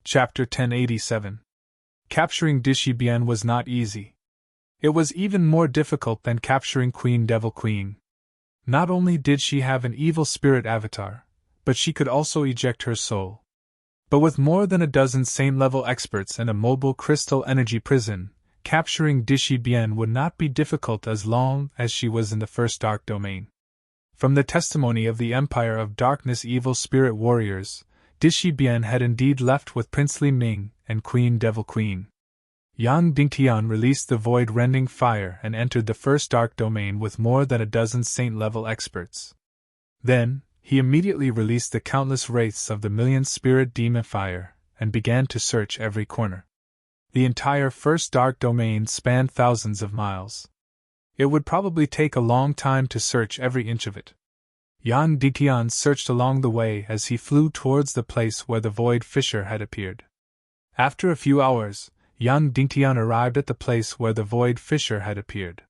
Chapter 1087. Capturing Dishibian was not easy. It was even more difficult than capturing Queen Devil Queen. Not only did she have an evil spirit avatar, but she could also eject her soul. But with more than a dozen same-level experts and a mobile crystal energy prison, capturing Dishibian would not be difficult as long as she was in the first dark domain. From the testimony of the Empire of Darkness evil spirit warriors, Dishibian had indeed left with Prince Li Ming and Queen Devil Queen. Yang Dingtian released the void-rending fire and entered the first dark domain with more than a dozen saint-level experts. Then, he immediately released the countless wraiths of the million-spirit demon fire and began to search every corner. The entire first dark domain spanned thousands of miles. It would probably take a long time to search every inch of it. Yang Dingtian searched along the way as he flew towards the place where the void fissure had appeared. After a few hours, Yang Dingtian arrived at the place where the void fissure had appeared.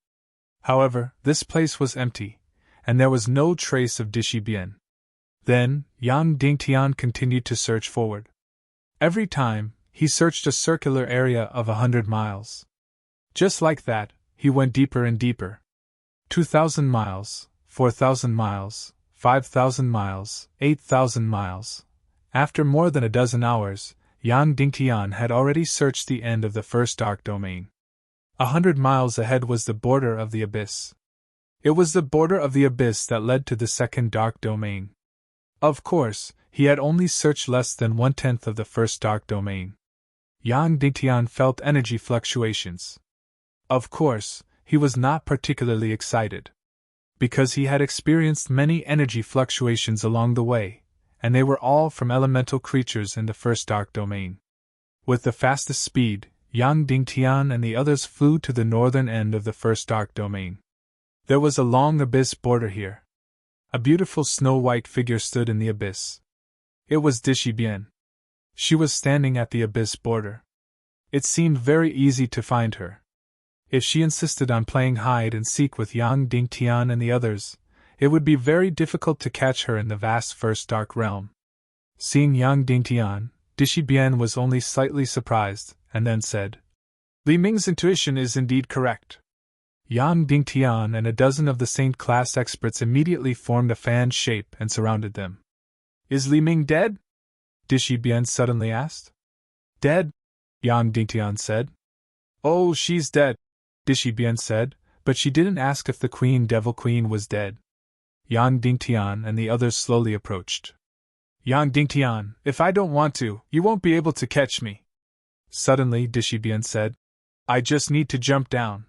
However, this place was empty, and there was no trace of Dishibian. Then, Yang Dingtian continued to search forward. Every time, he searched a circular area of 100 miles. Just like that, he went deeper and deeper. 2,000 miles, 4,000 miles, 5,000 miles, 8,000 miles. After more than a dozen hours, Yang Dingtian had already searched the end of the first dark domain. 100 miles ahead was the border of the abyss. It was the border of the abyss that led to the second dark domain. Of course, he had only searched less than 1/10 of the first dark domain. Yang Dingtian felt energy fluctuations. Of course, he was not particularly excited, because he had experienced many energy fluctuations along the way, and they were all from elemental creatures in the first dark domain. With the fastest speed, Yang Dingtian and the others flew to the northern end of the first dark domain. There was a long abyss border here. A beautiful snow-white figure stood in the abyss. It was Dishibian. She was standing at the abyss border. It seemed very easy to find her. If she insisted on playing hide-and-seek with Yang Dingtian and the others, it would be very difficult to catch her in the vast first dark realm. Seeing Yang Dingtian, Dishibian was only slightly surprised, and then said, "Li Ming's intuition is indeed correct." Yang Dingtian and a dozen of the Saint-class experts immediately formed a fan shape and surrounded them. "Is Li Ming dead?" Dishibian suddenly asked. "Dead?" Yang Dingtian said. "Oh, she's dead," Dishibian said, but she didn't ask if the Queen Devil Queen was dead. Yang Dingtian and the others slowly approached. "Yang Dingtian, if I don't want to, you won't be able to catch me." Suddenly Dishibian said, "I just need to jump down."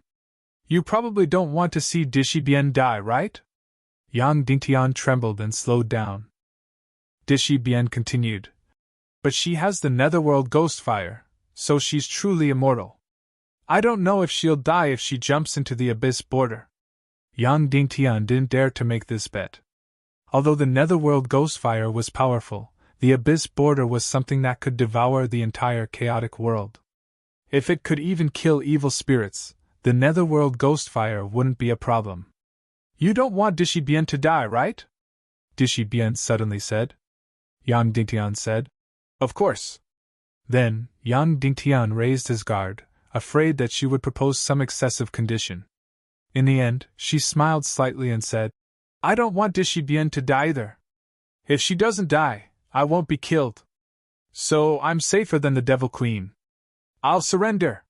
"You probably don't want to see Dishibian die, right?" Yang Dingtian trembled and slowed down. Dishibian continued, "But she has the netherworld ghost fire, so she's truly immortal. I don't know if she'll die if she jumps into the abyss border." Yang Dingtian didn't dare to make this bet. Although the netherworld ghost fire was powerful, the abyss border was something that could devour the entire chaotic world. If it could even kill evil spirits, the netherworld ghost fire wouldn't be a problem. "You don't want Dishibian to die, right?" Dishibian suddenly said. Yang Dingtian said, "Of course." Then, Yang Dingtian raised his guard, afraid that she would propose some excessive condition. In the end, she smiled slightly and said, "I don't want Dishibian to die either. If she doesn't die, I won't be killed. So I'm safer than the Devil Queen. I'll surrender."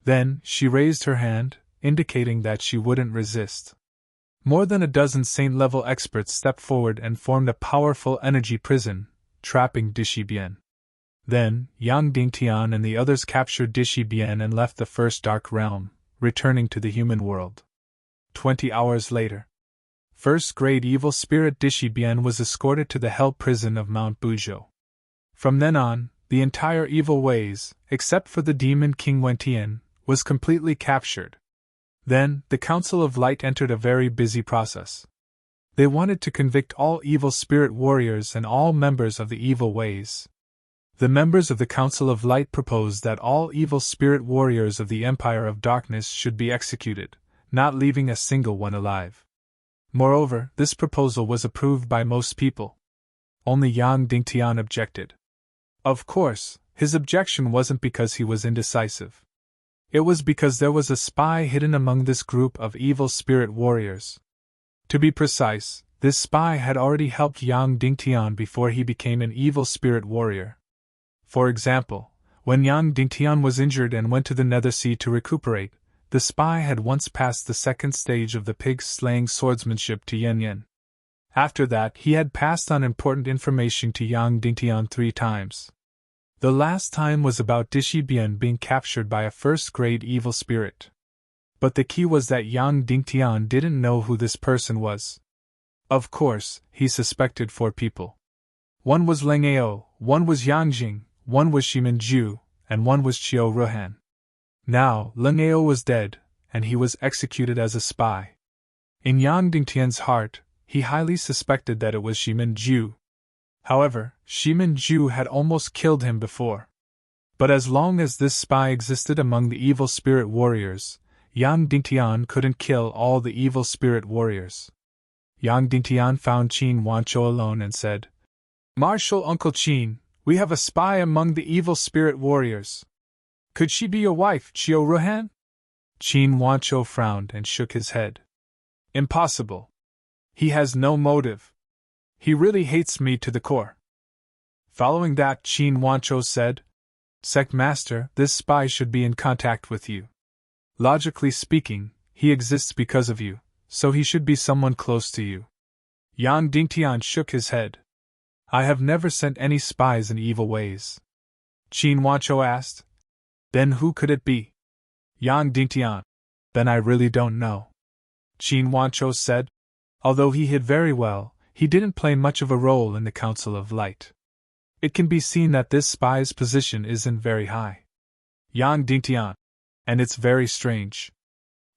Then, she raised her hand, indicating that she wouldn't resist. More than a dozen saint-level experts stepped forward and formed a powerful energy prison, trapping Dishibian. Then, Yang Dingtian and the others captured Dishibian and left the first dark realm, returning to the human world. 20 hours later, first-grade evil spirit Dishibian was escorted to the hell prison of Mount Bujo. From then on, the entire evil ways, except for the demon King Wentian, was completely captured. Then, the Council of Light entered a very busy process. They wanted to convict all evil spirit warriors and all members of the evil ways. The members of the Council of Light proposed that all evil spirit warriors of the Empire of Darkness should be executed, not leaving a single one alive. Moreover, this proposal was approved by most people. Only Yang Dingtian objected. Of course, His objection wasn't because he was indecisive. It was because there was a spy hidden among this group of evil spirit warriors. To be precise, this spy had already helped Yang Dingtian before he became an evil spirit warrior. For example, when Yang Dingtian was injured and went to the Nether Sea to recuperate, the spy had once passed the second stage of the pig-slaying swordsmanship to Yen Yen. After that, he had passed on important information to Yang Dingtian 3 times. The last time was about Dishi Bian being captured by a first-grade evil spirit. But the key was that Yang Dingtian didn't know who this person was. Of course, he suspected 4 people. One was Leng Ao, one was Yang Jing, one was Shimin Ju, and one was Qiu Ruhan. Now, Leng Ao was dead, and he was executed as a spy. In Yang Dingtian's heart, he highly suspected that it was Shimin Ju. However, Shimin Ju had almost killed him before. But as long as this spy existed among the evil spirit warriors, Yang Dingtian couldn't kill all the evil spirit warriors. Yang Dingtian found Qin Wancho alone and said, "Marshal Uncle Qin, we have a spy among the evil spirit warriors. Could she be your wife, Qiu Ruhan?" Qin Wancho frowned and shook his head. "Impossible. He has no motive. He really hates me to the core." Following that, Qin Wancho said, "Sect Master, this spy should be in contact with you. Logically speaking, he exists because of you, so he should be someone close to you." Yang Dingtian shook his head. "I have never sent any spies in evil ways." Qin Wancho asked, "Then who could it be?" Yang Dingtian, "Then I really don't know." Qin Wancho said, "Although he hid very well, he didn't play much of a role in the Council of Light. It can be seen that this spy's position isn't very high." Yang Dingtian, "And it's very strange.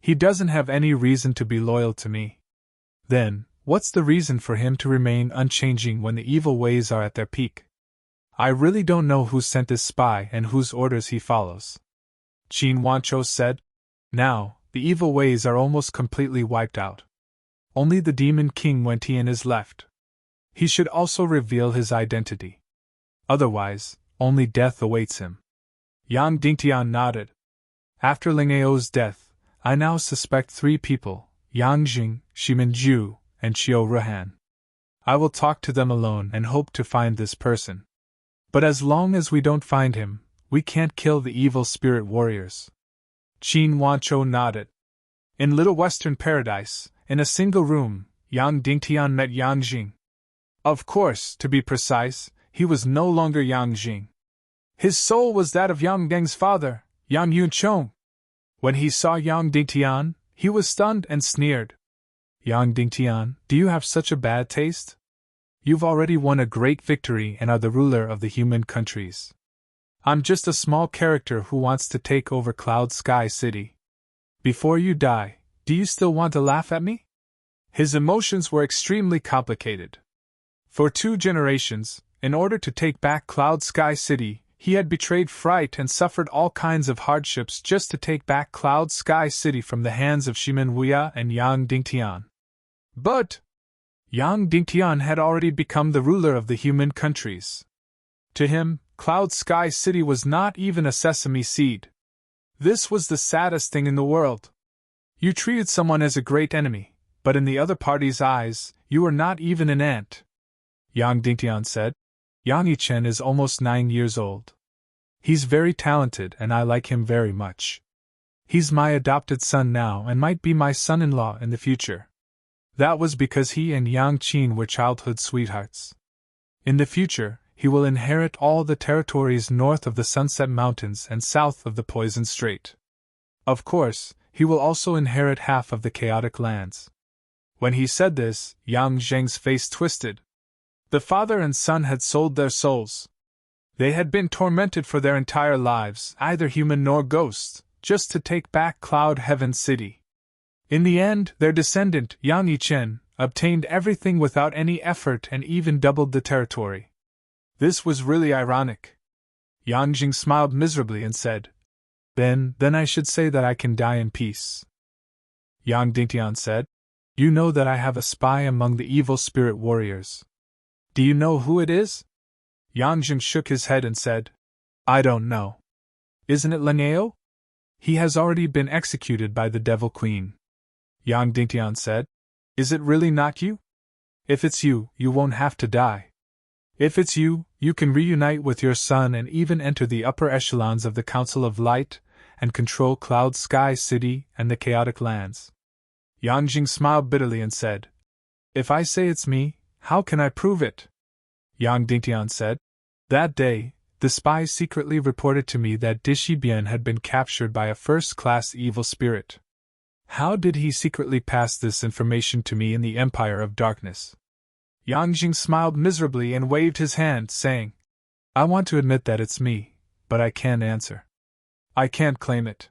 He doesn't have any reason to be loyal to me. Then, what's the reason for him to remain unchanging when the evil ways are at their peak? I really don't know who sent this spy and whose orders he follows." Qin Wancho said, "Now, the evil ways are almost completely wiped out. Only the Demon King Wentian is left. He should also reveal his identity. Otherwise, only death awaits him." Yang Dingtian nodded. "After Ling Ao's death, I now suspect 3 people, Yang Jing, Shimin Ju, and Qiu Ruhan. I will talk to them alone and hope to find this person. But as long as we don't find him, we can't kill the evil spirit warriors." Qin Wancho nodded. In Little Western Paradise, in a single room, Yang Dingtian met Yang Jing. Of course, to be precise, he was no longer Yang Jing. His soul was that of Yang Deng's father, Yang Yunchong. When he saw Yang Dingtian, he was stunned and sneered. "Yang Dingtian, do you have such a bad taste? You've already won a great victory and are the ruler of the human countries. I'm just a small character who wants to take over Cloud Sky City. Before you die, do you still want to laugh at me?" His emotions were extremely complicated. For 2 generations, in order to take back Cloud Sky City, he had betrayed Fright and suffered all kinds of hardships just to take back Cloud Sky City from the hands of Shimin Wuya and Yang Dingtian. But Yang Dingtian had already become the ruler of the human countries. To him, Cloud Sky City was not even a sesame seed. This was the saddest thing in the world. You treated someone as a great enemy, but in the other party's eyes, you were not even an ant. Yang Dingtian said, "Yang Yichen is almost 9 years old. He's very talented and I like him very much. He's my adopted son now and might be my son-in-law in the future." That was because he and Yang Qin were childhood sweethearts. In the future, he will inherit all the territories north of the Sunset Mountains and south of the Poison Strait. Of course, he will also inherit half of the Chaotic Lands. When he said this, Yang Zheng's face twisted. The father and son had sold their souls. They had been tormented for their entire lives, either human nor ghost, just to take back Cloud Heaven City. In the end, their descendant, Yang Yichen, obtained everything without any effort and even doubled the territory. This was really ironic. Yang Jing smiled miserably and said, Then I should say that I can die in peace." Yang Dingtian said, "You know that I have a spy among the evil spirit warriors. Do you know who it is?" Yang Jing shook his head and said, I don't know. Isn't it Linneo? He has already been executed by the Devil Queen. Yang Dingtian said. Is it really not you? If it's you, you won't have to die. If it's you, you can reunite with your son and even enter the upper echelons of the Council of Light, and control Cloud Sky City and the chaotic lands. Yang Jing smiled bitterly and said, If I say it's me, how can I prove it? Yang Dingtian said, That day, the spies secretly reported to me that Dishibian had been captured by a first-class evil spirit. How did he secretly pass this information to me in the Empire of Darkness? Yang Jing smiled miserably and waved his hand, saying, I want to admit that it's me, but I can't answer. I can't claim it.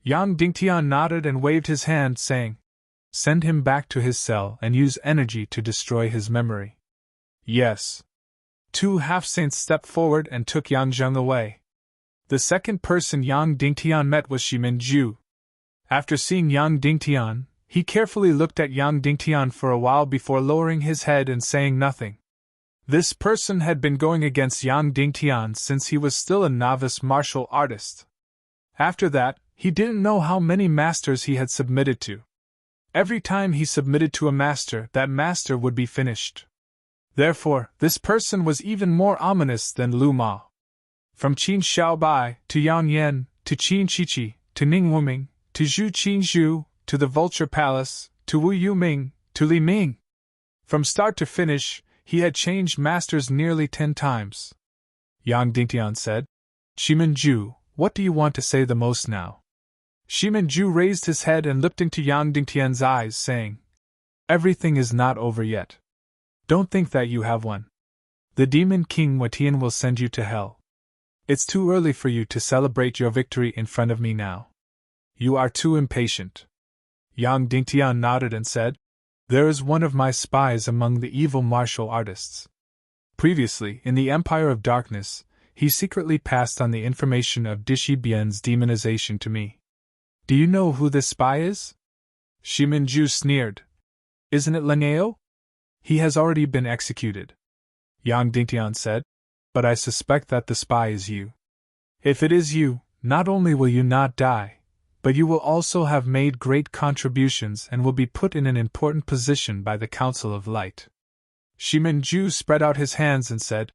Yang Dingtian nodded and waved his hand, saying, Send him back to his cell and use energy to destroy his memory. Yes. Two half-saints stepped forward and took Yang Zheng away. The second person Yang Dingtian met was Shimin Ju. After seeing Yang Dingtian, he carefully looked at Yang Dingtian for a while before lowering his head and saying nothing. This person had been going against Yang Dingtian since he was still a novice martial artist. After that, he didn't know how many masters he had submitted to. Every time he submitted to a master, that master would be finished. Therefore, this person was even more ominous than Lu Ma. From Qin Xiaobai, to Yang Yan, to Qin Chichi, to Ning Wuming, to Zhu Qinzhu, to the Vulture Palace, to Wu Yuming, to Li Ming. From start to finish, he had changed masters nearly 10 times. Yang Dingtian said, Shimin Ju, what do you want to say the most now? Shimin Ju raised his head and looked into Yang Dingtian's eyes, saying, Everything is not over yet. Don't think that you have won. The Demon King Watian will send you to hell. It's too early for you to celebrate your victory in front of me now. You are too impatient. Yang Dingtian nodded and said, There is one of my spies among the evil martial artists. Previously, in the Empire of Darkness, he secretly passed on the information of Dishibian's demonization to me. Do you know who this spy is? Shimin Ju sneered. Isn't it Linneo? He has already been executed. Yang Dingtian said, But I suspect that the spy is you. If it is you, not only will you not die, but you will also have made great contributions and will be put in an important position by the Council of Light. Shimin Ju spread out his hands and said,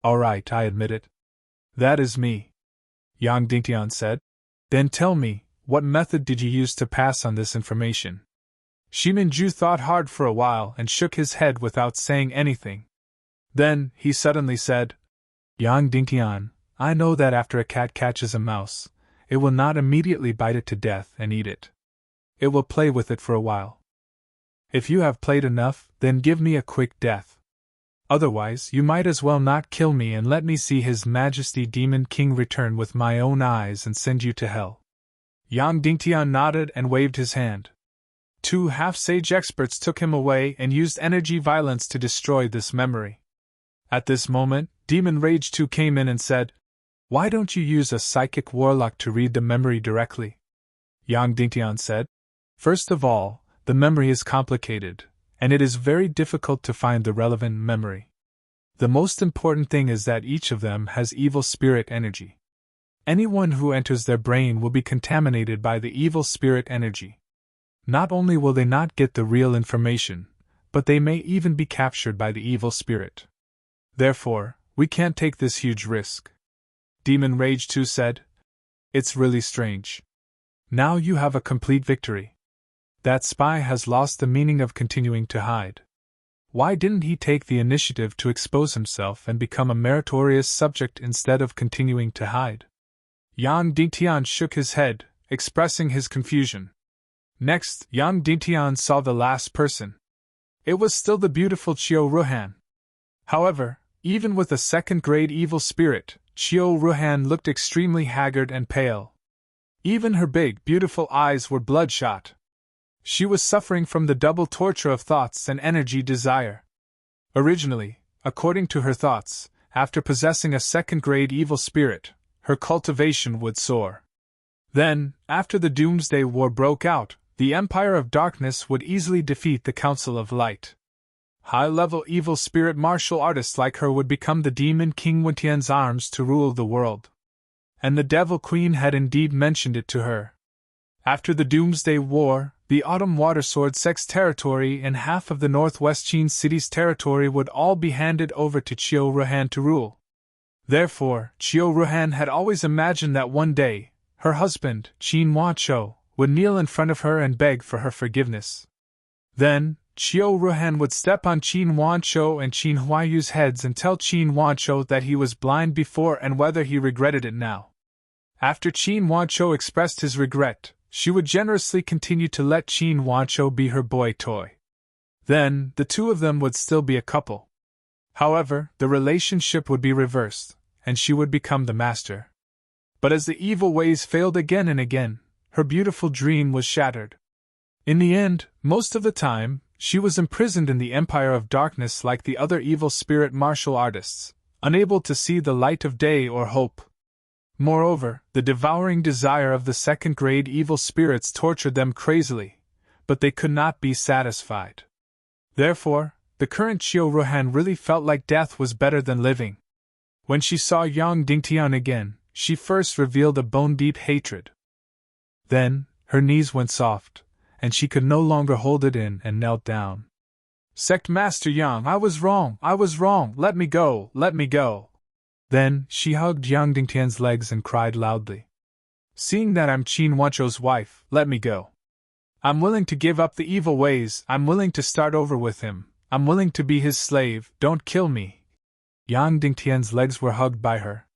All right, I admit it. That is me. Yang Dingtian said, Then tell me, what method did you use to pass on this information? Shimin Ju thought hard for a while and shook his head without saying anything. Then, he suddenly said, Yang Dingtian, I know that after a cat catches a mouse, it will not immediately bite it to death and eat it. It will play with it for a while. If you have played enough, then give me a quick death. Otherwise, you might as well not kill me and let me see His Majesty Demon King return with my own eyes and send you to hell. Yang Dingtian nodded and waved his hand. Two half-sage experts took him away and used energy violence to destroy this memory. At this moment, Demon Rage 2 came in and said, Why don't you use a psychic warlock to read the memory directly? Yang Dingtian said, First of all, the memory is complicated, and it is very difficult to find the relevant memory. The most important thing is that each of them has evil spirit energy. Anyone who enters their brain will be contaminated by the evil spirit energy. Not only will they not get the real information, but they may even be captured by the evil spirit. Therefore, we can't take this huge risk. Demon Rage 2 said, It's really strange. Now you have a complete victory. That spy has lost the meaning of continuing to hide. Why didn't he take the initiative to expose himself and become a meritorious subject instead of continuing to hide? Yang Dingtian shook his head, expressing his confusion. Next, Yang Dingtian saw the last person. It was still the beautiful Qiu Ruhan. However, even with a second-grade evil spirit, Qiu Ruhan looked extremely haggard and pale. Even her big, beautiful eyes were bloodshot. She was suffering from the double torture of thoughts and energy desire. Originally, according to her thoughts, after possessing a second-grade evil spirit, her cultivation would soar. Then, after the Doomsday War broke out, the Empire of Darkness would easily defeat the Council of Light. High-level evil spirit martial artists like her would become the Demon King Wentian's arms to rule the world. and the Devil Queen had indeed mentioned it to her. After the Doomsday War, the Autumn Watersword Sect's territory and half of the Northwest Qin City's territory would all be handed over to Qiu Ruhan to rule. Therefore, Qiu Ruhan had always imagined that one day, her husband, Qin Huaqiu, would kneel in front of her and beg for her forgiveness. Then, Qiu Ruhan would step on Qin Huaqiu and Qin Huayu's heads and tell Qin Huaqiu that he was blind before and whether he regretted it now. After Qin Huaqiu expressed his regret, she would generously continue to let Qin Huaqiu be her boy toy. Then, the two of them would still be a couple. However, the relationship would be reversed, and she would become the master. But as the evil ways failed again and again, her beautiful dream was shattered. In the end, most of the time, she was imprisoned in the Empire of Darkness like the other evil spirit martial artists, unable to see the light of day or hope. Moreover, the devouring desire of the second-grade evil spirits tortured them crazily, but they could not be satisfied. Therefore, the current Qiu Ruhan really felt like death was better than living. When she saw Yang Dingtian again, she first revealed a bone-deep hatred. Then, her knees went soft, and she could no longer hold it in and knelt down. "Sect Master Yang, I was wrong, let me go, let me go." Then, she hugged Yang Dingtian's legs and cried loudly. "Seeing that I'm Qin Huaqiu's wife, let me go. I'm willing to give up the evil ways, I'm willing to start over with him, I'm willing to be his slave, don't kill me." Yang Dingtian's legs were hugged by her.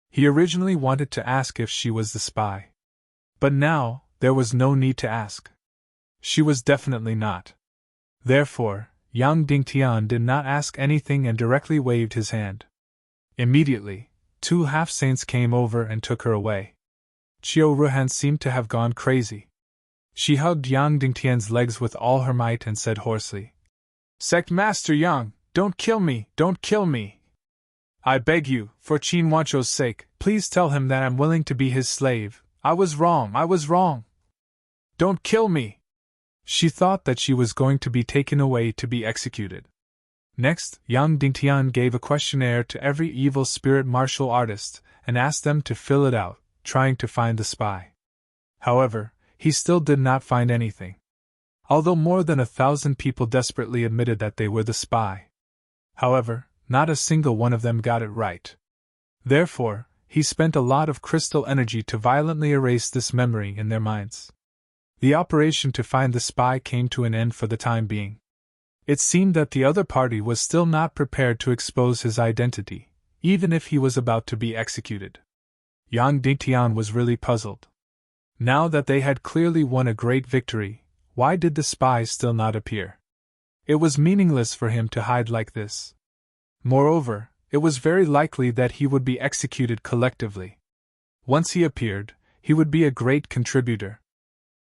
He originally wanted to ask if she was the spy. But now, there was no need to ask. She was definitely not. Therefore, Yang Dingtian did not ask anything and directly waved his hand. Immediately, two half-saints came over and took her away. Qiu Ruhan seemed to have gone crazy. She hugged Yang Dingtian's legs with all her might and said hoarsely, "Sect Master Yang, don't kill me, don't kill me. I beg you, for Qin Huaqiu's sake, please tell him that I'm willing to be his slave. I was wrong. Don't kill me." She thought that she was going to be taken away to be executed. Next, Yang Dingtian gave a questionnaire to every evil spirit martial artist and asked them to fill it out, trying to find the spy. However, he still did not find anything. Although more than 1,000 people desperately admitted that they were the spy. However, not a single one of them got it right. Therefore, he spent a lot of crystal energy to violently erase this memory in their minds. The operation to find the spy came to an end for the time being. It seemed that the other party was still not prepared to expose his identity, even if he was about to be executed. Yang Dingtian was really puzzled. Now that they had clearly won a great victory, why did the spy still not appear? It was meaningless for him to hide like this. Moreover, it was very likely that he would be executed collectively. Once he appeared, he would be a great contributor.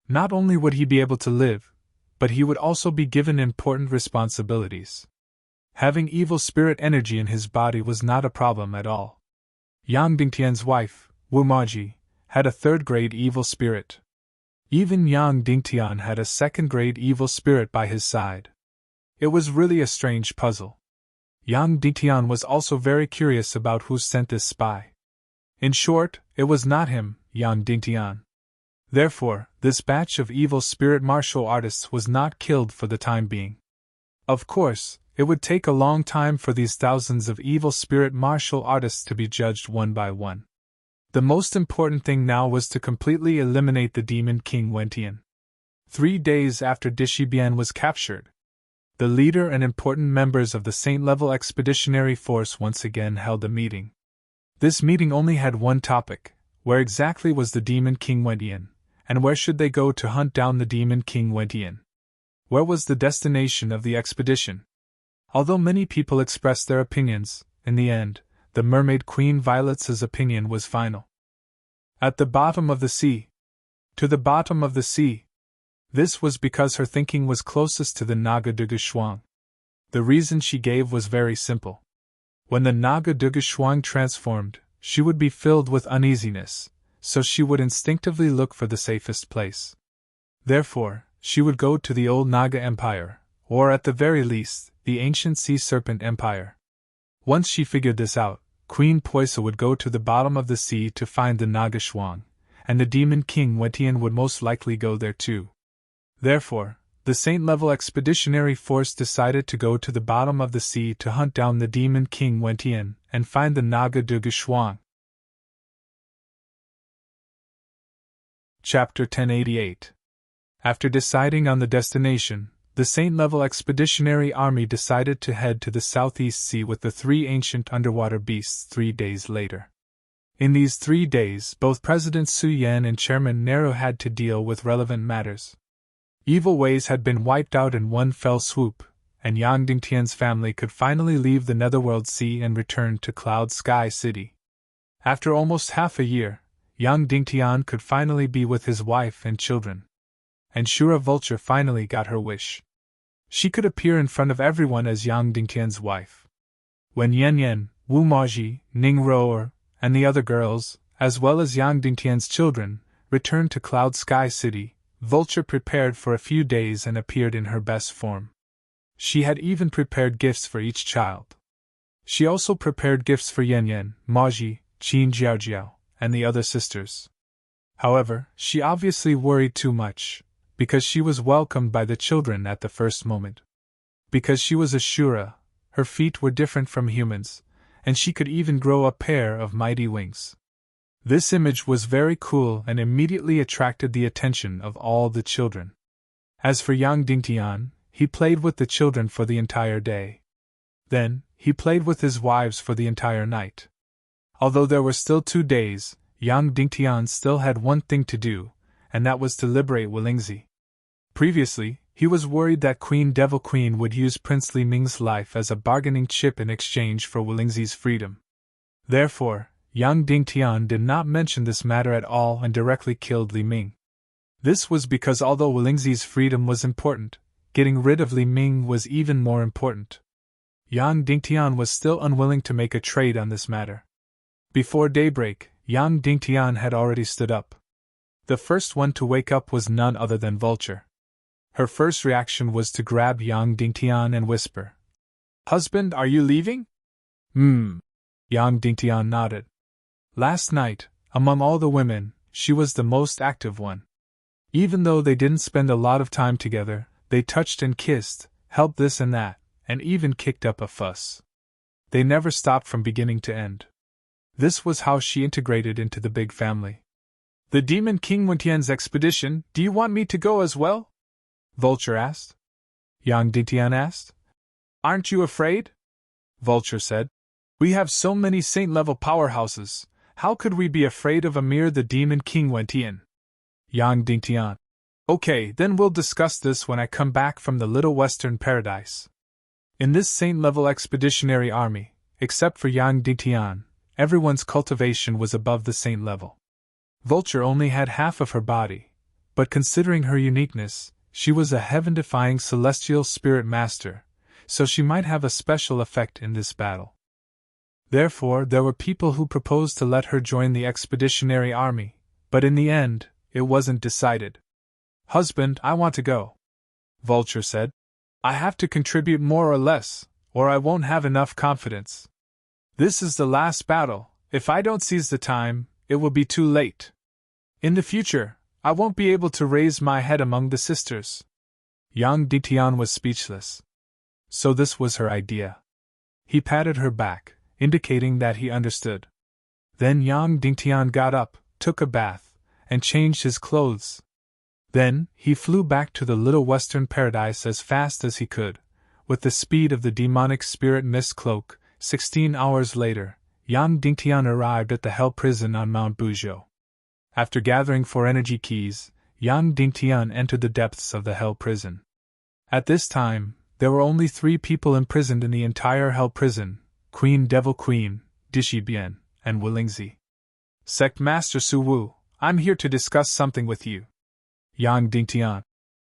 Not only would he be able to live, but he would also be given important responsibilities. Having evil spirit energy in his body was not a problem at all. Yang Dingtian's wife, Wu Maji, had a third-grade evil spirit. Even Yang Dingtian had a second-grade evil spirit by his side. It was really a strange puzzle. Yang Dingtian was also very curious about who sent this spy. In short, it was not him, Yang Dingtian. Therefore, this batch of evil spirit martial artists was not killed for the time being. Of course, it would take a long time for these thousands of evil spirit martial artists to be judged one by one. The most important thing now was to completely eliminate the demon king Wentian. 3 days after Dishibian was captured, the leader and important members of the Saint-level expeditionary force once again held a meeting. This meeting only had one topic: where exactly was the demon king Wentian? And where should they go to hunt down the demon king Wentian? Where was the destination of the expedition? Although many people expressed their opinions, in the end, the mermaid queen Violet's opinion was final. At the bottom of the sea. To the bottom of the sea. This was because her thinking was closest to the Naga Duga Shuang. The reason she gave was very simple. When the Naga Duga Shuang transformed, she would be filled with uneasiness, so she would instinctively look for the safest place. Therefore, she would go to the old Naga Empire, or at the very least, the ancient Sea Serpent Empire. Once she figured this out, Queen Poisa would go to the bottom of the sea to find the Naga Shuang, and the demon king Wentian would most likely go there too. Therefore, the Saint-level expeditionary force decided to go to the bottom of the sea to hunt down the demon king Wentian and find the Naga Shuang. Chapter 1088. After deciding on the destination, the Saint-level expeditionary army decided to head to the Southeast Sea with the 3 ancient underwater beasts 3 days later. In these 3 days, both President Su Yan and Chairman Nero had to deal with relevant matters. Evil ways had been wiped out in one fell swoop, and Yang Dingtian's family could finally leave the Netherworld Sea and return to Cloud Sky City. After almost half a year, Yang Dingtian could finally be with his wife and children. And Shura Vulture finally got her wish. She could appear in front of everyone as Yang Dingtian's wife. When Yan Yan, Wu Maji, Ning Roer, and the other girls, as well as Yang Dingtian's children, returned to Cloud Sky City, Vulture prepared for a few days and appeared in her best form. She had even prepared gifts for each child. She also prepared gifts for Yan Yan, Maji, Qin Jiaojiao, and the other sisters. However, she obviously worried too much, because she was welcomed by the children at the first moment. Because she was a Shura, her feet were different from humans, and she could even grow a pair of mighty wings. This image was very cool and immediately attracted the attention of all the children. As for Yang Dingtian, he played with the children for the entire day. Then, he played with his wives for the entire night. Although there were still 2 days, Yang Dingtian still had one thing to do, and that was to liberate Wolingzi. Previously, he was worried that Queen Devil Queen would use Prince Li Ming's life as a bargaining chip in exchange for Wolingzi's freedom. Therefore, Yang Dingtian did not mention this matter at all and directly killed Li Ming. This was because although Wolingzi's freedom was important, getting rid of Li Ming was even more important. Yang Dingtian was still unwilling to make a trade on this matter. Before daybreak, Yang Dingtian had already stood up. The first one to wake up was none other than Vulture. Her first reaction was to grab Yang Dingtian and whisper, "Husband, are you leaving?" Yang Dingtian nodded. Last night, among all the women, she was the most active one. Even though they didn't spend a lot of time together, they touched and kissed, helped this and that, and even kicked up a fuss. They never stopped from beginning to end. This was how she integrated into the big family. "The Demon King Wentian's expedition, do you want me to go as well?" Vulture asked. Yang Dingtian asked. "Aren't you afraid?" Vulture said. "We have so many saint-level powerhouses. How could we be afraid of Amir the Demon King Wentian?" Yang Dingtian. "Okay, then we'll discuss this when I come back from the Little Western Paradise." In this saint-level expeditionary army, except for Yang Dingtian, everyone's cultivation was above the saint level. Vulture only had half of her body, but considering her uniqueness, she was a heaven-defying celestial spirit master, so she might have a special effect in this battle. Therefore, there were people who proposed to let her join the expeditionary army, but in the end, it wasn't decided. "Husband, I want to go," Vulture said. "I have to contribute more or less, or I won't have enough confidence. This is the last battle. If I don't seize the time, it will be too late. In the future, I won't be able to raise my head among the sisters." Yang Dingtian was speechless. So this was her idea. He patted her back, indicating that he understood. Then Yang Dingtian got up, took a bath, and changed his clothes. Then, he flew back to the Little Western Paradise as fast as he could, with the speed of the demonic spirit mist cloak. 16 hours later, Yang Dingtian arrived at the Hell Prison on Mount Buzhou. After gathering 4 energy keys, Yang Dingtian entered the depths of the Hell Prison. At this time, there were only 3 people imprisoned in the entire Hell Prison: Queen Devil Queen, Dishibian, and Wolingzi. "Sect Master Su Wu, I'm here to discuss something with you." Yang Dingtian.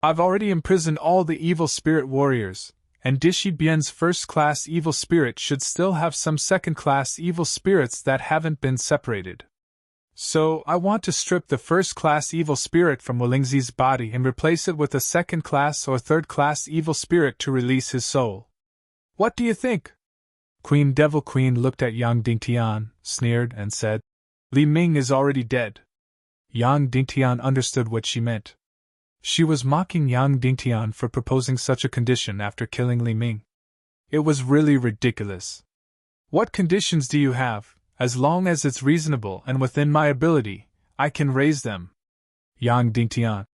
"I've already imprisoned all the evil spirit warriors, and Dishibian's first-class evil spirit should still have some second-class evil spirits that haven't been separated. So, I want to strip the first-class evil spirit from Wolingzi's body and replace it with a second-class or third-class evil spirit to release his soul. What do you think?" Queen Devil Queen looked at Yang Dingtian, sneered, and said, Li Ming is already dead. Yang Dingtian understood what she meant. She was mocking Yang Dingtian for proposing such a condition after killing Li Ming. It was really ridiculous. What conditions do you have? As long as it's reasonable and within my ability, I can raise them. Yang Dingtian.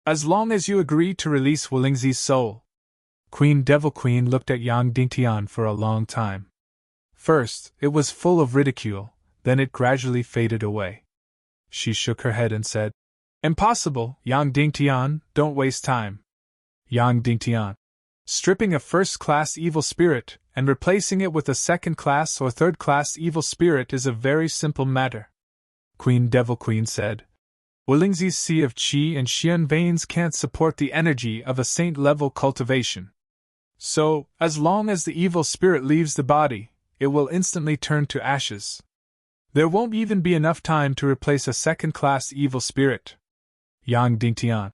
As long as you agree to release Wulingzi's soul. Queen Devil Queen looked at Yang Dingtian for a long time. First, it was full of ridicule, then it gradually faded away. She shook her head and said, Impossible, Yang Dingtian, don't waste time. Yang Dingtian. Stripping a first-class evil spirit and replacing it with a second-class or third-class evil spirit is a very simple matter. Queen Devil Queen said, Wulingzi's sea of qi and xian veins can't support the energy of a saint-level cultivation. So, as long as the evil spirit leaves the body, it will instantly turn to ashes. There won't even be enough time to replace a second-class evil spirit. Yang Dingtian.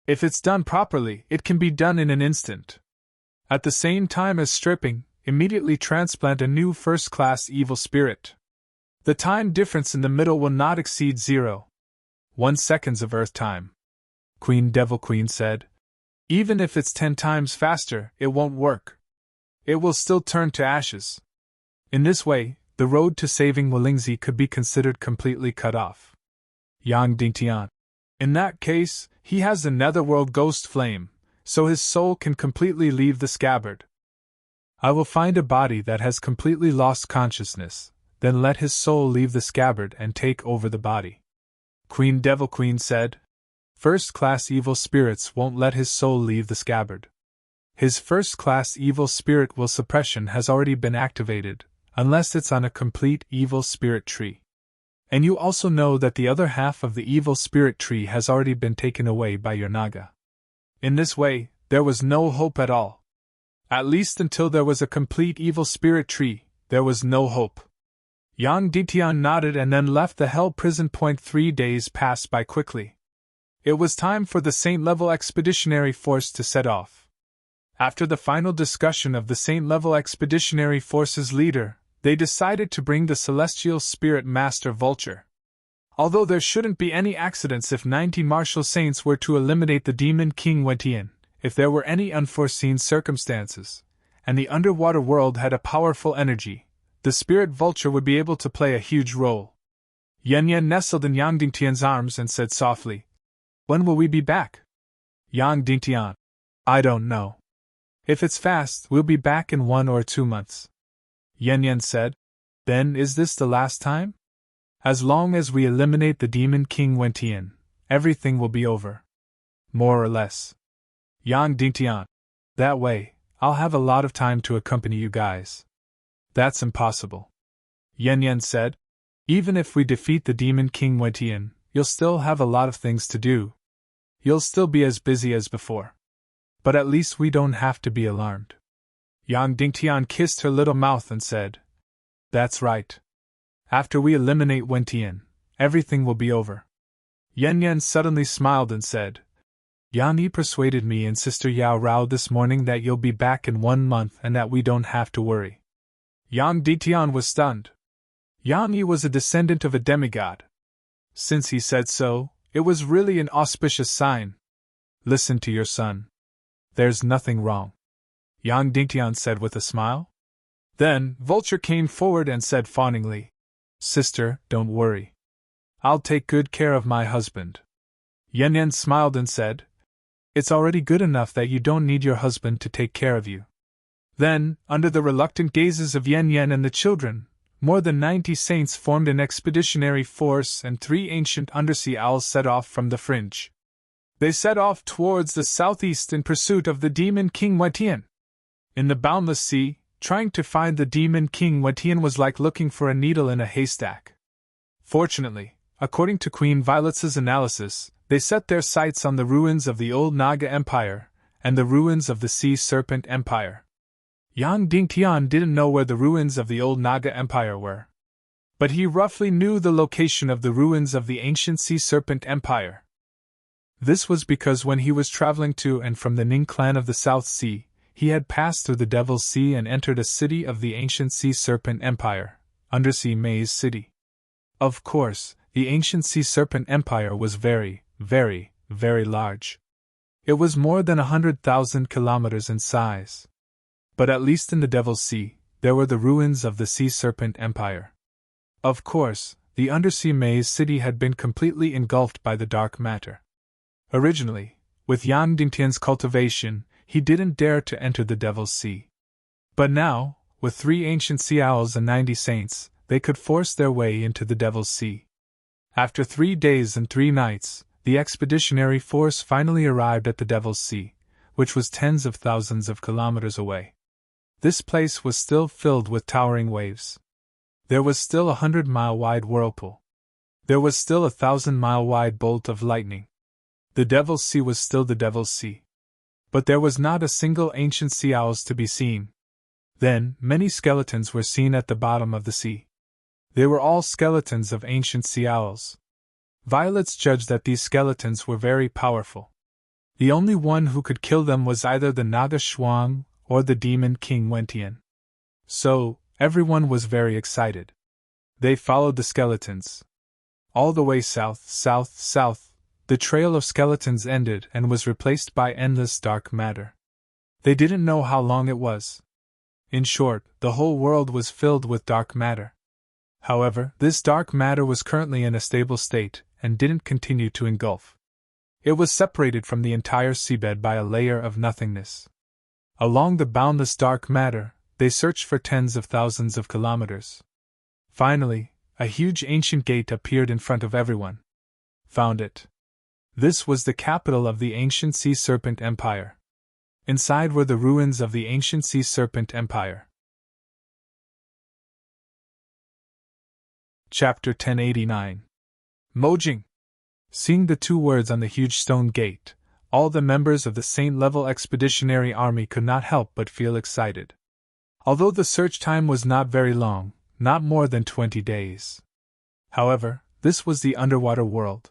If it's done properly, it can be done in an instant. At the same time as stripping, immediately transplant a new first-class evil spirit. The time difference in the middle will not exceed 0.1 seconds of Earth time. Queen Devil Queen said, Even if it's 10 times faster, it won't work. It will still turn to ashes. In this way, the road to saving Wulingzi could be considered completely cut off. Yang Dingtian. In that case, he has the netherworld ghost flame, so his soul can completely leave the scabbard. I will find a body that has completely lost consciousness, then let his soul leave the scabbard and take over the body. Queen Devil Queen said, First-class evil spirits won't let his soul leave the scabbard. His first-class evil spirit will suppression has already been activated, unless it's on a complete evil spirit tree. And you also know that the other half of the evil spirit tree has already been taken away by your Naga. In this way, there was no hope at all. At least until there was a complete evil spirit tree, there was no hope. Yang Dingtian nodded and then left the hell prison. 3 days passed by quickly. It was time for the Saint-level expeditionary force to set off. After the final discussion of the Saint-level expeditionary force's leader, they decided to bring the celestial spirit master Vulture. Although there shouldn't be any accidents if 90 martial saints were to eliminate the demon King Wentian, if there were any unforeseen circumstances, and the underwater world had a powerful energy, the spirit Vulture would be able to play a huge role. Yan Yan nestled in Yang Dingtian's arms and said softly, When will we be back? Yang Dingtian. I don't know. If it's fast, we'll be back in 1 or 2 months. Yan Yan said, Then is this the last time? As long as we eliminate the demon King Wentian, everything will be over. More or less. Yang Dingtian. That way, I'll have a lot of time to accompany you guys. That's impossible. Yan Yan said, Even if we defeat the demon King Wentian, you'll still have a lot of things to do. You'll still be as busy as before. But at least we don't have to be alarmed. Yang Dingtian kissed her little mouth and said, That's right. After we eliminate Wentian, everything will be over. Yan Yan suddenly smiled and said, Yan Yi persuaded me and Sister Yao Rao this morning that you'll be back in 1 month and that we don't have to worry. Yang Dingtian was stunned. Yan Yi was a descendant of a demigod. Since he said so, it was really an auspicious sign. Listen to your son. There's nothing wrong. Yang Dingtian said with a smile. Then, Vulture came forward and said fawningly, Sister, don't worry. I'll take good care of my husband. Yan Yan smiled and said, It's already good enough that you don't need your husband to take care of you. Then, under the reluctant gazes of Yan Yan and the children, more than 90 saints formed an expeditionary force and 3 ancient undersea owls set off from the fringe. They set off towards the southeast in pursuit of the demon King Wentian. In the boundless sea, trying to find the demon King Wentian was like looking for a needle in a haystack. Fortunately, according to Queen Violet's analysis, they set their sights on the ruins of the old Naga Empire and the ruins of the Sea Serpent Empire. Yang Dingtian didn't know where the ruins of the old Naga Empire were, but he roughly knew the location of the ruins of the ancient Sea Serpent Empire. This was because when he was traveling to and from the Ning clan of the South Sea, he had passed through the Devil's Sea and entered a city of the ancient Sea Serpent Empire, Undersea Maze City. Of course, the ancient Sea Serpent Empire was very, very, very large. It was more than 100,000 kilometers in size. But at least in the Devil's Sea, there were the ruins of the Sea Serpent Empire. Of course, the Undersea Maze City had been completely engulfed by the dark matter. Originally, with Yang Dingtian's cultivation, he didn't dare to enter the Devil's Sea. But now, with 3 ancient sea owls and 90 saints, they could force their way into the Devil's Sea. After 3 days and 3 nights, the expeditionary force finally arrived at the Devil's Sea, which was tens of thousands of kilometers away. This place was still filled with towering waves. There was still a 100-mile-wide whirlpool. There was still a 1,000-mile-wide bolt of lightning. The Devil's Sea was still the Devil's Sea. But there was not a single ancient sea owl to be seen. Then, many skeletons were seen at the bottom of the sea. They were all skeletons of ancient sea owls. Violets judged that these skeletons were very powerful. The only one who could kill them was either the Naga Shuang or the demon King Wentian. So, everyone was very excited. They followed the skeletons. All the way south, south, south, the trail of skeletons ended and was replaced by endless dark matter. They didn't know how long it was. In short, the whole world was filled with dark matter. However, this dark matter was currently in a stable state and didn't continue to engulf. It was separated from the entire seabed by a layer of nothingness. Along the boundless dark matter, they searched for tens of thousands of kilometers. Finally, a huge ancient gate appeared in front of everyone. Found it. This was the capital of the ancient Sea Serpent Empire. Inside were the ruins of the ancient Sea Serpent Empire. Chapter 1089. Mojing. Seeing the 2 words on the huge stone gate, all the members of the Saint-level expeditionary army could not help but feel excited. Although the search time was not very long, not more than 20 days. However, this was the underwater world.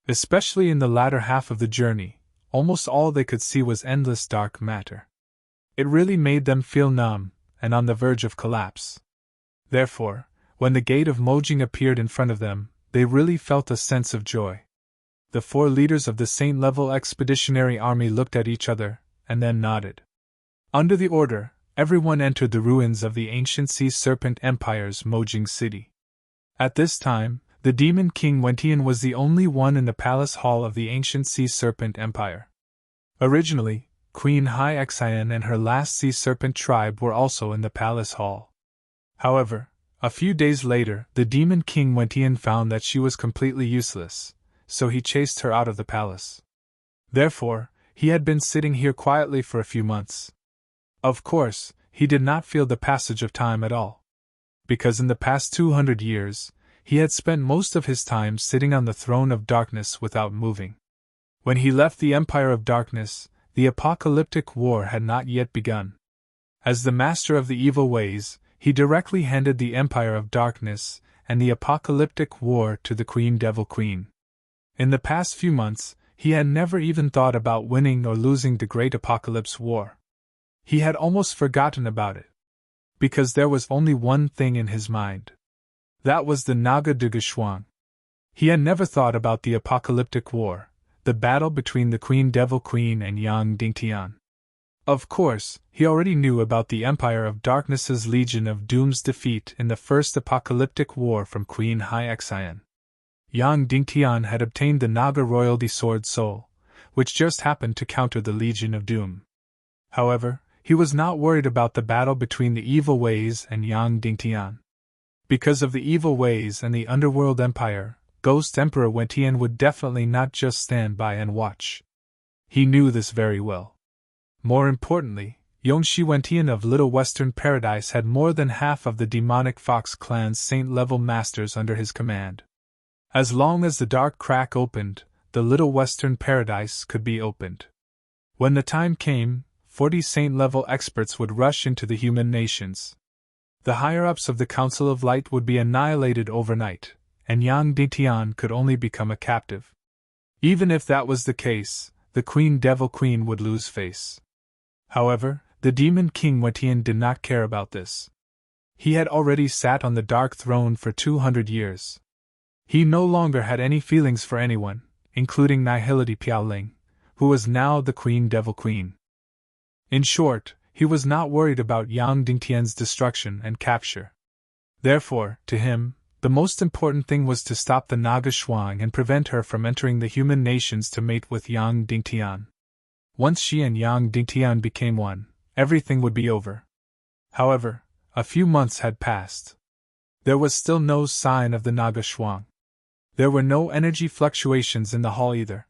Especially in the latter half of the journey, almost all they could see was endless dark matter. It really made them feel numb, and on the verge of collapse. Therefore, when the gate of Mojing appeared in front of them, they really felt a sense of joy. The 4 leaders of the Saint-level expeditionary army looked at each other, and then nodded. Under the order, everyone entered the ruins of the ancient Sea Serpent Empire's Mojing city. At this time, the demon King Wentian was the only one in the palace hall of the ancient Sea Serpent Empire. Originally, Queen Hai Xian and her last Sea Serpent tribe were also in the palace hall. However, a few days later, the demon King Wentian found that she was completely useless, so he chased her out of the palace. Therefore, he had been sitting here quietly for a few months. Of course, he did not feel the passage of time at all. Because in the past 200 years, he had spent most of his time sitting on the throne of darkness without moving. When he left the Empire of Darkness, the apocalyptic war had not yet begun. As the master of the evil ways, he directly handed the Empire of Darkness and the apocalyptic war to the Queen Devil Queen. In the past few months, he had never even thought about winning or losing the Great Apocalypse War. He had almost forgotten about it. Because there was only one thing in his mind. That was the Naga Dugashuang. He had never thought about the apocalyptic war, the battle between the Queen Devil Queen and Yang Dingtian. Of course, he already knew about the Empire of Darkness's Legion of Doom's defeat in the first apocalyptic war from Queen Hai Xian. Yang Dingtian had obtained the Naga Royalty Sword Soul, which just happened to counter the Legion of Doom. However, he was not worried about the battle between the Evil Ways and Yang Dingtian. Because of the Evil Ways and the Underworld Empire, Ghost Emperor Wentian would definitely not just stand by and watch. He knew this very well. More importantly, Yongshi Wentian of Little Western Paradise had more than half of the demonic Fox clan's saint-level masters under his command. As long as the dark crack opened, the Little Western Paradise could be opened. When the time came, 40 saint-level experts would rush into the human nations. The higher-ups of the Council of Light would be annihilated overnight, and Yang Dingtian could only become a captive. Even if that was the case, the Queen Devil Queen would lose face. However, The demon king Wetian did not care about this. He had already sat on the dark throne for 200 years. He no longer had any feelings for anyone, including Nihility Piaoling, who was now the Queen Devil Queen. In short, he was not worried about Yang Dingtian's destruction and capture. Therefore, to him, the most important thing was to stop the Naga Shuang and prevent her from entering the human nations to mate with Yang Dingtian. Once she and Yang Dingtian became one, everything would be over. However, a few months had passed. There was still no sign of the Naga Shuang. There were no energy fluctuations in the hall either.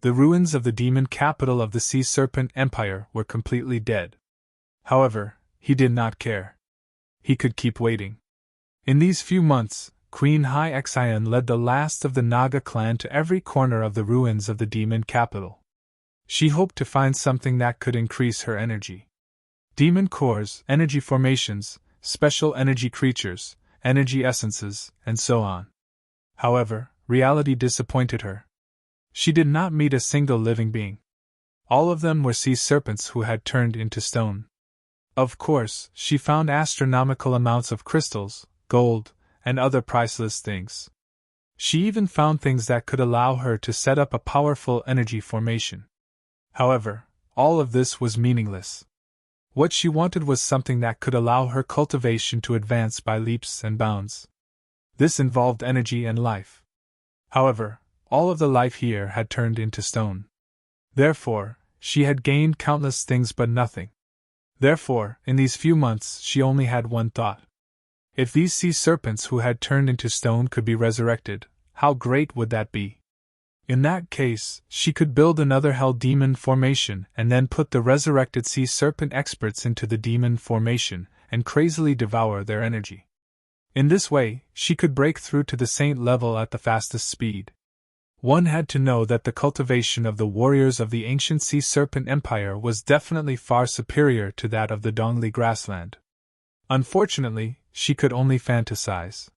The ruins of the demon capital of the Sea Serpent Empire were completely dead. However, he did not care. He could keep waiting. In these few months, Queen Hai Xian led the last of the Naga clan to every corner of the ruins of the demon capital. She hoped to find something that could increase her energy. Demon cores, energy formations, special energy creatures, energy essences, and so on. However, reality disappointed her. She did not meet a single living being. All of them were sea serpents who had turned into stone. Of course, she found astronomical amounts of crystals, gold, and other priceless things. She even found things that could allow her to set up a powerful energy formation. However, all of this was meaningless. What she wanted was something that could allow her cultivation to advance by leaps and bounds. This involved energy and life. However, all of the life here had turned into stone. Therefore, she had gained countless things but nothing. Therefore, in these few months she only had one thought. If these sea serpents who had turned into stone could be resurrected, how great would that be? In that case, she could build another hell demon formation and then put the resurrected sea serpent experts into the demon formation and crazily devour their energy. In this way, she could break through to the saint level at the fastest speed. One had to know that the cultivation of the warriors of the ancient Sea Serpent Empire was definitely far superior to that of the Dongli grassland. Unfortunately, she could only fantasize.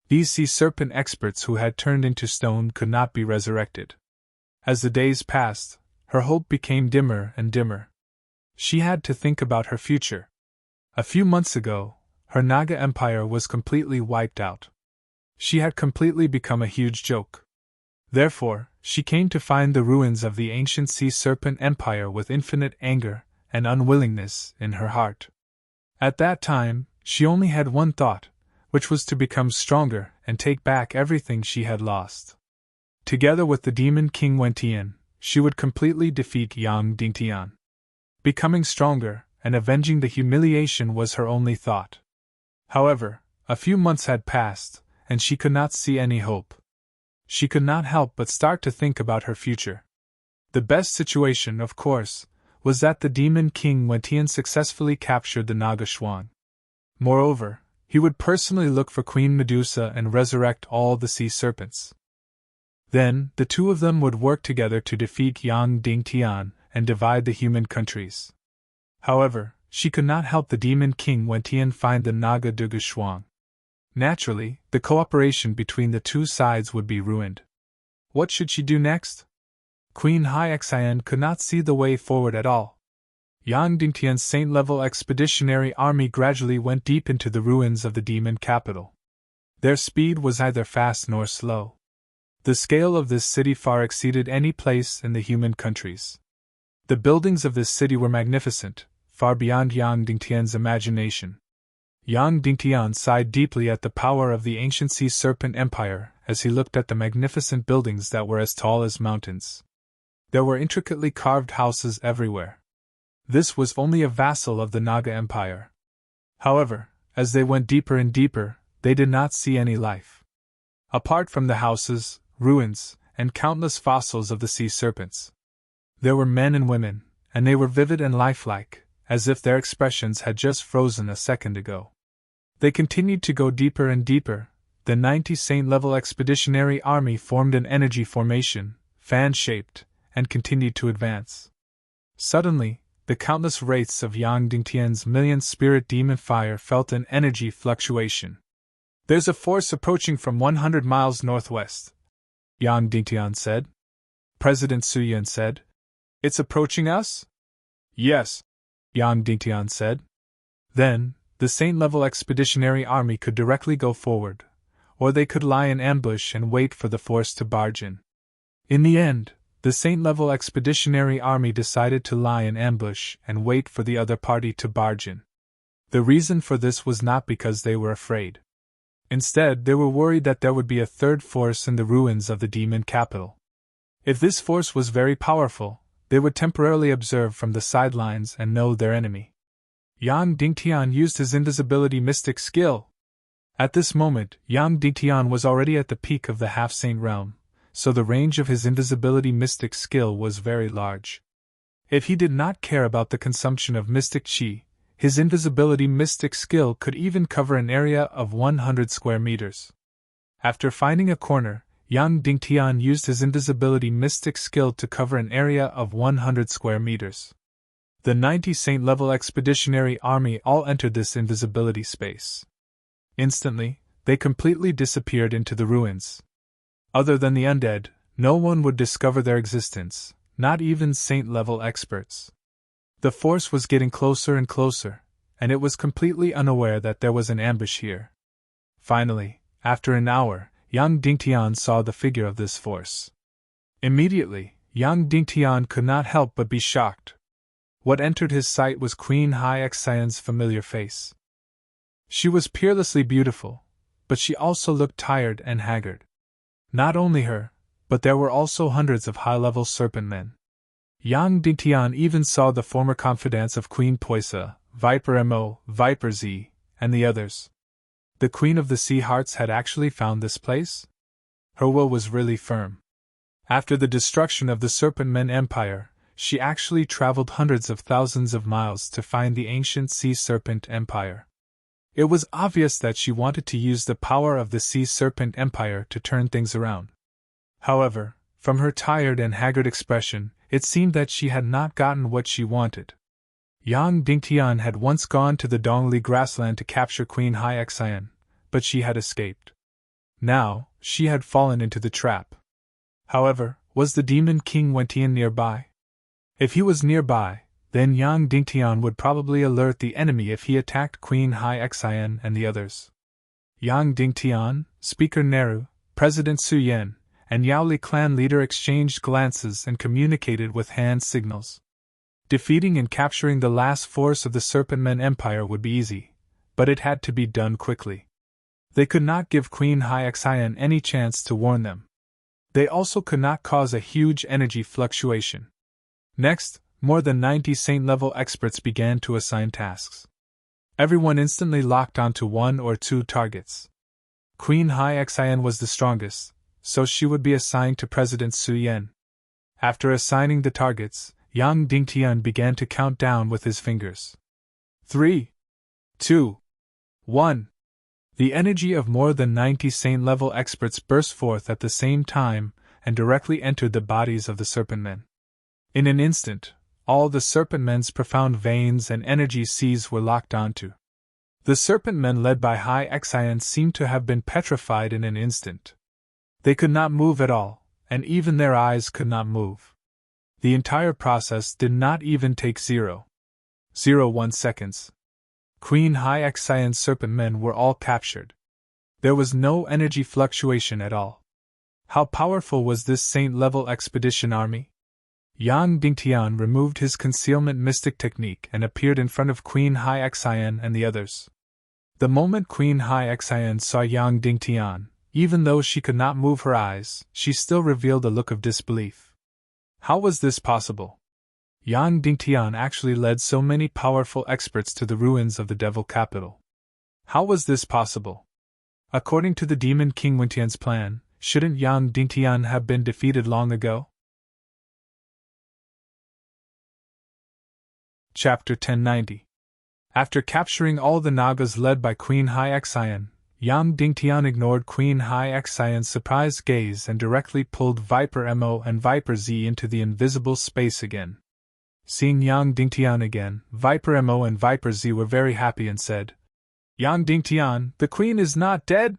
These Sea Serpent experts who had turned into stone could not be resurrected. As the days passed, her hope became dimmer and dimmer. She had to think about her future. A few months ago, her Naga Empire was completely wiped out. She had completely become a huge joke. Therefore, she came to find the ruins of the ancient Sea Serpent Empire with infinite anger and unwillingness in her heart. At that time, she only had one thought, which was to become stronger and take back everything she had lost. Together with the demon King Wentian, she would completely defeat Yang Dingtian. Becoming stronger and avenging the humiliation was her only thought. However, a few months had passed, and she could not see any hope. She could not help but start to think about her future. The best situation, of course, was that the demon king Wentian successfully captured the Naga Shuang. Moreover, he would personally look for Queen Medusa and resurrect all the sea serpents. Then, the two of them would work together to defeat Yang Dingtian and divide the human countries. However, she could not help the demon king Wentian find the Naga Duga Shuang. Naturally, the cooperation between the two sides would be ruined. What should she do next? Queen Hai Xian could not see the way forward at all. Yang Dingtian's saint-level expeditionary army gradually went deep into the ruins of the demon capital. Their speed was neither fast nor slow. The scale of this city far exceeded any place in the human countries. The buildings of this city were magnificent, far beyond Yang Dingtian's imagination. Yang Dingtian sighed deeply at the power of the ancient Sea Serpent Empire as he looked at the magnificent buildings that were as tall as mountains. There were intricately carved houses everywhere. This was only a vassal of the Naga Empire. However, as they went deeper and deeper, they did not see any life. Apart from the houses, ruins, and countless fossils of the sea serpents, there were men and women, and they were vivid and lifelike, as if their expressions had just frozen a second ago. They continued to go deeper and deeper. The 90 saint-level expeditionary army formed an energy formation, fan-shaped, and continued to advance. Suddenly, the countless wraiths of Yang Dingtian's million spirit demon fire felt an energy fluctuation. "There's a force approaching from 100 miles northwest," Yang Dingtian said. President Su Yan said, "It's approaching us?" "Yes." Yang Dingtian said. Then, the Saint-level expeditionary army could directly go forward, or they could lie in ambush and wait for the force to barge in. In the end, the Saint-level expeditionary army decided to lie in ambush and wait for the other party to barge in. The reason for this was not because they were afraid. Instead, they were worried that there would be a third force in the ruins of the demon capital. If this force was very powerful, they would temporarily observe from the sidelines and know their enemy. Yang Dingtian used his invisibility mystic skill. At this moment, Yang Dingtian was already at the peak of the half-saint realm, so the range of his invisibility mystic skill was very large. If he did not care about the consumption of mystic chi, his invisibility mystic skill could even cover an area of 100 square meters. After finding a corner, Yang Dingtian used his invisibility mystic skill to cover an area of 100 square meters. The 90 Saint-level expeditionary army all entered this invisibility space. Instantly, they completely disappeared into the ruins. Other than the undead, no one would discover their existence, not even Saint-level experts. The force was getting closer and closer, and it was completely unaware that there was an ambush here. Finally, after an hour, Yang Dingtian saw the figure of this force. Immediately, Yang Dingtian could not help but be shocked. What entered his sight was Queen Haixian's familiar face. She was peerlessly beautiful, but she also looked tired and haggard. Not only her, but there were also hundreds of high-level serpent men. Yang Dingtian even saw the former confidants of Queen Poisa, Viper Mo, Viper Z, and the others. The Queen of the Sea Hearts had actually found this place? Her will was really firm. After the destruction of the Serpent Men Empire, she actually traveled hundreds of thousands of miles to find the ancient Sea Serpent Empire. It was obvious that she wanted to use the power of the Sea Serpent Empire to turn things around. However, from her tired and haggard expression, it seemed that she had not gotten what she wanted. Yang Dingtian had once gone to the Dongli grassland to capture Queen Haixian, but she had escaped. Now, she had fallen into the trap. However, was the Demon King Wentian nearby? If he was nearby, then Yang Dingtian would probably alert the enemy if he attacked Queen Haixian and the others. Yang Dingtian, Speaker Neru, President Su Yan, and Yaoli clan leader exchanged glances and communicated with hand signals. Defeating and capturing the last force of the Serpent Men Empire would be easy, but it had to be done quickly. They could not give Queen Haixian any chance to warn them. They also could not cause a huge energy fluctuation. Next, more than 90 Saint-level experts began to assign tasks. Everyone instantly locked onto one or two targets. Queen Haixian was the strongest, so she would be assigned to President Su Yan. After assigning the targets, Yang Dingtian began to count down with his fingers. 3, 2, 1. The energy of more than 90 Saint-level experts burst forth at the same time and directly entered the bodies of the Serpent Men. In an instant, all the Serpent Men's profound veins and energy seas were locked onto. The Serpent Men led by Haixian seemed to have been petrified in an instant. They could not move at all, and even their eyes could not move. The entire process did not even take 0.01 seconds. Queen Haixian's Serpent Men were all captured. There was no energy fluctuation at all. How powerful was this Saint-level expedition army? Yang Dingtian removed his concealment mystic technique and appeared in front of Queen Haixian and the others. The moment Queen Haixian saw Yang Dingtian, even though she could not move her eyes, she still revealed a look of disbelief. How was this possible? Yang Dingtian actually led so many powerful experts to the ruins of the Devil Capital. How was this possible? According to the Demon King Wentian's plan, shouldn't Yang Dingtian have been defeated long ago? Chapter 1090. After capturing all the Nagas led by Queen Haixian, Yang Dingtian ignored Queen Haixian's surprised gaze and directly pulled Viper Mo and Viper Z into the invisible space again. Seeing Yang Dingtian again, Viper Mo and Viper Z were very happy and said, "Yang Dingtian, the Queen is not dead?"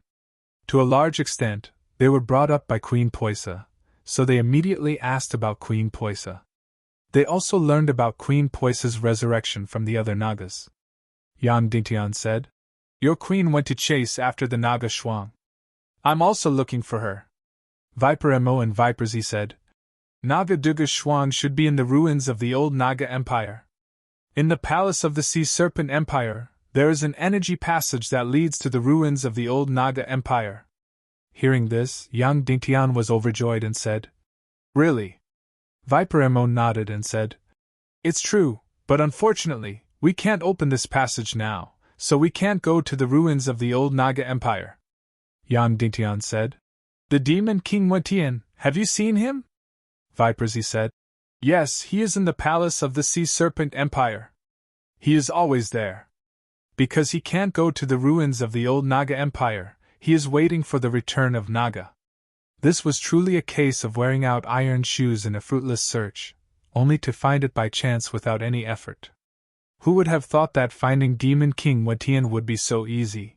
To a large extent, they were brought up by Queen Poisa, so they immediately asked about Queen Poisa. They also learned about Queen Poisa's resurrection from the other Nagas. Yang Dingtian said, "Your queen went to chase after the Naga Shuang. I'm also looking for her." Viper Mo and Viper Z said, "Naga Duga Shuang should be in the ruins of the old Naga Empire. In the palace of the Sea Serpent Empire, there is an energy passage that leads to the ruins of the old Naga Empire." Hearing this, Yang Dingtian was overjoyed and said, "Really?" Viper Mo nodded and said, "It's true, but unfortunately, we can't open this passage now, so we can't go to the ruins of the old Naga Empire." Yang Dingtian said, "The demon King Wentian, have you seen him?" Viper Z said, "Yes, he is in the palace of the Sea Serpent Empire. He is always there. Because he can't go to the ruins of the old Naga Empire, he is waiting for the return of Naga." This was truly a case of wearing out iron shoes in a fruitless search, only to find it by chance without any effort. Who would have thought that finding Demon King Wentian would be so easy?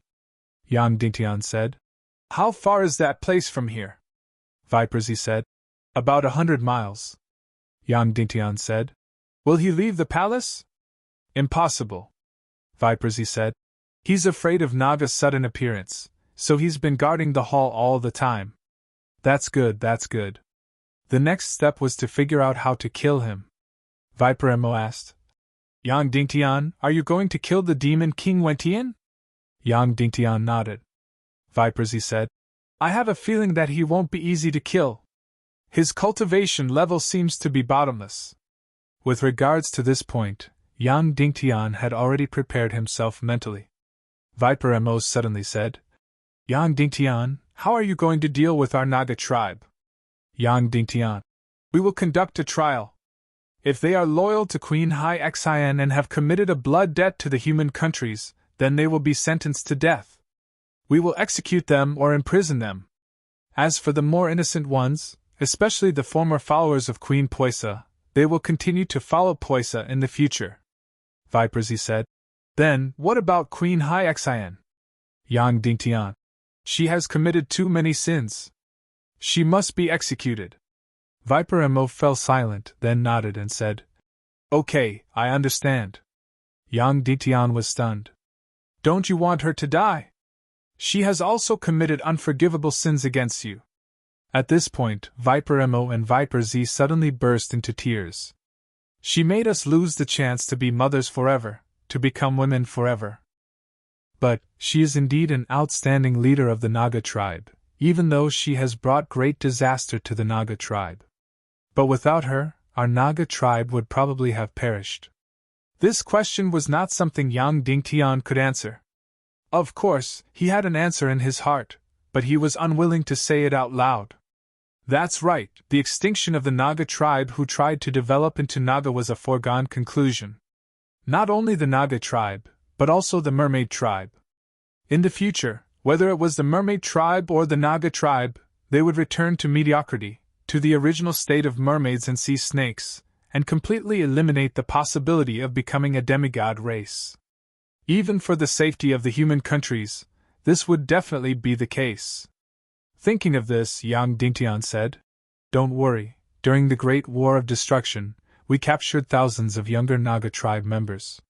Yang Dingtian said, "How far is that place from here?" Viper Z said, "About 100 miles. Yang Dingtian said, "Will he leave the palace?" "Impossible." Viper Z said, "He's afraid of Naga's sudden appearance, so he's been guarding the hall all the time." "That's good, that's good." The next step was to figure out how to kill him. Viper Mo asked, "Yang Dingtian, are you going to kill the demon King Wentian?" Yang Dingtian nodded. Viper Z said, "I have a feeling that he won't be easy to kill. His cultivation level seems to be bottomless." With regards to this point, Yang Dingtian had already prepared himself mentally. Viper Mo suddenly said, "Yang Dingtian, how are you going to deal with our Naga tribe?" Yang Dingtian, "We will conduct a trial. If they are loyal to Queen Hai Xian and have committed a blood debt to the human countries, then they will be sentenced to death. We will execute them or imprison them. As for the more innocent ones, especially the former followers of Queen Poisa, they will continue to follow Poisa in the future." Viper Z said, "Then, what about Queen Hai Xian?" Yang Dingtian, "She has committed too many sins. She must be executed." Viper Mo fell silent, then nodded and said, "Okay, I understand." Yang Dingtian was stunned. "Don't you want her to die? She has also committed unforgivable sins against you." At this point, Viper Mo and Viper Z suddenly burst into tears. "She made us lose the chance to be mothers forever, to become women forever. But, she is indeed an outstanding leader of the Naga tribe, even though she has brought great disaster to the Naga tribe. But without her, our Naga tribe would probably have perished." This question was not something Yang Dingtian could answer. Of course, he had an answer in his heart, but he was unwilling to say it out loud. That's right, the extinction of the Naga tribe who tried to develop into Naga was a foregone conclusion. Not only the Naga tribe, but also the mermaid tribe. In the future, whether it was the mermaid tribe or the Naga tribe, they would return to mediocrity, to the original state of mermaids and sea snakes, and completely eliminate the possibility of becoming a demigod race. Even for the safety of the human countries, this would definitely be the case. Thinking of this, Yang Dingtian said, "Don't worry, during the Great War of Destruction, we captured thousands of younger Naga tribe members.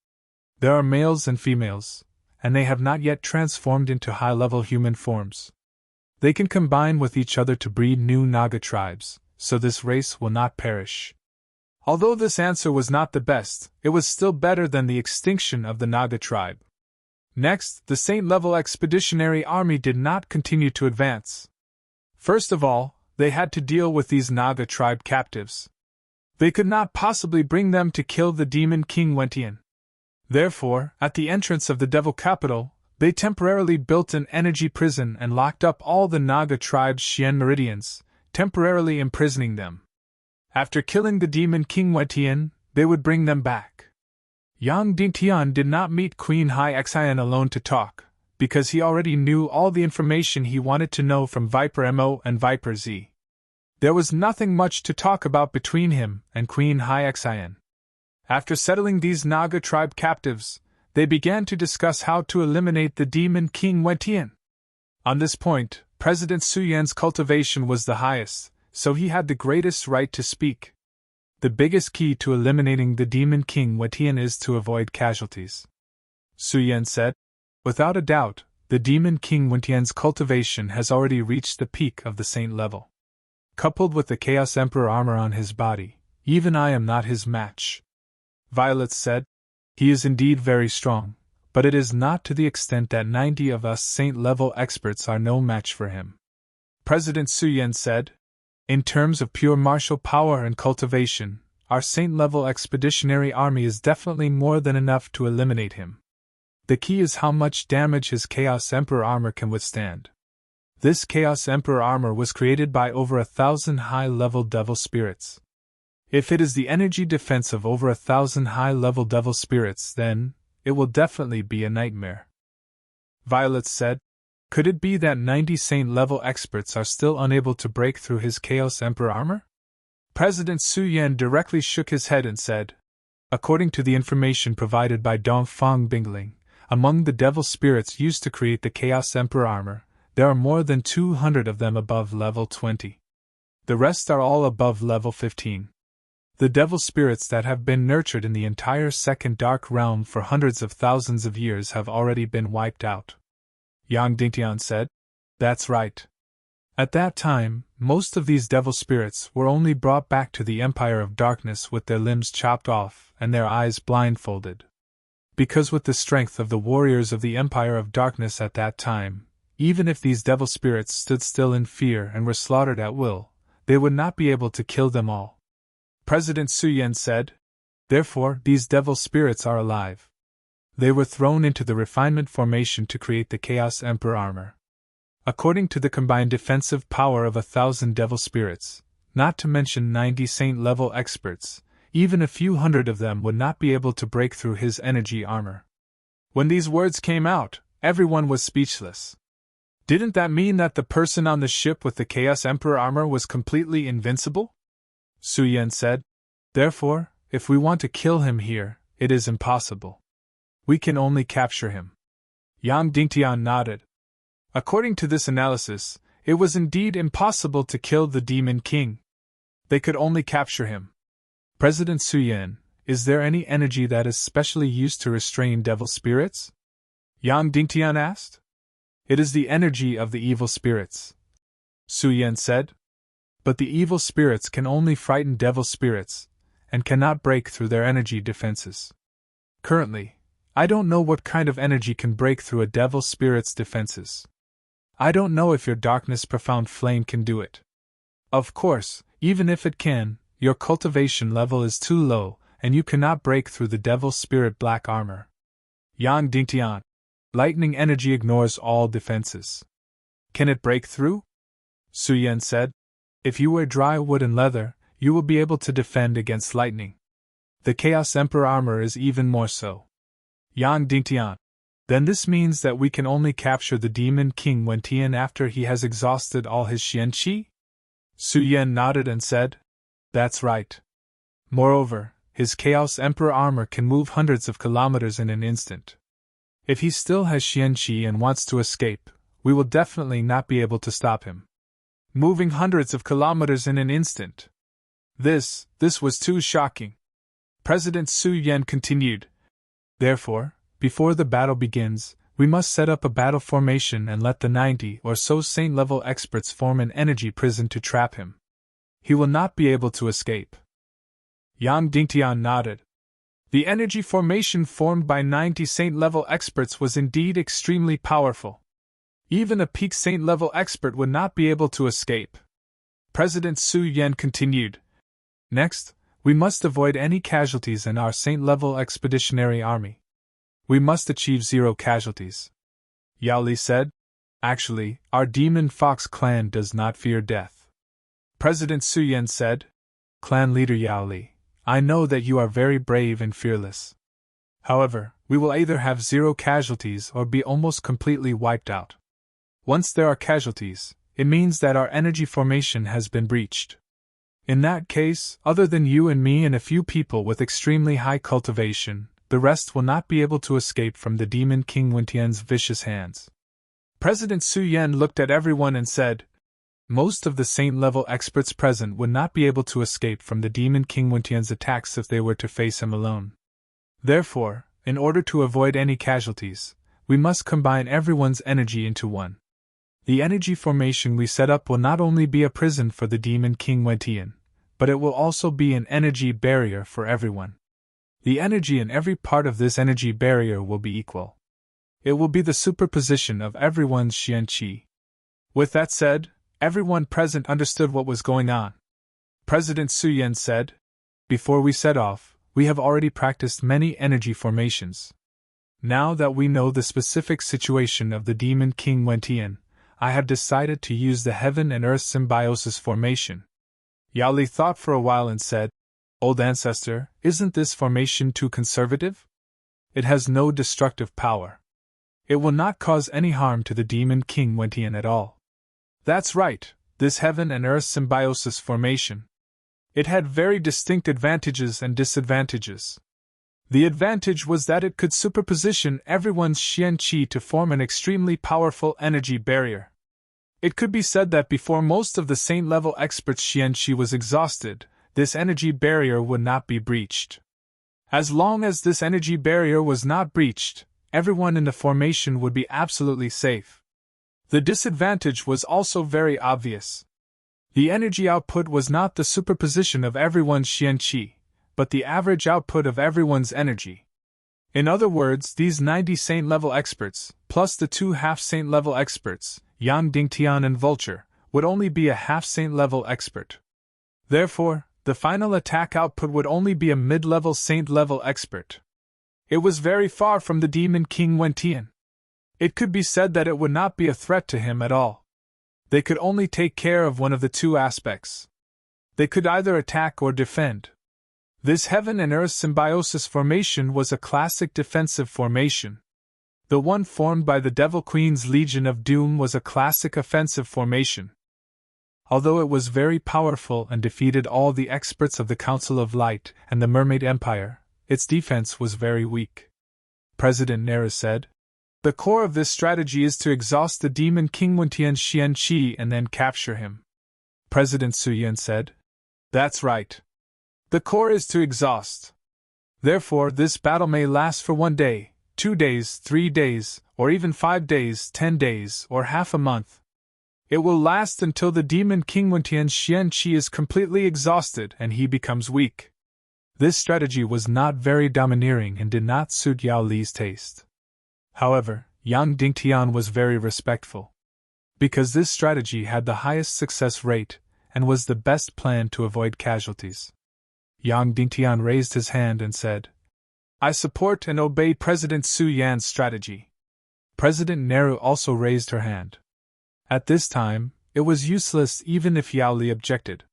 There are males and females, and they have not yet transformed into high-level human forms. They can combine with each other to breed new Naga tribes, so this race will not perish." Although this answer was not the best, it was still better than the extinction of the Naga tribe. Next, the Saint-level expeditionary army did not continue to advance. First of all, they had to deal with these Naga tribe captives. They could not possibly bring them to kill the demon King Wentian. Therefore, at the entrance of the Devil Capital, they temporarily built an energy prison and locked up all the Naga tribe's Xian Meridians, temporarily imprisoning them. After killing the demon King Wentian, they would bring them back. Yang Dingtian did not meet Queen Hai Xian alone to talk, because he already knew all the information he wanted to know from Viper Mo and Viper Z. There was nothing much to talk about between him and Queen Hai Xian. After settling these Naga tribe captives, they began to discuss how to eliminate the demon King Wentian. On this point, President Su Yan's cultivation was the highest, so he had the greatest right to speak. The biggest key to eliminating the Demon King Wetian is to avoid casualties. Su Yan said. Without a doubt, the Demon King Wetian's cultivation has already reached the peak of the saint level. Coupled with the Chaos Emperor armor on his body, even I am not his match. Violet said. He is indeed very strong, but it is not to the extent that 90 of us saint-level experts are no match for him. President Su Yan said. In terms of pure martial power and cultivation, our saint-level expeditionary army is definitely more than enough to eliminate him. The key is how much damage his Chaos Emperor armor can withstand. This Chaos Emperor armor was created by over 1,000 high-level devil spirits. If it is the energy defense of over 1,000 high-level devil spirits, then it will definitely be a nightmare. Violet said. Could it be that 90 saint-level experts are still unable to break through his Chaos Emperor armor? President Su Yan directly shook his head and said. According to the information provided by Dongfang Bingling, among the devil spirits used to create the Chaos Emperor armor, there are more than 200 of them above level 20. The rest are all above level 15. The devil spirits that have been nurtured in the entire Second Dark Realm for hundreds of thousands of years have already been wiped out. Yang Dingtian said. That's right. At that time, most of these devil spirits were only brought back to the Empire of Darkness with their limbs chopped off and their eyes blindfolded. Because with the strength of the warriors of the Empire of Darkness at that time, even if these devil spirits stood still in fear and were slaughtered at will, they would not be able to kill them all. President Su Yan said. Therefore, these devil spirits are alive. They were thrown into the refinement formation to create the Chaos Emperor armor. According to the combined defensive power of 1,000 devil spirits, not to mention 90 saint-level experts, even a few hundred of them would not be able to break through his energy armor. When these words came out, everyone was speechless. Didn't that mean that the person on the ship with the Chaos Emperor armor was completely invincible? Su Yan said. Therefore, if we want to kill him here, it is impossible. We can only capture him. Yang Dingtian nodded. According to this analysis, it was indeed impossible to kill the Demon King. They could only capture him. President Su Yan, is there any energy that is specially used to restrain devil spirits? Yang Dingtian asked. It is the energy of the evil spirits, Su Yan said. But the evil spirits can only frighten devil spirits, and cannot break through their energy defenses. Currently, I don't know what kind of energy can break through a devil spirit's defenses. I don't know if your Darkness Profound Flame can do it. Of course, even if it can, your cultivation level is too low, and you cannot break through the devil spirit black armor. Yang Dingtian. Lightning energy ignores all defenses. Can it break through? Su Yan said. If you wear dry wood and leather, you will be able to defend against lightning. The Chaos Emperor armor is even more so. Yang Dingtian. Then this means that we can only capture the Demon King Wentian after he has exhausted all his Xianqi? Su Yan nodded and said. That's right. Moreover, his Chaos Emperor armor can move hundreds of kilometers in an instant. If he still has Xianqi and wants to escape, we will definitely not be able to stop him. Moving hundreds of kilometers in an instant. This was too shocking. President Su Yan continued. Therefore, before the battle begins, we must set up a battle formation and let the 90 or so saint-level experts form an energy prison to trap him. He will not be able to escape. Yang Dingtian nodded. The energy formation formed by 90 saint-level experts was indeed extremely powerful. Even a peak saint-level expert would not be able to escape. President Su Yan continued. Next, we must avoid any casualties in our saint-level expeditionary army. We must achieve 0 casualties. Yao Li said. Actually, our Demon Fox clan does not fear death. President Su Yan said. Clan leader Yao Li, I know that you are very brave and fearless. However, we will either have 0 casualties or be almost completely wiped out. Once there are casualties, it means that our energy formation has been breached. In that case, other than you and me and a few people with extremely high cultivation, the rest will not be able to escape from the Demon King Wentian's vicious hands. President Su Yan looked at everyone and said, Most of the saint-level experts present would not be able to escape from the demon King Wentian's attacks if they were to face him alone. Therefore, in order to avoid any casualties, we must combine everyone's energy into one. The energy formation we set up will not only be a prison for the demon King Wentian, but it will also be an energy barrier for everyone. The energy in every part of this energy barrier will be equal. It will be the superposition of everyone's xian-qi. With that said, everyone present understood what was going on. President Su Yan said, "Before we set off, we have already practiced many energy formations. Now that we know the specific situation of the demon King Wentian, I have decided to use the heaven and earth symbiosis formation." Yao Li thought for a while and said, "Old ancestor, isn't this formation too conservative? It has no destructive power. It will not cause any harm to the demon King Wentian at all." That's right, this heaven and earth symbiosis formation. It had very distinct advantages and disadvantages. The advantage was that it could superposition everyone's xian-qi to form an extremely powerful energy barrier. It could be said that before most of the saint-level experts' xian-qi was exhausted, this energy barrier would not be breached. As long as this energy barrier was not breached, everyone in the formation would be absolutely safe. The disadvantage was also very obvious. The energy output was not the superposition of everyone's xian-qi, but the average output of everyone's energy. In other words, these 90 saint-level experts, plus the 2 half-saint-level experts, Yang Dingtian and Vulture, would only be a half-saint-level expert. Therefore, the final attack output would only be a mid-level saint-level expert. It was very far from the demon King Wentian. It could be said that it would not be a threat to him at all. They could only take care of one of the two aspects. They could either attack or defend. This heaven and earth symbiosis formation was a classic defensive formation. The one formed by the Devil Queen's Legion of Doom was a classic offensive formation. Although it was very powerful and defeated all the experts of the Council of Light and the Mermaid Empire, its defense was very weak. President Nera said, "The core of this strategy is to exhaust the demon King Wentian's xian-qi and then capture him." President Su Yan said, "That's right. The core is to exhaust. Therefore, this battle may last for 1 day, 2 days, 3 days, or even 5 days, 10 days, or half a month. It will last until the demon King Wentian's xian-qi is completely exhausted and he becomes weak." This strategy was not very domineering and did not suit Yao Li's taste. However, Yang Dingtian was very respectful. Because this strategy had the highest success rate and was the best plan to avoid casualties. Yang Dingtian raised his hand and said, "I support and obey President Su Yan's strategy." President Nehru also raised her hand. At this time, it was useless even if Yao Li objected.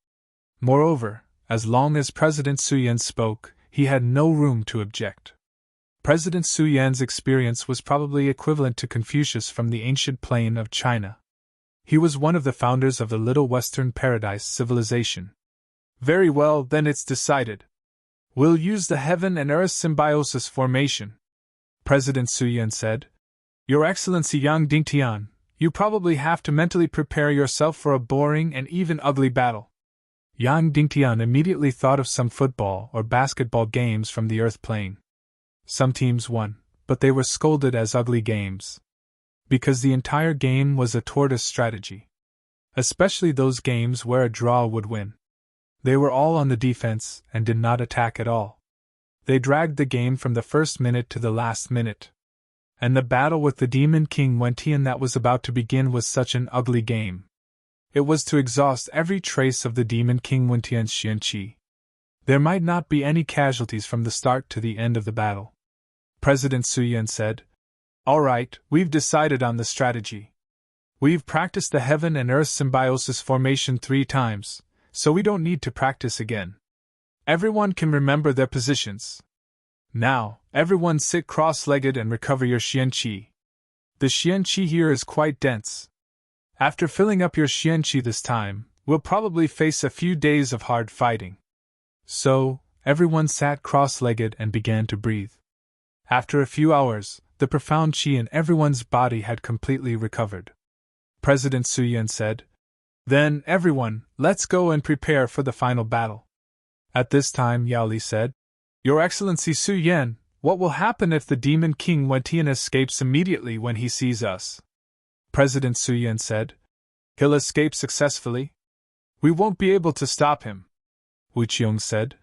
Moreover, as long as President Su Yan spoke, he had no room to object. President Su Yan's experience was probably equivalent to Confucius from the ancient plain of China. He was one of the founders of the Little Western Paradise civilization. "Very well, then it's decided. We'll use the heaven and earth symbiosis formation," President Su Yan said. "Your Excellency Yang Dingtian, you probably have to mentally prepare yourself for a boring and even ugly battle." Yang Dingtian immediately thought of some football or basketball games from the Earth plane. Some teams won, but they were scolded as ugly games. Because the entire game was a tortoise strategy. Especially those games where a draw would win. They were all on the defense and did not attack at all. They dragged the game from the first minute to the last minute. And the battle with the Demon King Wentian that was about to begin was such an ugly game. It was to exhaust every trace of the Demon King Wentian's xian-qi. There might not be any casualties from the start to the end of the battle. President Su Yan said, "All right, we've decided on the strategy. We've practiced the heaven and earth symbiosis formation 3 times, so we don't need to practice again. Everyone can remember their positions. Now, everyone sit cross-legged and recover your xian-qi. The xian-qi here is quite dense. After filling up your xian-qi this time, we'll probably face a few days of hard fighting." So, everyone sat cross-legged and began to breathe. After a few hours, the profound qi in everyone's body had completely recovered. President Su Yan said, Then, everyone, let's go and prepare for the final battle. At this time, Yao Li said, Your Excellency Su Yan, what will happen if the Demon King Wentian escapes immediately when he sees us? President Su Yan said, He'll escape successfully. We won't be able to stop him, Wu Qiong said.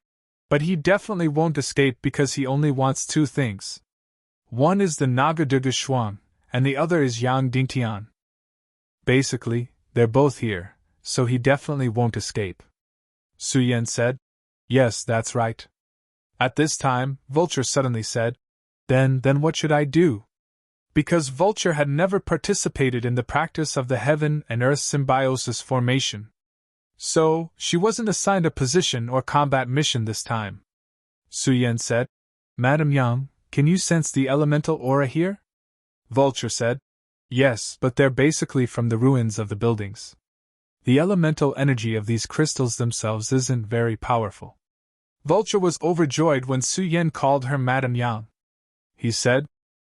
But he definitely won't escape because he only wants two things. One is the Naga de Shuang, and the other is Yang Dingtian. Basically, they're both here, so he definitely won't escape. Su Yan said, Yes, that's right. At this time, Vulture suddenly said, Then what should I do? Because Vulture had never participated in the practice of the heaven and earth symbiosis formation. So, she wasn't assigned a position or combat mission this time. Su Yan said, Madam Yang, can you sense the elemental aura here? Vulture said, Yes, but they're basically from the ruins of the buildings. The elemental energy of these crystals themselves isn't very powerful. Vulture was overjoyed when Su Yan called her Madam Yang. He said,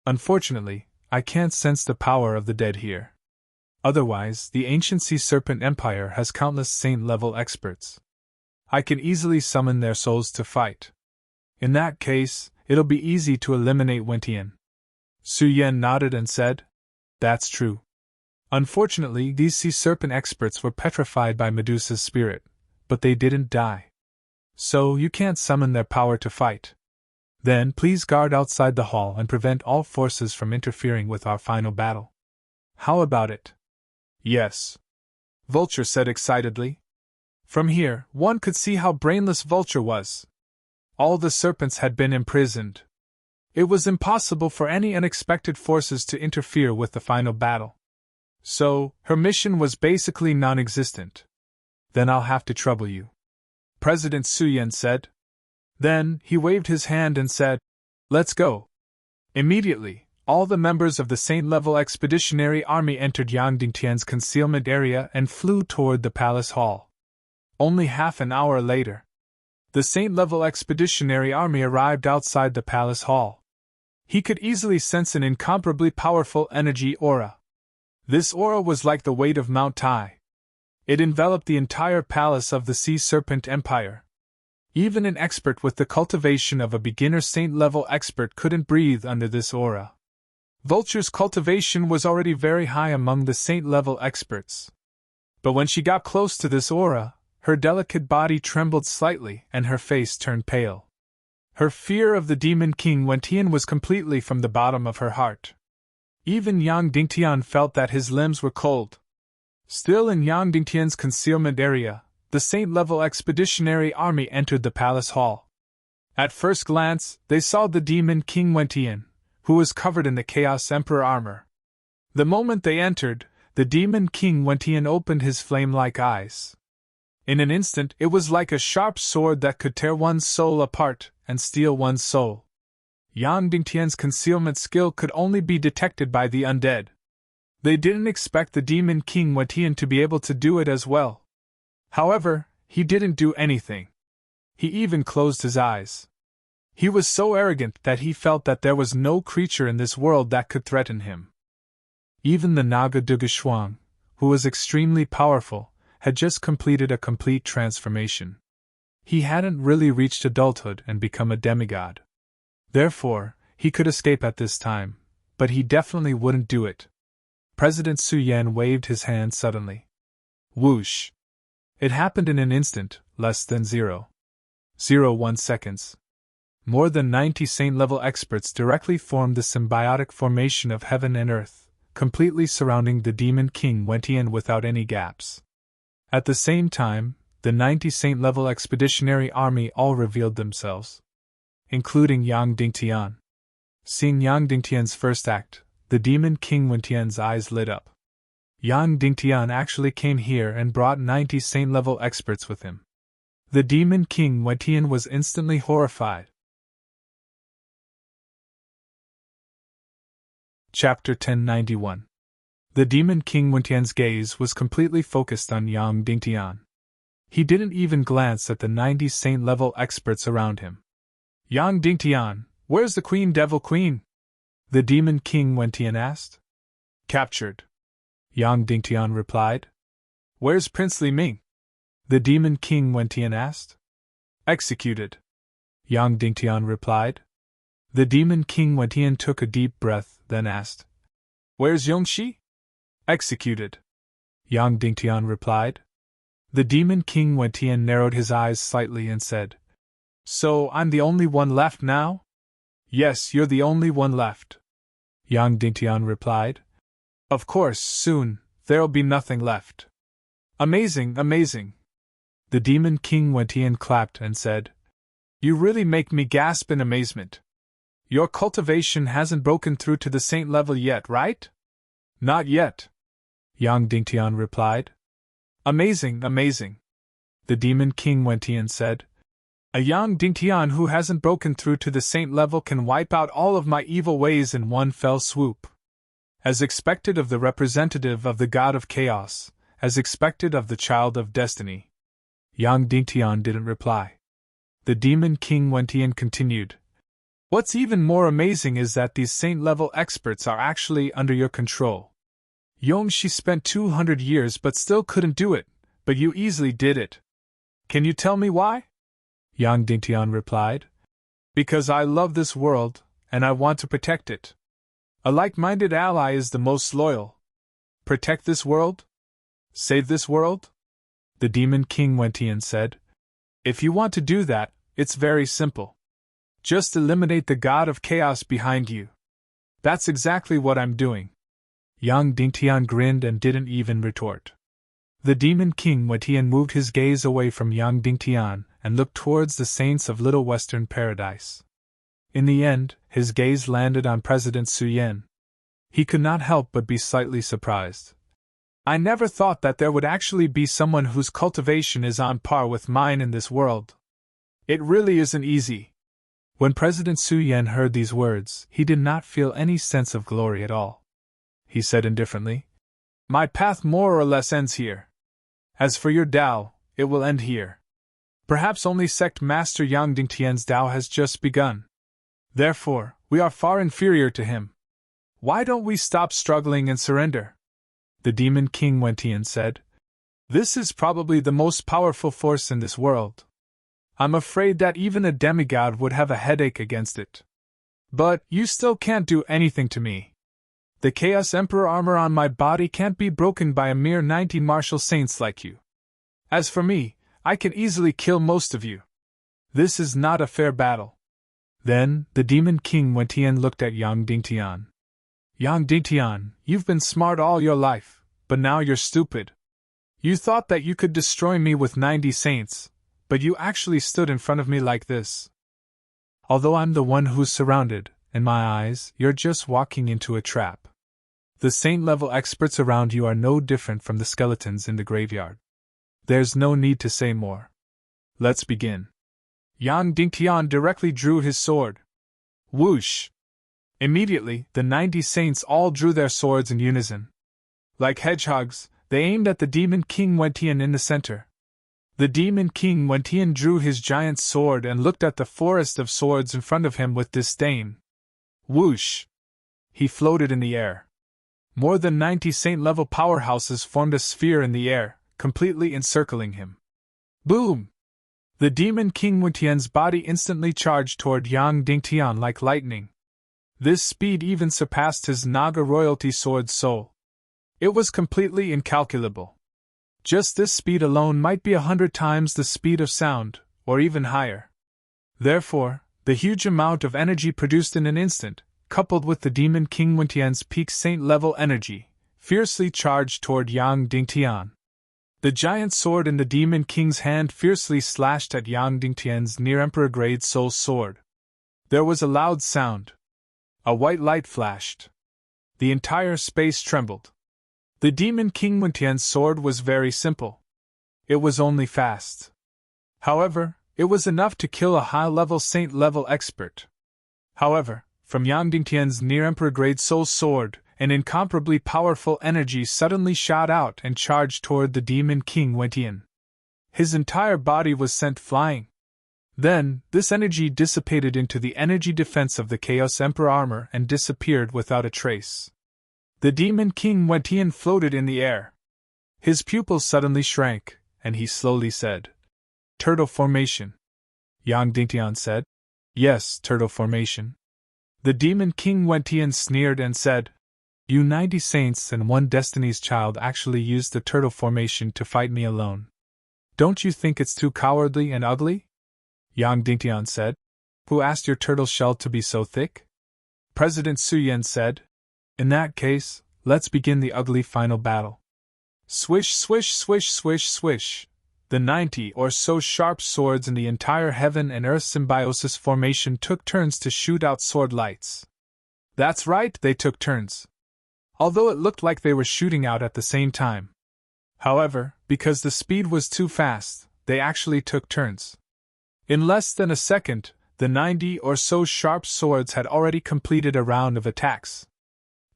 Unfortunately, I can't sense the power of the dead here. Otherwise, the ancient Sea Serpent Empire has countless saint-level experts. I can easily summon their souls to fight. In that case, it'll be easy to eliminate Wentian. Su Yan nodded and said, That's true. Unfortunately, these Sea Serpent experts were petrified by Medusa's spirit, but they didn't die. So you can't summon their power to fight. Then please guard outside the hall and prevent all forces from interfering with our final battle. How about it? Yes. Vulture said excitedly. From here, one could see how brainless Vulture was. All the serpents had been imprisoned. It was impossible for any unexpected forces to interfere with the final battle. So, her mission was basically non-existent. Then I'll have to trouble you. President Su Yan said. Then, he waved his hand and said, Let's go. Immediately, all the members of the Saint-level Expeditionary Army entered Yang Dingtian's concealment area and flew toward the palace hall. Only half an hour later, the Saint-level Expeditionary Army arrived outside the palace hall. He could easily sense an incomparably powerful energy aura. This aura was like the weight of Mount Tai. It enveloped the entire palace of the Sea Serpent Empire. Even an expert with the cultivation of a beginner saint-level expert couldn't breathe under this aura. Vulture's cultivation was already very high among the saint-level experts. But when she got close to this aura, her delicate body trembled slightly and her face turned pale. Her fear of the Demon King Wentian was completely from the bottom of her heart. Even Yang Dingtian felt that his limbs were cold. Still in Yang Dingtian's concealment area, the Saint-level Expeditionary Army entered the palace hall. At first glance, they saw the Demon King Wentian, who was covered in the Chaos Emperor armor. The moment they entered, the Demon King Wentian opened his flame-like eyes. In an instant, it was like a sharp sword that could tear one's soul apart and steal one's soul. Yang Dingtian's concealment skill could only be detected by the undead. They didn't expect the Demon King Wentian to be able to do it as well. However, he didn't do anything. He even closed his eyes. He was so arrogant that he felt that there was no creature in this world that could threaten him. Even the Naga de Shuang, who was extremely powerful, had just completed a complete transformation. He hadn't really reached adulthood and become a demigod. Therefore, he could escape at this time, but he definitely wouldn't do it. President Su Yan waved his hand suddenly. Whoosh! It happened in an instant, less than 0.01 seconds. More than 90 saint-level experts directly formed the symbiotic formation of heaven and earth, completely surrounding the Demon King Wentian without any gaps. At the same time, the 90 saint-level Expeditionary Army all revealed themselves, including Yang Dingtian. Seeing Yang Dingtian's first act, the Demon King Wentian's eyes lit up. Yang Dingtian actually came here and brought 90 saint-level experts with him. The Demon King Wentian was instantly horrified. Chapter 1091. The Demon King Wentian's gaze was completely focused on Yang Dingtian. He didn't even glance at the 90 saint-level experts around him. Yang Dingtian, where's the Queen Devil Queen? The Demon King Wentian asked. Captured. Yang Dingtian replied. Where's Princely Ming? The Demon King Wentian asked. Executed, Yang Dingtian replied. The Demon King Wentian took a deep breath, then asked, Where's Yongxi? Executed, Yang Dingtian replied. The Demon King Wentian narrowed his eyes slightly and said, So I'm the only one left now? Yes, you're the only one left, Yang Dingtian replied. Of course, soon, there'll be nothing left. Amazing, amazing. The Demon King Wentian clapped and said, You really make me gasp in amazement. Your cultivation hasn't broken through to the saint level yet, right? Not yet, Yang Dingtian replied. Amazing, amazing. The Demon King Wentian said. A Yang Dingtian who hasn't broken through to the saint level can wipe out all of my evil ways in one fell swoop. As expected of the representative of the god of chaos, as expected of the child of destiny. Yang Dingtian didn't reply. The Demon King Wentian continued. What's even more amazing is that these saint-level experts are actually under your control. Yongxi spent 200 years but still couldn't do it, but you easily did it. Can you tell me why? Yang Dingtian replied. Because I love this world, and I want to protect it. A like-minded ally is the most loyal. Protect this world? Save this world? The Demon King Wentian said. If you want to do that, it's very simple. Just eliminate the god of chaos behind you. That's exactly what I'm doing. Yang Dingtian grinned and didn't even retort. The Demon King Wentian moved his gaze away from Yang Dingtian and looked towards the saints of Little Western Paradise. In the end, his gaze landed on President Su Yan. He could not help but be slightly surprised. I never thought that there would actually be someone whose cultivation is on par with mine in this world. It really isn't easy. When President Su Yan heard these words, he did not feel any sense of glory at all. He said indifferently, My path more or less ends here. As for your Tao, it will end here. Perhaps only Sect Master Yang Dingtian's Tao has just begun. Therefore, we are far inferior to him. Why don't we stop struggling and surrender? The Demon King Wentian said. This is probably the most powerful force in this world. I'm afraid that even a demigod would have a headache against it. But you still can't do anything to me. The Chaos Emperor armor on my body can't be broken by a mere 90 martial saints like you. As for me, I can easily kill most of you. This is not a fair battle. Then, the Demon King Wentian looked at Yang Dingtian. Yang Dingtian, you've been smart all your life, but now you're stupid. You thought that you could destroy me with 90 saints, but you actually stood in front of me like this. Although I'm the one who's surrounded, in my eyes, you're just walking into a trap. The saint-level experts around you are no different from the skeletons in the graveyard. There's no need to say more. Let's begin. Yang Dingtian directly drew his sword. Whoosh! Immediately, the 90 saints all drew their swords in unison. Like hedgehogs, they aimed at the Demon King Wentian in the center. The Demon King Wentian drew his giant sword and looked at the forest of swords in front of him with disdain. Whoosh! He floated in the air. More than 90 saint-level powerhouses formed a sphere in the air, completely encircling him. Boom! The Demon King Wentian's body instantly charged toward Yang Dingtian like lightning. This speed even surpassed his Naga royalty sword's soul. It was completely incalculable. Just this speed alone might be 100 times the speed of sound, or even higher. Therefore, the huge amount of energy produced in an instant, coupled with the Demon King Wentian's peak saint-level energy, fiercely charged toward Yang Dingtian. The giant sword in the Demon King's hand fiercely slashed at Yang Dingtian's near-emperor-grade soul sword. There was a loud sound. A white light flashed. The entire space trembled. The Demon King Wentian's sword was very simple. It was only fast. However, it was enough to kill a high-level saint-level expert. However, from Yang Dingtian's near-emperor-grade soul sword, an incomparably powerful energy suddenly shot out and charged toward the Demon King Wentian. His entire body was sent flying. Then, this energy dissipated into the energy defense of the Chaos Emperor armor and disappeared without a trace. The Demon King Wentian floated in the air. His pupils suddenly shrank, and he slowly said, "Turtle formation." Yang Dingtian said, "Yes, turtle formation." The demon king Wentian sneered and said, "You 90 saints and one destiny's child actually used the turtle formation to fight me alone. Don't you think it's too cowardly and ugly?" Yang Dingtian said, "Who asked your turtle shell to be so thick?" President Suyen said, "In that case, let's begin the ugly final battle." Swish, swish, swish, swish, swish. The 90 or so sharp swords in the entire heaven and earth symbiosis formation took turns to shoot out sword lights. That's right, they took turns. Although it looked like they were shooting out at the same time. However, because the speed was too fast, they actually took turns. In less than a second, the 90 or so sharp swords had already completed a round of attacks.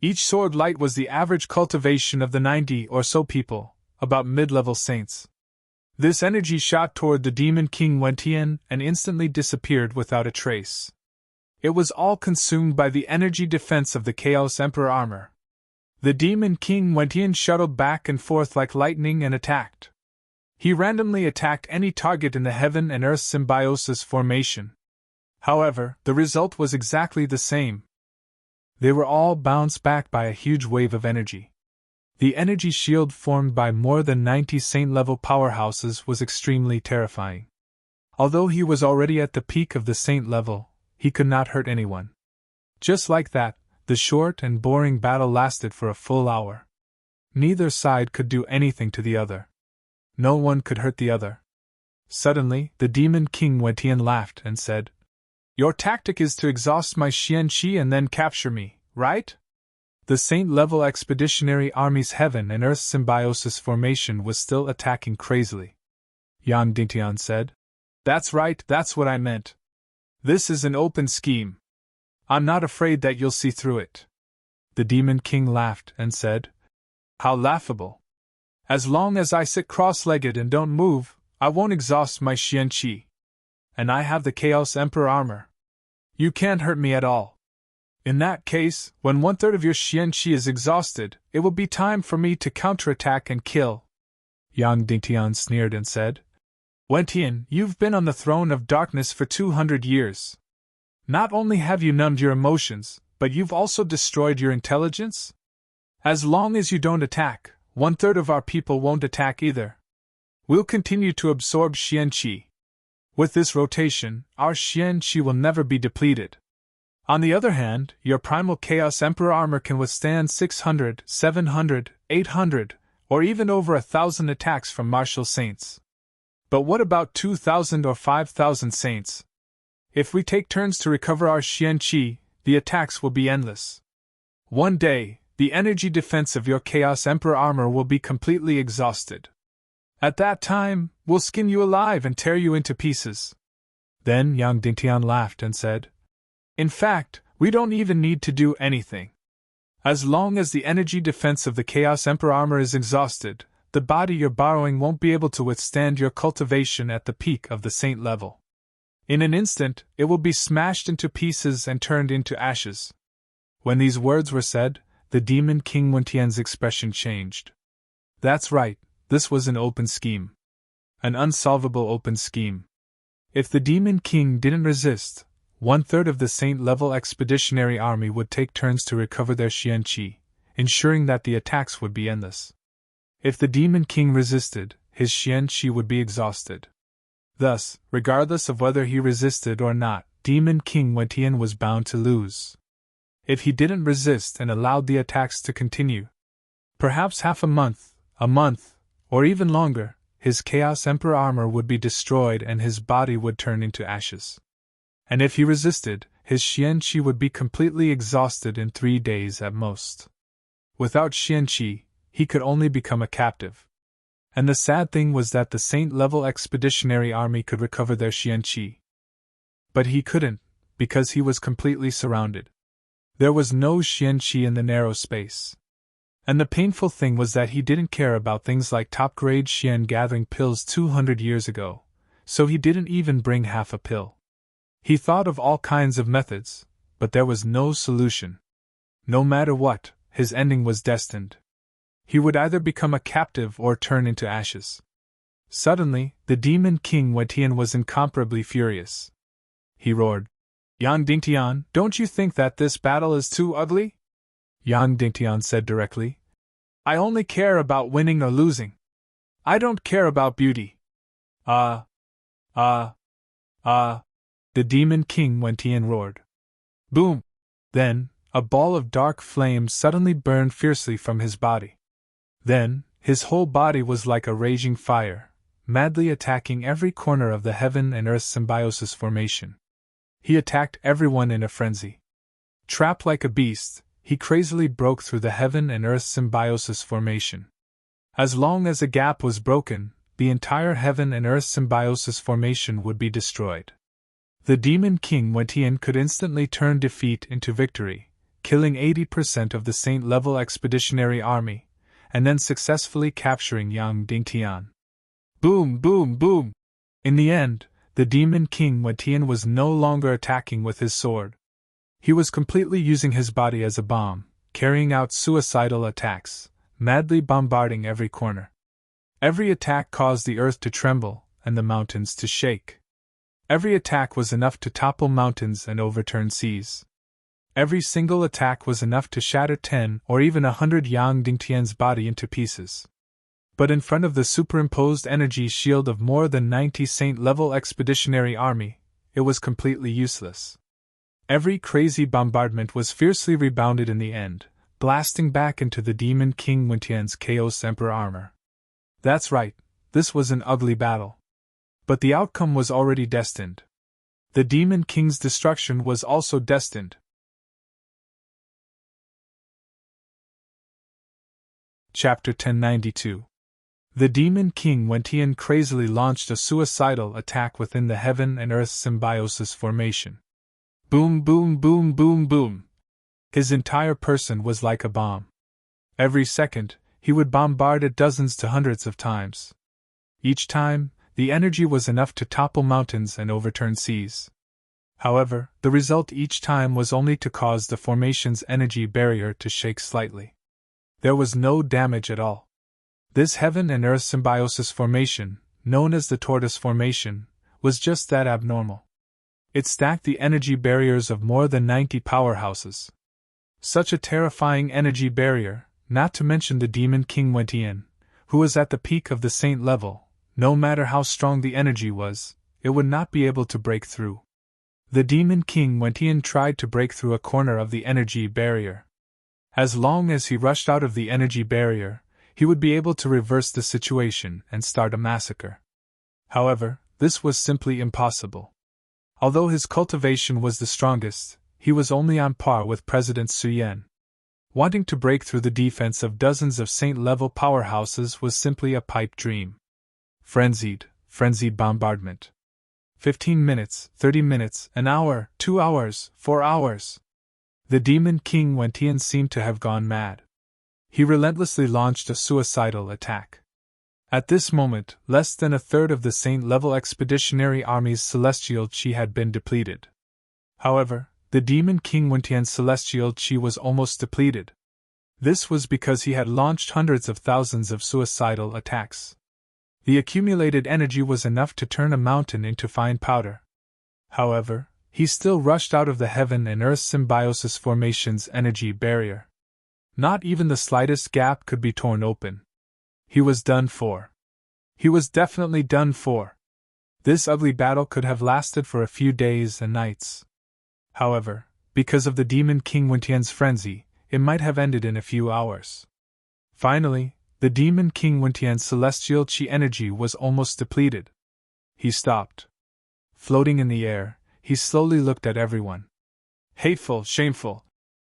Each sword light was the average cultivation of the 90 or so people, about mid-level saints. This energy shot toward the demon king Wentian and instantly disappeared without a trace. It was all consumed by the energy defense of the Chaos Emperor armor. The demon king Wentian shuttled back and forth like lightning and attacked. He randomly attacked any target in the heaven and earth symbiosis formation. However, the result was exactly the same. They were all bounced back by a huge wave of energy. The energy shield formed by more than 90 saint-level powerhouses was extremely terrifying. Although he was already at the peak of the saint level, he could not hurt anyone. Just like that, the short and boring battle lasted for a full hour. Neither side could do anything to the other. No one could hurt the other. Suddenly, the demon king Wentian laughed and said, "Your tactic is to exhaust my Xian-Qi and then capture me, right?" The saint-level expeditionary army's heaven and earth symbiosis formation was still attacking crazily. Yang Dingtian said, "That's right, that's what I meant. This is an open scheme. I'm not afraid that you'll see through it." The demon king laughed and said, "How laughable. As long as I sit cross-legged and don't move, I won't exhaust my Xian-Qi. And I have the Chaos Emperor armor. You can't hurt me at all. In that case, when 1/3 of your Xian-Qi is exhausted, it will be time for me to counterattack and kill." Yang Dingtian sneered and said, "Wentian, you've been on the throne of darkness for 200 years. Not only have you numbed your emotions, but you've also destroyed your intelligence? As long as you don't attack, 1/3 of our people won't attack either. We'll continue to absorb Xian-Qi. With this rotation, our Xian-Qi will never be depleted. On the other hand, your primal Chaos Emperor armor can withstand 600, 700, 800, or even over 1,000 attacks from martial saints. But what about 2,000 or 5,000 saints? If we take turns to recover our Xian-Qi, the attacks will be endless. One day, the energy defense of your Chaos Emperor armor will be completely exhausted. At that time, we'll skin you alive and tear you into pieces." Then Yang Dingtian laughed and said, "In fact, we don't even need to do anything. As long as the energy defense of the Chaos Emperor armor is exhausted, the body you're borrowing won't be able to withstand your cultivation at the peak of the saint level. In an instant, it will be smashed into pieces and turned into ashes." When these words were said, the demon king Wentian's expression changed. That's right, this was an open scheme. An unsolvable open scheme. If the demon king didn't resist, 1/3 of the saint-level expeditionary army would take turns to recover their Xian-Qi, ensuring that the attacks would be endless. If the demon king resisted, his Xian-Qi would be exhausted. Thus, regardless of whether he resisted or not, demon king Wentian was bound to lose. If he didn't resist and allowed the attacks to continue, perhaps half a month, or even longer, his Chaos Emperor armor would be destroyed and his body would turn into ashes. And if he resisted, his Xian-Qi would be completely exhausted in 3 days at most. Without Xian-Qi, he could only become a captive. And the sad thing was that the saint-level expeditionary army could recover their Xian-Qi. But he couldn't, because he was completely surrounded. There was no Xian-Qi in the narrow space. And the painful thing was that he didn't care about things like top-grade Xian gathering pills 200 years ago, so he didn't even bring half a pill. He thought of all kinds of methods, but there was no solution. No matter what, his ending was destined. He would either become a captive or turn into ashes. Suddenly, the demon king Wentian was incomparably furious. He roared, "Yang Dingtian, don't you think that this battle is too ugly?" Yang Dingtian said directly, "I only care about winning or losing. I don't care about beauty." Ah! Ah! Ah! The demon king Wentian roared. Boom! Then, a ball of dark flame suddenly burned fiercely from his body. Then, his whole body was like a raging fire, madly attacking every corner of the heaven and earth symbiosis formation. He attacked everyone in a frenzy. Trapped like a beast, he crazily broke through the heaven and earth symbiosis formation. As long as a gap was broken, the entire heaven and earth symbiosis formation would be destroyed. The demon king Wentian could instantly turn defeat into victory, killing 80% of the Saint-level expeditionary army, and then successfully capturing Yang Dingtian. Boom, boom, boom! In the end, the demon king Wentian was no longer attacking with his sword. He was completely using his body as a bomb, carrying out suicidal attacks, madly bombarding every corner. Every attack caused the earth to tremble and the mountains to shake. Every attack was enough to topple mountains and overturn seas. Every single attack was enough to shatter 10 or even 100 Yang Dingtian's body into pieces. But in front of the superimposed energy shield of more than 90 Saint-level expeditionary army, it was completely useless. Every crazy bombardment was fiercely rebounded in the end, blasting back into the demon king Wentian's Chaos Emperor armor. That's right, this was an ugly battle. But the outcome was already destined. The demon king's destruction was also destined. Chapter 1092. The demon king Wentian crazily launched a suicidal attack within the heaven and earth symbiosis formation. Boom, boom, boom, boom, boom. His entire person was like a bomb. Every second, he would bombard it dozens to hundreds of times. Each time, the energy was enough to topple mountains and overturn seas. However, the result each time was only to cause the formation's energy barrier to shake slightly. There was no damage at all. This heaven and earth symbiosis formation, known as the tortoise formation, was just that abnormal. It stacked the energy barriers of more than 90 powerhouses. Such a terrifying energy barrier, not to mention the demon king Wentian, who was at the peak of the saint level, no matter how strong the energy was, it would not be able to break through. The demon king Wentian tried to break through a corner of the energy barrier. As long as he rushed out of the energy barrier, he would be able to reverse the situation and start a massacre. However, this was simply impossible. Although his cultivation was the strongest, he was only on par with President Su Yan. Wanting to break through the defense of dozens of saint-level powerhouses was simply a pipe dream. Frenzied bombardment. 15 minutes, 30 minutes, an hour, 2 hours, 4 hours. The demon king Wentian seemed to have gone mad. He relentlessly launched a suicidal attack. At this moment, less than a third of the saint-level expeditionary army's celestial chi had been depleted. However, the demon king Wentian's celestial chi was almost depleted. This was because he had launched hundreds of thousands of suicidal attacks. The accumulated energy was enough to turn a mountain into fine powder. However, he still rushed out of the heaven and earth symbiosis formation's energy barrier. Not even the slightest gap could be torn open. He was done for. He was definitely done for. This ugly battle could have lasted for a few days and nights. However, because of the demon king Wentian's frenzy, it might have ended in a few hours. Finally, the demon king Wentian's celestial chi energy was almost depleted. He stopped. Floating in the air, he slowly looked at everyone. Hateful, shameful.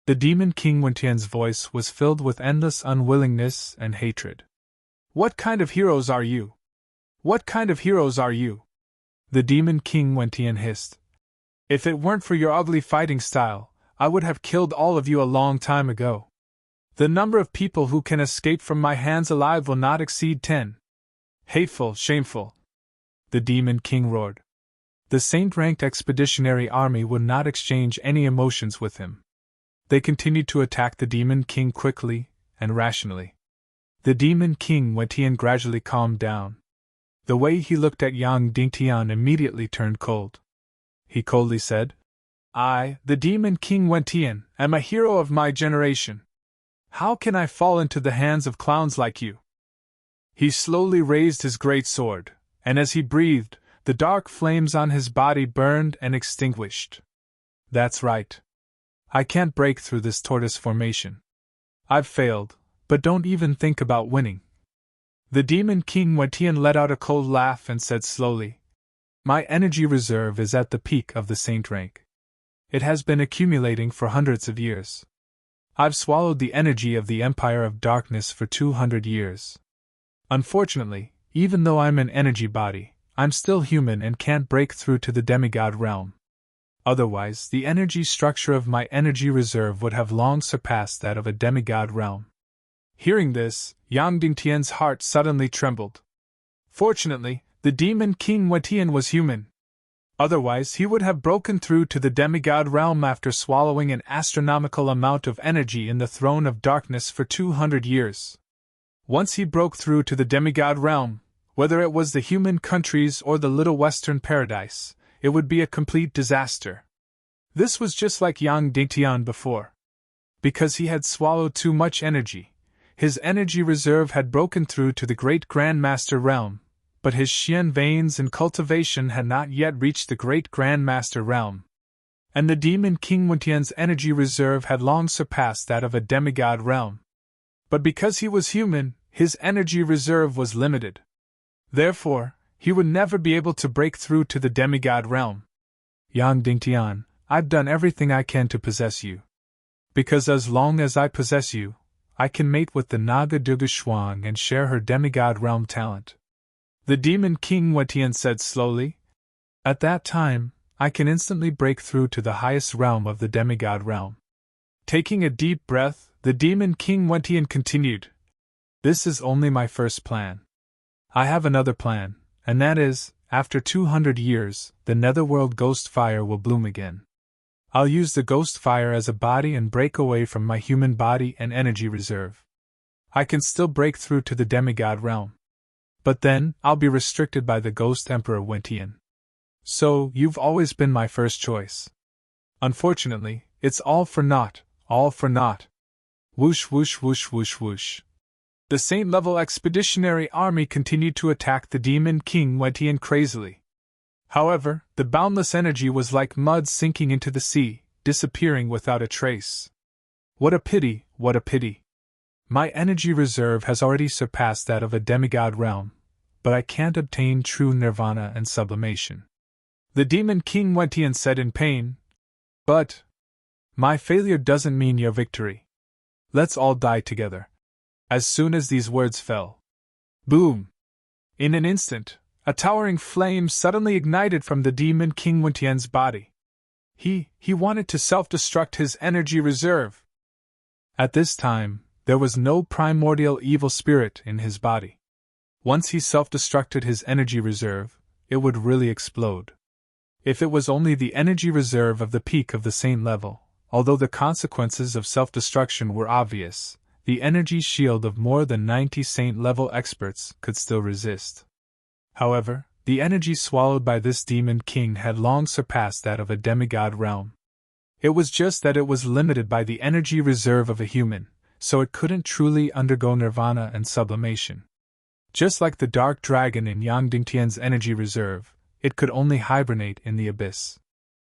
The demon king Wentian's voice was filled with endless unwillingness and hatred. What kind of heroes are you? What kind of heroes are you? The demon king Wentian hissed. If it weren't for your ugly fighting style, I would have killed all of you a long time ago. The number of people who can escape from my hands alive will not exceed 10. Hateful, shameful. The demon king roared. The saint-ranked expeditionary army would not exchange any emotions with him. They continued to attack the demon king quickly and rationally. The Demon King Wentian gradually calmed down. The way he looked at Yang Dingtian immediately turned cold. He coldly said, I, the Demon King Wentian, am a hero of my generation. How can I fall into the hands of clowns like you? He slowly raised his great sword, and as he breathed, the dark flames on his body burned and extinguished. That's right. I can't break through this tortoise formation. I've failed, but don't even think about winning. The Demon King Wentian let out a cold laugh and said slowly, My energy reserve is at the peak of the saint rank. It has been accumulating for hundreds of years. I've swallowed the energy of the Empire of Darkness for 200 years. Unfortunately, even though I'm an energy body, I'm still human and can't break through to the demigod realm. Otherwise, the energy structure of my energy reserve would have long surpassed that of a demigod realm. Hearing this, Yang Dingtian's heart suddenly trembled. Fortunately, the Demon King Wentian was human. Otherwise, he would have broken through to the demigod realm after swallowing an astronomical amount of energy in the throne of darkness for 200 years. Once he broke through to the demigod realm, whether it was the human countries or the little western paradise, it would be a complete disaster. This was just like Yang Dingtian before. Because he had swallowed too much energy, his energy reserve had broken through to the great Grandmaster realm, but his Xian veins and cultivation had not yet reached the great Grandmaster realm. And the Demon King Wentian's energy reserve had long surpassed that of a demigod realm. But because he was human, his energy reserve was limited. Therefore, he would never be able to break through to the demigod realm. Yang Dingtian, I've done everything I can to possess you. Because as long as I possess you, I can mate with the Naga Durga Shuang and share her demigod realm talent. The Demon King Wentian said slowly. At that time, I can instantly break through to the highest realm of the demigod realm. Taking a deep breath, the Demon King Wentian continued. This is only my first plan. I have another plan, and that is, after 200 years, the netherworld ghost fire will bloom again. I'll use the ghost fire as a body and break away from my human body and energy reserve. I can still break through to the demigod realm. But then, I'll be restricted by the Ghost Emperor Wentian. So, you've always been my first choice. Unfortunately, it's all for naught, all for naught. Whoosh whoosh whoosh whoosh whoosh. The Saint-level expeditionary army continued to attack the Demon King Wentian crazily. However, the boundless energy was like mud sinking into the sea, disappearing without a trace. What a pity, what a pity. My energy reserve has already surpassed that of a demigod realm, but I can't obtain true nirvana and sublimation. The Demon King Wentian said in pain. But my failure doesn't mean your victory. Let's all die together. As soon as these words fell, boom! In an instant, a towering flame suddenly ignited from the Demon King Wentian's body. He wanted to self-destruct his energy reserve. At this time, there was no primordial evil spirit in his body. Once he self-destructed his energy reserve, it would really explode. If it was only the energy reserve of the peak of the saint level, although the consequences of self-destruction were obvious, the energy shield of more than 90 saint-level experts could still resist. However, the energy swallowed by this demon king had long surpassed that of a demigod realm. It was just that it was limited by the energy reserve of a human, so it couldn't truly undergo nirvana and sublimation. Just like the dark dragon in Yang Dingtian's energy reserve, it could only hibernate in the abyss.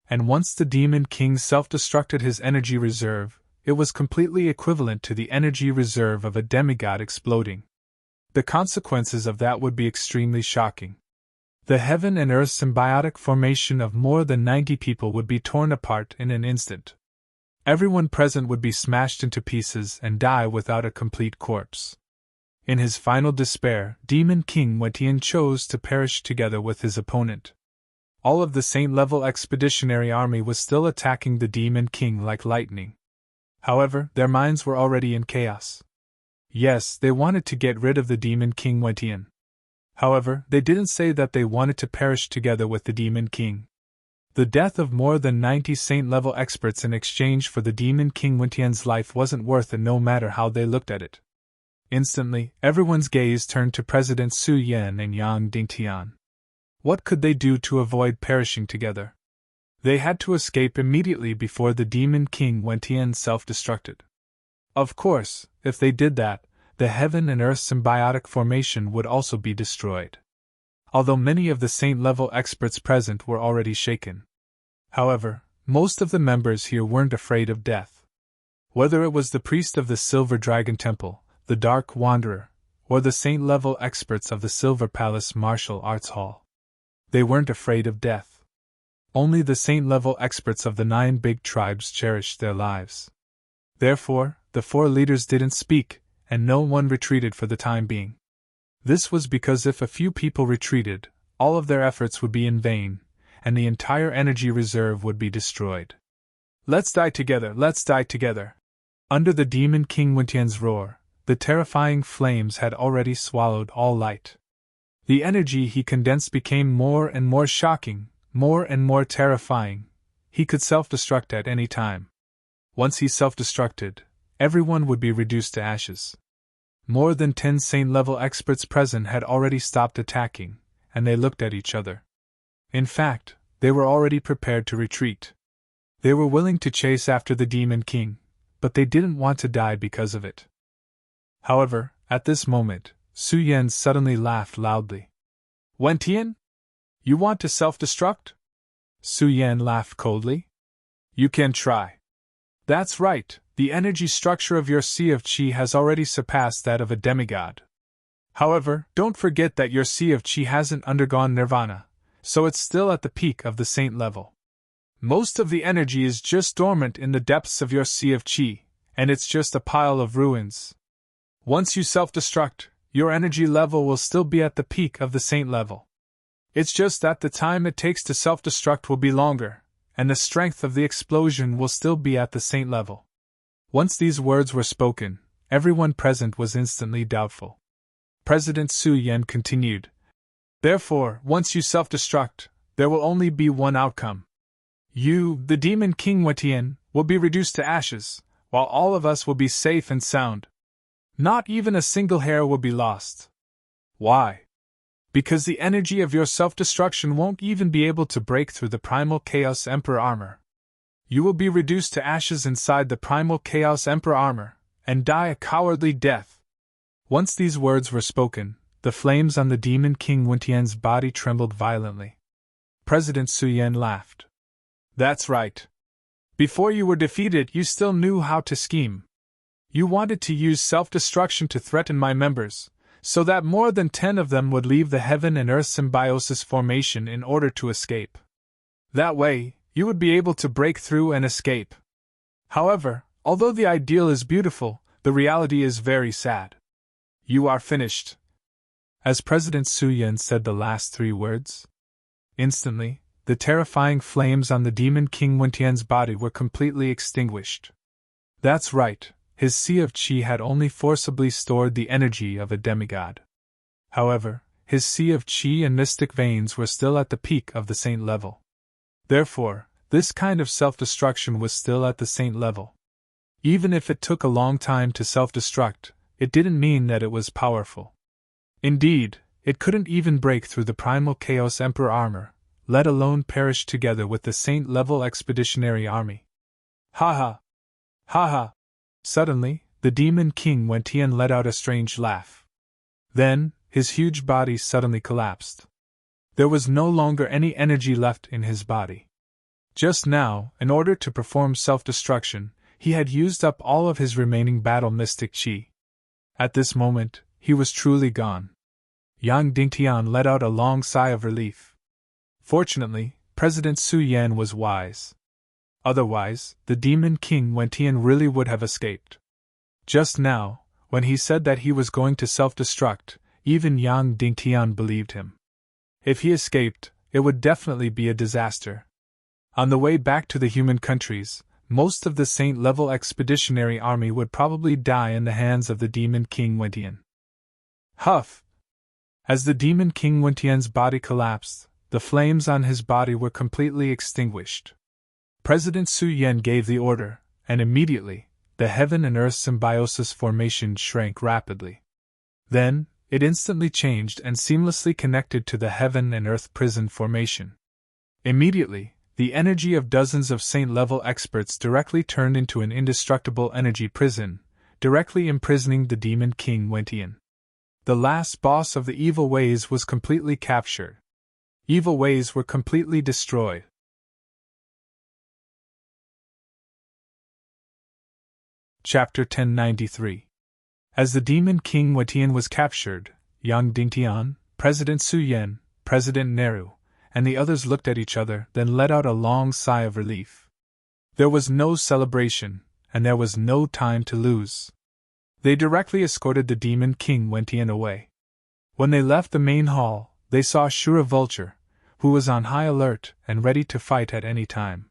And once the demon king self-destructed his energy reserve, it was completely equivalent to the energy reserve of a demigod exploding. The consequences of that would be extremely shocking. The heaven and earth symbiotic formation of more than 90 people would be torn apart in an instant. Everyone present would be smashed into pieces and die without a complete corpse. In his final despair, Demon King Wentian chose to perish together with his opponent. All of the saint-level expeditionary army was still attacking the Demon King like lightning. However, their minds were already in chaos. Yes, they wanted to get rid of the Demon King Wentian. However, they didn't say that they wanted to perish together with the Demon King. The death of more than 90 saint-level experts in exchange for the Demon King Wentian's life wasn't worth it no matter how they looked at it. Instantly, everyone's gaze turned to President Su Yan and Yang Dingtian. What could they do to avoid perishing together? They had to escape immediately before the Demon King Wentian self-destructed. Of course, if they did that, the heaven and earth symbiotic formation would also be destroyed. Although many of the saint-level experts present were already shaken. However, most of the members here weren't afraid of death. Whether it was the priest of the Silver Dragon Temple, the Dark Wanderer, or the saint-level experts of the Silver Palace Martial Arts Hall. They weren't afraid of death. Only the saint-level experts of the 9 big tribes cherished their lives. Therefore, the 4 leaders didn't speak, and no one retreated for the time being. This was because if a few people retreated, all of their efforts would be in vain, and the entire energy reserve would be destroyed. Let's die together, let's die together! Under the Demon King Wentian's roar, the terrifying flames had already swallowed all light. The energy he condensed became more and more shocking, more and more terrifying. He could self-destruct at any time. Once he self-destructed, everyone would be reduced to ashes. More than 10 saint-level experts present had already stopped attacking, and they looked at each other. In fact, they were already prepared to retreat. They were willing to chase after the Demon King, but they didn't want to die because of it. However, at this moment, Su Yan suddenly laughed loudly. Wentian? You want to self-destruct? Su Yan laughed coldly. You can try. That's right, the energy structure of your Sea of Qi has already surpassed that of a demigod. However, don't forget that your Sea of Qi hasn't undergone nirvana, so it's still at the peak of the saint level. Most of the energy is just dormant in the depths of your Sea of Qi, and it's just a pile of ruins. Once you self-destruct, your energy level will still be at the peak of the saint level. It's just that the time it takes to self-destruct will be longer, and the strength of the explosion will still be at the saint level. Once these words were spoken, everyone present was instantly doubtful. President Su Yan continued. Therefore, once you self-destruct, there will only be one outcome. You, the Demon King Wentian, will be reduced to ashes, while all of us will be safe and sound. Not even a single hair will be lost. Why? Because the energy of your self-destruction won't even be able to break through the Primal Chaos Emperor armor. You will be reduced to ashes inside the Primal Chaos Emperor armor, and die a cowardly death. Once these words were spoken, the flames on the Demon King Wentian's body trembled violently. President Su Yan laughed. That's right. Before you were defeated, you still knew how to scheme. You wanted to use self-destruction to threaten my members, so that more than 10 of them would leave the heaven and earth symbiosis formation in order to escape. That way, you would be able to break through and escape. However, although the ideal is beautiful, the reality is very sad. You are finished. As President Su Yan said the last 3 words, instantly, the terrifying flames on the Demon King Wentian's body were completely extinguished. That's right. His Sea of Qi had only forcibly stored the energy of a demigod. However, his Sea of Qi and mystic veins were still at the peak of the saint level. Therefore, this kind of self-destruction was still at the saint level. Even if it took a long time to self-destruct, it didn't mean that it was powerful. Indeed, it couldn't even break through the Primal Chaos Emperor armor, let alone perish together with the saint-level expeditionary army. Ha ha! Ha ha! Suddenly, the Demon King Wentian let out a strange laugh. Then, his huge body suddenly collapsed. There was no longer any energy left in his body. Just now, in order to perform self-destruction, he had used up all of his remaining battle mystic qi. At this moment, he was truly gone. Yang Dingtian let out a long sigh of relief. Fortunately, President Su Yan was wise. Otherwise, the Demon King Wentian really would have escaped. Just now, when he said that he was going to self-destruct, even Yang Dingtian believed him. If he escaped, it would definitely be a disaster. On the way back to the human countries, most of the saint-level expeditionary army would probably die in the hands of the Demon King Wentian. Huff! As the Demon King Wentian's body collapsed, the flames on his body were completely extinguished. President Su Yan gave the order, and immediately, the heaven and earth symbiosis formation shrank rapidly. Then, it instantly changed and seamlessly connected to the heaven and earth prison formation. Immediately, the energy of dozens of saint-level experts directly turned into an indestructible energy prison, directly imprisoning the demon king Wentian. The last boss of the evil ways was completely captured. Evil ways were completely destroyed. Chapter 1093. As the demon king Wentian was captured, Yang Dingtian, President Su Yan, President Nehru, and the others looked at each other, then let out a long sigh of relief. There was no celebration, and there was no time to lose. They directly escorted the demon king Wentian away. When they left the main hall, they saw Shura Vulture, who was on high alert and ready to fight at any time.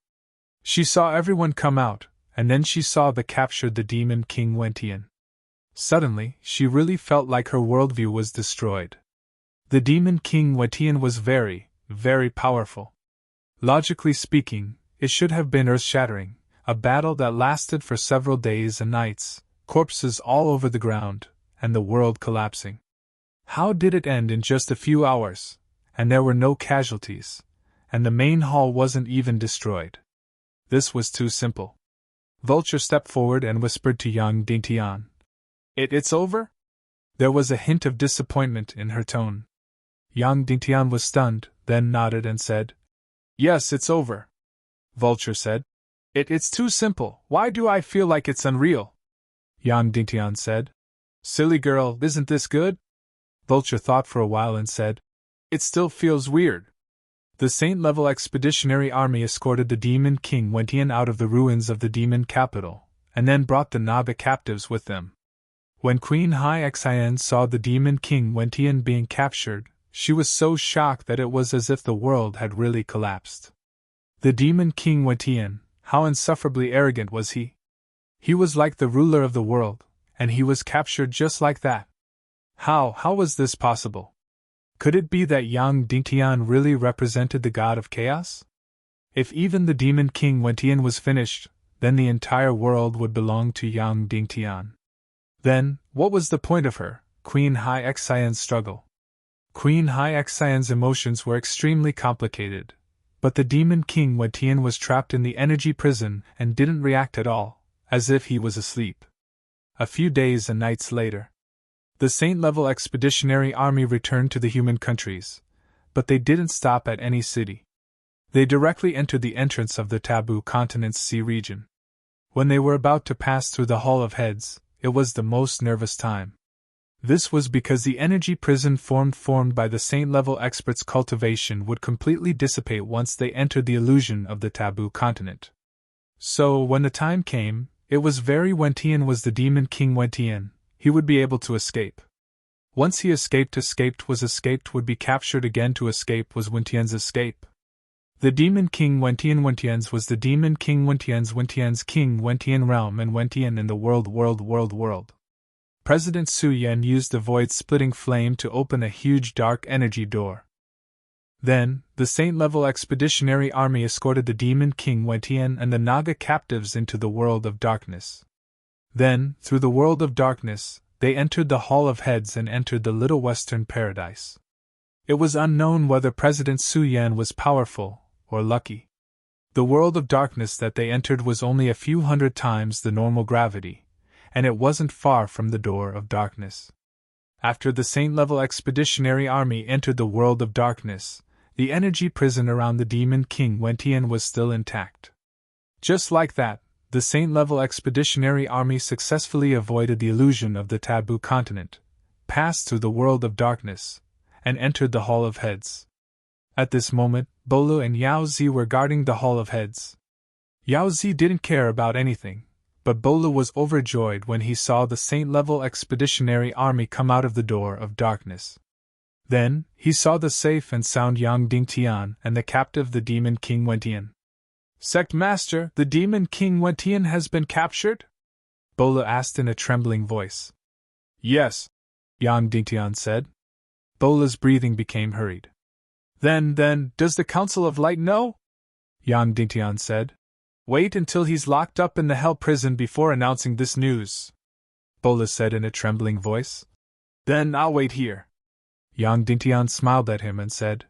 She saw everyone come out, and then she saw the captured the demon king Wentian. Suddenly, she really felt like her worldview was destroyed. The demon king Wentian was very, very powerful. Logically speaking, it should have been earth-shattering, a battle that lasted for several days and nights, corpses all over the ground, and the world collapsing. How did it end in just a few hours, and there were no casualties, and the main hall wasn't even destroyed? This was too simple. Vulture stepped forward and whispered to Yang Dingtian. It's over? There was a hint of disappointment in her tone. Yang Dingtian was stunned, then nodded and said, Yes, it's over. Vulture said, It's too simple. Why do I feel like it's unreal? Yang Dingtian said, Silly girl, isn't this good? Vulture thought for a while and said, It still feels weird. The saint-level expeditionary army escorted the demon king Wentian out of the ruins of the demon capital, and then brought the Naga captives with them. When Queen Hai Xian saw the demon king Wentian being captured, she was so shocked that it was as if the world had really collapsed. The demon king Wentian, how insufferably arrogant was he? He was like the ruler of the world, and he was captured just like that. How was this possible? Could it be that Yang Dingtian really represented the god of chaos? If even the demon king Wentian was finished, then the entire world would belong to Yang Dingtian. Then, what was the point of her, Queen Hai Xian's struggle? Queen Hai Xian's emotions were extremely complicated, but the demon king Wentian was trapped in the energy prison and didn't react at all, as if he was asleep. A few days and nights later, the saint-level expeditionary army returned to the human countries, but they didn't stop at any city. They directly entered the entrance of the Taboo Continent's sea region. When they were about to pass through the Hall of Heads, it was the most nervous time. This was because the energy prison formed by the saint-level experts' cultivation would completely dissipate once they entered the illusion of the Taboo Continent. So, when the time came, it was very Wentian was the demon king Wentian, he would be able to escape. Once he escaped would be captured again to escape was Wentian's escape. The demon king Wentian's was the demon king Wentian's king Wentian realm and Wentian in the world. President Su Yan used the void-splitting flame to open a huge dark energy door. Then, the saint-level expeditionary army escorted the demon king Wentian and the Naga captives into the world of darkness. Then, through the world of darkness, they entered the Hall of Heads and entered the Little Western Paradise. It was unknown whether President Su Yan was powerful or lucky. The world of darkness that they entered was only a few hundred times the normal gravity, and it wasn't far from the door of darkness. After the saint-level expeditionary army entered the world of darkness, the energy prison around the demon king Wentian was still intact. Just like that, the saint-level expeditionary army successfully avoided the illusion of the Taboo Continent, passed through the world of darkness, and entered the Hall of Heads. At this moment, Bolu and Yao Zi were guarding the Hall of Heads. Yao Zi didn't care about anything, but Bolu was overjoyed when he saw the saint-level expeditionary army come out of the door of darkness. Then, he saw the safe and sound Yang Dingtian and the captive the demon king Wentian. Sect Master, the demon king Wentian has been captured? Bolu asked in a trembling voice. Yes, Yang Dingtian said. Bolu's breathing became hurried. Then, does the Council of Light know? Yang Dingtian said. Wait until he's locked up in the hell prison before announcing this news, Bola said in a trembling voice. Then I'll wait here. Yang Dingtian smiled at him and said,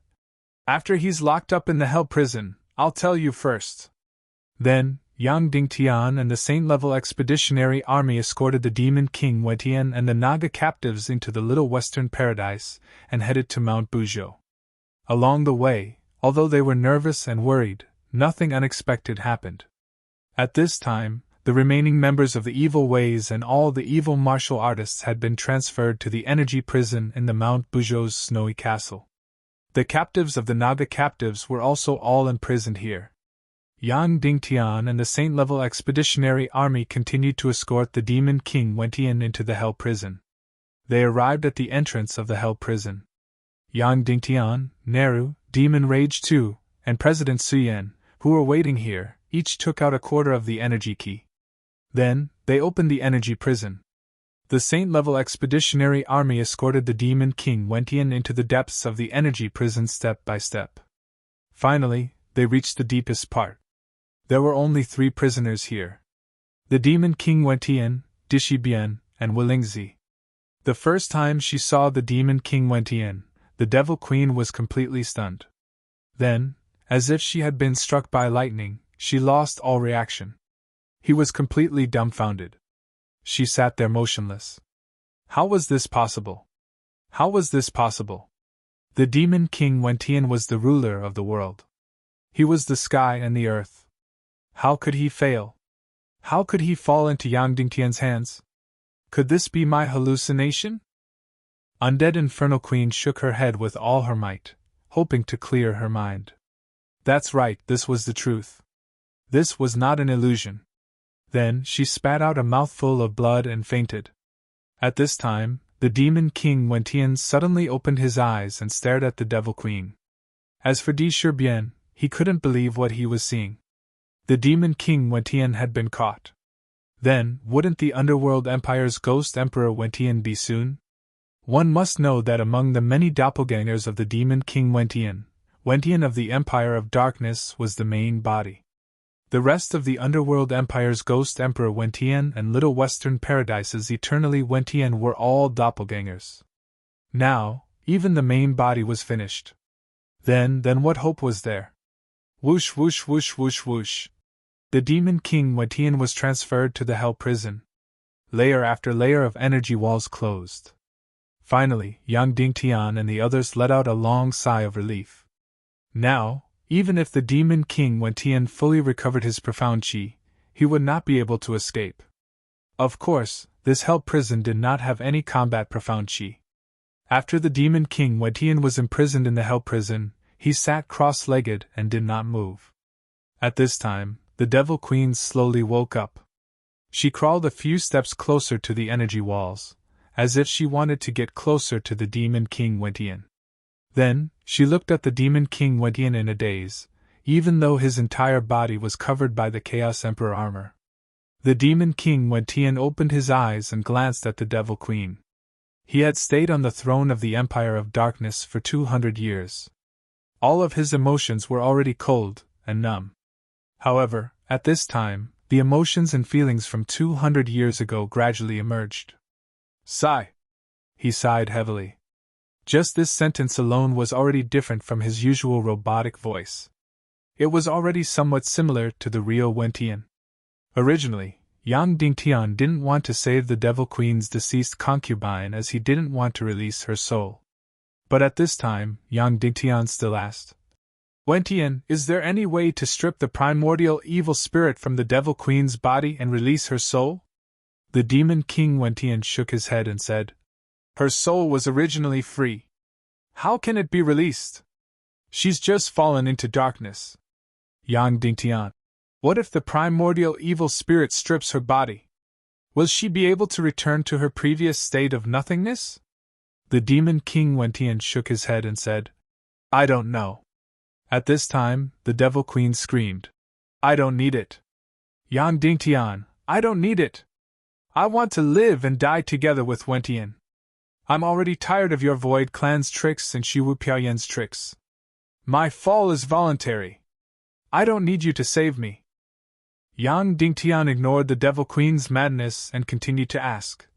After he's locked up in the hell prison, I'll tell you first. Then, Yang Dingtian and the Saint-level expeditionary army escorted the demon king Wentian and the Naga captives into the little western paradise and headed to Mount Buzhou. Along the way, although they were nervous and worried, nothing unexpected happened. At this time, the remaining members of the evil ways and all the evil martial artists had been transferred to the energy prison in the Mount Buzhou's snowy castle. The captives of the Naga captives were also all imprisoned here. Yang Dingtian and the Saint-level expeditionary army continued to escort the demon king Wentian into the hell prison. They arrived at the entrance of the hell prison. Yang Dingtian, Neru, Demon Rage II, and President Suyen, who were waiting here, each took out a quarter of the energy key. Then, they opened the energy prison. The Saint-level expeditionary army escorted the demon king Wentian into the depths of the energy prison step by step. Finally, they reached the deepest part. There were only 3 prisoners here. The demon king Wentian, Dishibian, and Willingzi. The first time she saw the demon king Wentian, the devil queen was completely stunned. Then, as if she had been struck by lightning, she lost all reaction. He was completely dumbfounded. She sat there motionless. How was this possible? How was this possible? The demon king Wentian was the ruler of the world. He was the sky and the earth. How could he fail? How could he fall into Yang Dingtian's hands? Could this be my hallucination? Undead Infernal Queen shook her head with all her might, hoping to clear her mind. That's right, this was the truth. This was not an illusion. Then she spat out a mouthful of blood and fainted. At this time, the demon king Wentian suddenly opened his eyes and stared at the devil queen. As for Di Shibian, he couldn't believe what he was seeing. The demon king Wentian had been caught. Then, wouldn't the underworld empire's ghost emperor Wentian be soon? One must know that among the many doppelgangers of the demon king Wentian, Wentian of the Empire of Darkness was the main body. The rest of the underworld empire's ghost emperor Wentian and Little Western Paradise's eternally Wentian were all doppelgangers. Now, even the main body was finished. Then what hope was there? Whoosh whoosh whoosh whoosh whoosh. The demon king Wentian was transferred to the hell prison. Layer after layer of energy walls closed. Finally, Yang Dingtian and the others let out a long sigh of relief. Now, even if the demon king Wentian fully recovered his profound chi, he would not be able to escape. Of course, this hell prison did not have any combat profound chi. After the demon king Wentian was imprisoned in the hell prison, he sat cross-legged and did not move. At this time, the devil queen slowly woke up. She crawled a few steps closer to the energy walls, as if she wanted to get closer to the demon king Wentian. Then, she looked at the demon king Wentian in a daze, even though his entire body was covered by the Chaos Emperor armor. The demon king Wentian opened his eyes and glanced at the devil queen. He had stayed on the throne of the Empire of Darkness for 200 years. All of his emotions were already cold and numb. However, at this time, the emotions and feelings from 200 years ago gradually emerged. Sigh. He sighed heavily. Just this sentence alone was already different from his usual robotic voice. It was already somewhat similar to the real Wentian. Originally, Yang Dingtian didn't want to save the Devil Queen's deceased concubine as he didn't want to release her soul. But at this time, Yang Dingtian still asked, Wentian, is there any way to strip the primordial evil spirit from the Devil Queen's body and release her soul? The demon king Wentian shook his head and said, Her soul was originally free. How can it be released? She's just fallen into darkness. Yang Dingtian, what if the primordial evil spirit strips her body? Will she be able to return to her previous state of nothingness? The demon king Wentian shook his head and said, I don't know. At this time, the devil queen screamed, I don't need it. Yang Dingtian, I don't need it. I want to live and die together with Wentian. I'm already tired of your Void Clan's tricks and Shiwu Piaoyan's tricks. My fall is voluntary. I don't need you to save me. Yang Dingtian ignored the Devil Queen's madness and continued to ask,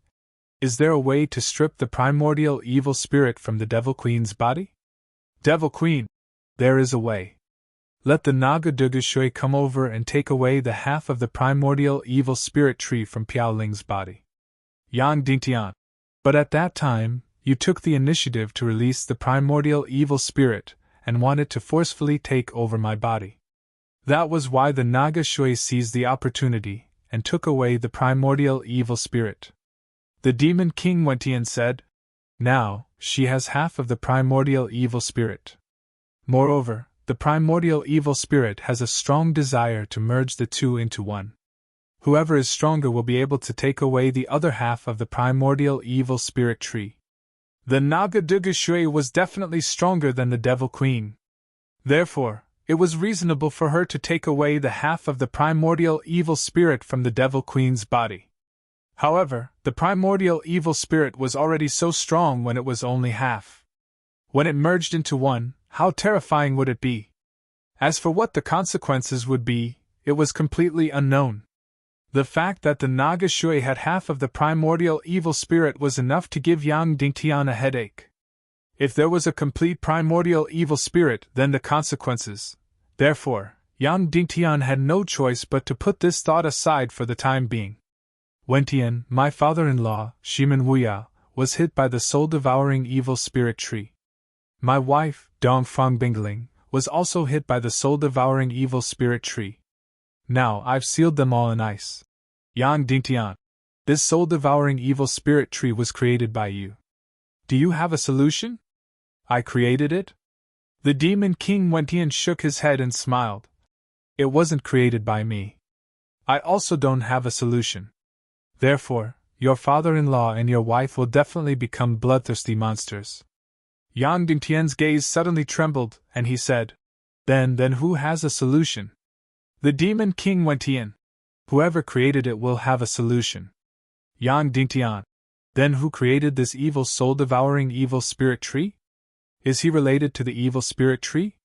"Is there a way to strip the primordial evil spirit from the Devil Queen's body?" "Devil Queen, there is a way. Let the Naga Dugashui come over and take away the half of the primordial evil spirit tree from Piaoling's body." Yang Dingtian, "But at that time, you took the initiative to release the primordial evil spirit and wanted to forcefully take over my body. That was why the Naga Shui seized the opportunity and took away the primordial evil spirit." The Demon King Wentian said, "Now, she has half of the primordial evil spirit. Moreover, the primordial evil spirit has a strong desire to merge the two into one. Whoever is stronger will be able to take away the other half of the primordial evil spirit tree." The Naga Dugashui was definitely stronger than the Devil Queen. Therefore, it was reasonable for her to take away the half of the primordial evil spirit from the Devil Queen's body. However, the primordial evil spirit was already so strong when it was only half. When it merged into one, how terrifying would it be? As for what the consequences would be, it was completely unknown. The fact that the Naga Shui had half of the primordial evil spirit was enough to give Yang Dingtian a headache. If there was a complete primordial evil spirit, then the consequences. Therefore, Yang Dingtian had no choice but to put this thought aside for the time being. "Wentian, my father-in-law, Shimen Wuya, was hit by the soul-devouring evil spirit tree. My wife, Dongfang Bingling, was also hit by the soul-devouring evil spirit tree. Now I've sealed them all in ice. Yang Dingtian, this soul-devouring evil spirit tree was created by you. Do you have a solution?" "I created it?" The Demon King Wentian shook his head and smiled. "It wasn't created by me. I also don't have a solution. Therefore, your father-in-law and your wife will definitely become bloodthirsty monsters." Yang Dingtian's gaze suddenly trembled, and he said, Then who has a solution?" The Demon King Wentian. "Whoever created it will have a solution." Yang Dingtian. "Then who created this evil soul-devouring evil spirit tree? Is he related to the evil spirit tree?"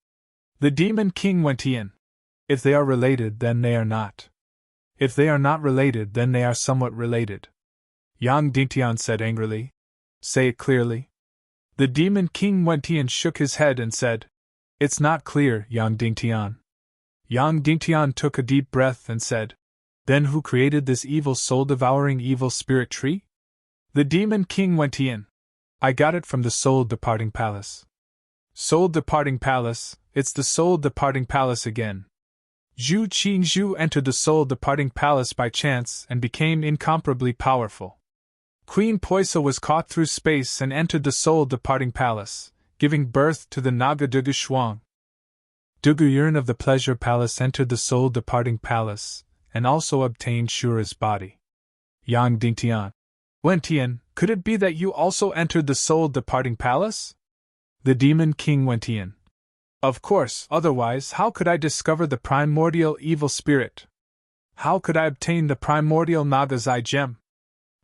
The Demon King Wentian. "If they are related, then they are not. If they are not related, then they are somewhat related." Yang Dingtian said angrily, "Say it clearly." The Demon King Wentian shook his head and said, "It's not clear, Yang Dingtian." Yang Dingtian took a deep breath and said, "Then who created this evil soul-devouring evil spirit tree?" The Demon King Wentian. "I got it from the soul-departing palace." Soul-departing palace, it's the soul-departing palace again. Zhu Qingzhu entered the soul-departing palace by chance and became incomparably powerful. Queen Poisa was caught through space and entered the soul-departing palace, giving birth to the Naga Dugu Shuang. Duguyurn of the Pleasure Palace entered the soul-departing palace, and also obtained Shura's body. Yang Dingtian. "Wentian, could it be that you also entered the soul-departing palace?" The Demon King Wentian. "Of course, otherwise how could I discover the primordial evil spirit? How could I obtain the primordial Naga's eye gem?"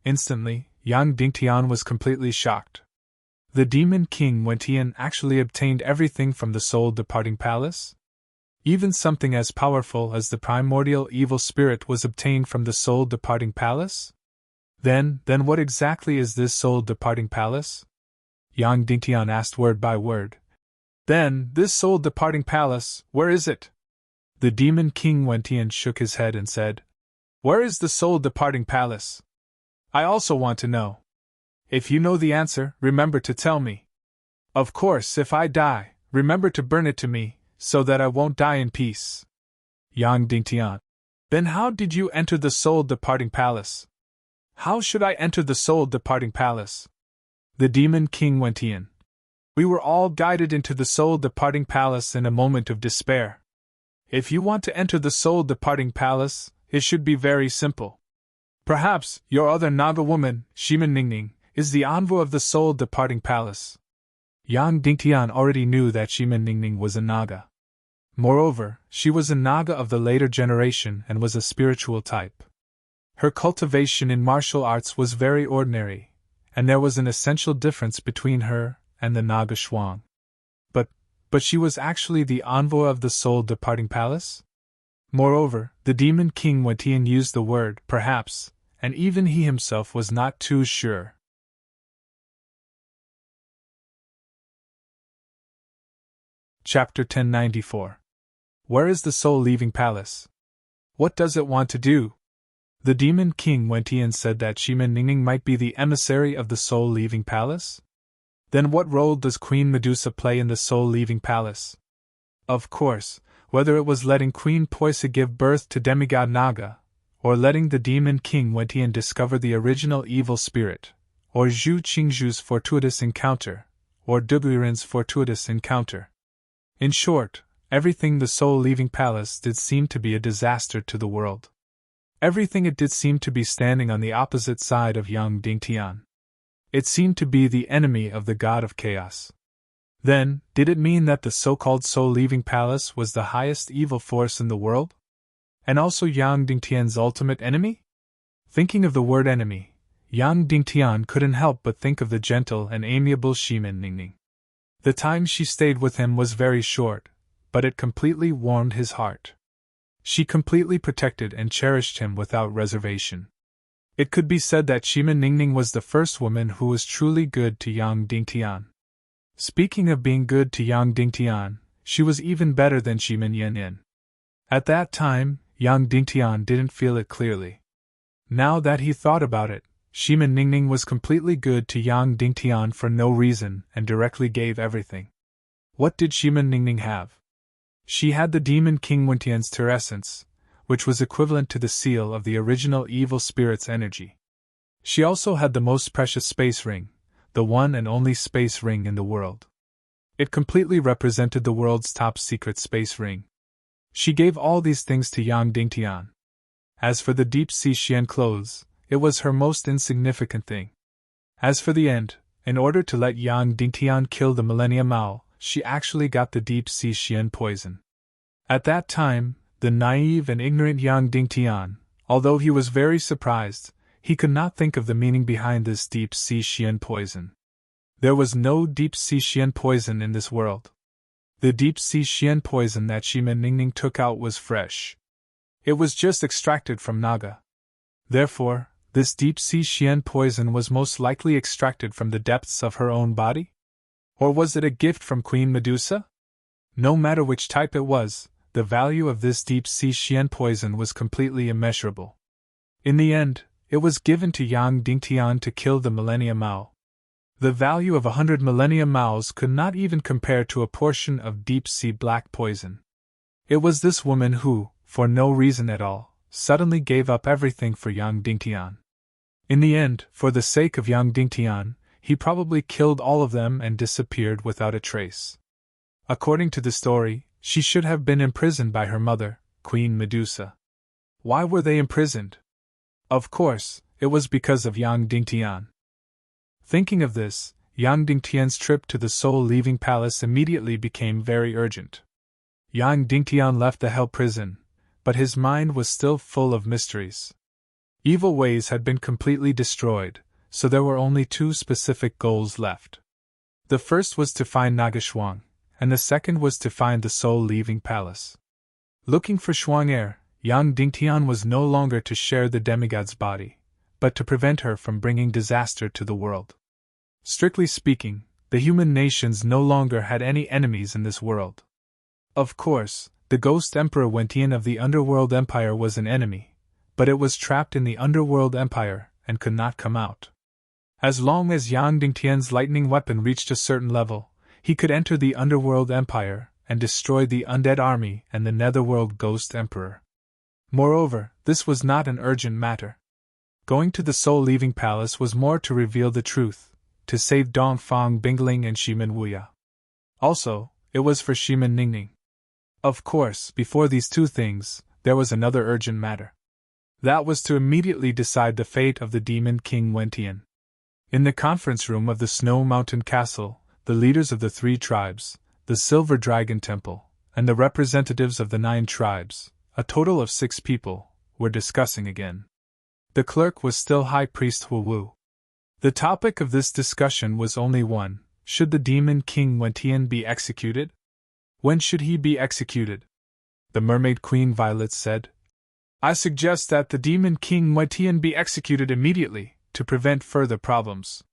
Instantly, Yang Dingtian was completely shocked. The Demon King Wentian actually obtained everything from the soul-departing palace? Even something as powerful as the primordial evil spirit was obtained from the soul-departing palace? Then what exactly is this soul-departing palace? Yang Dingtian asked word by word. "Then, this soul-departing palace, where is it?" The Demon King Wentian shook his head and said, "Where is the soul-departing palace? I also want to know. If you know the answer, remember to tell me. Of course, if I die, remember to burn it to me, so that I won't die in peace." Yang Dingtian. "Then how did you enter the soul-departing palace?" "How should I enter the soul-departing palace?" The Demon King Wentian. "We were all guided into the soul-departing palace in a moment of despair. If you want to enter the soul-departing palace, it should be very simple. Perhaps your other Naga woman, Shimen Ningning, is the envoy of the soul-departing palace." Yang Dingtian already knew that Shimen Ningning was a Naga. Moreover, she was a Naga of the later generation and was a spiritual type. Her cultivation in martial arts was very ordinary, and there was an essential difference between her and the Naga Shuang. But she was actually the envoy of the soul-departing palace? Moreover, the demon king Wentian used the word perhaps, and even he himself was not too sure. Chapter 1094. Where is the soul leaving palace? What does it want to do? The demon king Wentian said that Shimin Ningning might be the emissary of the soul leaving palace? Then what role does Queen Medusa play in the soul leaving palace? Of course, whether it was letting Queen Poisa give birth to demigod Naga, or letting the demon king Wentian discover the original evil spirit, or Zhu Qingzhu's fortuitous encounter, or Duguiren's fortuitous encounter. In short, everything the soul leaving palace did seem to be a disaster to the world. Everything it did seemed to be standing on the opposite side of Yang Dingtian. It seemed to be the enemy of the god of chaos. Then, did it mean that the so-called soul-leaving palace was the highest evil force in the world? And also Yang Dingtian's ultimate enemy? Thinking of the word enemy, Yang Dingtian couldn't help but think of the gentle and amiable Shimin Ningning. The time she stayed with him was very short, but it completely warmed his heart. She completely protected and cherished him without reservation. It could be said that Shimin Ningning was the first woman who was truly good to Yang Dingtian. Speaking of being good to Yang Dingtian, she was even better than Shimin Yanyin. At that time, Yang Dingtian didn't feel it clearly. Now that he thought about it, Shimin Ningning was completely good to Yang Dingtian for no reason and directly gave everything. What did Shimin Ningning have? She had the demon king Wentian's teressence, which was equivalent to the seal of the original evil spirit's energy. She also had the most precious space ring, the one and only space ring in the world. It completely represented the world's top secret space ring. She gave all these things to Yang Dingtian. As for the deep sea Xian clothes, it was her most insignificant thing. As for the end, in order to let Yang Dingtian kill the Millennium Owl, she actually got the deep sea Xian poison. At that time, the naive and ignorant Yang Dingtian, although he was very surprised, he could not think of the meaning behind this deep sea Xian poison. There was no deep sea Xian poison in this world. The deep sea Xian poison that Shimin Ningning took out was fresh. It was just extracted from Naga. Therefore, this deep sea Xian poison was most likely extracted from the depths of her own body? Or was it a gift from Queen Medusa? No matter which type it was, the value of this deep sea Xian poison was completely immeasurable. In the end, it was given to Yang Dingtian to kill the Millennium Owl. The value of 100 Millennium Owls could not even compare to a portion of deep sea black poison. It was this woman who, for no reason at all, suddenly gave up everything for Yang Dingtian. In the end, for the sake of Yang Dingtian, he probably killed all of them and disappeared without a trace. According to the story, she should have been imprisoned by her mother, Queen Medusa. Why were they imprisoned? Of course, it was because of Yang Dingtian. Thinking of this, Yang Dingtian's trip to the soul-leaving palace immediately became very urgent. Yang Dingtian left the hell prison, but his mind was still full of mysteries. Evil ways had been completely destroyed, so there were only two specific goals left. The first was to find Naga Shuang, and the second was to find the soul-leaving palace. Looking for Shuang-er, Yang Dingtian was no longer to share the demigod's body, but to prevent her from bringing disaster to the world. Strictly speaking, the human nations no longer had any enemies in this world. Of course, the Ghost Emperor Wentian of the Underworld Empire was an enemy, but it was trapped in the Underworld Empire and could not come out. As long as Yang Dingtian's lightning weapon reached a certain level, he could enter the Underworld Empire and destroy the Undead Army and the Netherworld Ghost Emperor. Moreover, this was not an urgent matter. Going to the soul-leaving palace was more to reveal the truth, to save Dongfang Bingling and Shimin Wuya. Also, it was for Shimin Ningning. Of course, before these two things, there was another urgent matter. That was to immediately decide the fate of the demon king Wentian. In the conference room of the Snow Mountain Castle, the leaders of the 3 tribes, the Silver Dragon Temple, and the representatives of the 9 tribes, a total of 6 people, were discussing again. The clerk was still High Priest Hu Wu. The topic of this discussion was only one: should the demon king Wentian be executed? When should he be executed? The Mermaid Queen Violet said. I suggest that the Demon King Wentian be executed immediately, to prevent further problems.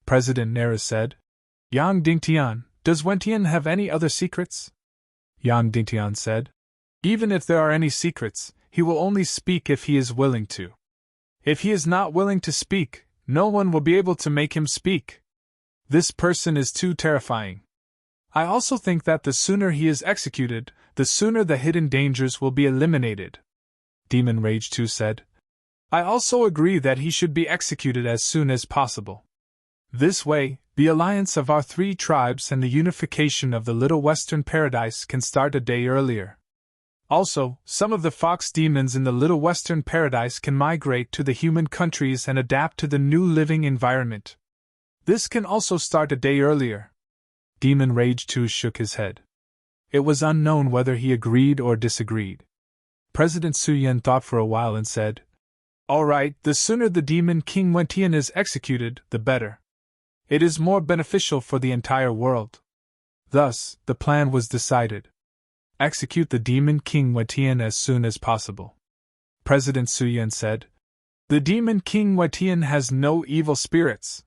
President Nera said. Yang Dingtian, does Wentian have any other secrets? Yang Dingtian said. Even if there are any secrets, he will only speak if he is willing to. If he is not willing to speak, no one will be able to make him speak. This person is too terrifying. I also think that the sooner he is executed, the sooner the hidden dangers will be eliminated. Demon Rage 2 said. I also agree that he should be executed as soon as possible. This way, the alliance of our three tribes and the unification of the Little Western Paradise can start a day earlier. Also, some of the fox demons in the Little Western Paradise can migrate to the human countries and adapt to the new living environment. This can also start a day earlier. Demon Rage 2 shook his head. It was unknown whether he agreed or disagreed. President Suyen thought for a while and said, All right, the sooner the Demon King Wentian is executed, the better. It is more beneficial for the entire world. Thus, the plan was decided. Execute the Demon King Wentian as soon as possible. President Suyen said, The Demon King Wentian has no evil spirits.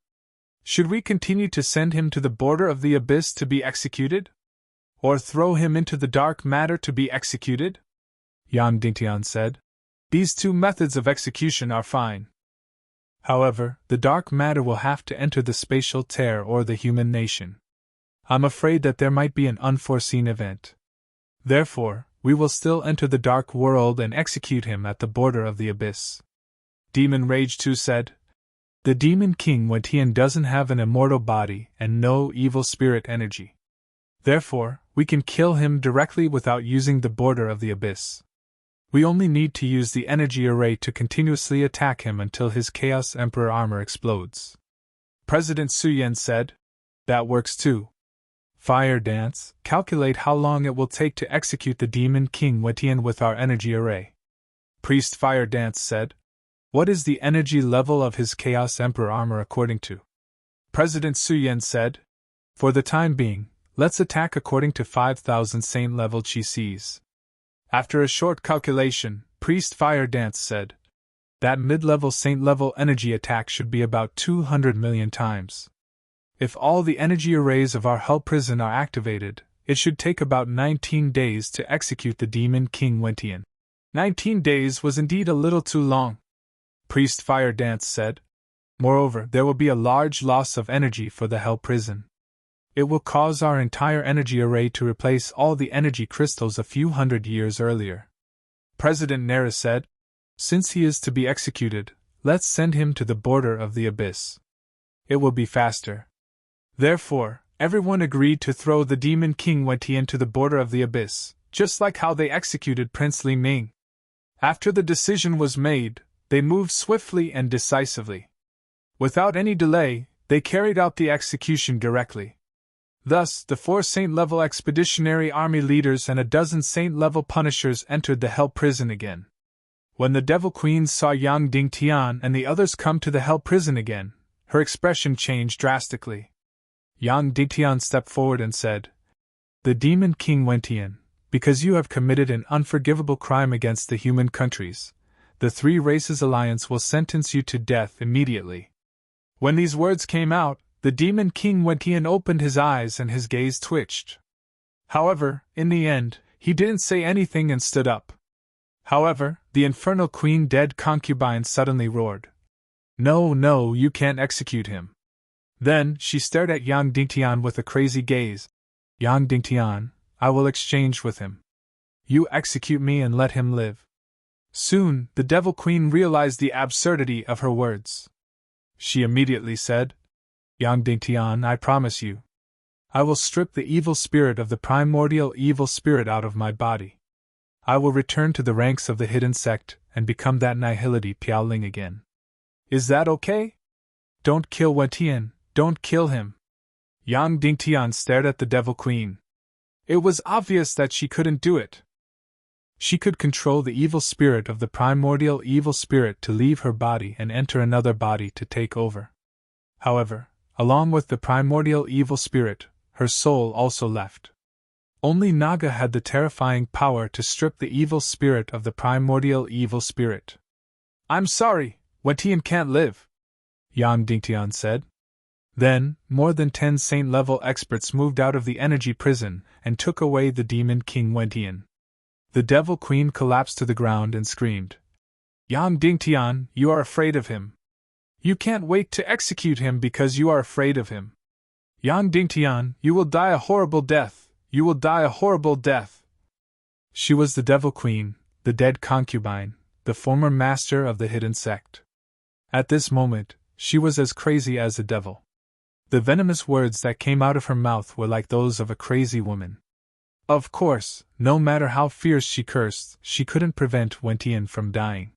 Should we continue to send him to the border of the abyss to be executed? Or throw him into the dark matter to be executed? Yang Dingtian said. These two methods of execution are fine. However, the dark matter will have to enter the spatial tear or the human nation. I'm afraid that there might be an unforeseen event. Therefore, we will still enter the dark world and execute him at the border of the abyss. Demon Rage 2 said. The Demon King Wentian doesn't have an immortal body and no evil spirit energy. Therefore, we can kill him directly without using the border of the abyss. We only need to use the energy array to continuously attack him until his Chaos Emperor armor explodes. President Suyen said. That works too. Fire Dance, calculate how long it will take to execute the Demon King Wentian with our energy array. Priest Fire Dance said. What is the energy level of his Chaos Emperor armor according to? President Suyen said. For the time being, let's attack according to 5,000 Saint level Chi Cs. After a short calculation, Priest Fire Dance said. That mid-level Saint level energy attack should be about 200 million times. If all the energy arrays of our hell prison are activated, it should take about 19 days to execute the Demon King Wentian. 19 days was indeed a little too long. Priest Fire Dance said. Moreover, there will be a large loss of energy for the hell prison. It will cause our entire energy array to replace all the energy crystals a few hundred years earlier. President Nera said. Since he is to be executed, let's send him to the border of the abyss. It will be faster. Therefore, everyone agreed to throw the Demon King Wentian to the border of the abyss, just like how they executed Prince Li Ming. After the decision was made, they moved swiftly and decisively. Without any delay, they carried out the execution directly. Thus, the 4 Saint-level expeditionary army leaders and a dozen Saint-level punishers entered the Hell Prison again. When the Devil Queen saw Yang Dingtian and the others come to the Hell Prison again, her expression changed drastically. Yang Dingtian stepped forward and said, The Demon King Wentian, because you have committed an unforgivable crime against the human countries, the Three Races Alliance will sentence you to death immediately. When these words came out, the Demon King Wentian opened his eyes and his gaze twitched. However, in the end, he didn't say anything and stood up. However, the Infernal Queen Dead Concubine suddenly roared. No, no, you can't execute him. Then, she stared at Yang Dingtian with a crazy gaze. Yang Dingtian, I will exchange with him. You execute me and let him live. Soon, the Devil Queen realized the absurdity of her words. She immediately said, Yang Dingtian, I promise you. I will strip the evil spirit of the primordial evil spirit out of my body. I will return to the ranks of the hidden sect and become that nihility Piaoling again. Is that okay? Don't kill Wentian, don't kill him. Yang Dingtian stared at the Devil Queen. It was obvious that she couldn't do it. She could control the evil spirit of the primordial evil spirit to leave her body and enter another body to take over. However, along with the primordial evil spirit, her soul also left. Only Naga had the terrifying power to strip the evil spirit of the primordial evil spirit. "I'm sorry, Wentian can't live," Yang Dingtian said. Then, more than 10 saint-level experts moved out of the energy prison and took away the demon king Wentian. The devil queen collapsed to the ground and screamed, "Yang Dingtian, you are afraid of him. You can't wait to execute him because you are afraid of him. Yang Dingtian, you will die a horrible death. You will die a horrible death." She was the devil queen, the dead concubine, the former master of the hidden sect. At this moment, she was as crazy as a devil. The venomous words that came out of her mouth were like those of a crazy woman. Of course, no matter how fierce she cursed, she couldn't prevent Wentian from dying.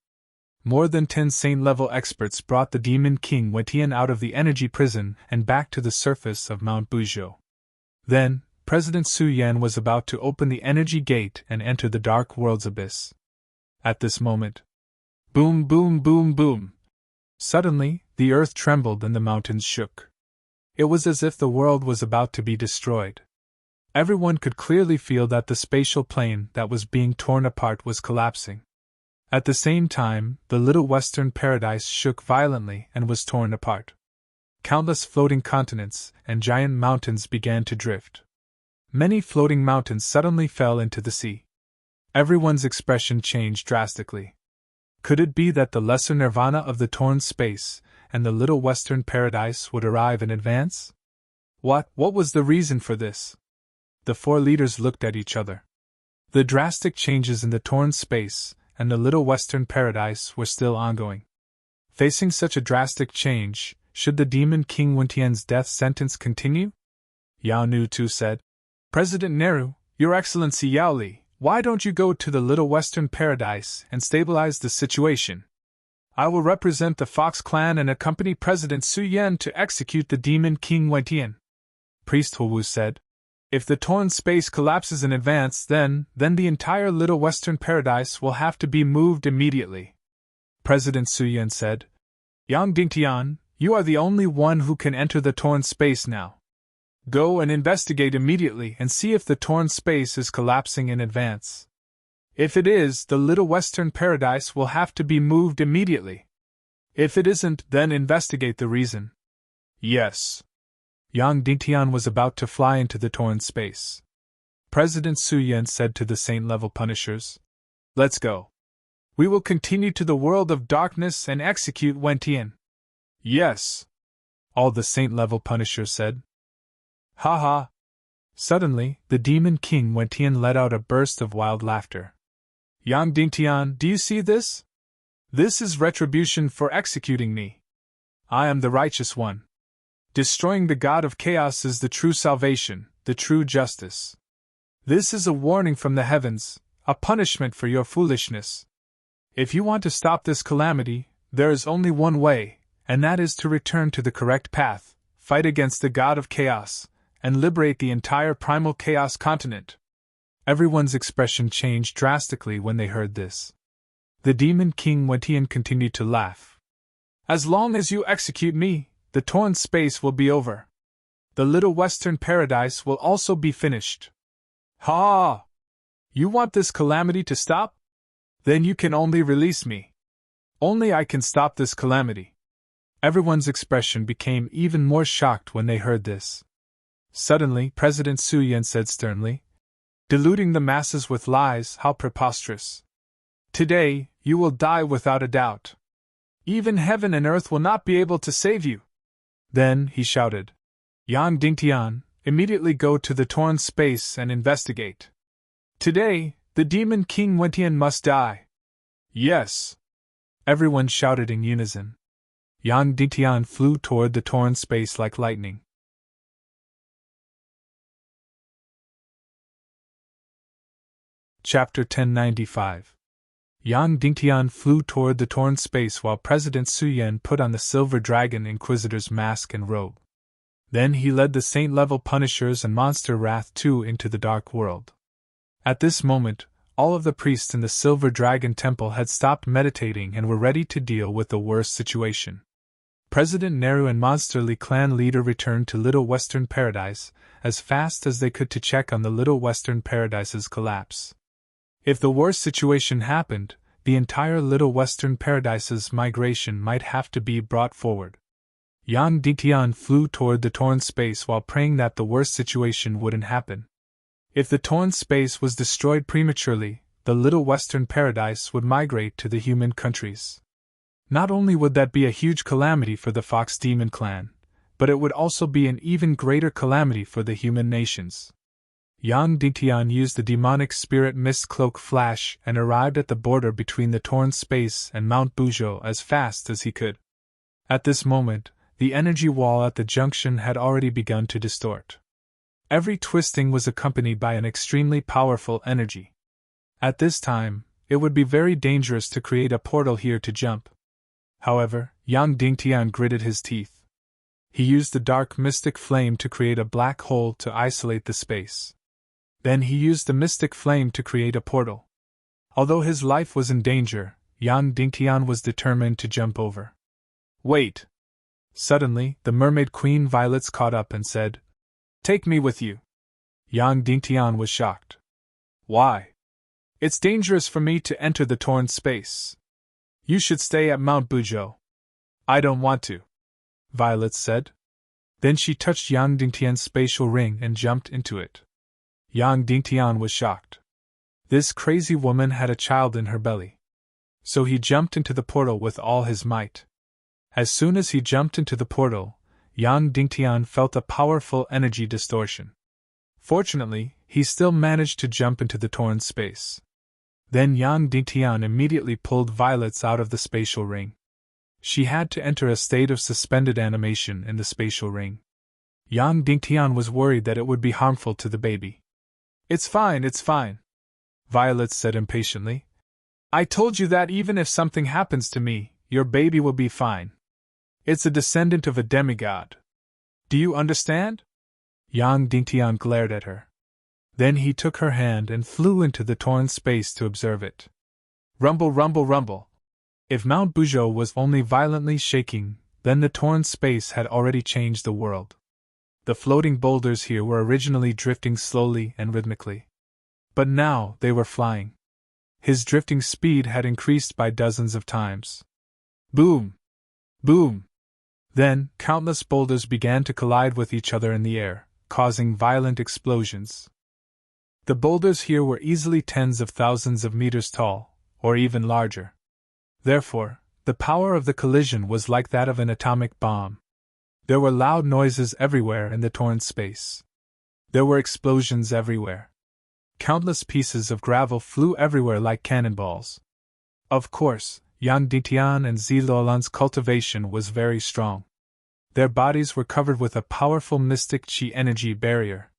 More than 10 saint-level experts brought the demon king Wentian out of the energy prison and back to the surface of Mount Buzhou. Then, President Su Yan was about to open the energy gate and enter the dark world's abyss. At this moment, boom, boom, boom, boom. Suddenly, the earth trembled and the mountains shook. It was as if the world was about to be destroyed. Everyone could clearly feel that the spatial plane that was being torn apart was collapsing. At the same time, the little western paradise shook violently and was torn apart. Countless floating continents and giant mountains began to drift. Many floating mountains suddenly fell into the sea. Everyone's expression changed drastically. Could it be that the lesser nirvana of the torn space and the little western paradise would arrive in advance? What was the reason for this? The 4 leaders looked at each other. The drastic changes in the torn space and the little western paradise were still ongoing. Facing such a drastic change, should the demon king Wentian's death sentence continue? Yao Nu Tu said, "President Nehru, Your Excellency Yao Li, why don't you go to the Little Western Paradise and stabilize the situation? I will represent the Fox clan and accompany President Su Yan to execute the demon king Wentian." Priest Huwu said, "If the torn space collapses in advance, then the entire Little Western Paradise will have to be moved immediately." President Su Yan said, "Yang Dingtian, you are the only one who can enter the torn space now. Go and investigate immediately and see if the torn space is collapsing in advance. If it is, the Little Western Paradise will have to be moved immediately. If it isn't, then investigate the reason." "Yes." Yang Dingtian was about to fly into the torn space. President Su Yan said to the saint-level punishers, "Let's go. We will continue to the world of darkness and execute Wentian." "Yes," all the saint-level punishers said. "Ha ha!" Suddenly, the demon king Wentian let out a burst of wild laughter. "Yang Dingtian, do you see this? This is retribution for executing me. I am the righteous one. Destroying the god of chaos is the true salvation, the true justice. This is a warning from the heavens, a punishment for your foolishness. If you want to stop this calamity, there is only one way, and that is to return to the correct path, fight against the god of chaos, and liberate the entire primal chaos continent." Everyone's expression changed drastically when they heard this. The demon king Wentian continued to laugh. "As long as you execute me, the torn space will be over. The Little Western Paradise will also be finished. Ha! You want this calamity to stop? Then you can only release me. Only I can stop this calamity." Everyone's expression became even more shocked when they heard this. Suddenly, President Su Yan said sternly, "Deluding the masses with lies, how preposterous! Today, you will die without a doubt. Even heaven and earth will not be able to save you." Then he shouted, "Yang Dingtian, immediately go to the torn space and investigate. Today, the demon king Wentian must die." "Yes!" Everyone shouted in unison. Yang Dingtian flew toward the torn space like lightning. Chapter 1095. Yang Dingtian flew toward the torn space while President Su Yan put on the Silver Dragon Inquisitor's mask and robe. Then he led the saint-level punishers and Monster Wrath II into the dark world. At this moment, all of the priests in the Silver Dragon Temple had stopped meditating and were ready to deal with the worst situation. President Nehru and Monsterly clan leader returned to Little Western Paradise as fast as they could to check on the Little Western Paradise's collapse. If the worst situation happened, the entire Little Western Paradise's migration might have to be brought forward. Yang Dingtian flew toward the torn space while praying that the worst situation wouldn't happen. If the torn space was destroyed prematurely, the Little Western Paradise would migrate to the human countries. Not only would that be a huge calamity for the Fox Demon clan, but it would also be an even greater calamity for the human nations. Yang Dingtian used the demonic spirit mist cloak flash and arrived at the border between the torn space and Mount Buzhou as fast as he could. At this moment, the energy wall at the junction had already begun to distort. Every twisting was accompanied by an extremely powerful energy. At this time, it would be very dangerous to create a portal here to jump. However, Yang Dingtian gritted his teeth. He used the dark mystic flame to create a black hole to isolate the space. Then he used the mystic flame to create a portal. Although his life was in danger, Yang Dingtian was determined to jump over. Wait! Suddenly, the mermaid queen Violets caught up and said, "Take me with you." Yang Dingtian was shocked. Why? It's dangerous for me to enter the torn space. You should stay at Mount Buzhou. I don't want to, Violet said. Then she touched Yang Dingtian's spatial ring and jumped into it. Yang Dingtian was shocked. This crazy woman had a child in her belly. So he jumped into the portal with all his might. As soon as he jumped into the portal, Yang Dingtian felt a powerful energy distortion. Fortunately, he still managed to jump into the torn space. Then Yang Dingtian immediately pulled Violets out of the spatial ring. She had to enter a state of suspended animation in the spatial ring. Yang Dingtian was worried that it would be harmful to the baby. It's fine, Violet said impatiently. I told you that even if something happens to me, your baby will be fine. It's a descendant of a demigod. Do you understand? Yang Dingtian glared at her. Then he took her hand and flew into the torn space to observe it. Rumble, rumble, rumble. If Mount Buzhou was only violently shaking, then the torn space had already changed the world. The floating boulders here were originally drifting slowly and rhythmically. But now they were flying. His drifting speed had increased by dozens of times. Boom! Boom! Then, countless boulders began to collide with each other in the air, causing violent explosions. The boulders here were easily tens of thousands of meters tall, or even larger. Therefore, the power of the collision was like that of an atomic bomb. There were loud noises everywhere in the torn space. There were explosions everywhere. Countless pieces of gravel flew everywhere like cannonballs. Of course, Yang Dingtian and Ziluolan's cultivation was very strong. Their bodies were covered with a powerful mystic chi energy barrier.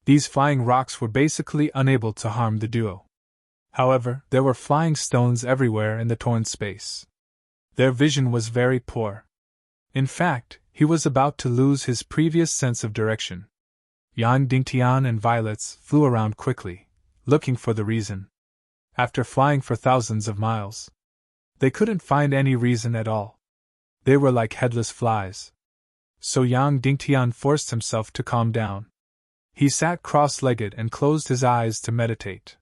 These flying rocks were basically unable to harm the duo. However, there were flying stones everywhere in the torn space. Their vision was very poor. In fact, he was about to lose his previous sense of direction. Yang Dingtian and Violets flew around quickly, looking for the reason. After flying for thousands of miles, they couldn't find any reason at all. They were like headless flies. So Yang Dingtian forced himself to calm down. He sat cross-legged and closed his eyes to meditate.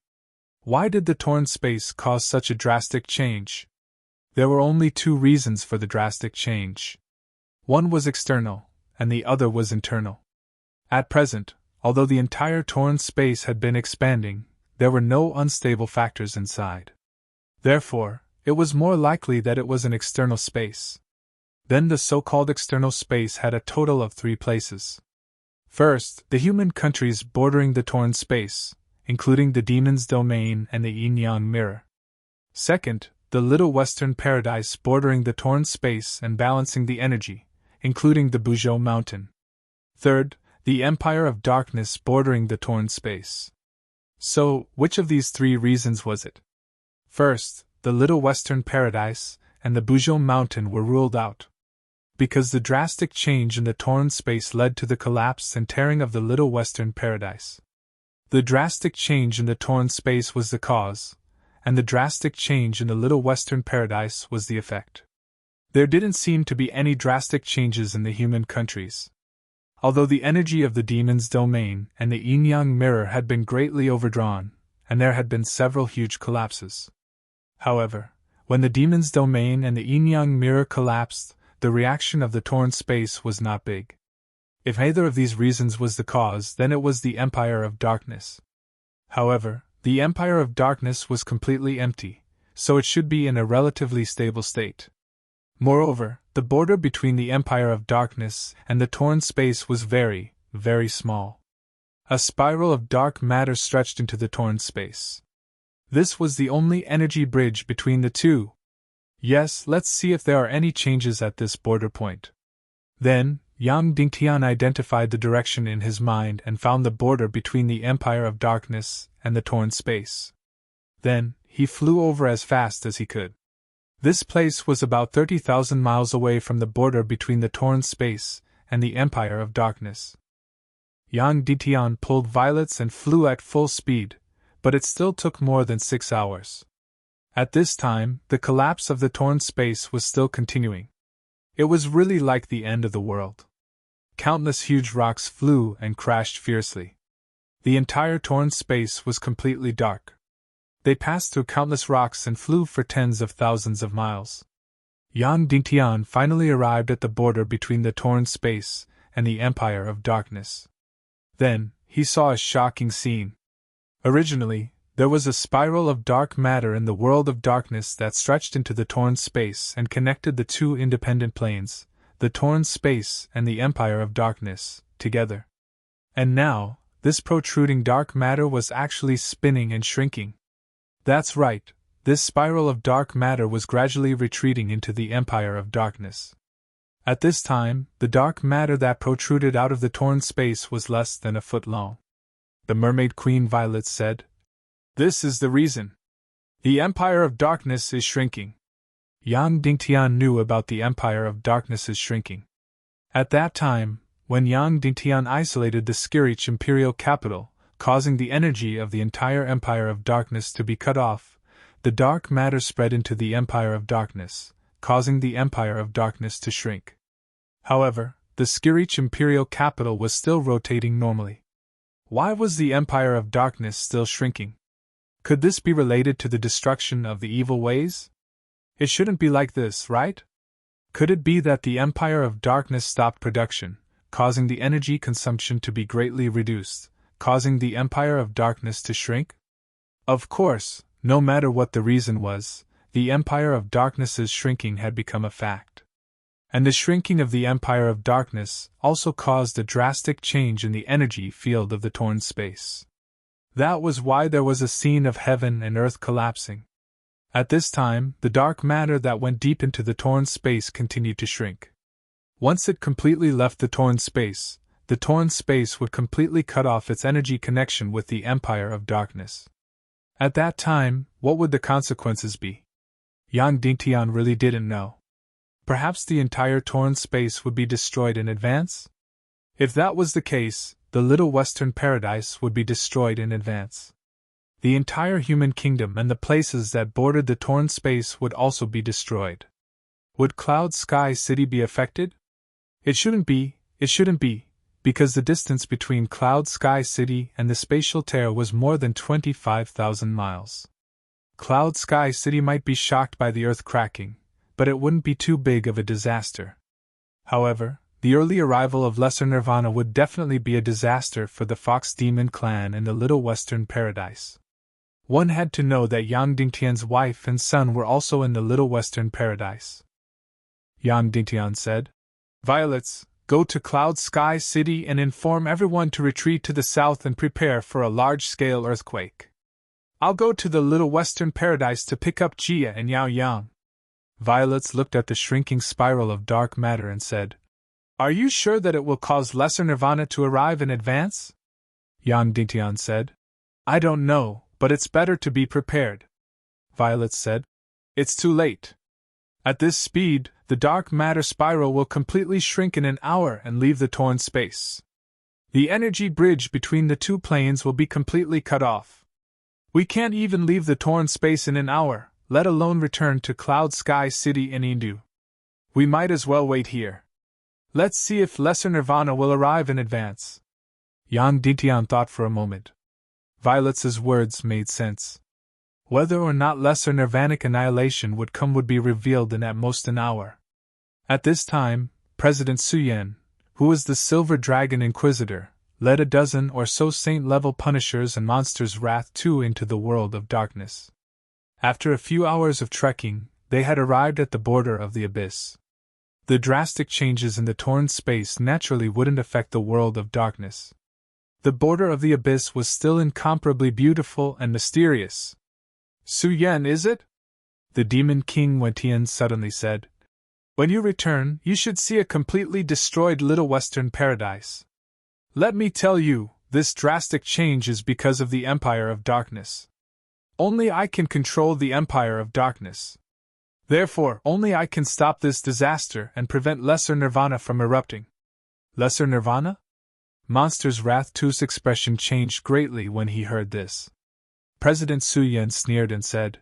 Why did the torn space cause such a drastic change? There were only two reasons for the drastic change. One was external, and the other was internal. At present, although the entire torn space had been expanding, there were no unstable factors inside. Therefore, it was more likely that it was an external space. Then the so-called external space had a total of 3 places. First, the human countries bordering the torn space, including the demon's domain and the yin-yang mirror. Second, the Little Western Paradise bordering the torn space and balancing the energy, including the Buzhou mountain. Third, the Empire of Darkness bordering the torn space. So, which of these 3 reasons was it? First, the Little Western Paradise and the Buzhou mountain were ruled out. Because the drastic change in the torn space led to the collapse and tearing of the Little Western Paradise. The drastic change in the torn space was the cause, and the drastic change in the Little Western Paradise was the effect. There didn't seem to be any drastic changes in the human countries. Although the energy of the demon's domain and the yin-yang mirror had been greatly overdrawn, and there had been several huge collapses. However, when the demon's domain and the yin-yang mirror collapsed, the reaction of the torn space was not big. If either of these reasons was the cause, then it was the Empire of Darkness. However, the Empire of Darkness was completely empty, so it should be in a relatively stable state. Moreover, the border between the Empire of Darkness and the torn space was very, very small. A spiral of dark matter stretched into the torn space. This was the only energy bridge between the two. Yes, let's see if there are any changes at this border point. Then, Yang Dingtian identified the direction in his mind and found the border between the Empire of Darkness and the torn space. Then, he flew over as fast as he could. This place was about 30,000 miles away from the border between the torn space and the Empire of Darkness. Yang Dingtian pulled violets and flew at full speed, but it still took more than 6 hours. At this time, the collapse of the torn space was still continuing. It was really like the end of the world. Countless huge rocks flew and crashed fiercely. The entire torn space was completely dark. They passed through countless rocks and flew for tens of thousands of miles. Yang Dingtian finally arrived at the border between the torn space and the Empire of Darkness. Then, he saw a shocking scene. Originally, there was a spiral of dark matter in the world of darkness that stretched into the torn space and connected the two independent planes, the torn space and the Empire of Darkness, together. And now, this protruding dark matter was actually spinning and shrinking. That's right, this spiral of dark matter was gradually retreating into the Empire of Darkness. At this time, the dark matter that protruded out of the torn space was less than a foot long. The Mermaid Queen Violet said, "This is the reason. The Empire of Darkness is shrinking." Yang Dingtian knew about the Empire of Darkness's shrinking. At that time, when Yang Dingtian isolated the Skirich imperial capital, causing the energy of the entire Empire of Darkness to be cut off, the dark matter spread into the Empire of Darkness, causing the Empire of Darkness to shrink. However, the Skirich imperial capital was still rotating normally. Why was the Empire of Darkness still shrinking? Could this be related to the destruction of the evil ways? It shouldn't be like this, right? Could it be that the Empire of Darkness stopped production, causing the energy consumption to be greatly reduced, causing the Empire of Darkness to shrink? Of course, no matter what the reason was, the Empire of Darkness's shrinking had become a fact. And the shrinking of the Empire of Darkness also caused a drastic change in the energy field of the torn space. That was why there was a scene of heaven and earth collapsing. At this time, the dark matter that went deep into the torn space continued to shrink. Once it completely left the torn space would completely cut off its energy connection with the Empire of Darkness. At that time, what would the consequences be? Yang Dingtian really didn't know. Perhaps the entire torn space would be destroyed in advance? If that was the case, the Little Western Paradise would be destroyed in advance. The entire human kingdom and the places that bordered the torn space would also be destroyed. Would Cloud Sky City be affected? It shouldn't be, because the distance between Cloud Sky City and the spatial tear was more than 25,000 miles. Cloud Sky City might be shocked by the earth cracking, but it wouldn't be too big of a disaster. However, the early arrival of Lesser Nirvana would definitely be a disaster for the Fox Demon clan in the Little Western Paradise. One had to know that Yang Dingtian's wife and son were also in the Little Western Paradise. Yang Dingtian said, "Violets, go to Cloud Sky City and inform everyone to retreat to the south and prepare for a large-scale earthquake. I'll go to the Little Western Paradise to pick up Jia and Yao Yang." Violets looked at the shrinking spiral of dark matter and said, "Are you sure that it will cause Lesser Nirvana to arrive in advance?" Yang Dingtian said, "I don't know, but it's better to be prepared." Violets said, "It's too late. At this speed, the dark matter spiral will completely shrink in an hour and leave the torn space. The energy bridge between the two planes will be completely cut off. We can't even leave the torn space in an hour, let alone return to Cloud Sky City in Indu." We might as well wait here. Let's see if Lesser Nirvana will arrive in advance. Yang Dingtian thought for a moment. Violet's words made sense. Whether or not lesser nirvanic annihilation would come would be revealed in at most an hour. At this time, President Suyen, who was the Silver Dragon Inquisitor, led a dozen or so saint-level punishers and monsters Wrath 2 into the world of darkness. After a few hours of trekking, they had arrived at the border of the abyss. The drastic changes in the torn space naturally wouldn't affect the world of darkness. The border of the abyss was still incomparably beautiful and mysterious. Suyen, is it? The Demon King Wentian suddenly said. When you return, you should see a completely destroyed Little Western Paradise. Let me tell you, this drastic change is because of the Empire of Darkness. Only I can control the Empire of Darkness. Therefore, only I can stop this disaster and prevent Lesser Nirvana from erupting. Lesser Nirvana? Monster's Wrath 2's expression changed greatly when he heard this. President Suyen sneered and said,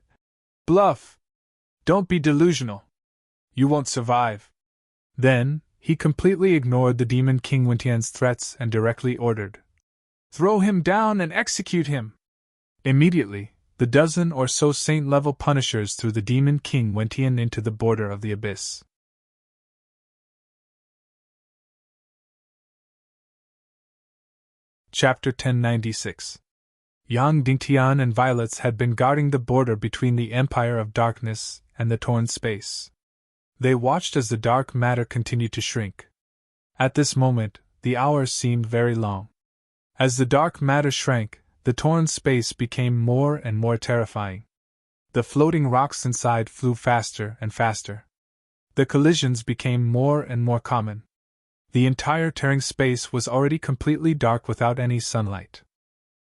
Bluff! Don't be delusional. You won't survive. Then, he completely ignored the Demon King Wentian's threats and directly ordered, Throw him down and execute him! Immediately, the dozen or so saint-level punishers threw the Demon King Wentian into the border of the abyss. Chapter 1096. Yang Dingtian and Violets had been guarding the border between the Empire of Darkness and the torn space. They watched as the dark matter continued to shrink. At this moment, the hours seemed very long. As the dark matter shrank, the torn space became more and more terrifying. The floating rocks inside flew faster and faster. The collisions became more and more common. The entire tearing space was already completely dark without any sunlight.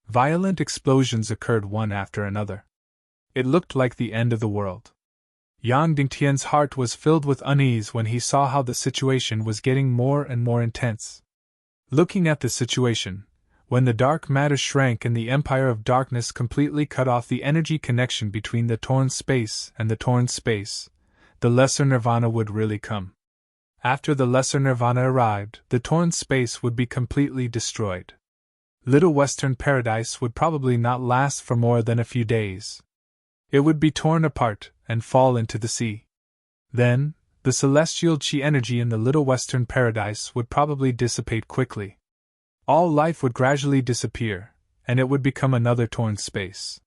Violent explosions occurred one after another. It looked like the end of the world. Yang Dingtian's heart was filled with unease when he saw how the situation was getting more and more intense. Looking at the situation, when the dark matter shrank and the Empire of Darkness completely cut off the energy connection between the torn space and the torn space, the Lesser Nirvana would really come. After the Lesser Nirvana arrived, the torn space would be completely destroyed. Little Western Paradise would probably not last for more than a few days. It would be torn apart and fall into the sea. Then, the celestial chi energy in the Little Western Paradise would probably dissipate quickly. All life would gradually disappear, and it would become another torn space.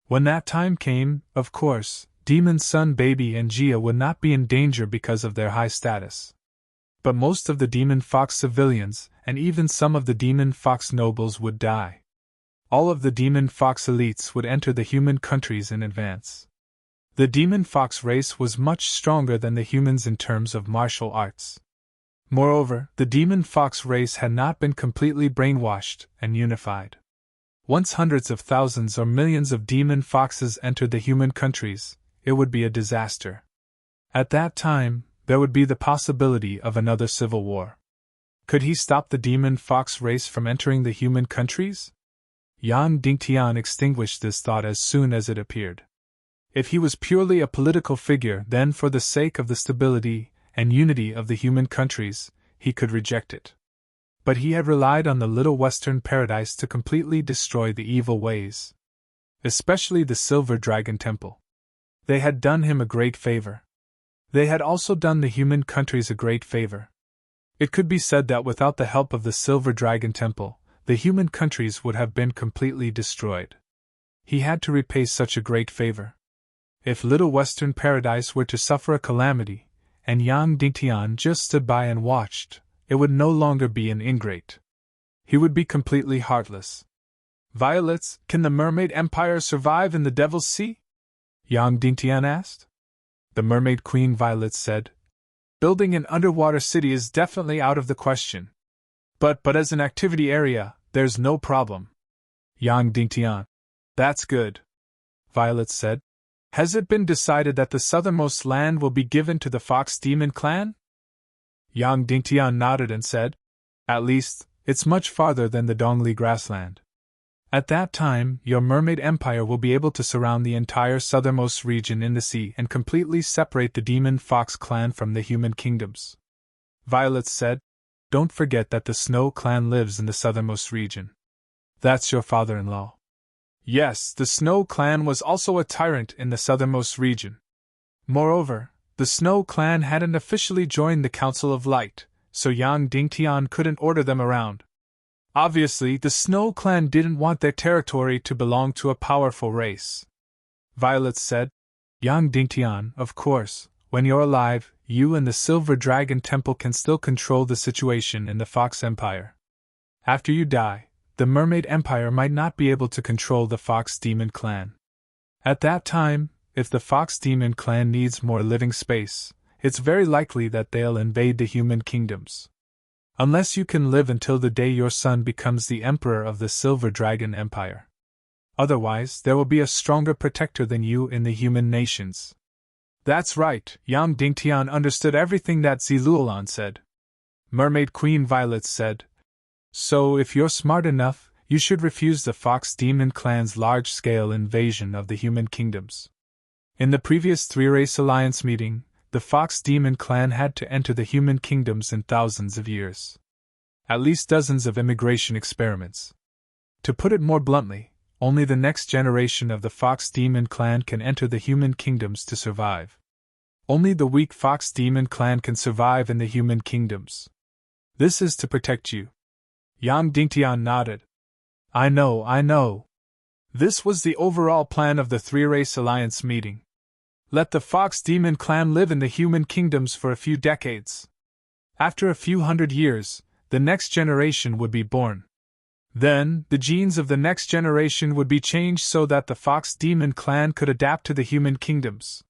When that time came, of course, Demon Sun Baby and Jia would not be in danger because of their high status. But most of the Demon Fox civilians, and even some of the Demon Fox nobles would die. All of the Demon Fox elites would enter the human countries in advance. The Demon Fox race was much stronger than the humans in terms of martial arts. Moreover, the Demon Fox race had not been completely brainwashed and unified. Once hundreds of thousands or millions of Demon Foxes entered the human countries, it would be a disaster. At that time, there would be the possibility of another civil war. Could he stop the Demon Fox race from entering the human countries? Yang Dingtian extinguished this thought as soon as it appeared. If he was purely a political figure, then for the sake of the stability and unity of the human countries, he could reject it. But he had relied on the Little Western Paradise to completely destroy the evil ways. Especially the Silver Dragon Temple. They had done him a great favor. They had also done the human countries a great favor. It could be said that without the help of the Silver Dragon Temple, the human countries would have been completely destroyed. He had to repay such a great favor. If Little Western Paradise were to suffer a calamity, and Yang Dingtian just stood by and watched, it would no longer be an ingrate. He would be completely heartless. Violets, can the Mermaid Empire survive in the Devil's Sea? Yang Dingtian asked. The Mermaid Queen Violet said, Building an underwater city is definitely out of the question. But as an activity area, there's no problem. Yang Dingtian. That's good. Violet said. Has it been decided that the southernmost land will be given to the Fox Demon Clan? Yang Dingtian nodded and said, At least, it's much farther than the Dongli grassland. At that time, your mermaid empire will be able to surround the entire southernmost region in the sea and completely separate the demon fox clan from the human kingdoms. Violet said, "Don't forget that the Snow clan lives in the southernmost region. That's your father-in-law." Yes, the Snow clan was also a tyrant in the southernmost region. Moreover, the Snow clan hadn't officially joined the Council of Light, so Yang Dingtian couldn't order them around. Obviously, the Snow clan didn't want their territory to belong to a powerful race. Violet said, "Yang Dingtian, of course, when you're alive, you and the Silver Dragon Temple can still control the situation in the Fox Empire. After you die, the Mermaid Empire might not be able to control the Fox Demon Clan. At that time, if the Fox Demon Clan needs more living space, it's very likely that they'll invade the human kingdoms. Unless you can live until the day your son becomes the Emperor of the Silver Dragon Empire. Otherwise, there will be a stronger protector than you in the human nations." That's right, Yang Dingtian understood everything that Ziluolan said. Mermaid Queen Violet said, "So if you're smart enough, you should refuse the Fox Demon Clan's large-scale invasion of the human kingdoms." In the previous three-race alliance meeting, the Fox Demon Clan had to enter the human kingdoms in thousands of years. At least dozens of immigration experiments. To put it more bluntly, only the next generation of the Fox Demon Clan can enter the human kingdoms to survive. Only the weak Fox Demon Clan can survive in the human kingdoms. This is to protect you. Yang Dingtian nodded. I know. This was the overall plan of the three-race alliance meeting. Let the Fox Demon Clan live in the human kingdoms for a few decades. After a few hundred years, the next generation would be born. Then, the genes of the next generation would be changed so that the Fox Demon Clan could adapt to the human kingdoms.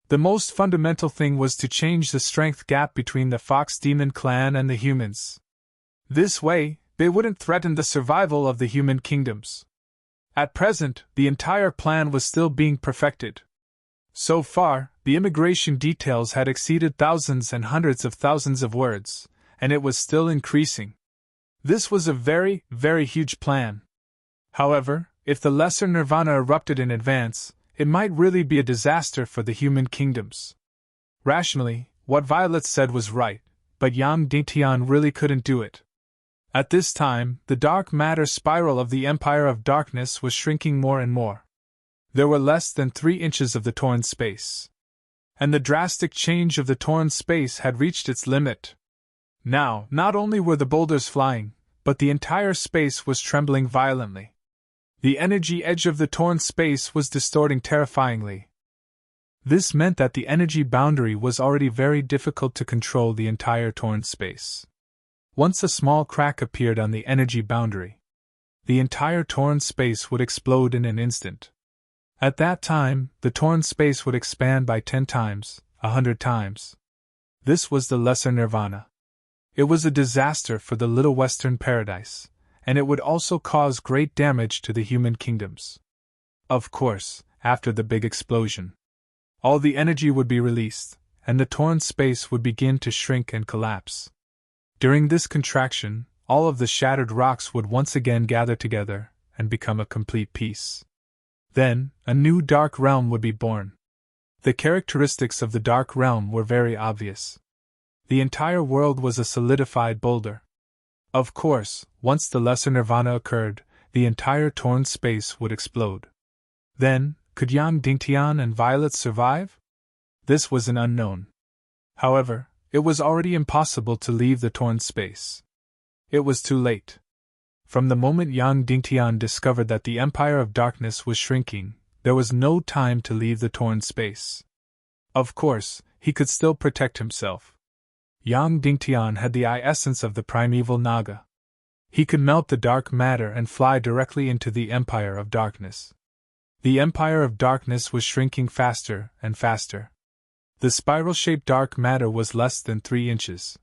The most fundamental thing was to change the strength gap between the Fox Demon Clan and the humans. This way, they wouldn't threaten the survival of the human kingdoms. At present, the entire plan was still being perfected. So far, the immigration details had exceeded thousands and hundreds of thousands of words, and it was still increasing. This was a very, very huge plan. However, if the Lesser Nirvana erupted in advance, it might really be a disaster for the human kingdoms. Rationally, what Violet said was right, but Yang Dingtian really couldn't do it. At this time, the dark matter spiral of the Empire of Darkness was shrinking more and more. There were less than 3 inches of the torn space. And the drastic change of the torn space had reached its limit. Now, not only were the boulders flying, but the entire space was trembling violently. The energy edge of the torn space was distorting terrifyingly. This meant that the energy boundary was already very difficult to control the entire torn space. Once a small crack appeared on the energy boundary, the entire torn space would explode in an instant. At that time, the torn space would expand by 10 times, 100 times. This was the Lesser Nirvana. It was a disaster for the Little Western Paradise, and it would also cause great damage to the human kingdoms. Of course, after the big explosion, all the energy would be released, and the torn space would begin to shrink and collapse. During this contraction, all of the shattered rocks would once again gather together and become a complete piece. Then, a new dark realm would be born. The characteristics of the dark realm were very obvious. The entire world was a solidified boulder. Of course, once the Lesser Nirvana occurred, the entire torn space would explode. Then, could Yang Dingtian and Violet survive? This was an unknown. However, it was already impossible to leave the torn space. It was too late. From the moment Yang Dingtian discovered that the Empire of Darkness was shrinking, there was no time to leave the torn space. Of course, he could still protect himself. Yang Dingtian had the essence of the primeval Naga. He could melt the dark matter and fly directly into the Empire of Darkness. The Empire of Darkness was shrinking faster and faster. The spiral-shaped dark matter was less than 3 inches.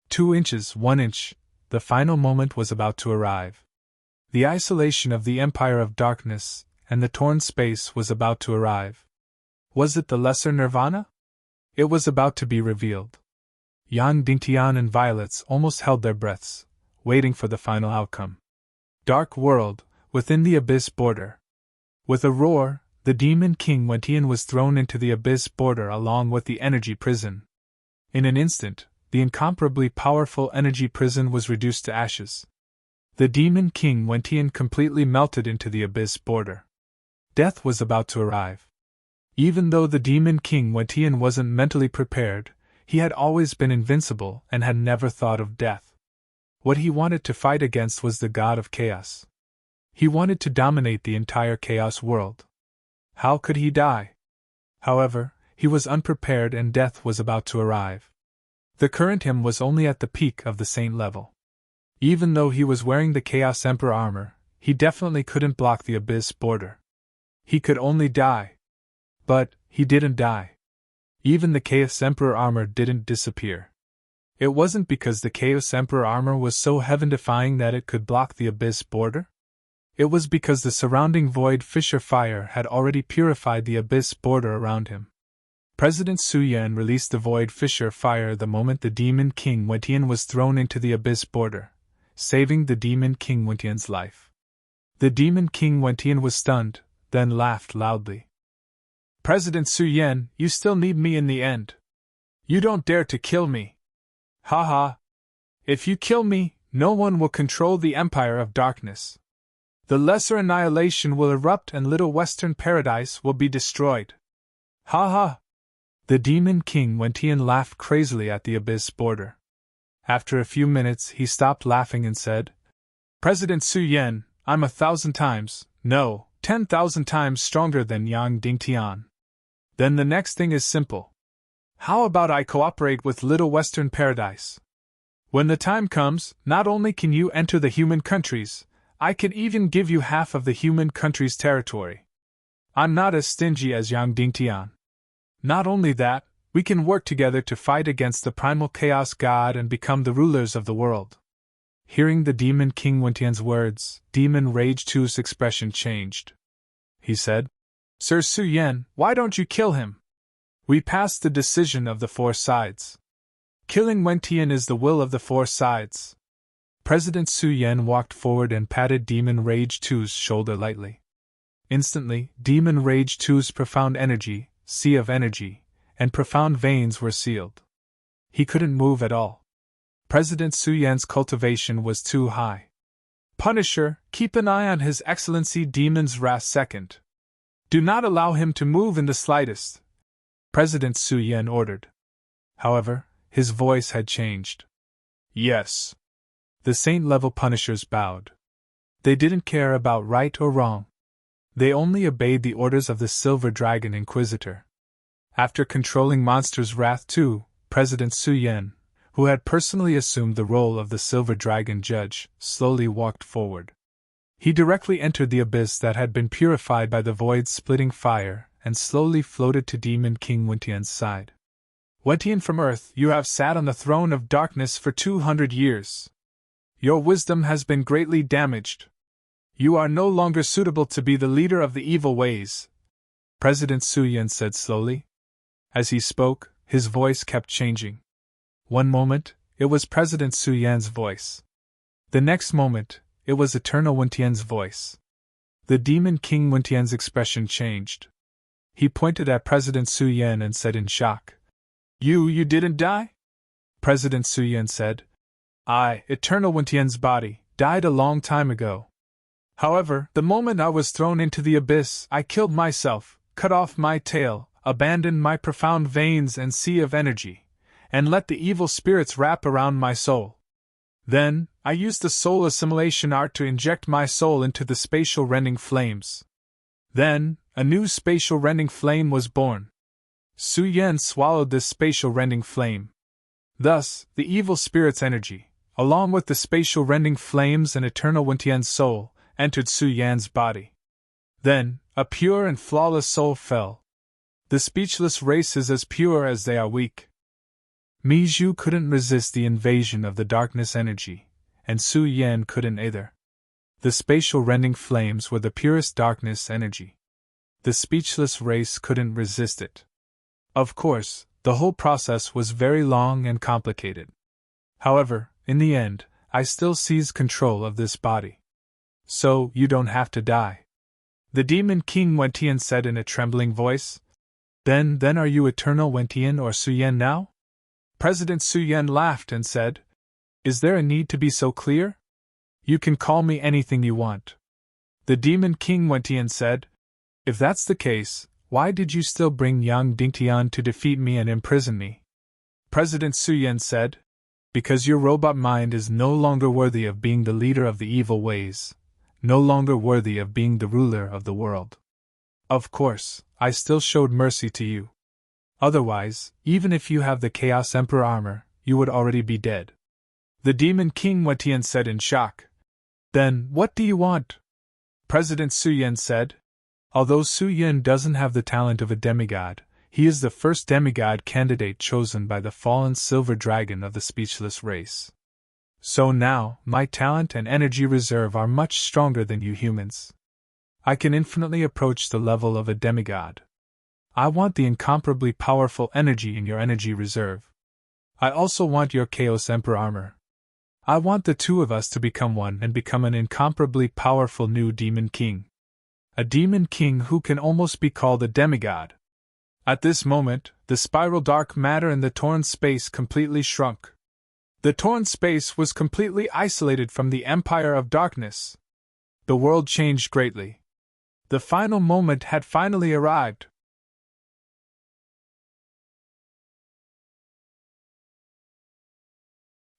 2 inches, 1 inch. The final moment was about to arrive. The isolation of the Empire of Darkness and the torn space was about to arrive. Was it the Lesser Nirvana? It was about to be revealed. Yang Dingtian and Violets almost held their breaths, waiting for the final outcome. Dark world, within the abyss border. With a roar, the demon king Wentian was thrown into the abyss border along with the energy prison. In an instant, the incomparably powerful energy prison was reduced to ashes. The demon king Wentian completely melted into the abyss border. Death was about to arrive. Even though the demon king Wentian wasn't mentally prepared, he had always been invincible and had never thought of death. What he wanted to fight against was the god of chaos. He wanted to dominate the entire chaos world. How could he die? However, he was unprepared and death was about to arrive. The current him was only at the peak of the saint level. Even though he was wearing the Chaos Emperor armor, he definitely couldn't block the abyss border. He could only die. But he didn't die. Even the Chaos Emperor armor didn't disappear. It wasn't because the Chaos Emperor armor was so heaven-defying that it could block the abyss border. It was because the surrounding void fissure fire had already purified the abyss border around him. President Su Yan released the void fissure fire the moment the demon king Wentian was thrown into the abyss border, saving the demon king Wentian's life. The demon king Wentian was stunned, then laughed loudly. President Su Yan, you still need me in the end. You don't dare to kill me. Ha ha. If you kill me, no one will control the Empire of Darkness. The lesser annihilation will erupt and Little Western Paradise will be destroyed. Ha ha! The demon king Wentian laughed crazily at the abyss border. After a few minutes he stopped laughing and said, President Su Yan, I'm 1,000 times, no, 10,000 times stronger than Yang Dingtian. Then the next thing is simple. How about I cooperate with Little Western Paradise? When the time comes, not only can you enter the human countries, I can even give you half of the human country's territory. I'm not as stingy as Yang Dingtian. Not only that, we can work together to fight against the primal chaos god and become the rulers of the world. Hearing the demon king Wentian's words, Demon Rage 2's expression changed. He said, Sir Su Yan, why don't you kill him? We passed the decision of the four sides. Killing Wentian is the will of the four sides. President Su Yan walked forward and patted Demon Rage 2's shoulder lightly. Instantly, Demon Rage 2's profound energy, sea of energy, and profound veins were sealed. He couldn't move at all. President Su Yan's cultivation was too high. Punisher, keep an eye on His Excellency Demon's Wrath II. Do not allow him to move in the slightest, President Su Yan ordered. However, his voice had changed. Yes. The saint-level punishers bowed. They didn't care about right or wrong. They only obeyed the orders of the Silver Dragon Inquisitor. After controlling Monster's Wrath II, President Su Yan, who had personally assumed the role of the Silver Dragon Judge, slowly walked forward. He directly entered the abyss that had been purified by the void-splitting fire and slowly floated to Demon King Wentian's side. Wentian from Earth, you have sat on the throne of darkness for 200 years. Your wisdom has been greatly damaged. You are no longer suitable to be the leader of the evil ways, President Su Yan said slowly. As he spoke, his voice kept changing. One moment, it was President Su Yan's voice. The next moment, it was Eternal Wentian's voice. The Demon King Wentian's expression changed. He pointed at President Su Yan and said in shock, You didn't die? President Su Yan said, I, Eternal Wentian's body, died a long time ago. However, the moment I was thrown into the abyss, I killed myself, cut off my tail, abandoned my profound veins and sea of energy, and let the evil spirits wrap around my soul. Then, I used the soul assimilation art to inject my soul into the spatial rending flames. Then, a new spatial rending flame was born. Su Yan swallowed this spatial rending flame. Thus, the evil spirit's energy, along with the spatial rending flames and Eternal Wentian's soul, entered Su Yan's body. Then, a pure and flawless soul fell. The speechless race is as pure as they are weak. Mizhu couldn't resist the invasion of the darkness energy, and Su Yan couldn't either. The spatial rending flames were the purest darkness energy. The speechless race couldn't resist it. Of course, the whole process was very long and complicated. However, in the end, I still seized control of this body. So, you don't have to die. The demon king Wentian said in a trembling voice. Then are you eternal Wentian or Suyen now? President Suyen laughed and said, Is there a need to be so clear? You can call me anything you want. The demon king Wentian said, If that's the case, why did you still bring Yang Dingtian to defeat me and imprison me? President Suyen said, Because your robot mind is no longer worthy of being the leader of the evil ways, no longer worthy of being the ruler of the world. Of course, I still showed mercy to you. Otherwise, even if you have the Chaos Emperor armor, you would already be dead. The demon king Wentian said in shock. Then, what do you want? President Suyen said, Although Suyen doesn't have the talent of a demigod, he is the first demigod candidate chosen by the fallen silver dragon of the speechless race. So now, my talent and energy reserve are much stronger than you humans. I can infinitely approach the level of a demigod. I want the incomparably powerful energy in your energy reserve. I also want your Chaos Emperor armor. I want the two of us to become one and become an incomparably powerful new demon king. A demon king who can almost be called a demigod. At this moment, the spiral dark matter in the torn space completely shrunk. The torn space was completely isolated from the Empire of Darkness. The world changed greatly. The final moment had finally arrived.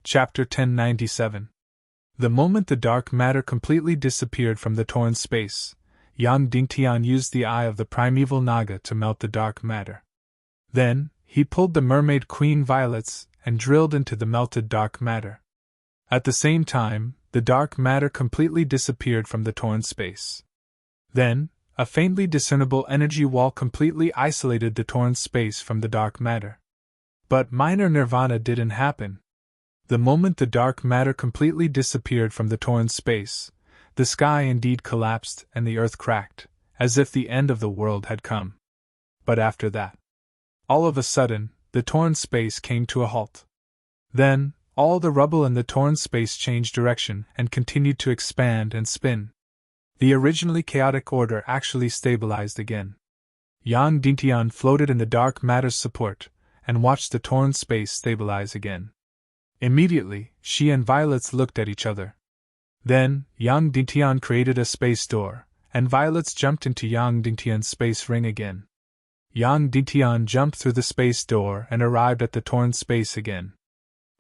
Chapter 1097. The moment the dark matter completely disappeared from the torn space, Yang Dingtian used the eye of the primeval Naga to melt the dark matter. Then, he pulled the mermaid queen violets and drilled into the melted dark matter. At the same time, the dark matter completely disappeared from the torn space. Then, a faintly discernible energy wall completely isolated the torn space from the dark matter. But minor nirvana didn't happen. The moment the dark matter completely disappeared from the torn space, the sky indeed collapsed and the earth cracked, as if the end of the world had come. But after that, all of a sudden, the torn space came to a halt. Then, all the rubble in the torn space changed direction and continued to expand and spin. The originally chaotic order actually stabilized again. Yang Dingtian floated in the dark matter's support and watched the torn space stabilize again. Immediately, she and Violets looked at each other. Then, Yang Dingtian created a space door, and Violets jumped into Yang Dingtian's space ring again. Yang Dingtian jumped through the space door and arrived at the torn space again.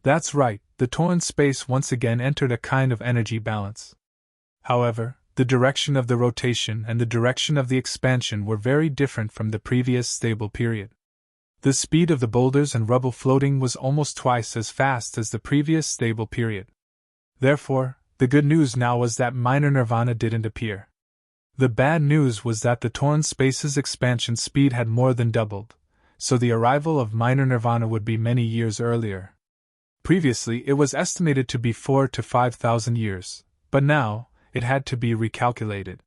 That's right, the torn space once again entered a kind of energy balance. However, the direction of the rotation and the direction of the expansion were very different from the previous stable period. The speed of the boulders and rubble floating was almost twice as fast as the previous stable period. Therefore, the good news now was that minor nirvana didn't appear. The bad news was that the torn space's expansion speed had more than doubled, so the arrival of minor nirvana would be many years earlier. Previously it was estimated to be 4,000 to 5,000 years, but now, it had to be recalculated.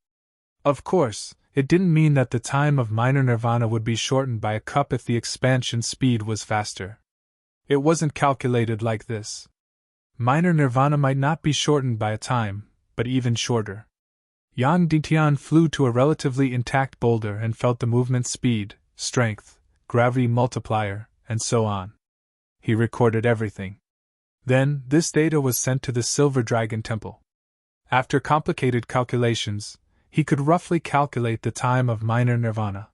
Of course, it didn't mean that the time of minor nirvana would be shortened by a cup if the expansion speed was faster. It wasn't calculated like this. Minor nirvana might not be shortened by a time, but even shorter. Yang Dingtian flew to a relatively intact boulder and felt the movement speed, strength, gravity multiplier, and so on. He recorded everything. Then, this data was sent to the Silver Dragon Temple. After complicated calculations, he could roughly calculate the time of minor nirvana.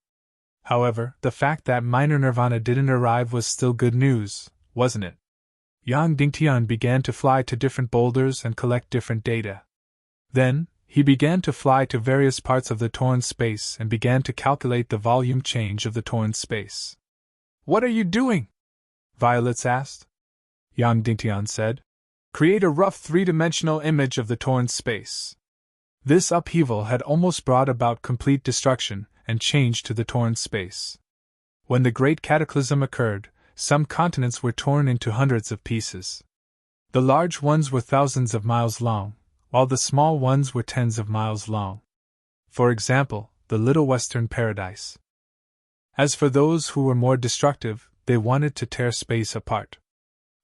However, the fact that minor nirvana didn't arrive was still good news, wasn't it? Yang Dingtian began to fly to different boulders and collect different data. Then, he began to fly to various parts of the torn space and began to calculate the volume change of the torn space. What are you doing? Violets asked. Yang Dingtian said. Create a rough three-dimensional image of the torn space. This upheaval had almost brought about complete destruction and change to the torn space. When the great cataclysm occurred, some continents were torn into hundreds of pieces. The large ones were thousands of miles long, while the small ones were tens of miles long. For example, the Little Western Paradise. As for those who were more destructive, they wanted to tear space apart.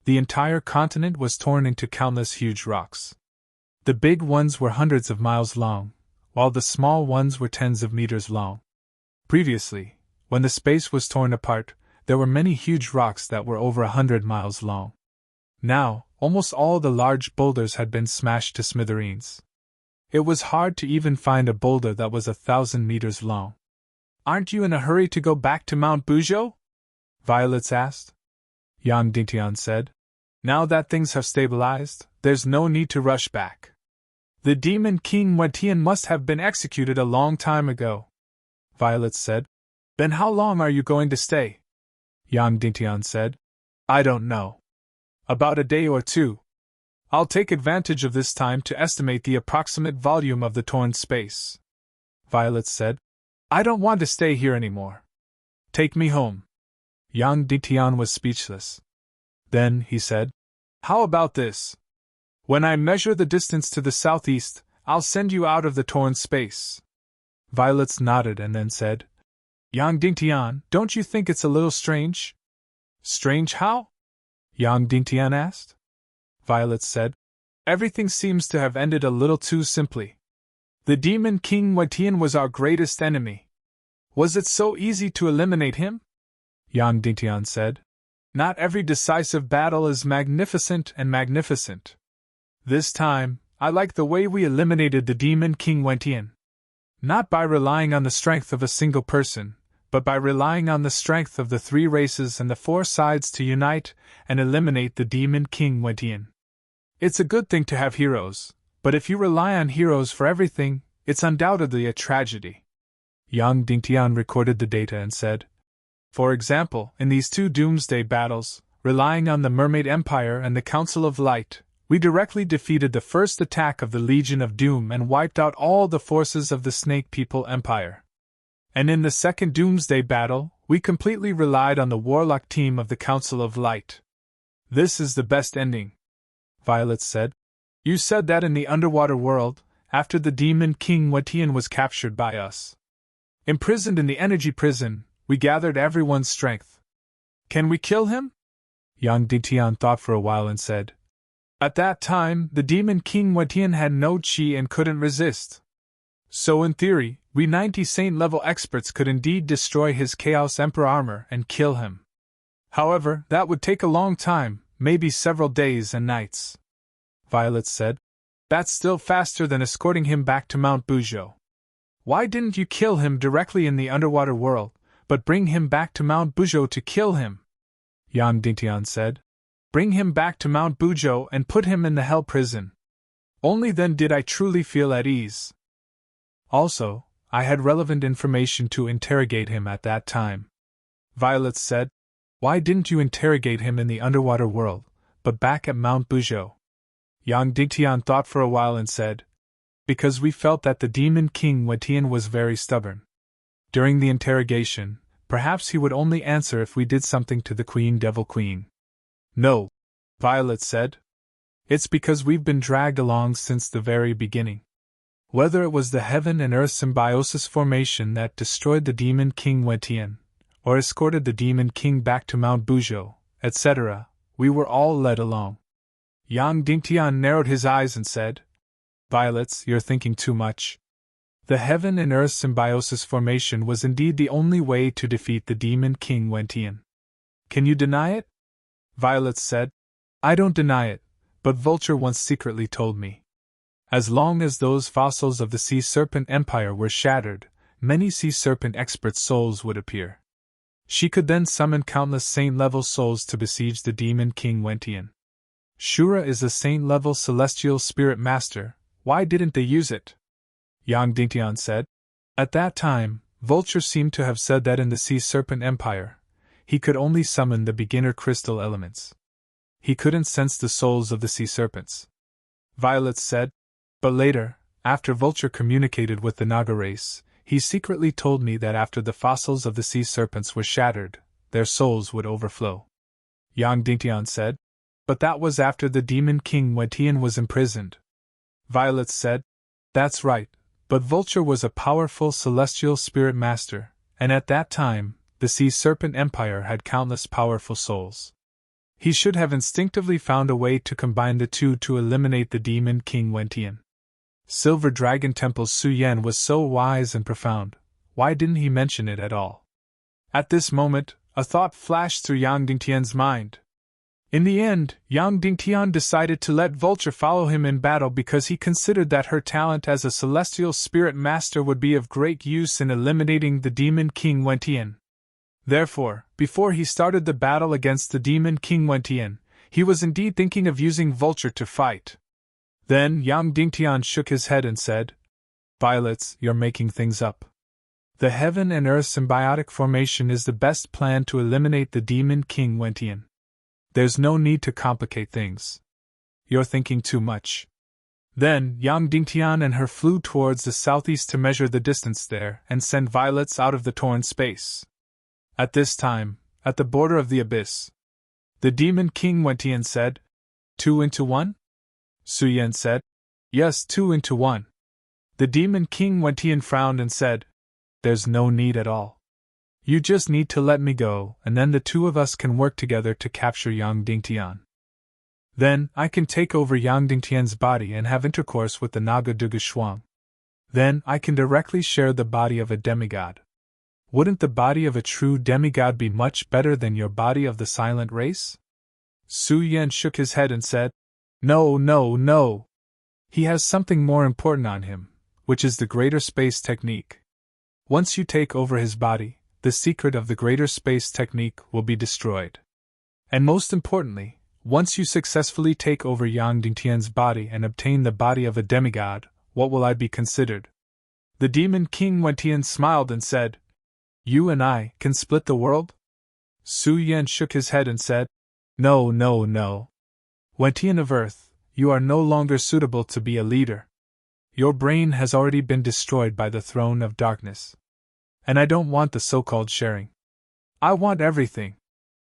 The entire continent was torn into countless huge rocks. The big ones were hundreds of miles long, while the small ones were tens of meters long. Previously, when the space was torn apart, there were many huge rocks that were over 100 miles long. Now, almost all the large boulders had been smashed to smithereens. It was hard to even find a boulder that was 1,000 meters long. "Aren't you in a hurry to go back to Mount Bujo?" Violets asked. Yang Dingtian said, "Now that things have stabilized, there's no need to rush back. The demon King Wetian must have been executed a long time ago." Violets said, "Then how long are you going to stay?" Yang Dingtian said, "I don't know. About a day or two. I'll take advantage of this time to estimate the approximate volume of the torn space." Violets said, "I don't want to stay here anymore. Take me home." Yang Dingtian was speechless. Then he said, "How about this? When I measure the distance to the southeast, I'll send you out of the torn space." Violets nodded and then said, "Yang Dingtian, don't you think it's a little strange?" "Strange how?" Yang Dingtian asked. Violets said, "Everything seems to have ended a little too simply. The demon King Wetian was our greatest enemy. Was it so easy to eliminate him?" Yang Dingtian said, "Not every decisive battle is magnificent and magnificent. This time, I like the way we eliminated the demon King Wetian. Not by relying on the strength of a single person, but by relying on the strength of the 3 races and the 4 sides to unite and eliminate the demon King Wetian. It's a good thing to have heroes, but if you rely on heroes for everything, it's undoubtedly a tragedy." Yang Dingtian recorded the data and said, "For example, in these 2 doomsday battles, relying on the Mermaid Empire and the Council of Light, we directly defeated the first attack of the Legion of Doom and wiped out all the forces of the Snake People Empire. And in the second doomsday battle, we completely relied on the warlock team of the Council of Light. This is the best ending." Violet said, "You said that in the underwater world, after the demon King Wetian was captured by us. Imprisoned in the energy prison, we gathered everyone's strength. Can we kill him?" Yang Dingtian thought for a while and said, "At that time, the demon King Wetian had no chi and couldn't resist. So in theory, we 90 Saint-level experts could indeed destroy his Chaos Emperor armor and kill him. However, that would take a long time, maybe several days and nights." Violet said, "That's still faster than escorting him back to Mount Bujo. Why didn't you kill him directly in the underwater world, but bring him back to Mount Bujo to kill him?" Yang Dingtian said, "Bring him back to Mount Bujo and put him in the Hell Prison. Only then did I truly feel at ease. Also, I had relevant information to interrogate him at that time." Violet said, "Why didn't you interrogate him in the underwater world, but back at Mount Bujo?" Yang Dingtian thought for a while and said, "Because we felt that the demon King Wetian was very stubborn. During the interrogation, perhaps he would only answer if we did something to the Queen Devil Queen." "No," Violet said. "It's because we've been dragged along since the very beginning. Whether it was the Heaven and Earth symbiosis formation that destroyed the demon King Wetian, or escorted the demon king back to Mount Bujo, etc., we were all led along." Yang Dingtian narrowed his eyes and said, "Violets, you're thinking too much. The Heaven and Earth symbiosis formation was indeed the only way to defeat the demon King Wetian. Can you deny it?" Violet said, "I don't deny it, but Vulture once secretly told me. As long as those fossils of the Sea Serpent Empire were shattered, many Sea Serpent expert souls would appear. She could then summon countless Saint-level souls to besiege the demon King Wetian. Shura is a Saint-level celestial spirit master, why didn't they use it?" Yang Dingtian said, "At that time, Vulture seemed to have said that in the Sea Serpent Empire, he could only summon the beginner crystal elements. He couldn't sense the souls of the sea serpents." Violet said, "But later, after Vulture communicated with the Naga race, he secretly told me that after the fossils of the sea serpents were shattered, their souls would overflow." Yang Dingtian said, "But that was after the demon King Wetian was imprisoned." Violet said, "That's right, but Vulture was a powerful celestial spirit master, and at that time, the Sea Serpent Empire had countless powerful souls. He should have instinctively found a way to combine the two to eliminate the demon King Wentian. Silver Dragon Temple's Su Yan was so wise and profound, why didn't he mention it at all? At this moment, a thought flashed through Yang Dingtian's mind. In the end, Yang Dingtian decided to let Vulture follow him in battle because he considered that her talent as a celestial spirit master would be of great use in eliminating the demon King Wentian. Therefore, before he started the battle against the demon King Wentian, he was indeed thinking of using Vulture to fight. Then Yang Dingtian shook his head and said, "Violets, you're making things up. The heaven and earth symbiotic formation is the best plan to eliminate the demon King Wentian. There's no need to complicate things. You're thinking too much." Then Yang Dingtian and her flew towards the southeast to measure the distance there and send violets out of the torn space. At this time, at the border of the abyss, the demon King Wentian said, "2 into 1? Su Yan said, "Yes, 2 into 1. The demon King Wentian frowned and said, "There's no need at all. You just need to let me go, and then the two of us can work together to capture Yang Dingtian. Then I can take over Yang Dingtian's body and have intercourse with the Naga Duga Shuang. Then I can directly share the body of a demigod. Wouldn't the body of a true demigod be much better than your body of the silent race?" Su Yan shook his head and said, "No, no, no. He has something more important on him, which is the greater space technique. Once you take over his body, the secret of the greater space technique will be destroyed. And most importantly, once you successfully take over Yang Dingtian's body and obtain the body of a demigod, what will I be considered?" The demon King Wentian smiled and said, "You and I can split the world?" Su Yan shook his head and said, "No, no, no. Wentian of Earth, you are no longer suitable to be a leader. Your brain has already been destroyed by the Throne of Darkness. And I don't want the so-called sharing. I want everything."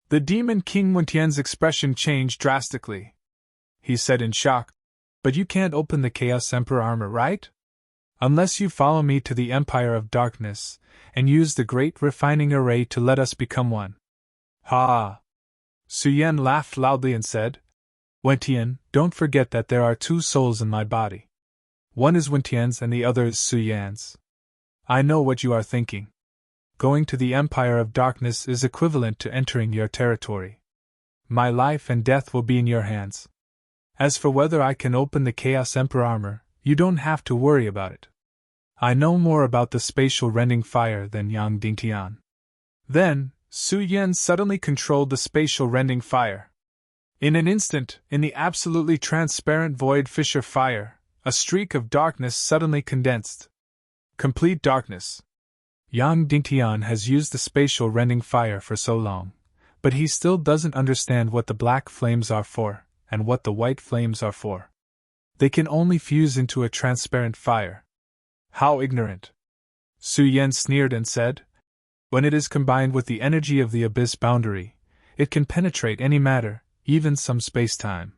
The demon King Wentian's expression changed drastically. He said in shock, "But you can't open the Chaos Emperor armor, right? Unless you follow me to the Empire of Darkness, and use the Great Refining Array to let us become one." "Ha!" Su Yan laughed loudly and said, "Wentian, don't forget that there are 2 souls in my body. One is Wentian's and the other is Su Yan's. I know what you are thinking. Going to the Empire of Darkness is equivalent to entering your territory. My life and death will be in your hands. As for whether I can open the Chaos Emperor armor, you don't have to worry about it. I know more about the spatial rending fire than Yang Dingtian." Then, Su Yan suddenly controlled the spatial rending fire. In an instant, in the absolutely transparent void fissure fire, a streak of darkness suddenly condensed. Complete darkness. Yang Dingtian has used the spatial rending fire for so long, but he still doesn't understand what the black flames are for, and what the white flames are for. They can only fuse into a transparent fire. How ignorant! Su Yan sneered and said, "When it is combined with the energy of the abyss boundary, it can penetrate any matter, even some space-time."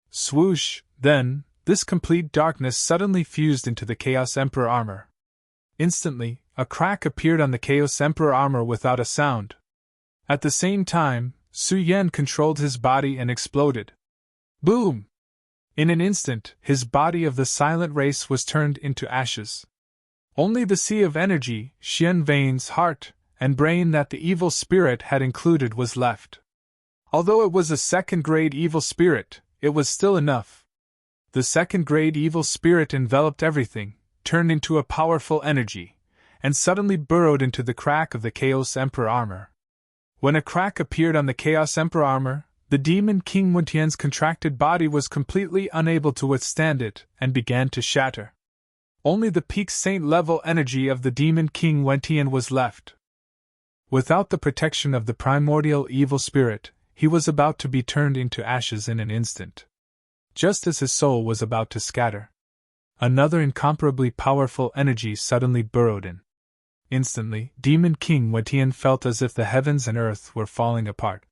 Swoosh! Then, this complete darkness suddenly fused into the Chaos Emperor armor. Instantly, a crack appeared on the Chaos Emperor armor without a sound. At the same time, Su Yan controlled his body and exploded. Boom! In an instant, his body of the silent race was turned into ashes. Only the sea of energy, Xian veins, heart, and brain that the evil spirit had included was left. Although it was a second-grade evil spirit, it was still enough. The second-grade evil spirit enveloped everything, turned into a powerful energy, and suddenly burrowed into the crack of the Chaos Emperor armor. When a crack appeared on the Chaos Emperor armor, the demon King Wentian's contracted body was completely unable to withstand it and began to shatter. Only the peak saint-level energy of the demon King Wentian was left. Without the protection of the primordial evil spirit, he was about to be turned into ashes in an instant. Just as his soul was about to scatter, another incomparably powerful energy suddenly burrowed in. Instantly, Demon King Wentian felt as if the heavens and earth were falling apart.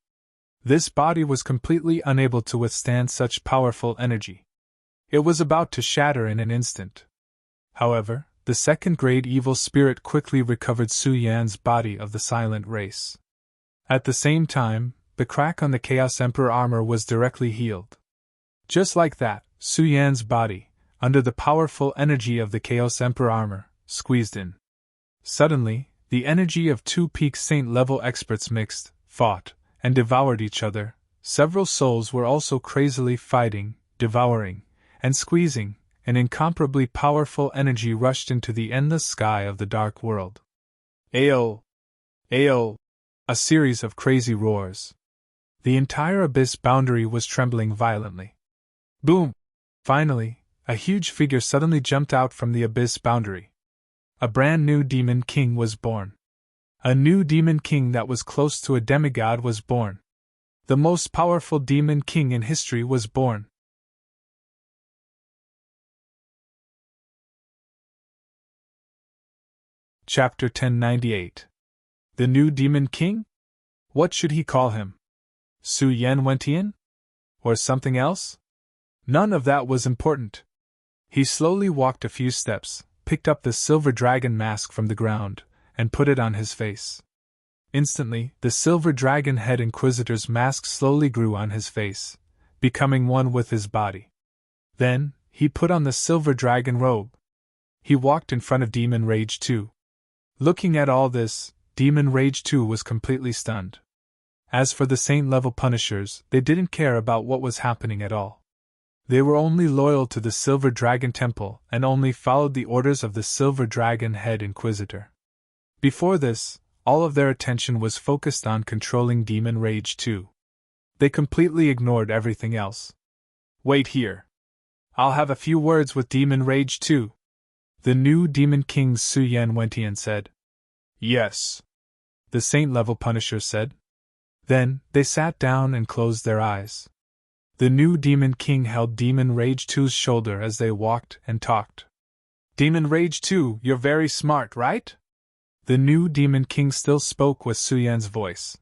This body was completely unable to withstand such powerful energy. It was about to shatter in an instant. However, the second-grade evil spirit quickly recovered Su Yan's body of the silent race. At the same time, the crack on the Chaos Emperor armor was directly healed. Just like that, Su Yan's body, under the powerful energy of the Chaos Emperor armor, squeezed in. Suddenly, the energy of two peak saint-level experts mixed, fought, and devoured each other. Several souls were also crazily fighting, devouring, and squeezing. An incomparably powerful energy rushed into the endless sky of the dark world. Ayo! Ayo! A series of crazy roars. The entire abyss boundary was trembling violently. Boom! Finally, a huge figure suddenly jumped out from the abyss boundary. A brand new demon king was born. A new demon king that was close to a demigod was born. The most powerful demon king in history was born. Chapter 1098. The new demon king? What should he call him? Su Yan Wentian? Or something else? None of that was important. He slowly walked a few steps, picked up the silver dragon mask from the ground, and put it on his face. Instantly, the silver dragon head inquisitor's mask slowly grew on his face, becoming one with his body. Then, he put on the silver dragon robe. He walked in front of Demon Rage 2. Looking at all this, Demon Rage 2 was completely stunned. As for the saint-level punishers, they didn't care about what was happening at all. They were only loyal to the Silver Dragon Temple and only followed the orders of the Silver Dragon Head Inquisitor. Before this, all of their attention was focused on controlling Demon Rage 2. They completely ignored everything else. Wait here. I'll have a few words with Demon Rage 2. The new Demon King Su Yan Wentian said. Yes. The saint-level punisher said. Then, they sat down and closed their eyes. The new Demon King held Demon Rage 2's shoulder as they walked and talked. Demon Rage 2, you're very smart, right? The new Demon King still spoke with Su Yan's voice.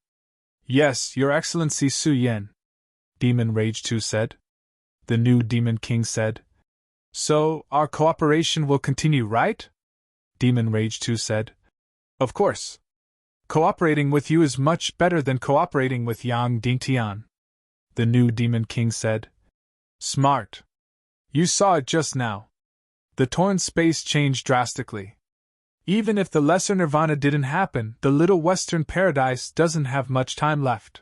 Yes, Your Excellency Su Yan, Demon Rage 2 said. The new Demon King said. So, our cooperation will continue, right? Demon Rage 2 said. Of course. Cooperating with you is much better than cooperating with Yang Dingtian. The new Demon King said. Smart. You saw it just now. The torn space changed drastically. Even if the Lesser Nirvana didn't happen, the Little Western Paradise doesn't have much time left.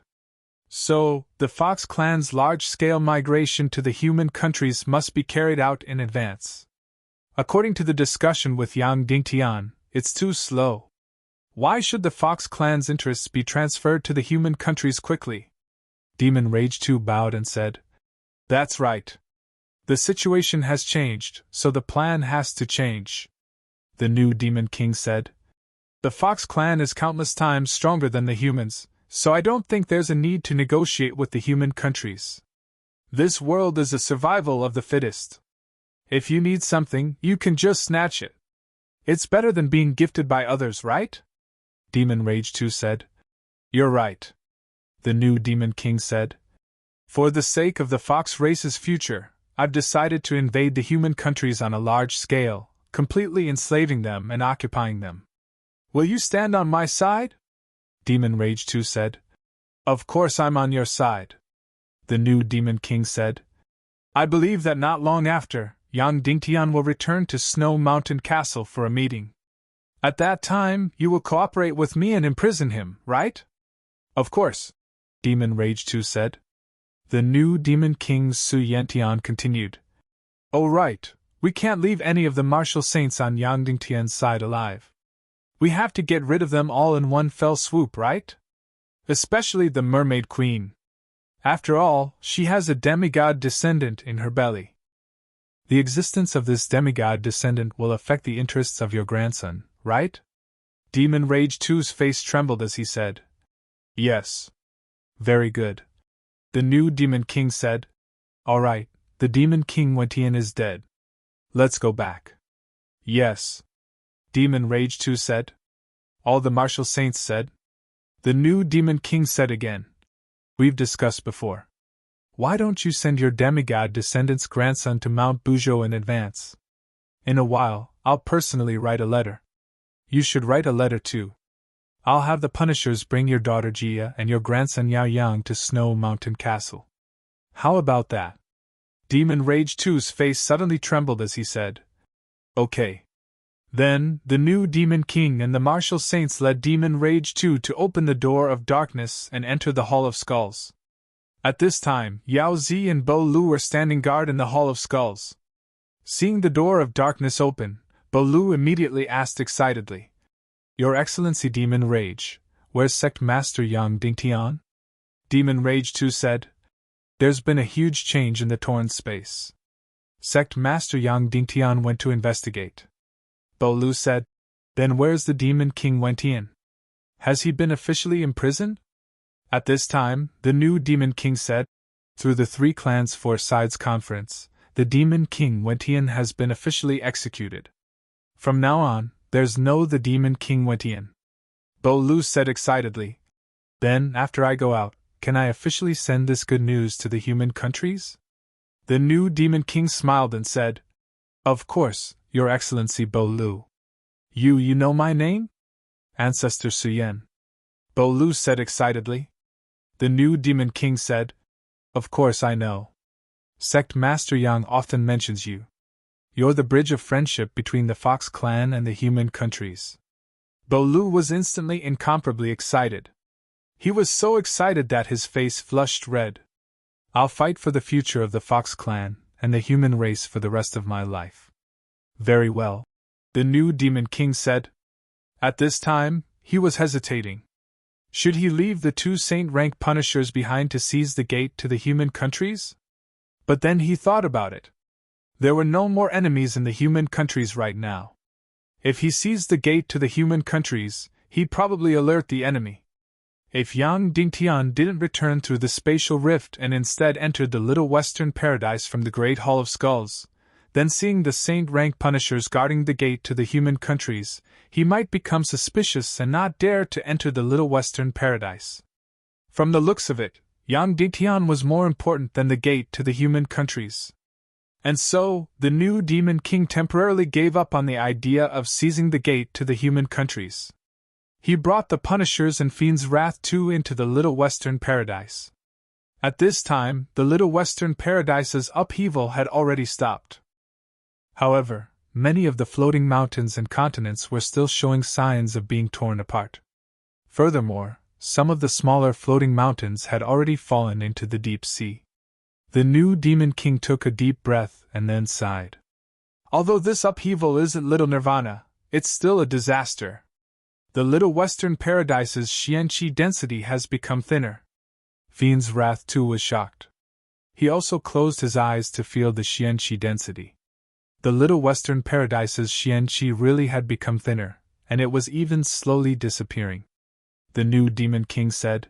So, the Fox clan's large-scale migration to the human countries must be carried out in advance. According to the discussion with Yang Dingtian, it's too slow. Why should the Fox clan's interests be transferred to the human countries quickly? Demon Rage 2 bowed and said. That's right. The situation has changed, so the plan has to change. The new Demon King said. The Fox clan is countless times stronger than the humans, so I don't think there's a need to negotiate with the human countries. This world is a survival of the fittest. If you need something, you can just snatch it. It's better than being gifted by others, right? Demon Rage 2 said. You're right. The new Demon King said. For the sake of the Fox race's future, I've decided to invade the human countries on a large scale, completely enslaving them and occupying them. Will you stand on my side? Demon Rage 2 said. Of course I'm on your side. The new Demon King said. I believe that not long after, Yang Dingtian will return to Snow Mountain Castle for a meeting. At that time, you will cooperate with me and imprison him, right? Of course, Demon Rage 2 said. The new Demon King Su Yantian continued. Oh right, we can't leave any of the martial saints on Yang Dingtian's side alive. We have to get rid of them all in one fell swoop, right? Especially the Mermaid Queen. After all, she has a demigod descendant in her belly. The existence of this demigod descendant will affect the interests of your grandson, right? Demon Rage 2's face trembled as he said. Yes. Very good. The new Demon King said. All right, the Demon King Wentian is dead. Let's go back. Yes. Demon Rage 2 said. All the martial saints said. The new Demon King said again. We've discussed before. Why don't you send your demigod descendant's grandson to Mount Buzhou in advance? In a while, I'll personally write a letter. You should write a letter too. I'll have the Punishers bring your daughter Jia and your grandson Yao Yang to Snow Mountain Castle. How about that? Demon Rage 2's face suddenly trembled as he said, Okay. Then, the new Demon King and the martial saints led Demon Rage 2 to open the door of darkness and enter the Hall of Skulls. At this time, Yao Zi and Bo Lu were standing guard in the Hall of Skulls. Seeing the door of darkness open, Bo Lu immediately asked excitedly, Your Excellency Demon Rage, where's Sect Master Yang Dingtian? Demon Rage 2 said, There's been a huge change in the torn space. Sect Master Yang Dingtian went to investigate. Bo Lu said, Then where's the Demon King Wentian? Has he been officially imprisoned? At this time, the new Demon King said, Through the Three Clans Four Sides Conference, the Demon King Wentian has been officially executed. From now on, there's no the Demon King Wentian. Bo Lu said excitedly, Then, after I go out, can I officially send this good news to the human countries? The new Demon King smiled and said, Of course, Your Excellency Bo Lu. You know my name? Ancestor Suyen. Bo Lu said excitedly. The new Demon King said, Of course I know. Sect Master Yang often mentions you. You're the bridge of friendship between the Fox clan and the human countries. Bo Lu was instantly incomparably excited. He was so excited that his face flushed red. I'll fight for the future of the Fox clan and the human race for the rest of my life. Very well, the new Demon King said. At this time, he was hesitating. Should he leave the two saint-rank punishers behind to seize the gate to the human countries? But then he thought about it. There were no more enemies in the human countries right now. If he seized the gate to the human countries, he'd probably alert the enemy. If Yang Dingtian didn't return through the spatial rift and instead entered the Little Western Paradise from the Great Hall of Skulls, then seeing the saint-rank punishers guarding the gate to the human countries, he might become suspicious and not dare to enter the Little Western Paradise. From the looks of it, Yang Dingtian was more important than the gate to the human countries. And so, the new Demon King temporarily gave up on the idea of seizing the gate to the human countries. He brought the Punishers and Fiend's Wrath 2 into the Little Western Paradise. At this time, the Little Western Paradise's upheaval had already stopped. However, many of the floating mountains and continents were still showing signs of being torn apart. Furthermore, some of the smaller floating mountains had already fallen into the deep sea. The new Demon King took a deep breath and then sighed. Although this upheaval isn't Little Nirvana, it's still a disaster. The Little Western Paradise's Xianqi density has become thinner. Fiend's Wrath too was shocked. He also closed his eyes to feel the Xianqi density. The Little Western Paradise's Xianqi really had become thinner, and it was even slowly disappearing. The new Demon King said,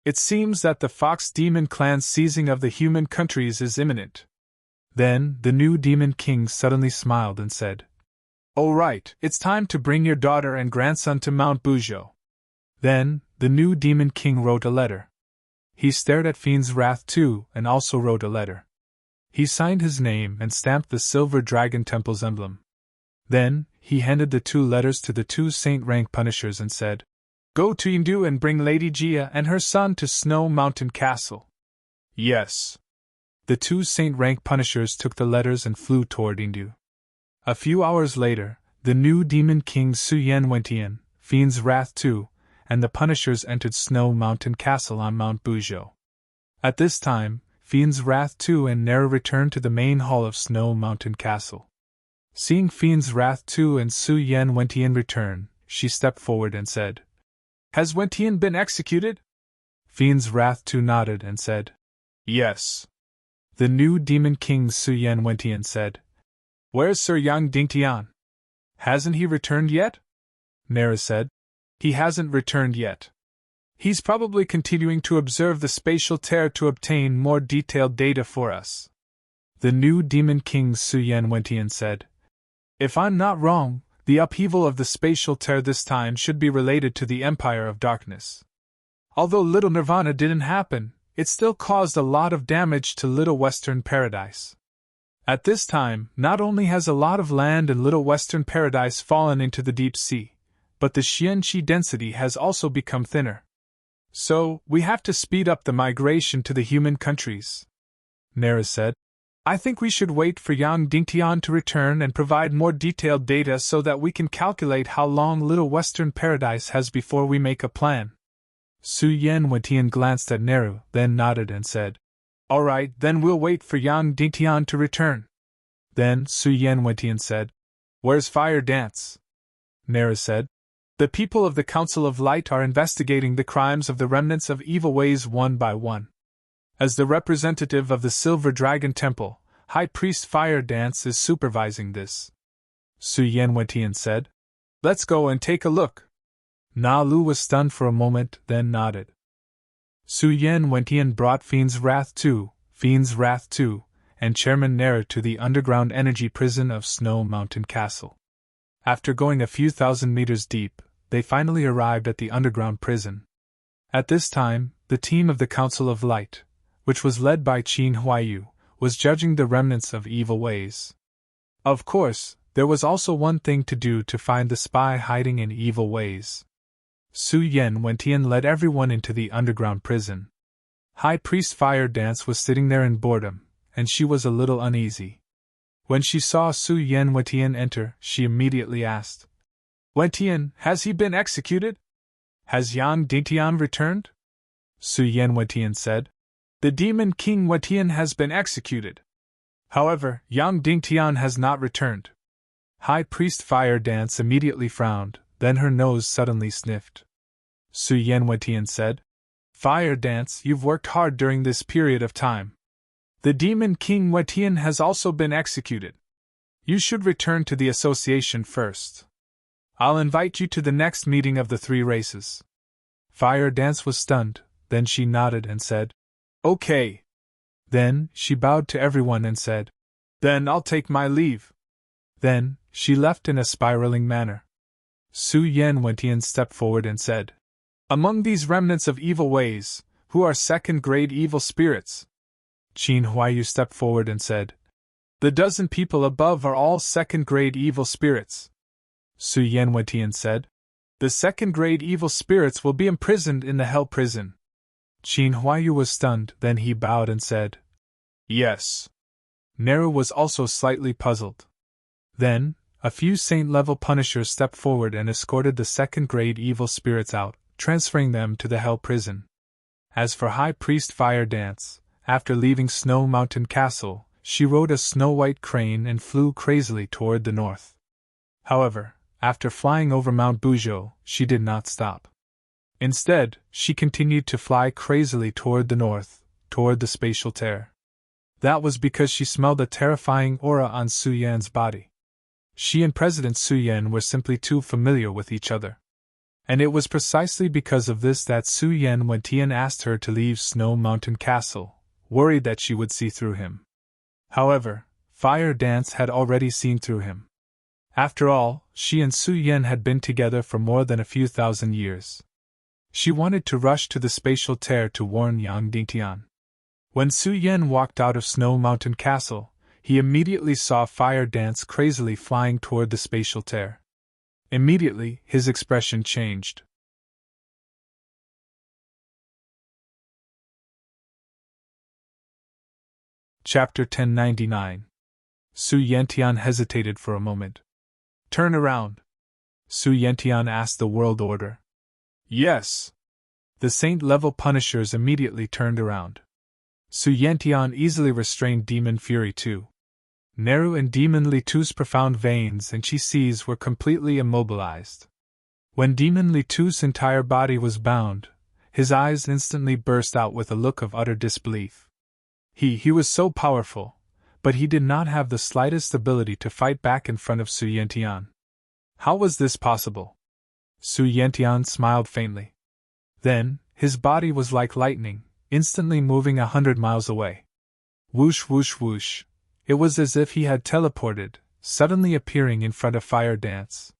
It seems that the Fox Demon clan's seizing of the human countries is imminent. Then, the new Demon King suddenly smiled and said, All right, it's time to bring your daughter and grandson to Mount Buzhou. Then, the new Demon King wrote a letter. He stared at Fiend's Wrath too and also wrote a letter. He signed his name and stamped the Silver Dragon Temple's emblem. Then, he handed the two letters to the two saint-rank punishers and said, Go to Yingdu and bring Lady Jia and her son to Snow Mountain Castle. Yes. The two saint-rank punishers took the letters and flew toward Yingdu. A few hours later, the new Demon King Su Yan Wentian, Fiend's Wrath 2, and the punishers entered Snow Mountain Castle on Mount Buzhou. At this time, Fiend's Wrath 2 and Nera returned to the main hall of Snow Mountain Castle. Seeing Fiend's Wrath 2 and Su Yan Wentian return, she stepped forward and said, Has Wentian been executed? Fiend's Wrath 2 nodded and said, Yes. The new Demon King Su Yan Wentian said, Where's Sir Yang Dingtian? Hasn't he returned yet? Nera said, He hasn't returned yet. He's probably continuing to observe the spatial tear to obtain more detailed data for us. The new Demon King Su Yan Wentian said, If I'm not wrong, the upheaval of the spatial tear this time should be related to the Empire of Darkness. Although Little Nirvana didn't happen, it still caused a lot of damage to Little Western Paradise. At this time, not only has a lot of land in Little Western Paradise fallen into the deep sea, but the Xianqi density has also become thinner. So, we have to speed up the migration to the human countries. Nera said. I think we should wait for Yang Dingtian to return and provide more detailed data so that we can calculate how long Little Western Paradise has before we make a plan. Su Yan Wentian glanced at Neru, then nodded and said, All right, then we'll wait for Yang Dingtian to return. Then Su Yan Wentian said, Where's Fire Dance? Nera said, The people of the Council of Light are investigating the crimes of the remnants of evil ways one by one. As the representative of the Silver Dragon Temple, High Priest Fire Dance is supervising this. Su Yan Wentian said, Let's go and take a look. Na Lu was stunned for a moment, then nodded. Su Yan Wentian brought Fiend's Wrath 2, and Chairman Nera to the underground energy prison of Snow Mountain Castle. After going a few thousand meters deep, they finally arrived at the underground prison. At this time, the team of the Council of Light, which was led by Qin Huayu, was judging the remnants of evil ways. Of course, there was also one thing to do to find the spy hiding in evil ways. Su Yan Wentian led everyone into the underground prison. High Priest Fire Dance was sitting there in boredom, and she was a little uneasy. When she saw Su Yan Wentian enter, she immediately asked, Wentian, has he been executed? Has Yang Dingtian returned? Su Yan Wentian said, The Demon King Wentian has been executed. However, Yang Dingtian has not returned. High Priest Fire Dance immediately frowned, then her nose suddenly sniffed. Su Yan Wentian said, Fire Dance, you've worked hard during this period of time. The Demon King Wentian has also been executed. You should return to the association first. I'll invite you to the next meeting of the three races. Fire Dance was stunned, then she nodded and said, Okay. Then, she bowed to everyone and said, Then I'll take my leave. Then, she left in a spiraling manner. Su Yan Wentian stepped forward and said, Among these remnants of evil ways, who are second-grade evil spirits? Qin Huayu stepped forward and said, The dozen people above are all second-grade evil spirits. Su Yan Wentian said, The second-grade evil spirits will be imprisoned in the Hell Prison. Qin Huayu was stunned, then he bowed and said, Yes. Neru was also slightly puzzled. Then, a few saint-level punishers stepped forward and escorted the second-grade evil spirits out, transferring them to the Hell Prison. As for High Priest Fire Dance, after leaving Snow Mountain Castle, she rode a snow-white crane and flew crazily toward the north. However, after flying over Mount Buzhou, she did not stop. Instead, she continued to fly crazily toward the north, toward the spatial tear. That was because she smelled a terrifying aura on Su Yan's body. She and President Su Yan were simply too familiar with each other. And it was precisely because of this that Su Yan Wentian asked her to leave Snow Mountain Castle, worried that she would see through him. However, Fire Dance had already seen through him. After all, she and Su Yan had been together for more than a few thousand years. She wanted to rush to the spatial tear to warn Yang Dingtian. When Su Yan walked out of Snow Mountain Castle, he immediately saw Fire Dance crazily flying toward the spatial tear. Immediately, his expression changed. Chapter 1099. Su Yantian hesitated for a moment. Turn around. Su Yantian asked the World Order. Yes. The saint-level punishers immediately turned around. Su Yantian easily restrained Demon Fury too. Neru and Demon Litu's profound veins and chi seas were completely immobilized. When Demon Litu's entire body was bound, his eyes instantly burst out with a look of utter disbelief. He was so powerful, but he did not have the slightest ability to fight back in front of Su Yantian. How was this possible? Su Yantian smiled faintly. Then, his body was like lightning, instantly moving 100 miles away. Whoosh whoosh whoosh. It was as if he had teleported, suddenly appearing in front of Fire Dance.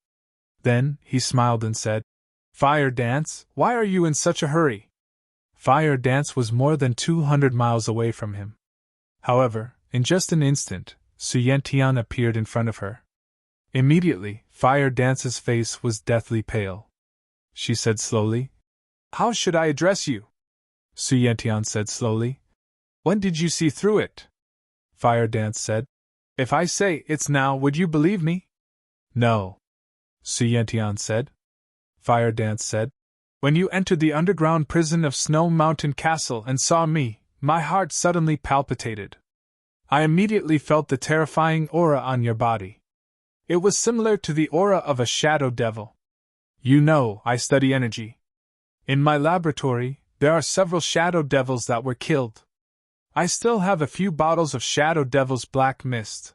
Then, he smiled and said, Fire Dance, why are you in such a hurry? Fire Dance was more than 200 miles away from him. However, in just an instant, Su Yantian appeared in front of her. Immediately, Fire Dance's face was deathly pale. She said slowly, "How should I address you?" Su Yantian said slowly, "When did you see through it?" Fire Dance said, "If I say it's now, would you believe me?" "No," Su Yantian said. Fire Dance said, "When you entered the underground prison of Snow Mountain Castle and saw me, my heart suddenly palpitated. I immediately felt the terrifying aura on your body. It was similar to the aura of a shadow devil. You know, I study energy. In my laboratory, there are several shadow devils that were killed. I still have a few bottles of Shadow Devil's Black Mist.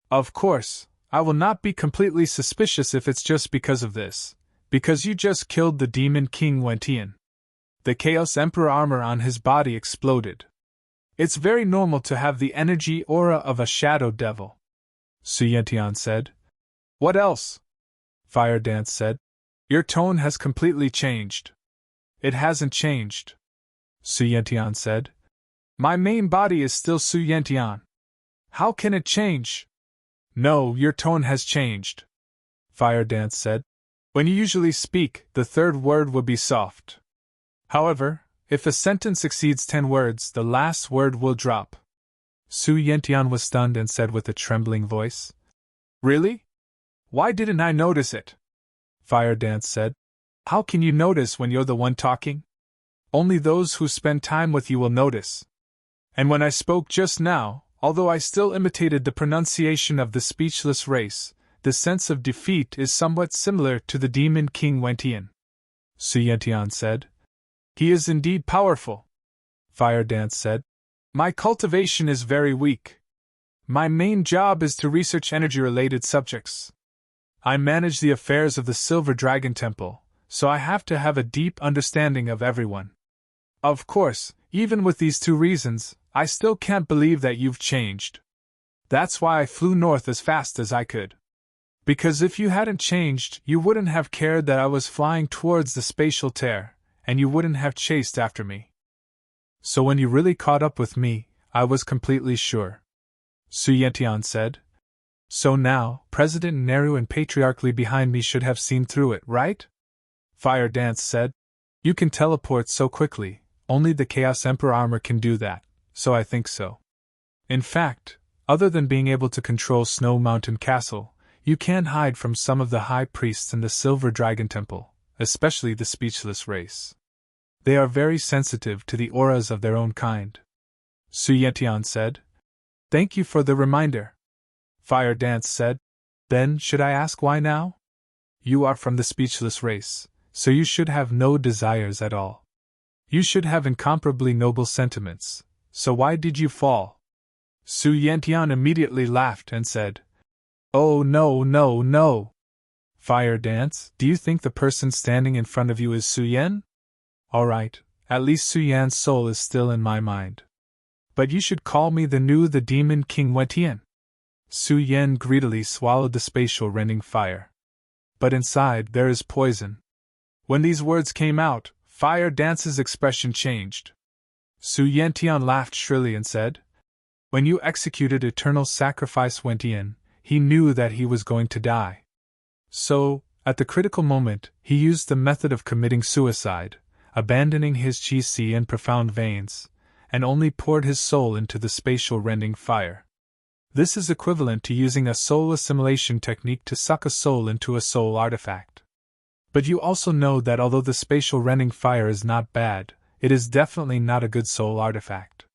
Of course, I will not be completely suspicious if it's just because of this, because you just killed the Demon King Wentian. The Chaos Emperor armor on his body exploded. It's very normal to have the energy aura of a shadow devil." Su Yantian said. "What else?" Fire Dance said. "Your tone has completely changed." "It hasn't changed," Su Yantian said. "My main body is still Su Yantian. How can it change?" "No, your tone has changed," Fire Dance said. "When you usually speak, the third word will be soft. However, if a sentence exceeds 10 words, the last word will drop." Su Yantian was stunned and said with a trembling voice, "Really? Why didn't I notice it?" Fire Dance said, "How can you notice when you're the one talking? Only those who spend time with you will notice. And when I spoke just now, although I still imitated the pronunciation of the speechless race, the sense of defeat is somewhat similar to the Demon King Wentian." Su Yantian said. "He is indeed powerful," Fire Dance said. "My cultivation is very weak. My main job is to research energy-related subjects. I manage the affairs of the Silver Dragon Temple, so I have to have a deep understanding of everyone. Of course, even with these two reasons, I still can't believe that you've changed. That's why I flew north as fast as I could. Because if you hadn't changed, you wouldn't have cared that I was flying towards the spatial tear, and you wouldn't have chased after me. So when you really caught up with me, I was completely sure," Su Yantian said. "So now, President Neru and Patriarchly behind me should have seen through it, right?" Fire Dance said. "You can teleport so quickly, only the Chaos Emperor armor can do that, so I think so. In fact, other than being able to control Snow Mountain Castle, you can hide from some of the high priests in the Silver Dragon Temple, especially the speechless race. They are very sensitive to the auras of their own kind." Su Yantian said. "Thank you for the reminder," Fire Dance said. "Then, should I ask why now? You are from the speechless race, so you should have no desires at all. You should have incomparably noble sentiments, so why did you fall?" Su Yantian immediately laughed and said, "Oh no, no, no! Fire Dance, do you think the person standing in front of you is Su Yan? All right, at least Su Yan's soul is still in my mind. But you should call me the Demon King Wentian." Su Yan greedily swallowed the spatial rending fire. "But inside there is poison." When these words came out, Fire Dance's expression changed. Su Yantian laughed shrilly and said, "When you executed Eternal Sacrifice Wentian, he knew that he was going to die. So, at the critical moment, he used the method of committing suicide, abandoning his chi and profound veins, and only poured his soul into the spatial rending fire. This is equivalent to using a soul assimilation technique to suck a soul into a soul artifact. But you also know that although the spatial rending fire is not bad, it is definitely not a good soul artifact.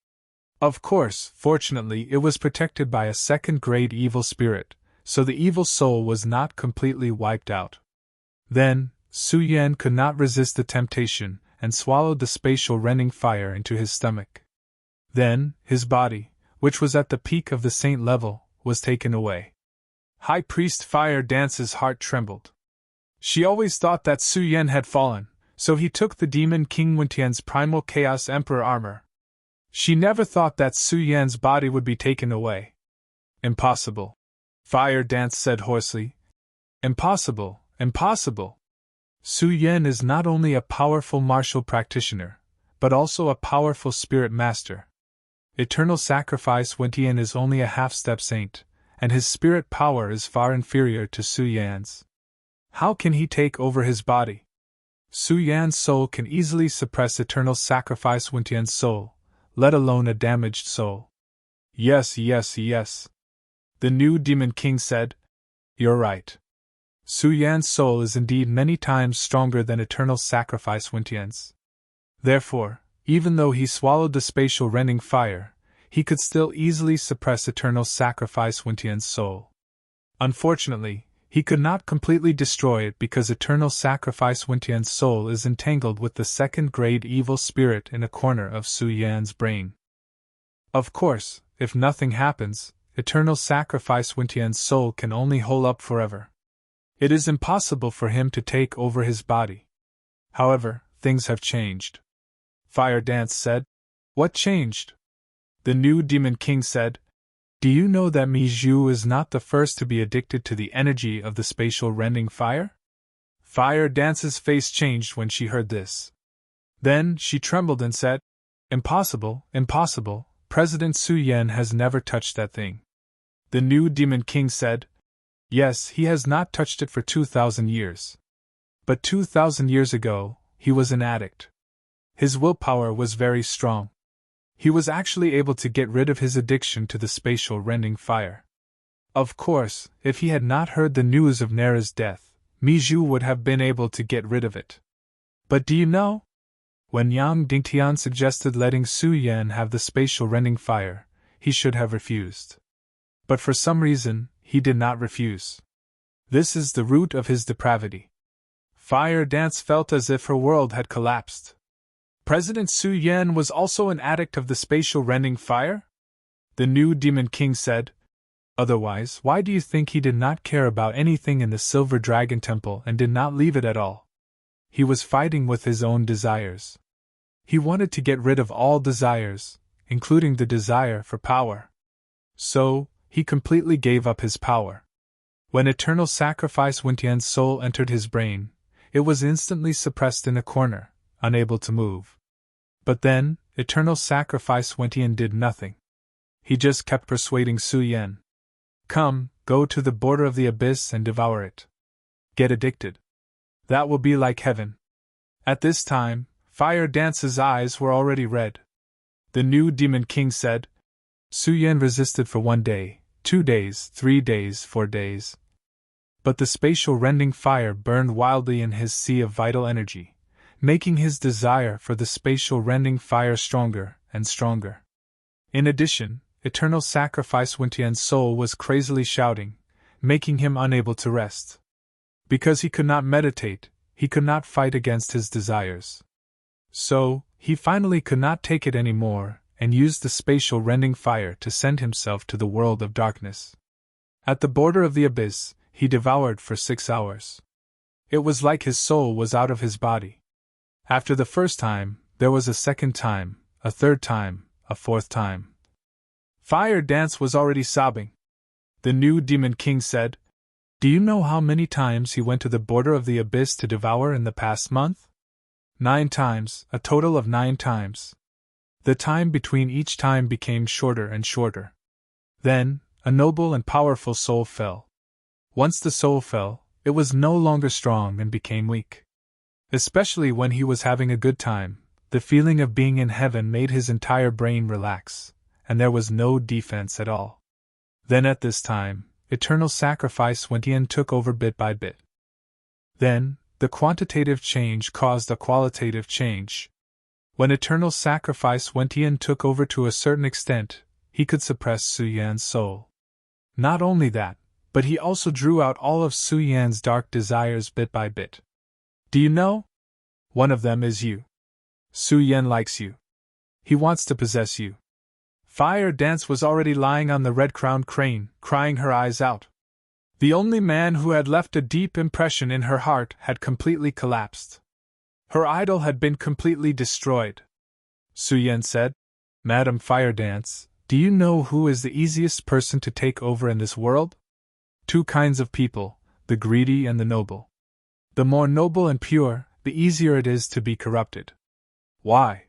Of course, fortunately, it was protected by a second-grade evil spirit, so the evil soul was not completely wiped out. Then, Su Yan could not resist the temptation and swallowed the spatial rending fire into his stomach. Then, his body, which was at the peak of the saint level, was taken away. High Priest Fire Dance's heart trembled. She always thought that Su Yan had fallen, so he took the Demon King Wentian's primal Chaos Emperor armor. She never thought that Su Yan's body would be taken away. "Impossible," Fire Dance said hoarsely. "Impossible, impossible. Su Yan is not only a powerful martial practitioner, but also a powerful spirit master. Eternal Sacrifice Wentian is only a half-step saint, and his spirit power is far inferior to Su Yan's. How can he take over his body? Su Yan's soul can easily suppress eternal sacrifice Wintian's soul, let alone a damaged soul. Yes, yes, yes. The new Demon King said. You're right. Su Yan's soul is indeed many times stronger than eternal sacrifice Wintian's. Therefore, even though he swallowed the spatial rending fire, he could still easily suppress eternal sacrifice Wintian's soul. Unfortunately, he could not completely destroy it because eternal sacrifice Wintian's soul is entangled with the second-grade evil spirit in a corner of Su Yan's brain. Of course, if nothing happens, eternal sacrifice Wintian's soul can only hole up forever. It is impossible for him to take over his body. However, things have changed. Fire Dance said. What changed? The new Demon King said. Do you know that Mi Zhu is not the first to be addicted to the energy of the spatial rending fire? Fire Dance's face changed when she heard this. Then she trembled and said, Impossible, impossible, President Su Yan has never touched that thing. The new Demon King said, Yes, he has not touched it for 2,000 years. But 2,000 years ago, he was an addict. His willpower was very strong. He was actually able to get rid of his addiction to the spatial rending fire. Of course, if he had not heard the news of Nera's death, Mi Zhu would have been able to get rid of it. But do you know? When Yang Dingtian suggested letting Su Yan have the spatial rending fire, he should have refused. But for some reason, he did not refuse. This is the root of his depravity. Fire Dance felt as if her world had collapsed. President Su Yan was also an addict of the spatial rending fire? The new Demon King said. Otherwise, why do you think he did not care about anything in the Silver Dragon Temple and did not leave it at all? He was fighting with his own desires. He wanted to get rid of all desires, including the desire for power. So, he completely gave up his power. When eternal sacrifice Wintian's soul entered his brain, it was instantly suppressed in a corner, unable to move. But then, eternal sacrifice Wintian did nothing. He just kept persuading Su Yan. Come, go to the border of the abyss and devour it. Get addicted. That will be like heaven. At this time, Fire Dance's eyes were already red. The new Demon King said. Su Yan resisted for 1 day, 2 days, 3 days, 4 days. But the spatial rending fire burned wildly in his sea of vital energy, making his desire for the spatial rending fire stronger and stronger. In addition, eternal sacrifice Wintian's soul was crazily shouting, making him unable to rest. Because he could not meditate, he could not fight against his desires. So, he finally could not take it anymore, and used the spatial rending fire to send himself to the world of darkness. At the border of the abyss, he devoured for 6 hours. It was like his soul was out of his body. After the first time, there was a second time, a third time, a fourth time. Fire Dance was already sobbing. The new Demon King said, Do you know how many times he went to the border of the abyss to devour in the past month? 9 times, a total of 9 times. The time between each time became shorter and shorter. Then, a noble and powerful soul fell. Once the soul fell, it was no longer strong and became weak. Especially when he was having a good time, the feeling of being in heaven made his entire brain relax, and there was no defense at all. Then at this time, eternal sacrifice Wintian took over bit by bit. Then, the quantitative change caused a qualitative change. When eternal sacrifice Wintian took over to a certain extent, he could suppress Su Yan's soul. Not only that, but he also drew out all of Su Yan's dark desires bit by bit. Do you know? One of them is you. Su Yan likes you. He wants to possess you. Fire Dance was already lying on the red-crowned crane, crying her eyes out. The only man who had left a deep impression in her heart had completely collapsed. Her idol had been completely destroyed. Su Yan said, Madam Fire Dance, do you know who is the easiest person to take over in this world? 2 kinds of people, the greedy and the noble. The more noble and pure, the easier it is to be corrupted. Why?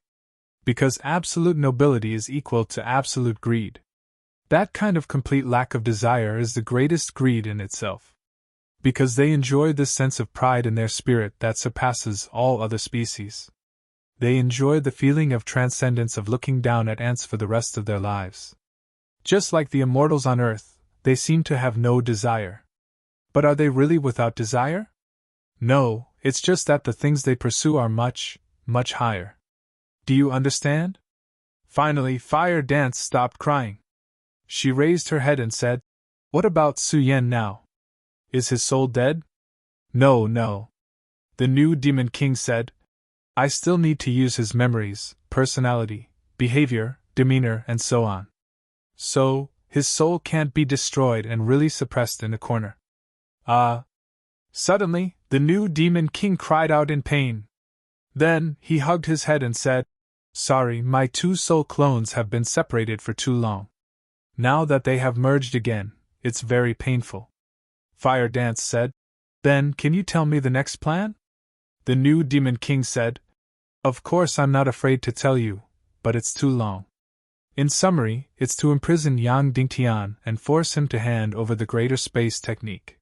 Because absolute nobility is equal to absolute greed. That kind of complete lack of desire is the greatest greed in itself. Because they enjoy this sense of pride in their spirit that surpasses all other species. They enjoy the feeling of transcendence of looking down at ants for the rest of their lives. Just like the immortals on earth, they seem to have no desire. But are they really without desire? No, it's just that the things they pursue are much, much higher. Do you understand? Finally, Fire Dance stopped crying. She raised her head and said, "What about Su Yen now? Is his soul dead?" "No, no." The new Demon King said, "I still need to use his memories, personality, behavior, demeanor, and so on. So, his soul can't be destroyed and really suppressed in a corner." Suddenly, the new Demon King cried out in pain. Then, he hugged his head and said, "Sorry, my two soul clones have been separated for too long. Now that they have merged again, it's very painful." Fire Dance said, "Then, can you tell me the next plan?" The new Demon King said, "Of course I'm not afraid to tell you, but it's too long. In summary, it's to imprison Yang Dingtian and force him to hand over the greater space technique.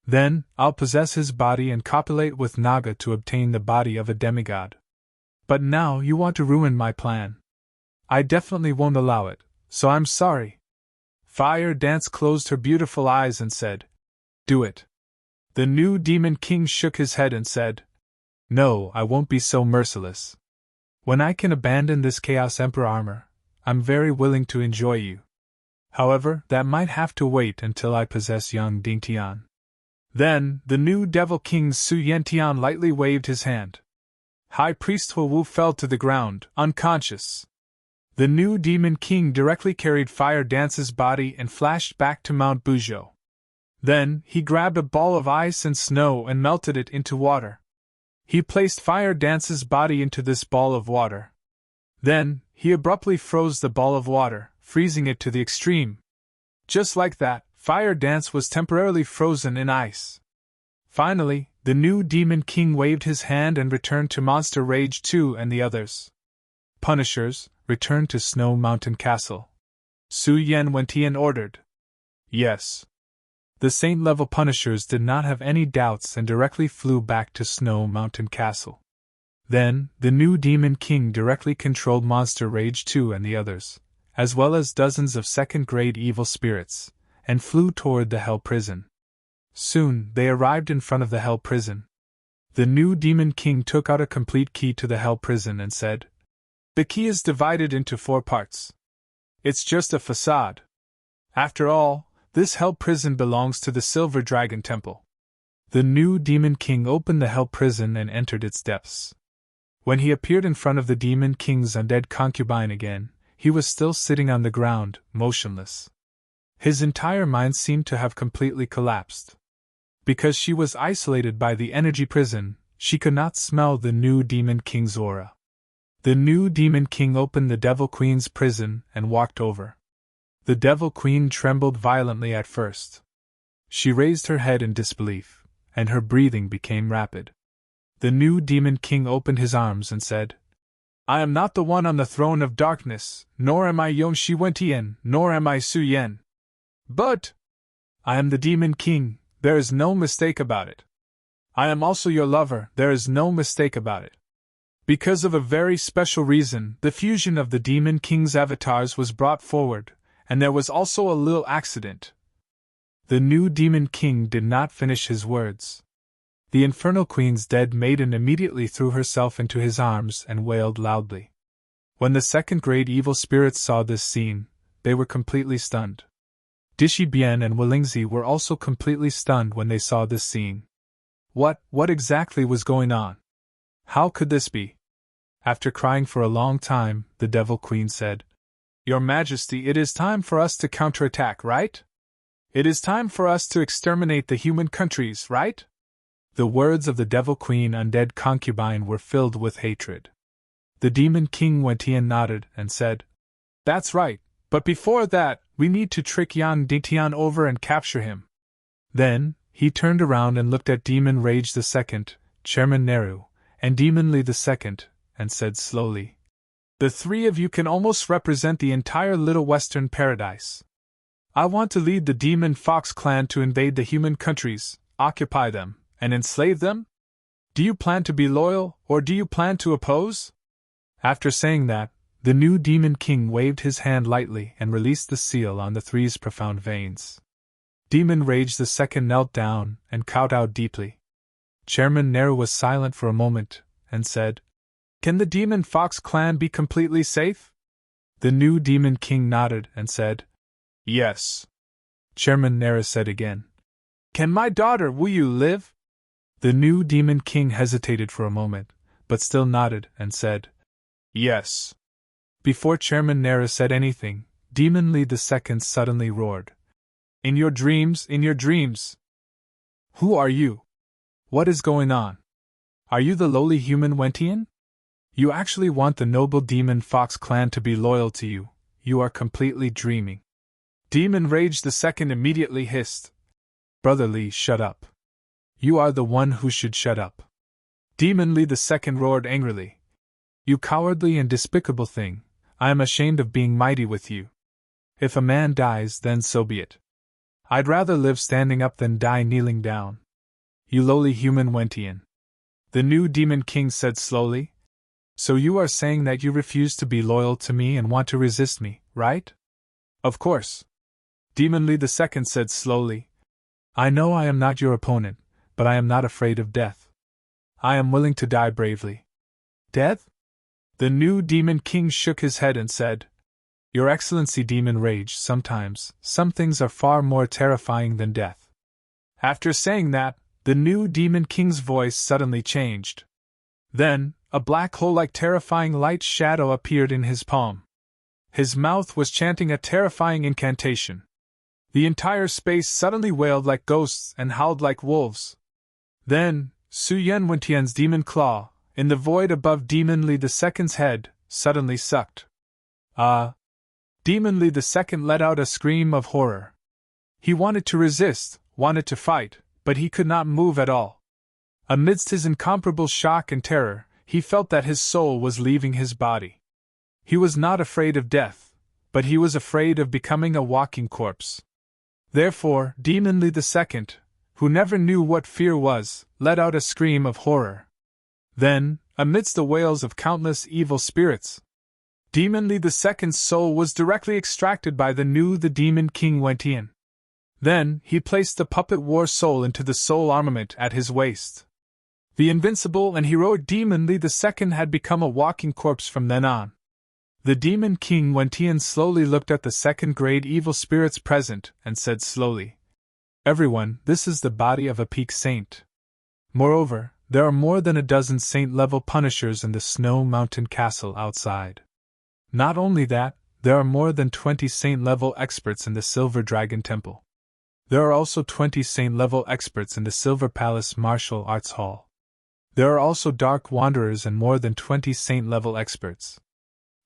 Then, I'll possess his body and copulate with Naga to obtain the body of a demigod. But now you want to ruin my plan. I definitely won't allow it, so I'm sorry." Fire Dance closed her beautiful eyes and said, "Do it." The new Demon King shook his head and said, "No, I won't be so merciless. When I can abandon this Chaos Emperor armor, I'm very willing to enjoy you. However, that might have to wait until I possess Yang Dingtian." Then, the new Devil King Su Yentian lightly waved his hand. High Priest Wu fell to the ground, unconscious. The new Demon King directly carried Fire Dance's body and flashed back to Mount Buzhou. Then, he grabbed a ball of ice and snow and melted it into water. He placed Fire Dance's body into this ball of water. Then, he abruptly froze the ball of water, freezing it to the extreme. Just like that, Fire Dance was temporarily frozen in ice. Finally, the new Demon King waved his hand and returned to Monster Rage 2 and the others. "Punishers, return to Snow Mountain Castle," Su Yen Wentian ordered. Yes. The Saint-level Punishers did not have any doubts and directly flew back to Snow Mountain Castle. Then, the new Demon King directly controlled Monster Rage 2 and the others, as well as dozens of second-grade evil spirits, and flew toward the Hell Prison. Soon, they arrived in front of the Hell Prison. The new Demon King took out a complete key to the Hell Prison and said, "The key is divided into 4 parts. It's just a facade. After all, this Hell Prison belongs to the Silver Dragon Temple." The new Demon King opened the Hell Prison and entered its depths. When he appeared in front of the Demon King's undead concubine again, he was still sitting on the ground, motionless. His entire mind seemed to have completely collapsed. Because she was isolated by the energy prison, she could not smell the new Demon King's aura. The new Demon King opened the Devil Queen's prison and walked over. The Devil Queen trembled violently at first. She raised her head in disbelief, and her breathing became rapid. The new Demon King opened his arms and said, "I am not the one on the throne of darkness, nor am I Yongxi Wentian, nor am I Su Yen. But I am the Demon King, there is no mistake about it. I am also your lover, there is no mistake about it. Because of a very special reason, the fusion of the Demon King's avatars was brought forward, and there was also a little accident." The new Demon King did not finish his words. The Infernal Queen's dead maiden immediately threw herself into his arms and wailed loudly. When the second-grade evil spirits saw this scene, they were completely stunned. Dishi Bian and Walingzi were also completely stunned when they saw this scene. What exactly was going on? How could this be? After crying for a long time, the Devil Queen said, "Your Majesty, it is time for us to counterattack, right? It is time for us to exterminate the human countries, right?" The words of the Devil Queen undead concubine were filled with hatred. The Demon King Wentian nodded and said, "That's right, but before that, we need to trick Yang Dingtian over and capture him." Then, he turned around and looked at Demon Rage II, Chairman Neru, and Demon Li II, and said slowly, "The 3 of you can almost represent the entire Little Western Paradise. I want to lead the Demon Fox clan to invade the human countries, occupy them, and enslave them? Do you plan to be loyal, or do you plan to oppose?" After saying that, the new Demon King waved his hand lightly and released the seal on the three's profound veins. Demon Rage II knelt down and kowtowed deeply. Chairman Nero was silent for a moment, and said, "Can the Demon Fox clan be completely safe?" The new Demon King nodded and said, "Yes." Chairman Nero said again, "Can my daughter Wu Yu live?" The new Demon King hesitated for a moment, but still nodded and said, "Yes." Before Chairman Nero said anything, Demon Li II suddenly roared, In your dreams, in your dreams! Who are you? What is going on? Are you the lowly human Wentian? You actually want the noble Demon Fox clan to be loyal to you. You are completely dreaming." Demon Rage II immediately hissed, "Brother Li, shut up. You are the one who should shut up." Demon Li II roared angrily, "You cowardly and despicable thing, I am ashamed of being mighty with you. If a man dies, then so be it. I'd rather live standing up than die kneeling down. You lowly human Wentian." The new Demon King said slowly, "So you are saying that you refuse to be loyal to me and want to resist me, right?" "Of course." Demon Li II said slowly, "I know I am not your opponent, but I am not afraid of death. I am willing to die bravely." "Death?" The new Demon King shook his head and said, "Your Excellency Demon Rage, sometimes, some things are far more terrifying than death." After saying that, the new Demon King's voice suddenly changed. Then, a black hole-like terrifying light shadow appeared in his palm. His mouth was chanting a terrifying incantation. The entire space suddenly wailed like ghosts and howled like wolves. Then, Su Yen Wentian's demon claw, in the void above Demon Li II's head, suddenly sucked. Demon Li II let out a scream of horror. He wanted to resist, wanted to fight, but he could not move at all. Amidst his incomparable shock and terror, he felt that his soul was leaving his body. He was not afraid of death, but he was afraid of becoming a walking corpse. Therefore, Demon Li II, who never knew what fear was, let out a scream of horror. Then, amidst the wails of countless evil spirits, Demon Li II's soul was directly extracted by the Demon King Wentian. Then, he placed the puppet war soul into the soul armament at his waist. The invincible and heroic Demon Li II had become a walking corpse from then on. The Demon King Wentian slowly looked at the second-grade evil spirits present and said slowly, "Everyone, this is the body of a peak saint. Moreover, there are more than a dozen saint-level punishers in the Snow Mountain Castle outside. Not only that, there are more than 20 saint-level experts in the Silver Dragon Temple. There are also 20 saint-level experts in the Silver Palace Martial Arts Hall. There are also Dark Wanderers and more than 20 saint-level experts.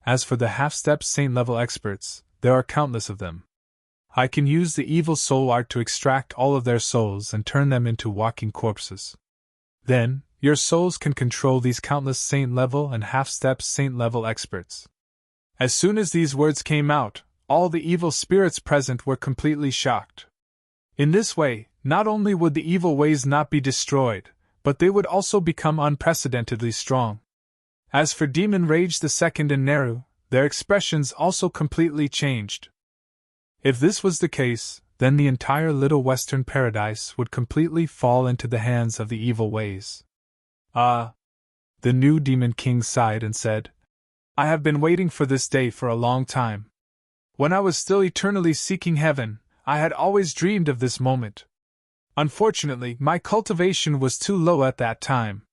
As for the half-step saint-level experts, there are countless of them. I can use the evil soul art to extract all of their souls and turn them into walking corpses. Then, your souls can control these countless saint-level and half-step saint-level experts." As soon as these words came out, all the evil spirits present were completely shocked. In this way, not only would the evil ways not be destroyed, but they would also become unprecedentedly strong. As for Demon Rage II and Neru, their expressions also completely changed. If this was the case, then the entire Little Western Paradise would completely fall into the hands of the evil ways. The new Demon King sighed and said, "I have been waiting for this day for a long time. When I was still eternally seeking heaven, I had always dreamed of this moment. Unfortunately, my cultivation was too low at that time.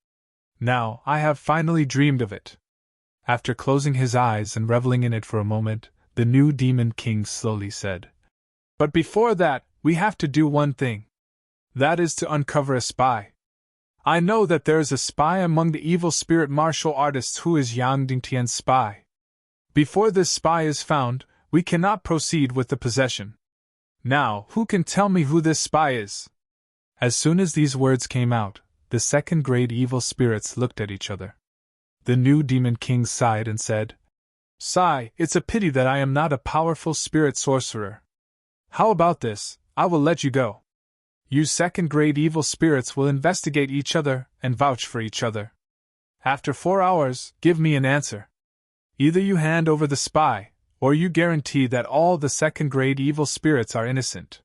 Now, I have finally dreamed of it." After closing his eyes and reveling in it for a moment, the new Demon King slowly said, "But before that, we have to do one thing. That is to uncover a spy. I know that there is a spy among the evil spirit martial artists who is Yang Dingtian's spy. Before this spy is found, we cannot proceed with the possession. Now, who can tell me who this spy is?" As soon as these words came out, the second-grade evil spirits looked at each other. The new Demon King sighed and said, "Sigh, it's a pity that I am not a powerful spirit sorcerer. How about this? I will let you go. You second-grade evil spirits will investigate each other and vouch for each other. After 4 hours, give me an answer. Either you hand over the spy, or you guarantee that all the second-grade evil spirits are innocent.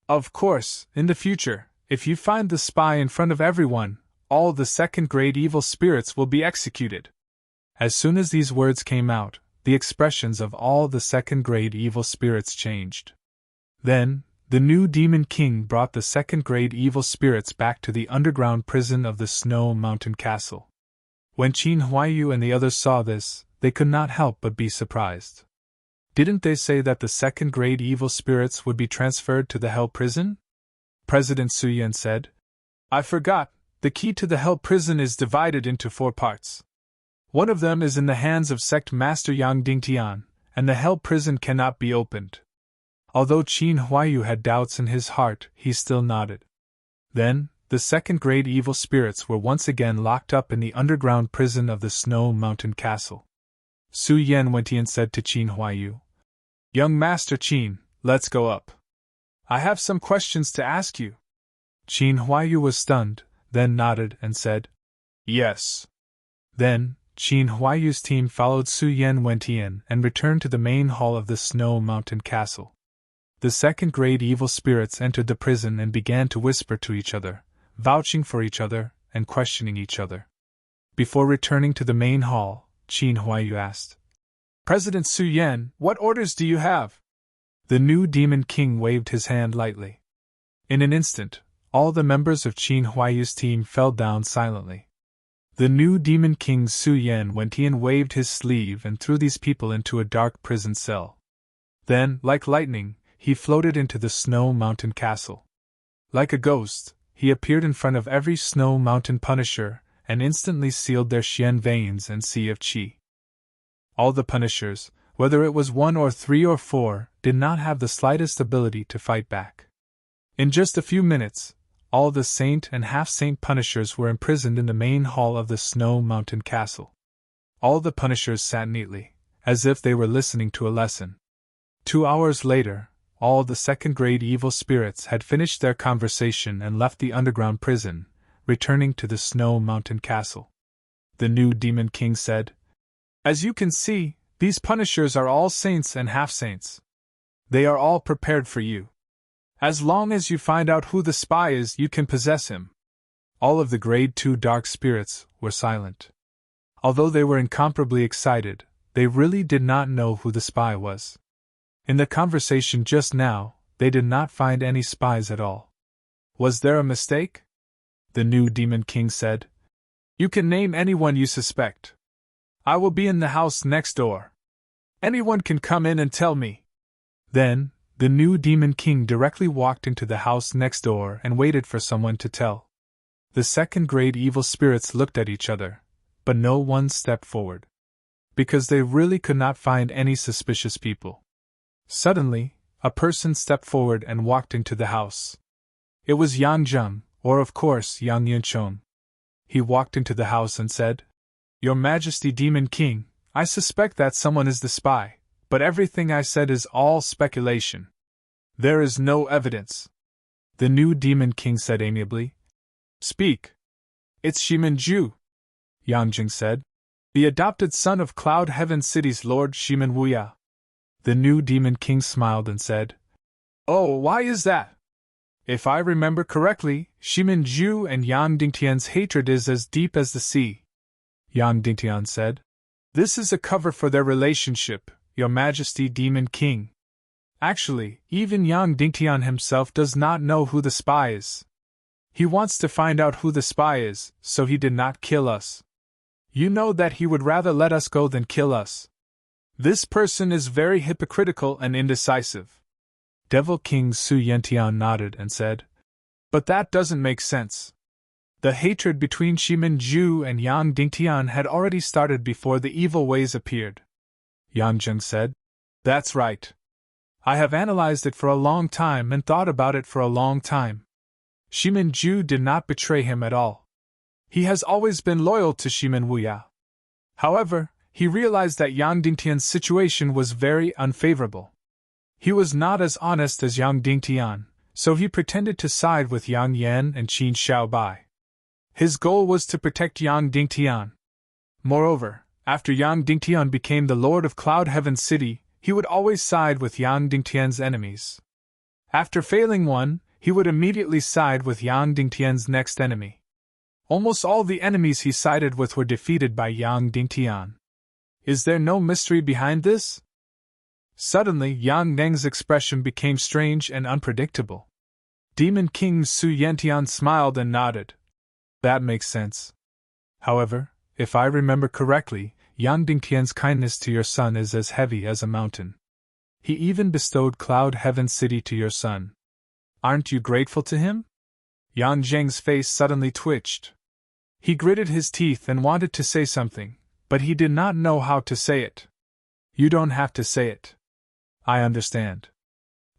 Of course, in the future, if you find the spy in front of everyone, all the second-grade evil spirits will be executed. As soon as these words came out, the expressions of all the second-grade evil spirits changed. Then, the new Demon King brought the second-grade evil spirits back to the underground prison of the Snow Mountain Castle. When Qin Huaiyu and the others saw this, they could not help but be surprised. Didn't they say that the second-grade evil spirits would be transferred to the Hell Prison? President Su Yan said. I forgot, the key to the Hell Prison is divided into 4 parts. One of them is in the hands of Sect Master Yang Dingtian, and the Hell Prison cannot be opened. Although Qin Huaiyu had doubts in his heart, he still nodded. Then, the second-grade evil spirits were once again locked up in the underground prison of the Snow Mountain Castle. Su Yan Wentian said to Qin Huaiyu, Young Master Qin, let's go up. I have some questions to ask you. Qin Huaiyu was stunned, then nodded and said, Yes. Then, Qin Huaiyu's team followed Su Yan Wentian and returned to the main hall of the Snow Mountain Castle. The second-grade evil spirits entered the prison and began to whisper to each other, vouching for each other and questioning each other. Before returning to the main hall, Qin Huaiyu asked, President Su Yan, what orders do you have? The new Demon King waved his hand lightly. In an instant, all the members of Qin Huaiyu's team fell down silently. The new Demon King Su Yan Wentian waved his sleeve and threw these people into a dark prison cell. Then, like lightning, he floated into the Snow Mountain Castle. Like a ghost, he appeared in front of every Snow Mountain Punisher and instantly sealed their Xian veins and Sea of Qi. All the Punishers, whether it was 1 or 3 or 4, did not have the slightest ability to fight back. In just a few minutes, all the Saint and Half-Saint Punishers were imprisoned in the main hall of the Snow Mountain Castle. All the Punishers sat neatly, as if they were listening to a lesson. 2 hours later, all the second-grade evil spirits had finished their conversation and left the underground prison, returning to the Snow Mountain Castle. The new Demon King said, As you can see, these Punishers are all saints and half-saints. They are all prepared for you. As long as you find out who the spy is, you can possess him. All of the Grade 2 dark spirits were silent. Although they were incomparably excited, they really did not know who the spy was. In the conversation just now, they did not find any spies at all. Was there a mistake? The new Demon King said, You can name anyone you suspect. I will be in the house next door. Anyone can come in and tell me. Then, the new Demon King directly walked into the house next door and waited for someone to tell. The second-grade evil spirits looked at each other, but no one stepped forward. Because they really could not find any suspicious people. Suddenly, a person stepped forward and walked into the house. It was Yang Zheng, or of course Yang Yunchong. He walked into the house and said, Your Majesty Demon King, I suspect that someone is the spy, but everything I said is all speculation. There is no evidence. The new Demon King said amiably, Speak. It's Shimen-ju, Yang Jing said, the adopted son of Cloud Heaven City's Lord Shimen Wuya. The new Demon King smiled and said, Oh, why is that? If I remember correctly, Shimen-ju and Yang Dingtian's hatred is as deep as the sea. Yang Dingtian said, This is a cover for their relationship, Your Majesty Demon King. Actually, even Yang Dingtian himself does not know who the spy is. He wants to find out who the spy is, so he did not kill us. You know that he would rather let us go than kill us. This person is very hypocritical and indecisive. Devil King Su Yentian nodded and said, But that doesn't make sense. The hatred between Shimen-ju and Yang Dingtian had already started before the evil ways appeared. Yang Zheng said, That's right. I have analyzed it for a long time and thought about it for a long time. Shimen-ju did not betray him at all. He has always been loyal to Shimen Wuya. However, he realized that Yang Dingtian's situation was very unfavorable. He was not as honest as Yang Dingtian, so he pretended to side with Yang Yan and Qin Xiaobai. His goal was to protect Yang Dingtian. Moreover, after Yang Dingtian became the lord of Cloud Heaven City, he would always side with Yang Dingtian's enemies. After failing one, he would immediately side with Yang Dingtian's next enemy. Almost all the enemies he sided with were defeated by Yang Dingtian. Is there no mystery behind this? Suddenly, Yang Neng's expression became strange and unpredictable. Demon King Su Yantian smiled and nodded. That makes sense. However, if I remember correctly, Yang Dingtian's kindness to your son is as heavy as a mountain. He even bestowed Cloud Heaven City to your son. Aren't you grateful to him? Yang Zheng's face suddenly twitched. He gritted his teeth and wanted to say something, but he did not know how to say it. You don't have to say it. I understand.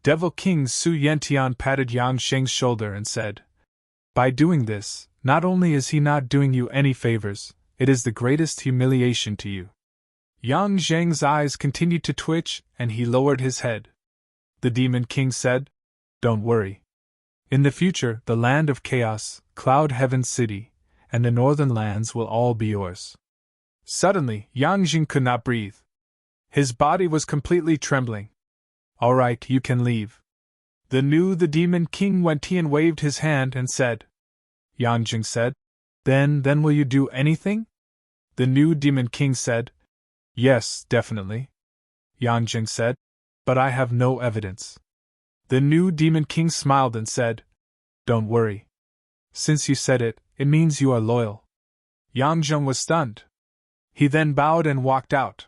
Devil King Su Yantian patted Yang Sheng's shoulder and said, by doing this, not only is he not doing you any favors, it is the greatest humiliation to you. Yang Zheng's eyes continued to twitch, and he lowered his head. The Demon King said, don't worry. In the future, the land of chaos, Cloud Heaven City, and the northern lands will all be yours. Suddenly, Yang Jing could not breathe. His body was completely trembling. All right, you can leave. The Demon King Wentian waved his hand and said. Yang Jing said, Then will you do anything? The new Demon King said, Yes, definitely. Yang Jing said, But I have no evidence. The new Demon King smiled and said, Don't worry. Since you said it, it means you are loyal. Yang Jing was stunned. He then bowed and walked out.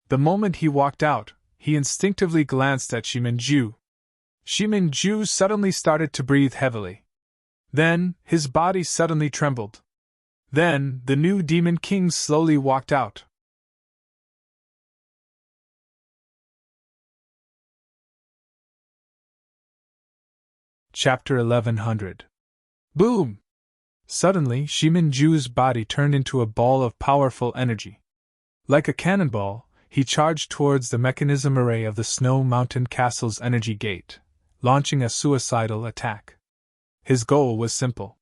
The moment he walked out, he instinctively glanced at Shimin-ju. Shimin-ju suddenly started to breathe heavily. Then, his body suddenly trembled. Then, the new Demon King slowly walked out. Chapter 1100. Boom! Suddenly, Shimin-ju's body turned into a ball of powerful energy. Like a cannonball, he charged towards the mechanism array of the Snow Mountain Castle's energy gate, launching a suicidal attack. His goal was simple.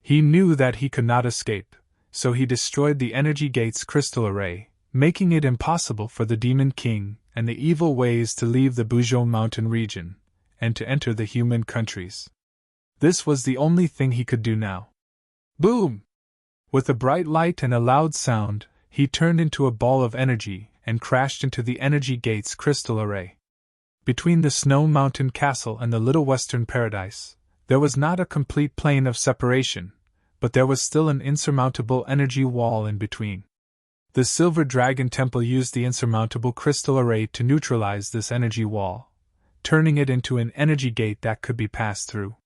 He knew that he could not escape, so he destroyed the energy gate's crystal array, making it impossible for the Demon King and the evil ways to leave the Buzhou Mountain region, and to enter the human countries. This was the only thing he could do now. Boom! With a bright light and a loud sound, he turned into a ball of energy and crashed into the energy gate's crystal array. Between the Snow Mountain Castle and the Little Western Paradise, there was not a complete plane of separation, but there was still an insurmountable energy wall in between. The Silver Dragon Temple used the insurmountable crystal array to neutralize this energy wall, turning it into an energy gate that could be passed through.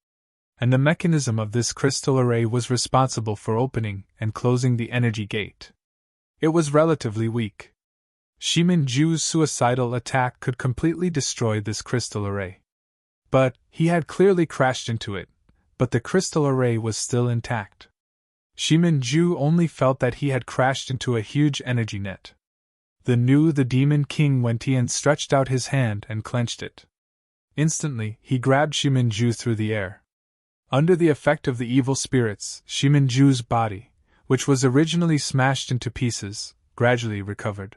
And the mechanism of this crystal array was responsible for opening and closing the energy gate. It was relatively weak. Shimin-ju's suicidal attack could completely destroy this crystal array. But he had clearly crashed into it, but the crystal array was still intact. Shimin-ju only felt that he had crashed into a huge energy net. The Demon King Wentian stretched out his hand and clenched it. Instantly, he grabbed Shimin-ju through the air. Under the effect of the evil spirits, Shimin-ju's body, which was originally smashed into pieces, gradually recovered.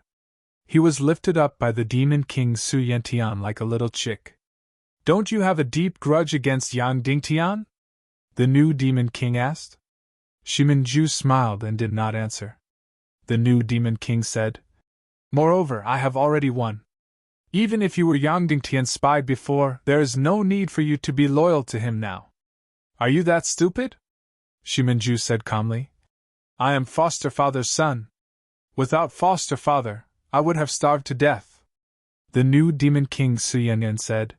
He was lifted up by the Demon King Su Yantian like a little chick. Don't you have a deep grudge against Yang Dingtian? The new Demon King asked. Shimin-ju smiled and did not answer. The new Demon King said, Moreover, I have already won. Even if you were Yang Dingtian's spy before, there is no need for you to be loyal to him now. Are you that stupid? Shimin-ju said calmly. I am foster father's son. Without foster father, I would have starved to death. The new Demon King Su Yanyan said.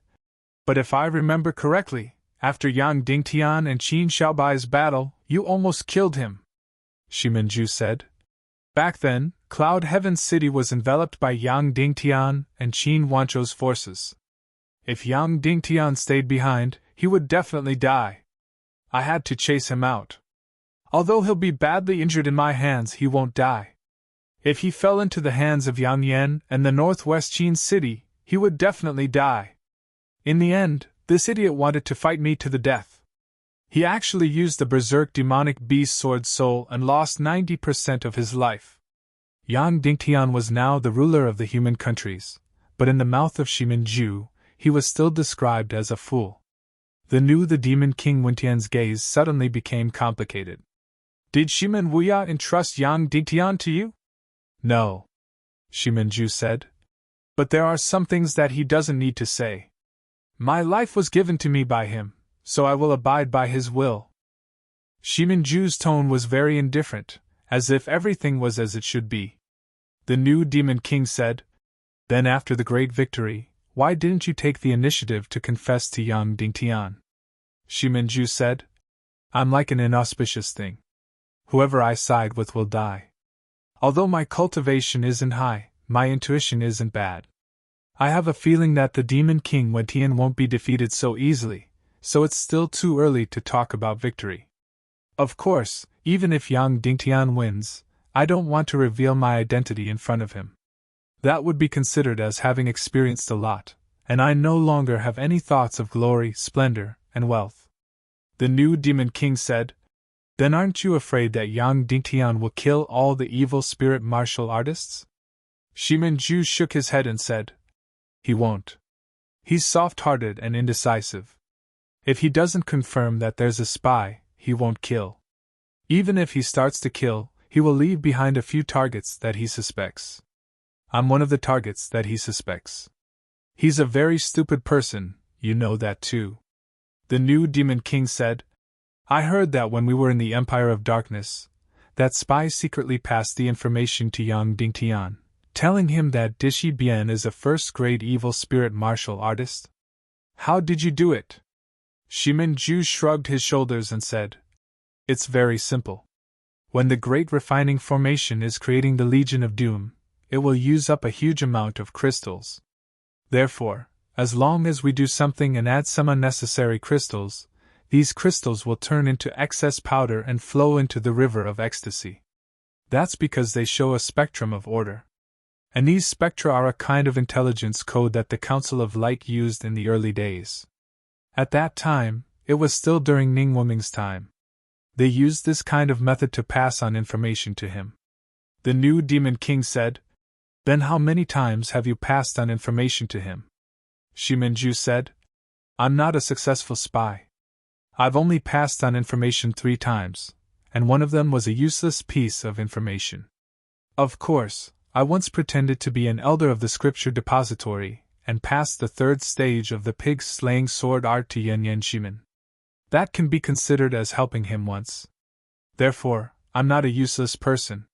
But if I remember correctly, after Yang Dingtian and Qin Xiaobai's battle, you almost killed him. Shimin-ju said. Back then, Cloud Heaven City was enveloped by Yang Dingtian and Qin Wanzhou's forces. If Yang Dingtian stayed behind, he would definitely die. I had to chase him out. Although he'll be badly injured in my hands, he won't die. If he fell into the hands of Yang Yan and the Northwest Qin City, he would definitely die. In the end, this idiot wanted to fight me to the death. He actually used the berserk demonic beast sword soul and lost 90% of his life. Yang Dingtian was now the ruler of the human countries, but in the mouth of Shimin-ju, he was still described as a fool. The demon king Wentian's gaze suddenly became complicated. Did Shimin Wuya entrust Yang Dingtian to you? No, Shimin-ju said. But there are some things that he doesn't need to say. My life was given to me by him, so I will abide by his will. Shimin-ju's tone was very indifferent, as if everything was as it should be. The new demon king said, Then after the great victory, why didn't you take the initiative to confess to Yang Dingtian? Shimin-ju said, I'm like an inauspicious thing. Whoever I side with will die. Although my cultivation isn't high, my intuition isn't bad. I have a feeling that the demon king Wentian won't be defeated so easily, so it's still too early to talk about victory. Of course, even if Yang Dingtian wins, I don't want to reveal my identity in front of him. That would be considered as having experienced a lot, and I no longer have any thoughts of glory, splendor, and wealth. The new demon king said, Then aren't you afraid that Yang Dingtian will kill all the evil spirit martial artists? Shimin-ju shook his head and said, He won't. He's soft-hearted and indecisive. If he doesn't confirm that there's a spy, he won't kill. Even if he starts to kill, he will leave behind a few targets that he suspects. I'm one of the targets that he suspects. He's a very stupid person, you know that too. The new demon king said, I heard that when we were in the Empire of Darkness, that spies secretly passed the information to Yang Dingtian, telling him that Dishi Bian is a first-grade evil spirit martial artist. How did you do it? Shimin-ju shrugged his shoulders and said, It's very simple. When the Great Refining Formation is creating the Legion of Doom, it will use up a huge amount of crystals. Therefore, as long as we do something and add some unnecessary crystals, these crystals will turn into excess powder and flow into the river of ecstasy. That's because they show a spectrum of order. And these spectra are a kind of intelligence code that the Council of Light used in the early days. At that time, it was still during Ningwuming's time. They used this kind of method to pass on information to him. The new demon king said, Then how many times have you passed on information to him? Shimin-ju said, I'm not a successful spy. I've only passed on information 3 times, and one of them was a useless piece of information. Of course, I once pretended to be an elder of the scripture depository, and passed the 3rd stage of the pig-slaying sword art to Yen Shimin. That can be considered as helping him once. Therefore, I'm not a useless person.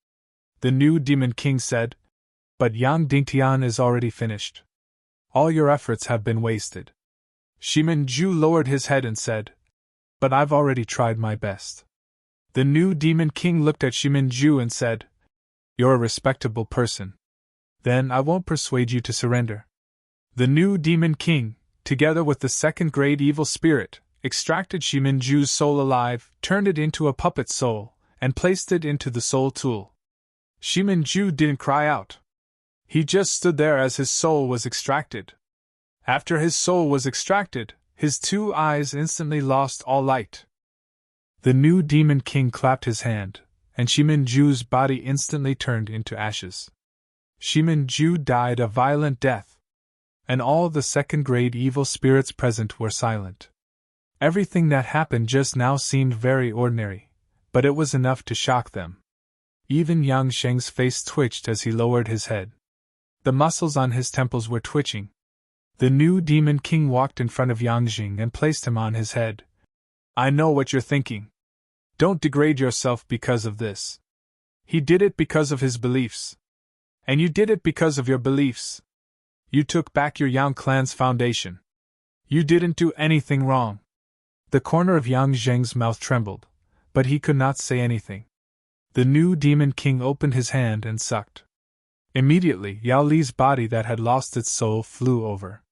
The new demon king said, But Yang Dingtian is already finished. All your efforts have been wasted. Shimin-ju lowered his head and said, But I've already tried my best. The new demon king looked at Shimin-ju and said, You're a respectable person. Then I won't persuade you to surrender. The new demon king, together with the 2nd-grade evil spirit, extracted Shimin-ju's soul alive, turned it into a puppet soul, and placed it into the soul tool. Shimin-ju didn't cry out. He just stood there as his soul was extracted. After his soul was extracted, his 2 eyes instantly lost all light. The new demon king clapped his hand, and Shimin-ju's body instantly turned into ashes. Shimin-ju died a violent death, and all the 2nd-grade evil spirits present were silent. Everything that happened just now seemed very ordinary, but it was enough to shock them. Even Yang Sheng's face twitched as he lowered his head. The muscles on his temples were twitching. The new demon king walked in front of Yang Jing and placed him on his head. I know what you're thinking. Don't degrade yourself because of this. He did it because of his beliefs. And you did it because of your beliefs. You took back your Yang clan's foundation. You didn't do anything wrong. The corner of Yang Zheng's mouth trembled, but he could not say anything. The new demon king opened his hand and sucked. Immediately, Yao Li's body that had lost its soul flew over.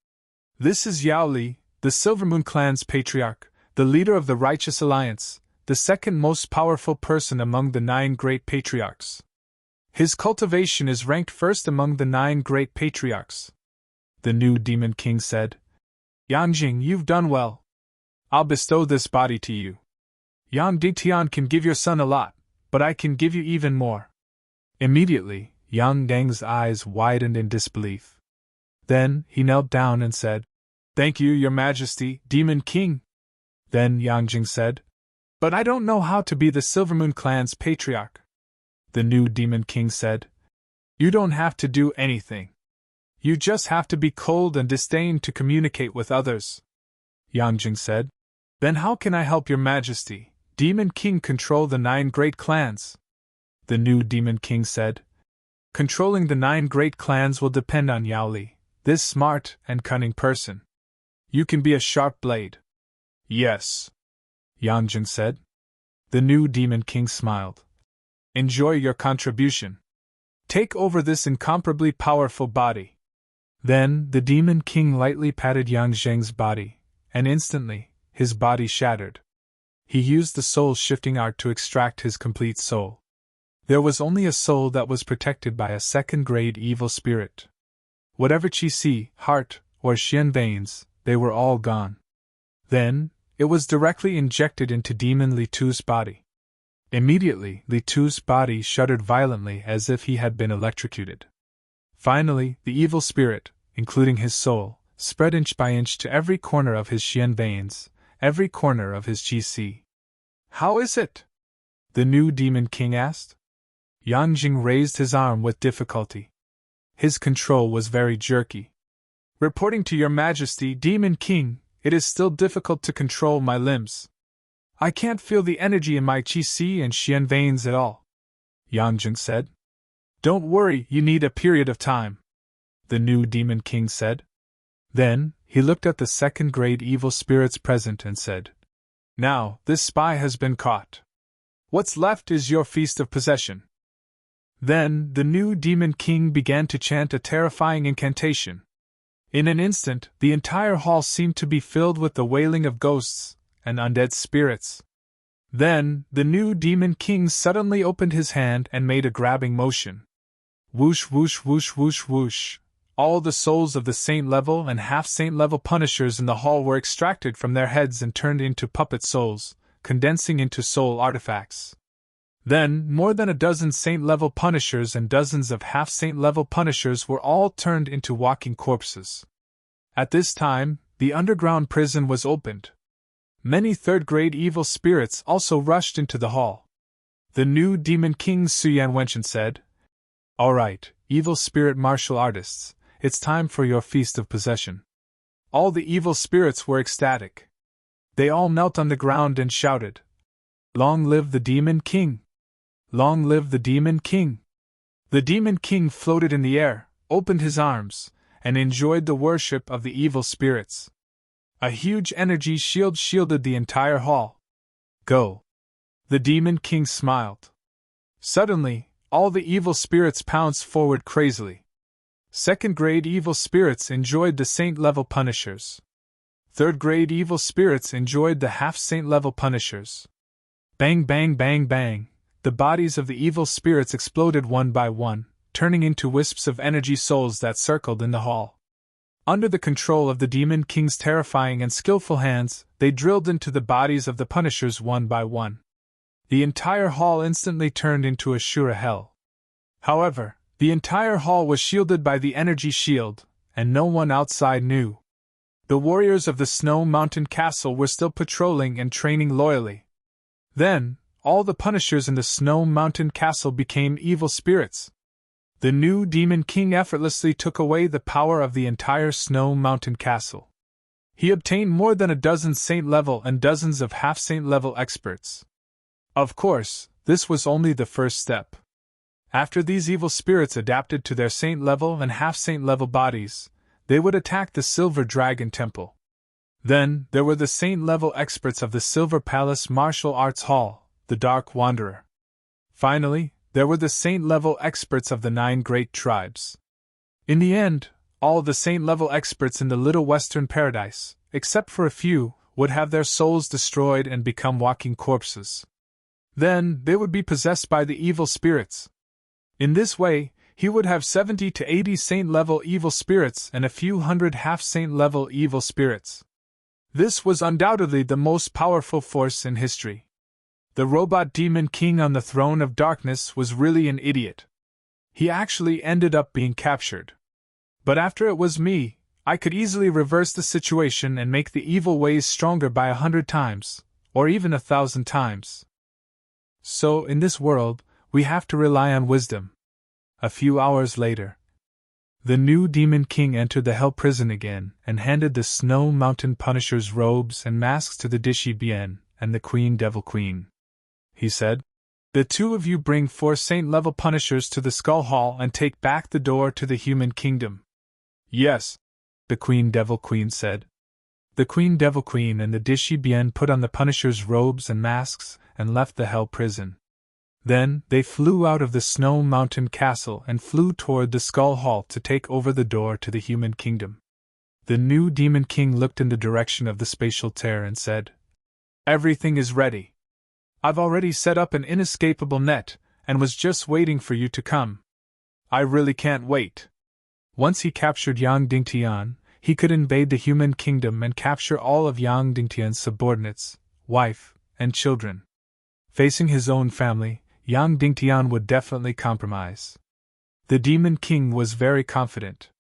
This is Yao Li, the Silvermoon clan's patriarch, the leader of the Righteous Alliance, the 2nd most powerful person among the 9 great patriarchs. His cultivation is ranked 1st among the 9 great patriarchs. The new demon king said, Yanjing, you've done well. I'll bestow this body to you. Yang Ditian can give your son a lot, but I can give you even more. Immediately, Yang Dang's eyes widened in disbelief. Then, he knelt down and said, Thank you, Your Majesty, Demon King. Then Yanjing said, But I don't know how to be the Silvermoon clan's patriarch. The new Demon King said, You don't have to do anything. You just have to be cold and disdain to communicate with others. Yanjing said, Then how can I help Your Majesty, Demon King, control the 9 great clans? The new Demon King said, Controlling the 9 great clans will depend on Yao Li, this smart and cunning person. You can be a sharp blade. Yes, Yanjing said. The new Demon King smiled. Enjoy your contribution. Take over this incomparably powerful body. Then the Demon King lightly patted Yang Zheng's body, and instantly, his body shattered. He used the soul-shifting art to extract his complete soul. There was only a soul that was protected by a second-grade evil spirit. Whatever qi, heart, or xian veins, they were all gone. Then, it was directly injected into Demon Li Tu's body. Immediately, Li Tu's body shuddered violently as if he had been electrocuted. Finally, the evil spirit, including his soul, spread inch by inch to every corner of his xian veins, every corner of his qi. How is it? The new Demon King asked. Yanjing raised his arm with difficulty. His control was very jerky. Reporting to Your Majesty, Demon King, it is still difficult to control my limbs. I can't feel the energy in my qi and xian veins at all, Yanjing said. Don't worry, you need a period of time, the new Demon King said. Then, he looked at the second-grade evil spirits present and said, Now, this spy has been caught. What's left is your feast of possession. Then, the new Demon King began to chant a terrifying incantation. In an instant, the entire hall seemed to be filled with the wailing of ghosts and undead spirits. Then, the new Demon King suddenly opened his hand and made a grabbing motion. Whoosh, whoosh, whoosh, whoosh, whoosh. All the souls of the saint-level and half-saint-level punishers in the hall were extracted from their heads and turned into puppet souls, condensing into soul artifacts. Then, more than a dozen saint-level punishers and dozens of half-saint-level punishers were all turned into walking corpses. At this time, the underground prison was opened. Many third-grade evil spirits also rushed into the hall. The new Demon King Suyan Wenchen said, All right, evil spirit martial artists, it's time for your feast of possession. All the evil spirits were ecstatic. They all knelt on the ground and shouted, Long live the Demon King! Long live the Demon King! The Demon King floated in the air, opened his arms, and enjoyed the worship of the evil spirits. A huge energy shield shielded the entire hall. Go! The Demon King smiled. Suddenly, all the evil spirits pounced forward crazily. Second-grade evil spirits enjoyed the saint-level punishers. Third-grade evil spirits enjoyed the half-saint-level punishers. Bang, bang, bang, bang. The bodies of the evil spirits exploded one by one, turning into wisps of energy souls that circled in the hall. Under the control of the Demon King's terrifying and skillful hands, they drilled into the bodies of the punishers one by one. The entire hall instantly turned into a Shura hell. However, the entire hall was shielded by the energy shield, and no one outside knew. The warriors of the Snow Mountain Castle were still patrolling and training loyally. Then, all the punishers in the Snow Mountain Castle became evil spirits. The new Demon King effortlessly took away the power of the entire Snow Mountain Castle. He obtained more than a dozen saint-level and dozens of half-saint-level experts. Of course, this was only the first step. After these evil spirits adapted to their saint-level and half-saint-level bodies, they would attack the Silver Dragon Temple. Then, there were the saint-level experts of the Silver Palace Martial Arts Hall, the Dark Wanderer. Finally, there were the saint-level experts of the 9 great tribes. In the end, all the saint-level experts in the Little Western Paradise, except for a few, would have their souls destroyed and become walking corpses. Then, they would be possessed by the evil spirits. In this way, he would have 70 to 80 saint-level evil spirits and a few hundred half-saint-level evil spirits. This was undoubtedly the most powerful force in history. The robot demon king on the throne of darkness was really an idiot. He actually ended up being captured. But after it was me, I could easily reverse the situation and make the evil ways stronger by 100 times, or even 1,000 times. So, in this world, we have to rely on wisdom. A few hours later, the new Demon King entered the Hell Prison again and handed the Snow Mountain Punishers robes and masks to the Dishy Bien and the Queen Devil Queen. He said, "The two of you bring 4 saint-level punishers to the Skull Hall and take back the door to the human kingdom." "Yes," the Queen Devil Queen said. The Queen Devil Queen and the Dishy Bien put on the punishers' robes and masks and left the Hell Prison. Then, they flew out of the Snow Mountain Castle and flew toward the Skull Hall to take over the door to the human kingdom. The new Demon King looked in the direction of the spatial tear and said, "Everything is ready. I've already set up an inescapable net, and was just waiting for you to come. I really can't wait." Once he captured Yang Dingtian, he could invade the human kingdom and capture all of Yang Dingtian's subordinates, wife, and children. Facing his own family, Yang Dingtian would definitely compromise. The Demon King was very confident.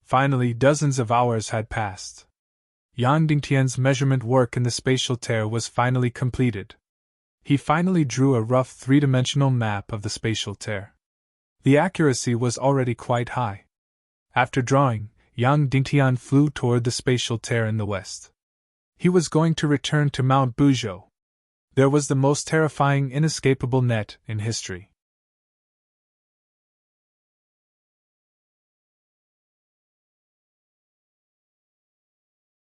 Finally, dozens of hours had passed. Yang Dingtian's measurement work in the spatial tear was finally completed. He finally drew a rough 3-dimensional map of the spatial tear. The accuracy was already quite high. After drawing, Yang Dingtian flew toward the spatial tear in the west. He was going to return to Mount Buzhou. There was the most terrifying inescapable net in history.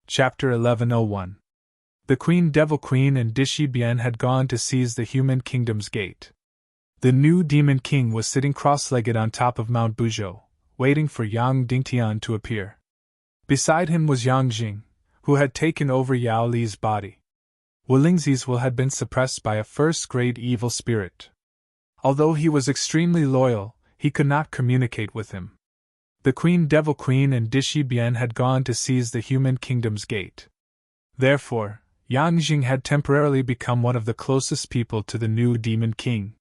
Chapter 1101. The Queen Devil Queen and Dishy Bien had gone to seize the human kingdom's gate. The new Demon King was sitting cross-legged on top of Mount Buzhou, waiting for Yang Dingtian to appear. Beside him was Yang Jing, who had taken over Yao Li's body. Wulingzi's will had been suppressed by a first-grade evil spirit. Although he was extremely loyal, he could not communicate with him. The Queen Devil Queen and Dishy Bien had gone to seize the human kingdom's gate. Therefore, Yang Jing had temporarily become one of the closest people to the new Demon King.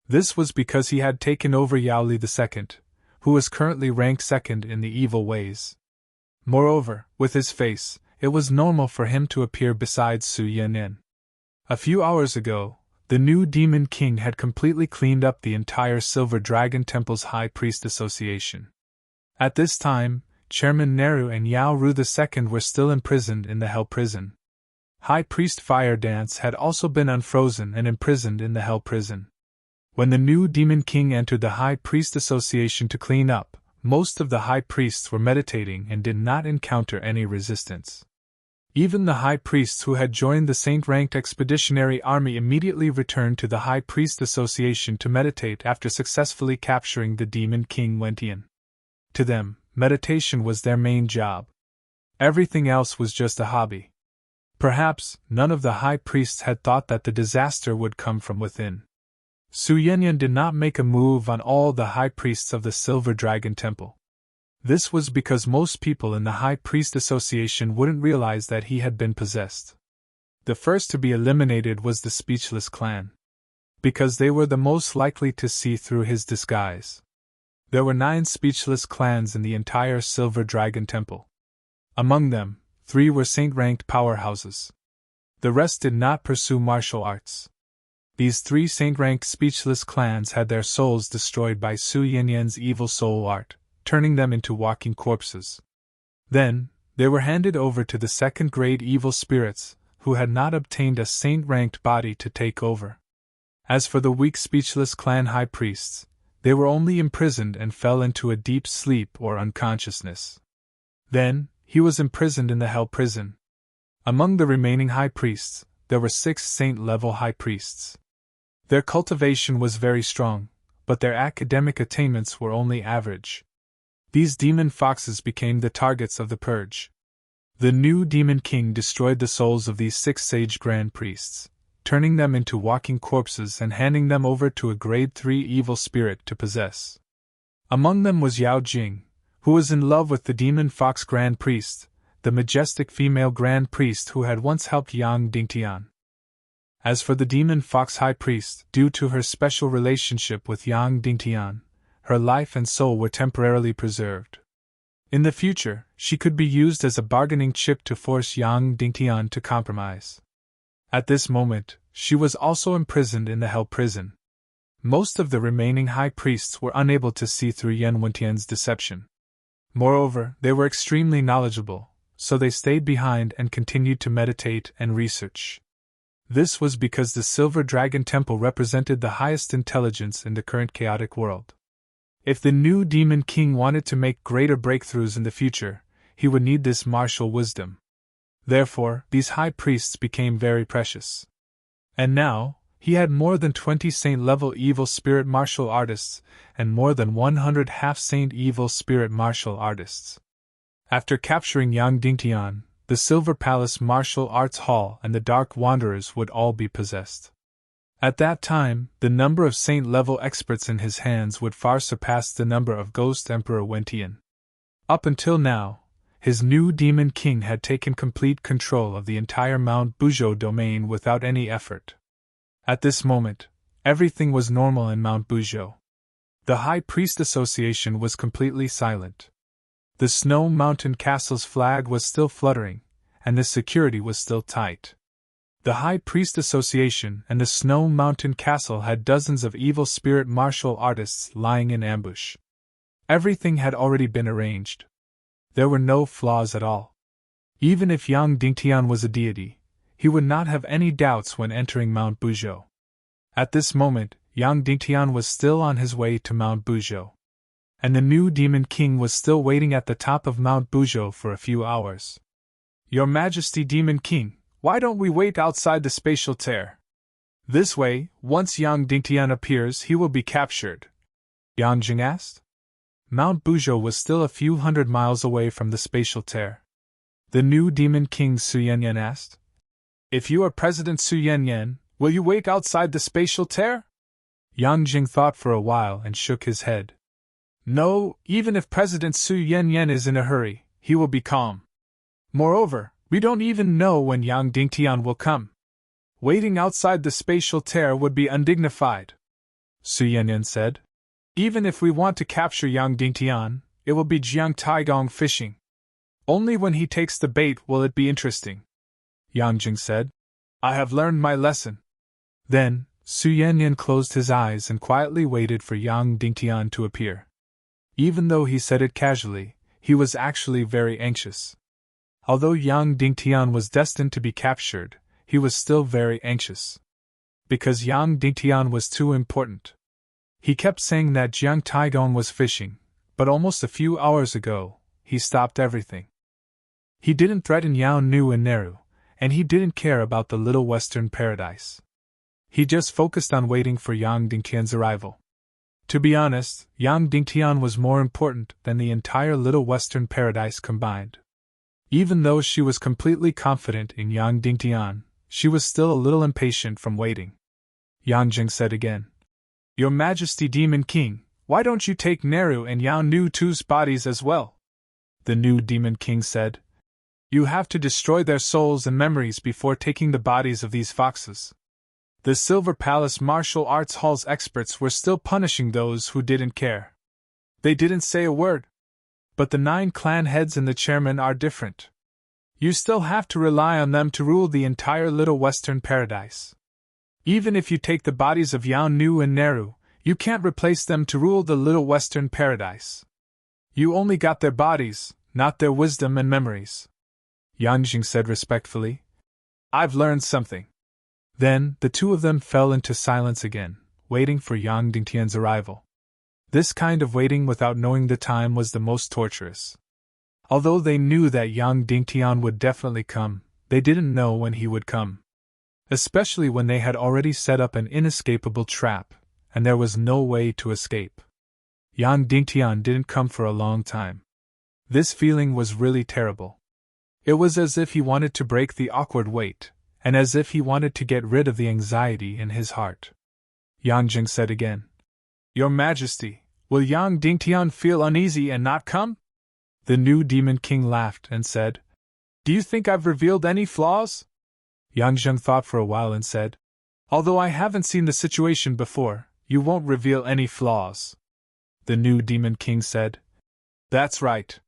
This was because he had taken over Yao Li II, who was currently ranked 2nd in the evil ways. Moreover, with his face, it was normal for him to appear beside Su Yan'an. A few hours ago, the new Demon King had completely cleaned up the entire Silver Dragon Temple's High Priest Association. At this time, Chairman Neru and Yao Ru II were still imprisoned in the Hell Prison. High Priest Fire Dance had also been unfrozen and imprisoned in the Hell Prison. When the new Demon King entered the High Priest Association to clean up, most of the High Priests were meditating and did not encounter any resistance. Even the High Priests who had joined the Saint-ranked Expeditionary Army immediately returned to the High Priest Association to meditate after successfully capturing the Demon King Wentian. To them, meditation was their main job. Everything else was just a hobby. Perhaps none of the High Priests had thought that the disaster would come from within. Su Yan'an did not make a move on all the High Priests of the Silver Dragon Temple. This was because most people in the High Priest Association wouldn't realize that he had been possessed. The first to be eliminated was the Speechless Clan, because they were the most likely to see through his disguise. There were 9 Speechless Clans in the entire Silver Dragon Temple. Among them, 3 were saint-ranked powerhouses. The rest did not pursue martial arts. These 3 saint-ranked Speechless Clans had their souls destroyed by Su Yan'an's evil soul art, turning them into walking corpses. Then, they were handed over to the 2nd-grade evil spirits, who had not obtained a saint-ranked body to take over. As for the weak Speechless Clan High Priests, they were only imprisoned and fell into a deep sleep or unconsciousness. Then, he was imprisoned in the Hell Prison. Among the remaining High Priests, there were 6 saint-level High Priests. Their cultivation was very strong, but their academic attainments were only average. These demon foxes became the targets of the purge. The new Demon King destroyed the souls of these 6 sage Grand Priests, turning them into walking corpses and handing them over to a grade 3 evil spirit to possess. Among them was Yao Jing, who was in love with the demon fox grand priest, the majestic female grand priest who had once helped Yang Dingtian. As for the demon fox high priest, due to her special relationship with Yang Dingtian, her life and soul were temporarily preserved. In the future, she could be used as a bargaining chip to force Yang Dingtian to compromise. At this moment, she was also imprisoned in the Hell Prison. Most of the remaining high priests were unable to see through Yan Wentian's deception. Moreover, they were extremely knowledgeable, so they stayed behind and continued to meditate and research. This was because the Silver Dragon Temple represented the highest intelligence in the current chaotic world. If the new Demon King wanted to make greater breakthroughs in the future, he would need this martial wisdom. Therefore, these high priests became very precious. And now, he had more than 20 saint-level evil spirit martial artists, and more than 100 half-saint evil spirit martial artists. After capturing Yang Dingtian, the Silver Palace Martial Arts Hall and the Dark Wanderers would all be possessed. At that time, the number of saint-level experts in his hands would far surpass the number of Ghost Emperor Wentian. Up until now, his new Demon King had taken complete control of the entire Mount Buzhou domain without any effort. At this moment, everything was normal in Mount Buzhou. The High Priest Association was completely silent. The Snow Mountain Castle's flag was still fluttering, and the security was still tight. The High Priest Association and the Snow Mountain Castle had dozens of evil spirit martial artists lying in ambush. Everything had already been arranged. There were no flaws at all. Even if Yang Dingtian was a deity, he would not have any doubts when entering Mount Buzhou. At this moment, Yang Dingtian was still on his way to Mount Buzhou. And the new Demon King was still waiting at the top of Mount Buzhou for a few hours. Your Majesty Demon King, why don't we wait outside the spatial tear? This way, once Yang Dingtian appears, he will be captured, Yang Jing asked. Mount Buzhou was still a few hundred miles away from the spatial tear. The new Demon King Su Yanyan asked. If you are President Su Yanyan, will you wait outside the spatial tear? Yang Jing thought for a while and shook his head. No, even if President Su Yanyan is in a hurry, he will be calm. Moreover, we don't even know when Yang Dingtian will come. Waiting outside the spatial tear would be undignified, Su Yanyan said. Even if we want to capture Yang Dingtian, it will be Jiang Taigong fishing. Only when he takes the bait will it be interesting, Yang Jing said. I have learned my lesson. Then, Su Yanyan closed his eyes and quietly waited for Yang Dingtian to appear. Even though he said it casually, he was actually very anxious. Although Yang Dingtian was destined to be captured, he was still very anxious. Because Yang Dingtian was too important. He kept saying that Jiang Taigong was fishing, but almost a few hours ago, he stopped everything. He didn't threaten Yao Nu and Neru, and he didn't care about the Little Western Paradise. He just focused on waiting for Yang Dingtian's arrival. To be honest, Yang Dingtian was more important than the entire Little Western Paradise combined. Even though she was completely confident in Yang Dingtian, she was still a little impatient from waiting. Yang Jing said again, Your Majesty Demon King, why don't you take Neru and Yao Nu Tu's bodies as well? The new Demon King said, You have to destroy their souls and memories before taking the bodies of these foxes. The Silver Palace Martial Arts Hall's experts were still punishing those who didn't care. They didn't say a word. But the 9 clan heads and the chairman are different. You still have to rely on them to rule the entire Little Western Paradise. Even if you take the bodies of Yao Nu and Neru, you can't replace them to rule the Little Western Paradise. You only got their bodies, not their wisdom and memories. Yang Jing said respectfully. I've learned something. Then, the two of them fell into silence again, waiting for Yang Dingtian's arrival. This kind of waiting without knowing the time was the most torturous. Although they knew that Yang Dingtian would definitely come, they didn't know when he would come. Especially when they had already set up an inescapable trap, and there was no way to escape. Yang Dingtian didn't come for a long time. This feeling was really terrible. It was as if he wanted to break the awkward wait, and as if he wanted to get rid of the anxiety in his heart. Yang Jing said again, Your Majesty, Will Yang Dingtian feel uneasy and not come? The new Demon King laughed and said, Do you think I've revealed any flaws? Yang Zheng thought for a while and said, Although I haven't seen the situation before, you won't reveal any flaws. The new Demon King said, That's right.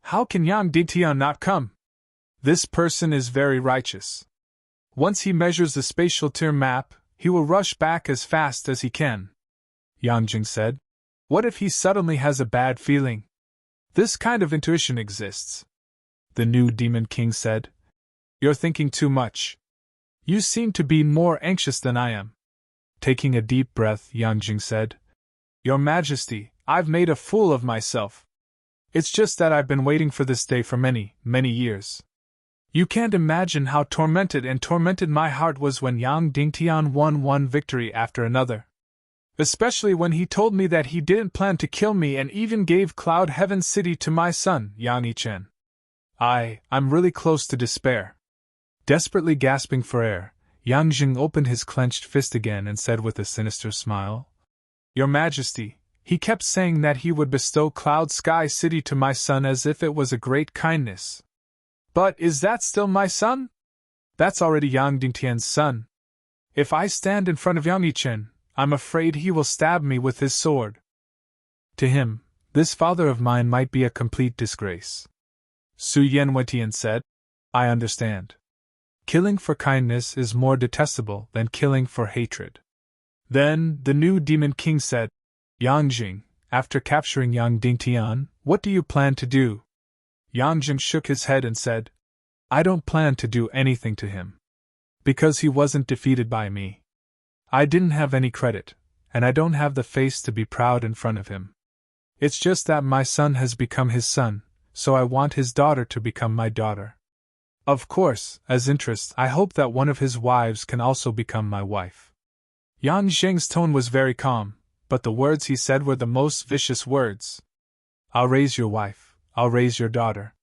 How can Yang Dingtian not come? This person is very righteous. Once he measures the spatial tier map, he will rush back as fast as he can. Yang Jing said, What if he suddenly has a bad feeling? This kind of intuition exists. The new Demon King said, You're thinking too much. You seem to be more anxious than I am. Taking a deep breath, Yang Jing said, Your Majesty, I've made a fool of myself. It's just that I've been waiting for this day for many, many years. You can't imagine how tormented my heart was when Yang Dingtian won one victory after another. Especially when he told me that he didn't plan to kill me and even gave Cloud Heaven City to my son, Yang Yichen. I'm really close to despair. Desperately gasping for air, Yang Jing opened his clenched fist again and said with a sinister smile, Your Majesty, he kept saying that he would bestow Cloud Sky City to my son as if it was a great kindness. But is that still my son? That's already Yang Dingtian's son. If I stand in front of Yang Yichen, I'm afraid he will stab me with his sword. To him, this father of mine might be a complete disgrace. Su Yanwetian said, I understand. Killing for kindness is more detestable than killing for hatred. Then the new Demon King said, Yang Jing, after capturing Yang Dingtian, what do you plan to do? Yang Jing shook his head and said, I don't plan to do anything to him. Because he wasn't defeated by me. I didn't have any credit, and I don't have the face to be proud in front of him. It's just that my son has become his son, so I want his daughter to become my daughter. Of course, as interest, I hope that one of his wives can also become my wife. Yang Zheng's tone was very calm, but the words he said were the most vicious words. I'll raise your wife, I'll raise your daughter.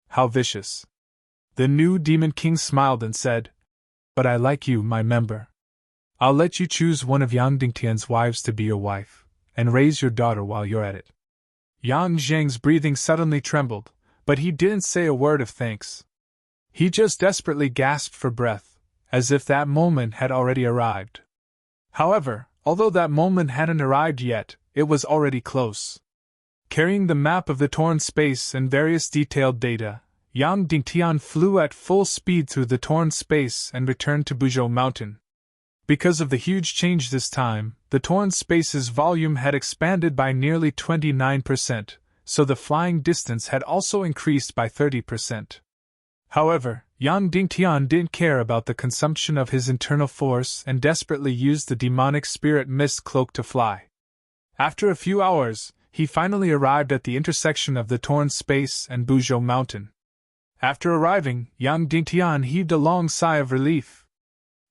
How vicious. The new Demon King smiled and said, But I like you, my member. I'll let you choose one of Yang Dingtian's wives to be your wife, and raise your daughter while you're at it. Yang Zheng's breathing suddenly trembled, but he didn't say a word of thanks. He just desperately gasped for breath, as if that moment had already arrived. However, although that moment hadn't arrived yet, it was already close. Carrying the map of the torn space and various detailed data, Yang Dingtian flew at full speed through the torn space and returned to Buzhou Mountain. Because of the huge change this time, the torn space's volume had expanded by nearly 29%, so the flying distance had also increased by 30%. However, Yang Dingtian didn't care about the consumption of his internal force and desperately used the demonic spirit mist cloak to fly. After a few hours, he finally arrived at the intersection of the torn space and Buzhou Mountain. After arriving, Yang Dingtian heaved a long sigh of relief.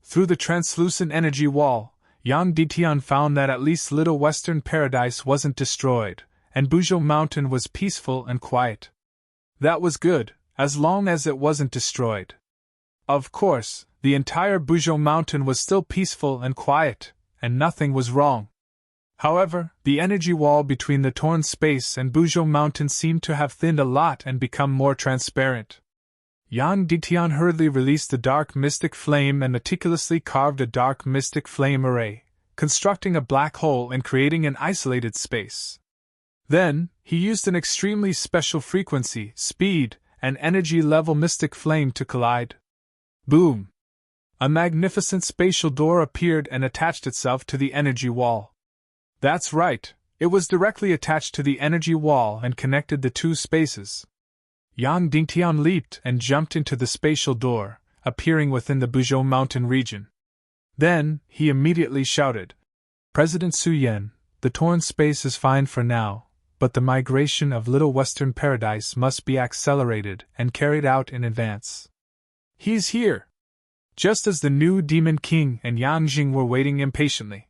Through the translucent energy wall, Yang Dingtian found that at least Little Western Paradise wasn't destroyed, and Buzhou Mountain was peaceful and quiet. That was good, as long as it wasn't destroyed. Of course, the entire Buzhou Mountain was still peaceful and quiet, and nothing was wrong. However, the energy wall between the torn space and Buzhou Mountain seemed to have thinned a lot and become more transparent. Yang Dingtian hurriedly released the dark mystic flame and meticulously carved a dark mystic flame array, constructing a black hole and creating an isolated space. Then, he used an extremely special frequency, speed, and energy level mystic flame to collide. Boom! A magnificent spatial door appeared and attached itself to the energy wall. That's right, it was directly attached to the energy wall and connected the two spaces. Yang Dingtian leaped and jumped into the spatial door, appearing within the Buzhou Mountain region. Then, he immediately shouted, President Su Yan, the torn space is fine for now, but the migration of Little Western Paradise must be accelerated and carried out in advance. He's here! Just as the new Demon King and Yang Jing were waiting impatiently.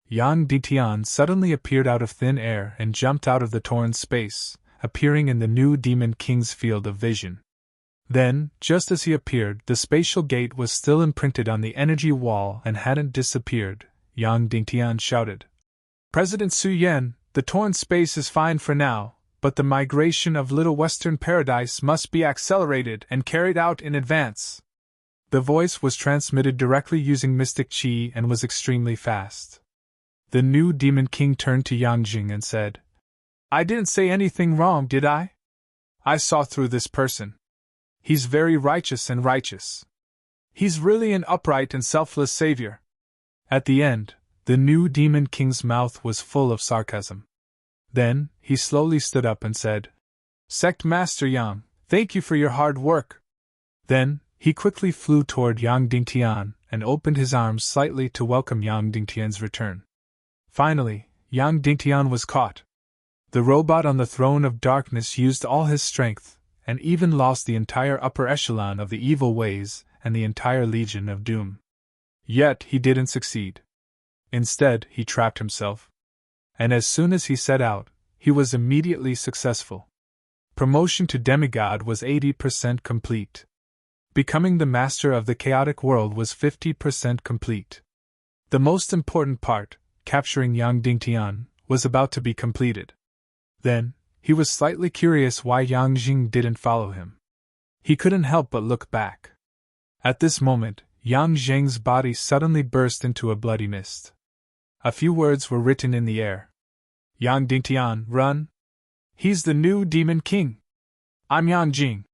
Yang Dingtian suddenly appeared out of thin air and jumped out of the torn space, appearing in the new Demon King's field of vision. Then, just as he appeared, the spatial gate was still imprinted on the energy wall and hadn't disappeared. Yang Dingtian shouted, President Su Yan, The torn space is fine for now, but the migration of Little Western Paradise must be accelerated and carried out in advance. The voice was transmitted directly using mystic chi and was extremely fast. The new Demon King turned to Yang Jing and said, I didn't say anything wrong, did I? I saw through this person. He's very righteous and righteous. He's really an upright and selfless savior. At the end, the new Demon King's mouth was full of sarcasm. Then, he slowly stood up and said, Sect Master Yang, thank you for your hard work. Then, he quickly flew toward Yang Dingtian and opened his arms slightly to welcome Yang Dingtian's return. Finally, Yang Dingtian was caught. The robot on the throne of darkness used all his strength, and even lost the entire upper echelon of the evil ways and the entire Legion of Doom. Yet he didn't succeed. Instead, he trapped himself. And as soon as he set out, he was immediately successful. Promotion to demigod was 80% complete. Becoming the master of the chaotic world was 50% complete. The most important part, capturing Yang Dingtian, was about to be completed. Then, he was slightly curious why Yang Jing didn't follow him. He couldn't help but look back. At this moment, Yang Jing's body suddenly burst into a bloody mist. A few words were written in the air. Yang Dingtian, run! He's the new Demon King! I'm Yang Jing!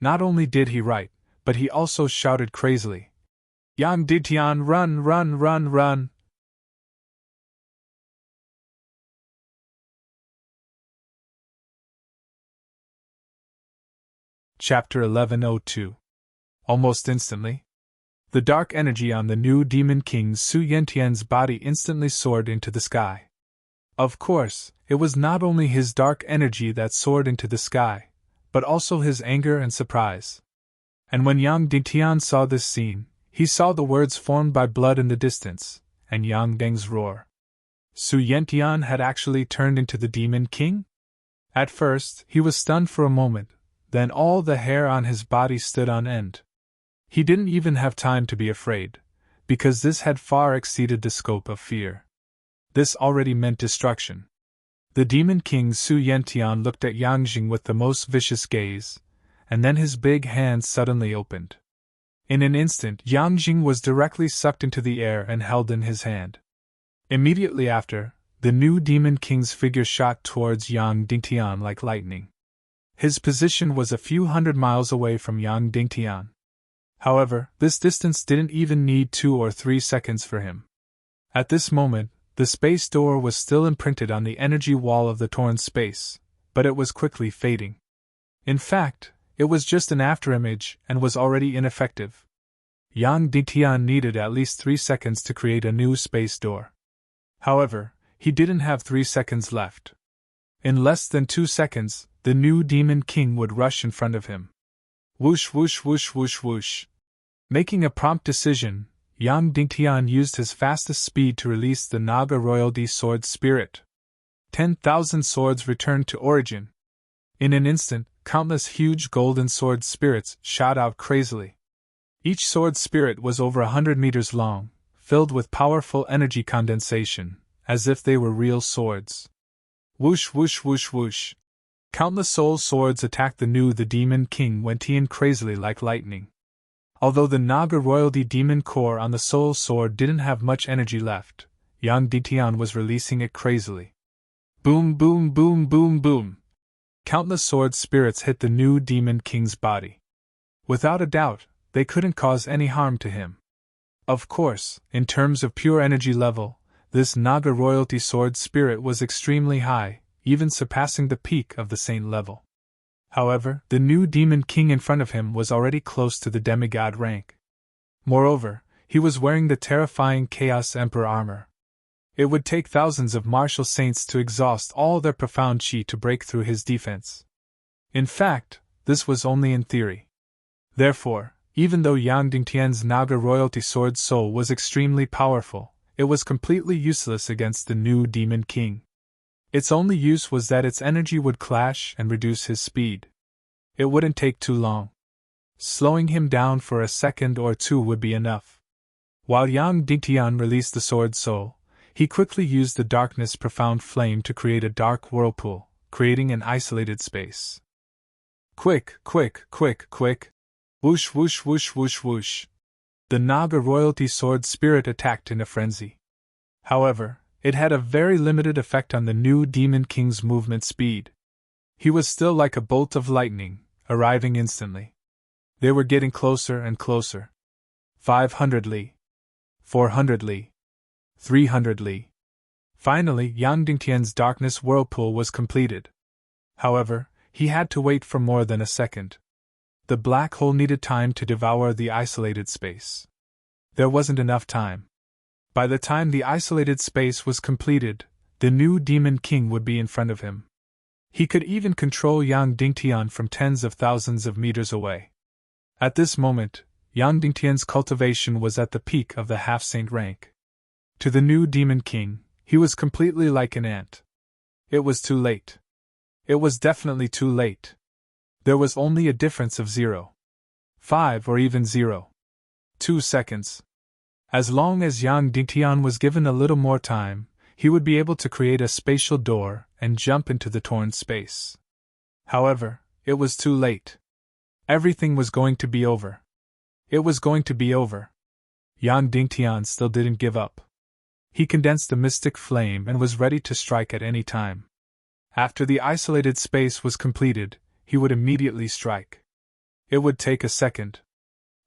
Not only did he write, but he also shouted crazily, Yang Dingtian, run, run, run, run! Chapter 1102. Almost instantly, the dark energy on the new Demon King Su Yentian's body instantly soared into the sky. Of course, it was not only his dark energy that soared into the sky, but also his anger and surprise. And when Yang Dingtian saw this scene, he saw the words formed by blood in the distance, and Yang Deng's roar. Su Yentian had actually turned into the Demon King? At first, he was stunned for a moment, then all the hair on his body stood on end. He didn't even have time to be afraid, because this had far exceeded the scope of fear. This already meant destruction. The Demon King Su Yentian looked at Yang Jing with the most vicious gaze, and then his big hands suddenly opened. In an instant, Yang Jing was directly sucked into the air and held in his hand. Immediately after, the new Demon King's figure shot towards Yang Dingtian like lightning. His position was a few hundred miles away from Yang Dingtian. However, this distance didn't even need 2 or 3 seconds for him. At this moment, the space door was still imprinted on the energy wall of the torn space, but it was quickly fading. In fact, it was just an afterimage and was already ineffective. Yang Dingtian needed at least 3 seconds to create a new space door. However, he didn't have 3 seconds left. In less than 2 seconds, the new Demon King would rush in front of him. Whoosh whoosh whoosh whoosh whoosh. Making a prompt decision, Yang Dingtian used his fastest speed to release the Naga Royalty Sword Spirit. 10,000 swords returned to origin. In an instant, countless huge golden sword spirits shot out crazily. Each sword spirit was over 100 meters long, filled with powerful energy condensation, as if they were real swords. Whoosh whoosh whoosh whoosh. Countless soul swords attacked the Demon King Wentian crazily like lightning. Although the Naga Royalty Demon Core on the Soul Sword didn't have much energy left, Yang Dingtian was releasing it crazily. Boom boom boom boom boom. Countless sword spirits hit the new Demon King's body. Without a doubt, they couldn't cause any harm to him. Of course, in terms of pure energy level, this Naga Royalty Sword Spirit was extremely high, even surpassing the peak of the Saint level. However, the new Demon King in front of him was already close to the demigod rank. Moreover, he was wearing the terrifying Chaos Emperor armor. It would take thousands of martial saints to exhaust all their profound chi to break through his defense. In fact, this was only in theory. Therefore, even though Yang Dingtian's Naga Royalty Sword Soul was extremely powerful, it was completely useless against the new Demon King. Its only use was that its energy would clash and reduce his speed. It wouldn't take too long. Slowing him down for a second or two would be enough. While Yang Dingtian released the Sword Soul, He quickly used the darkness profound flame to create a dark whirlpool, creating an isolated space. Quick, quick, quick, quick! Whoosh, whoosh, whoosh, whoosh, whoosh! The Naga royalty sword spirit attacked in a frenzy. However, it had a very limited effect on the new Demon King's movement speed. He was still like a bolt of lightning, arriving instantly. They were getting closer and closer. 500 li. 400 li. 300 li. Finally, Yang Dingtian's darkness whirlpool was completed. However, he had to wait for more than a second. The black hole needed time to devour the isolated space. There wasn't enough time. By the time the isolated space was completed, the new Demon King would be in front of him. He could even control Yang Dingtian from tens of thousands of meters away. At this moment, Yang Dingtian's cultivation was at the peak of the half-saint rank. To the new Demon King, he was completely like an ant. It was too late. It was definitely too late. There was only a difference of 0.5 or even 0.2 seconds. As long as Yang Dingtian was given a little more time, he would be able to create a spatial door and jump into the torn space. However, it was too late. Everything was going to be over. It was going to be over. Yang Dingtian still didn't give up. He condensed the mystic flame and was ready to strike at any time. After the isolated space was completed, he would immediately strike. It would take a second.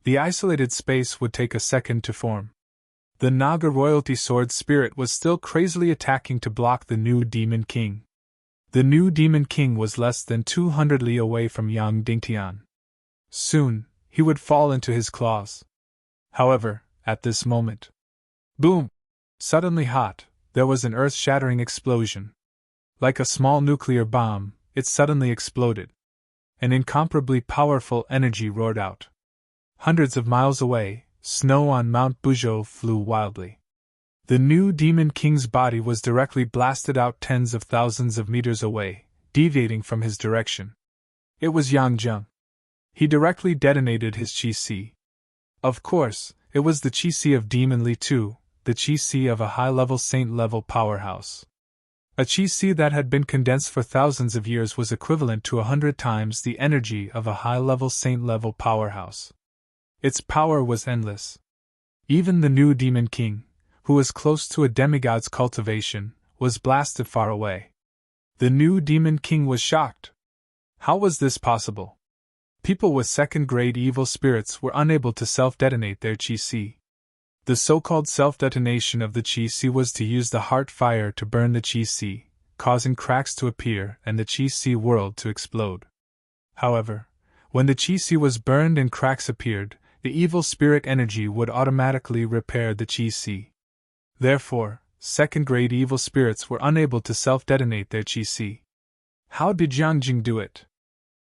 The isolated space would take a second to form. The Naga royalty sword spirit was still crazily attacking to block the new Demon King. The new Demon King was less than 200 li away from Yang Dingtian. Soon, he would fall into his claws. However, at this moment, boom! Suddenly hot, there was an earth-shattering explosion. Like a small nuclear bomb, it suddenly exploded. An incomparably powerful energy roared out. Hundreds of miles away, snow on Mount Buzhou flew wildly. The new Demon King's body was directly blasted out tens of thousands of meters away, deviating from his direction. It was Yang Zheng. He directly detonated his Qi. Of course, it was the Qi of Demon Li too, the Qi of a high-level saint-level powerhouse. A Qi that had been condensed for thousands of years was equivalent to 100 times the energy of a high-level saint-level powerhouse. Its power was endless. Even the new Demon King, who was close to a demigod's cultivation, was blasted far away. The new Demon King was shocked. How was this possible? People with second-grade evil spirits were unable to self-detonate their Qi. The so-called self-detonation of the Qi was to use the heart fire to burn the Qi, causing cracks to appear and the Qi world to explode. However, when the Qi was burned and cracks appeared, the evil spirit energy would automatically repair the Qi. Therefore, second-grade evil spirits were unable to self-detonate their Qi. How did Yang Jing do it?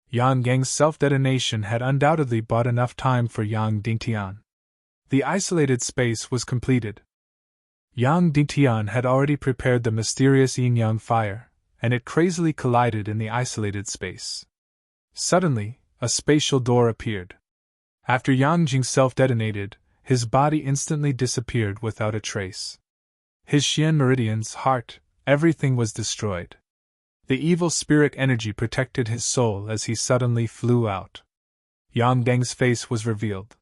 Yang Gang's self-detonation had undoubtedly bought enough time for Yang Dingtian. The isolated space was completed. Yang Dingtian had already prepared the mysterious yin-yang fire, and it crazily collided in the isolated space. Suddenly, a spatial door appeared. After Yang Jing self-detonated, his body instantly disappeared without a trace. His Xian meridians, heart, everything was destroyed. The evil spirit energy protected his soul as he suddenly flew out. Yang Gang's face was revealed.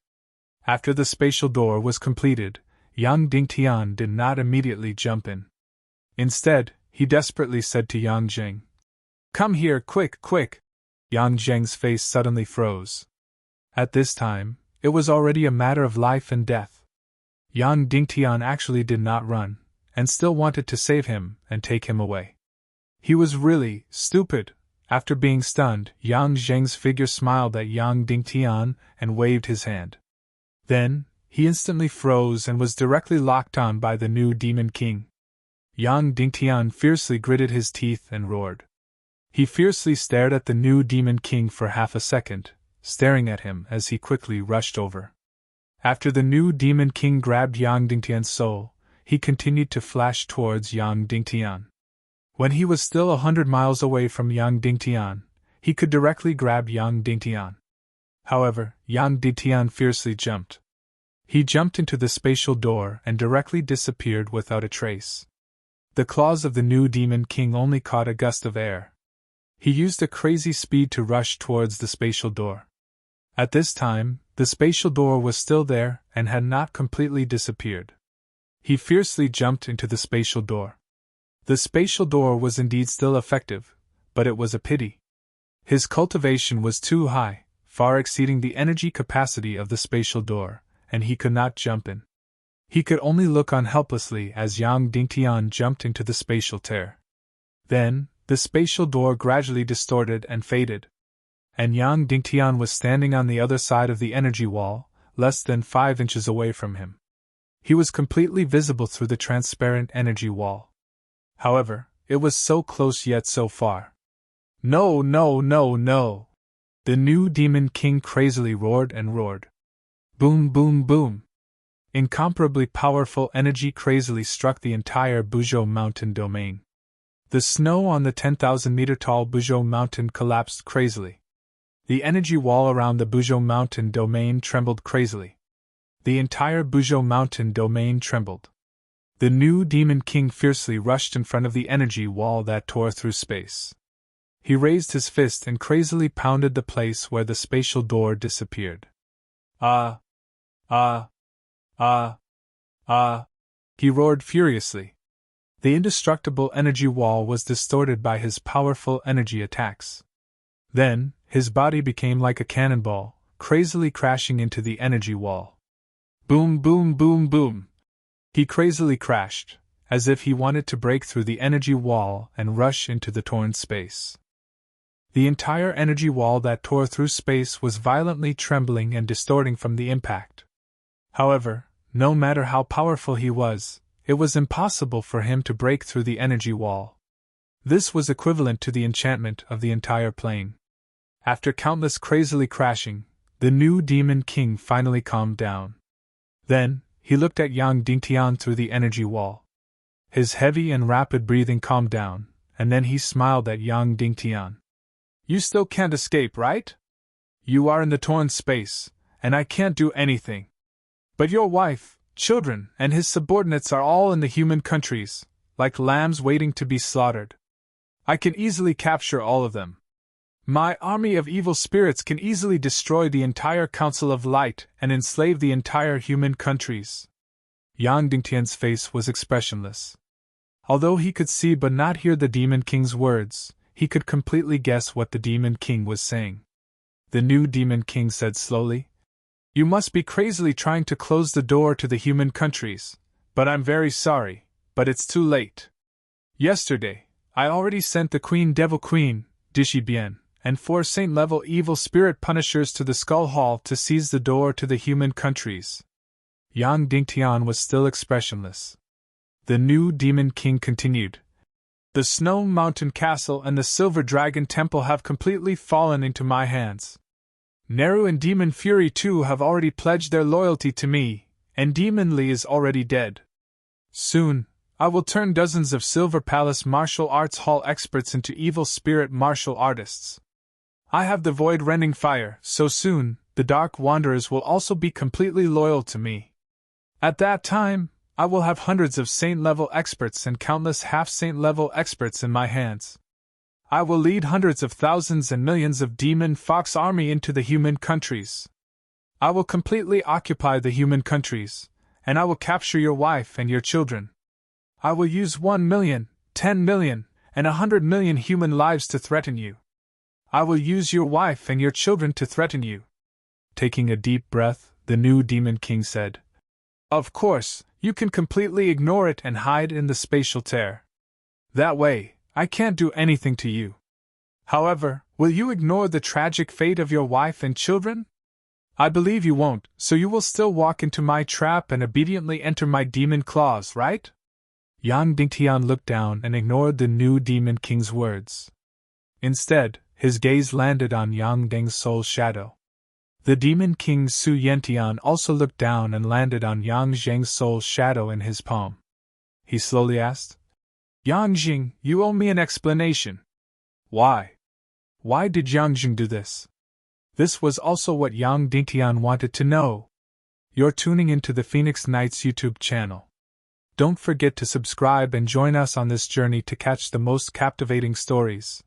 After the spatial door was completed, Yang Dingtian did not immediately jump in. Instead, he desperately said to Yang Jing, "Come here, quick, quick!" Yang Jing's face suddenly froze. At this time, it was already a matter of life and death. Yang Dingtian actually did not run, and still wanted to save him and take him away. He was really stupid. After being stunned, Yang Zheng's figure smiled at Yang Dingtian and waved his hand. Then, he instantly froze and was directly locked on by the new Demon King. Yang Dingtian fiercely gritted his teeth and roared. He fiercely stared at the new Demon King for half a second, staring at him as he quickly rushed over. After the new Demon King grabbed Yang Dingtian's soul, he continued to flash towards Yang Dingtian. When he was still 100 miles away from Yang Dingtian, he could directly grab Yang Dingtian. However, Yang Dingtian fiercely jumped. He jumped into the spatial door and directly disappeared without a trace. The claws of the new Demon King only caught a gust of air. He used a crazy speed to rush towards the spatial door. At this time, the spatial door was still there and had not completely disappeared. He fiercely jumped into the spatial door. The spatial door was indeed still effective, but it was a pity. His cultivation was too high, far exceeding the energy capacity of the spatial door, and he could not jump in. He could only look on helplessly as Yang Dingtian jumped into the spatial tear. Then, the spatial door gradually distorted and faded. And Yang Dingtian was standing on the other side of the energy wall, less than 5 inches away from him. He was completely visible through the transparent energy wall. However, it was so close yet so far. No, no, no, no! The new Demon King crazily roared and roared. Boom, boom, boom! Incomparably powerful energy crazily struck the entire Buzhou mountain domain. The snow on the 10,000-meter-tall Buzhou mountain collapsed crazily. The energy wall around the Buzhou mountain domain trembled crazily. The entire Buzhou mountain domain trembled. The new Demon King fiercely rushed in front of the energy wall that tore through space. He raised his fist and crazily pounded the place where the spatial door disappeared. Ah! Ah! Ah! Ah! He roared furiously. The indestructible energy wall was distorted by his powerful energy attacks. Then, his body became like a cannonball, crazily crashing into the energy wall. Boom, boom, boom, boom! He crazily crashed, as if he wanted to break through the energy wall and rush into the torn space. The entire energy wall that tore through space was violently trembling and distorting from the impact. However, no matter how powerful he was, it was impossible for him to break through the energy wall. This was equivalent to the enchantment of the entire plane. After countless crazily crashing, the new Demon King finally calmed down. Then, he looked at Yang Dingtian through the energy wall. His heavy and rapid breathing calmed down, and then he smiled at Yang Dingtian. You still can't escape, right? You are in the torn space, and I can't do anything. But your wife, children, and his subordinates are all in the human countries, like lambs waiting to be slaughtered. I can easily capture all of them. My army of evil spirits can easily destroy the entire Council of Light and enslave the entire human countries. Yang Dingtian's face was expressionless. Although he could see but not hear the Demon King's words, he could completely guess what the Demon King was saying. The new Demon King said slowly, You must be crazily trying to close the door to the human countries, but I'm very sorry, but it's too late. Yesterday, I already sent the Devil Queen, Dishibian, and 4 Saint-level evil spirit punishers to the Skull Hall to seize the door to the human countries. Yang Dingtian was still expressionless. The new Demon King continued, The Snow Mountain Castle and the Silver Dragon Temple have completely fallen into my hands. Neru and Demon Fury too have already pledged their loyalty to me, and Demon Li is already dead. Soon, I will turn dozens of Silver Palace martial arts hall experts into evil spirit martial artists. I have the void-rending fire, so soon, the Dark Wanderers will also be completely loyal to me. At that time, I will have hundreds of Saint-level experts and countless half-Saint-level experts in my hands. I will lead hundreds of thousands and millions of Demon Fox army into the human countries. I will completely occupy the human countries, and I will capture your wife and your children. I will use 1 million, 10 million, and 100 million human lives to threaten you. I will use your wife and your children to threaten you. Taking a deep breath, the new Demon King said, Of course, you can completely ignore it and hide in the spatial tear. That way, I can't do anything to you. However, will you ignore the tragic fate of your wife and children? I believe you won't, so you will still walk into my trap and obediently enter my demon claws, right? Yang Dingtian looked down and ignored the new Demon King's words. Instead, his gaze landed on Yang Deng's soul shadow. The Demon King Su Yentian also looked down and landed on Yang Zheng's soul shadow in his palm. He slowly asked, Yang Jing, you owe me an explanation. Why? Why did Yang Jing do this? This was also what Yang Dingtian wanted to know. You're tuning into the Phoenix Knights YouTube channel. Don't forget to subscribe and join us on this journey to catch the most captivating stories.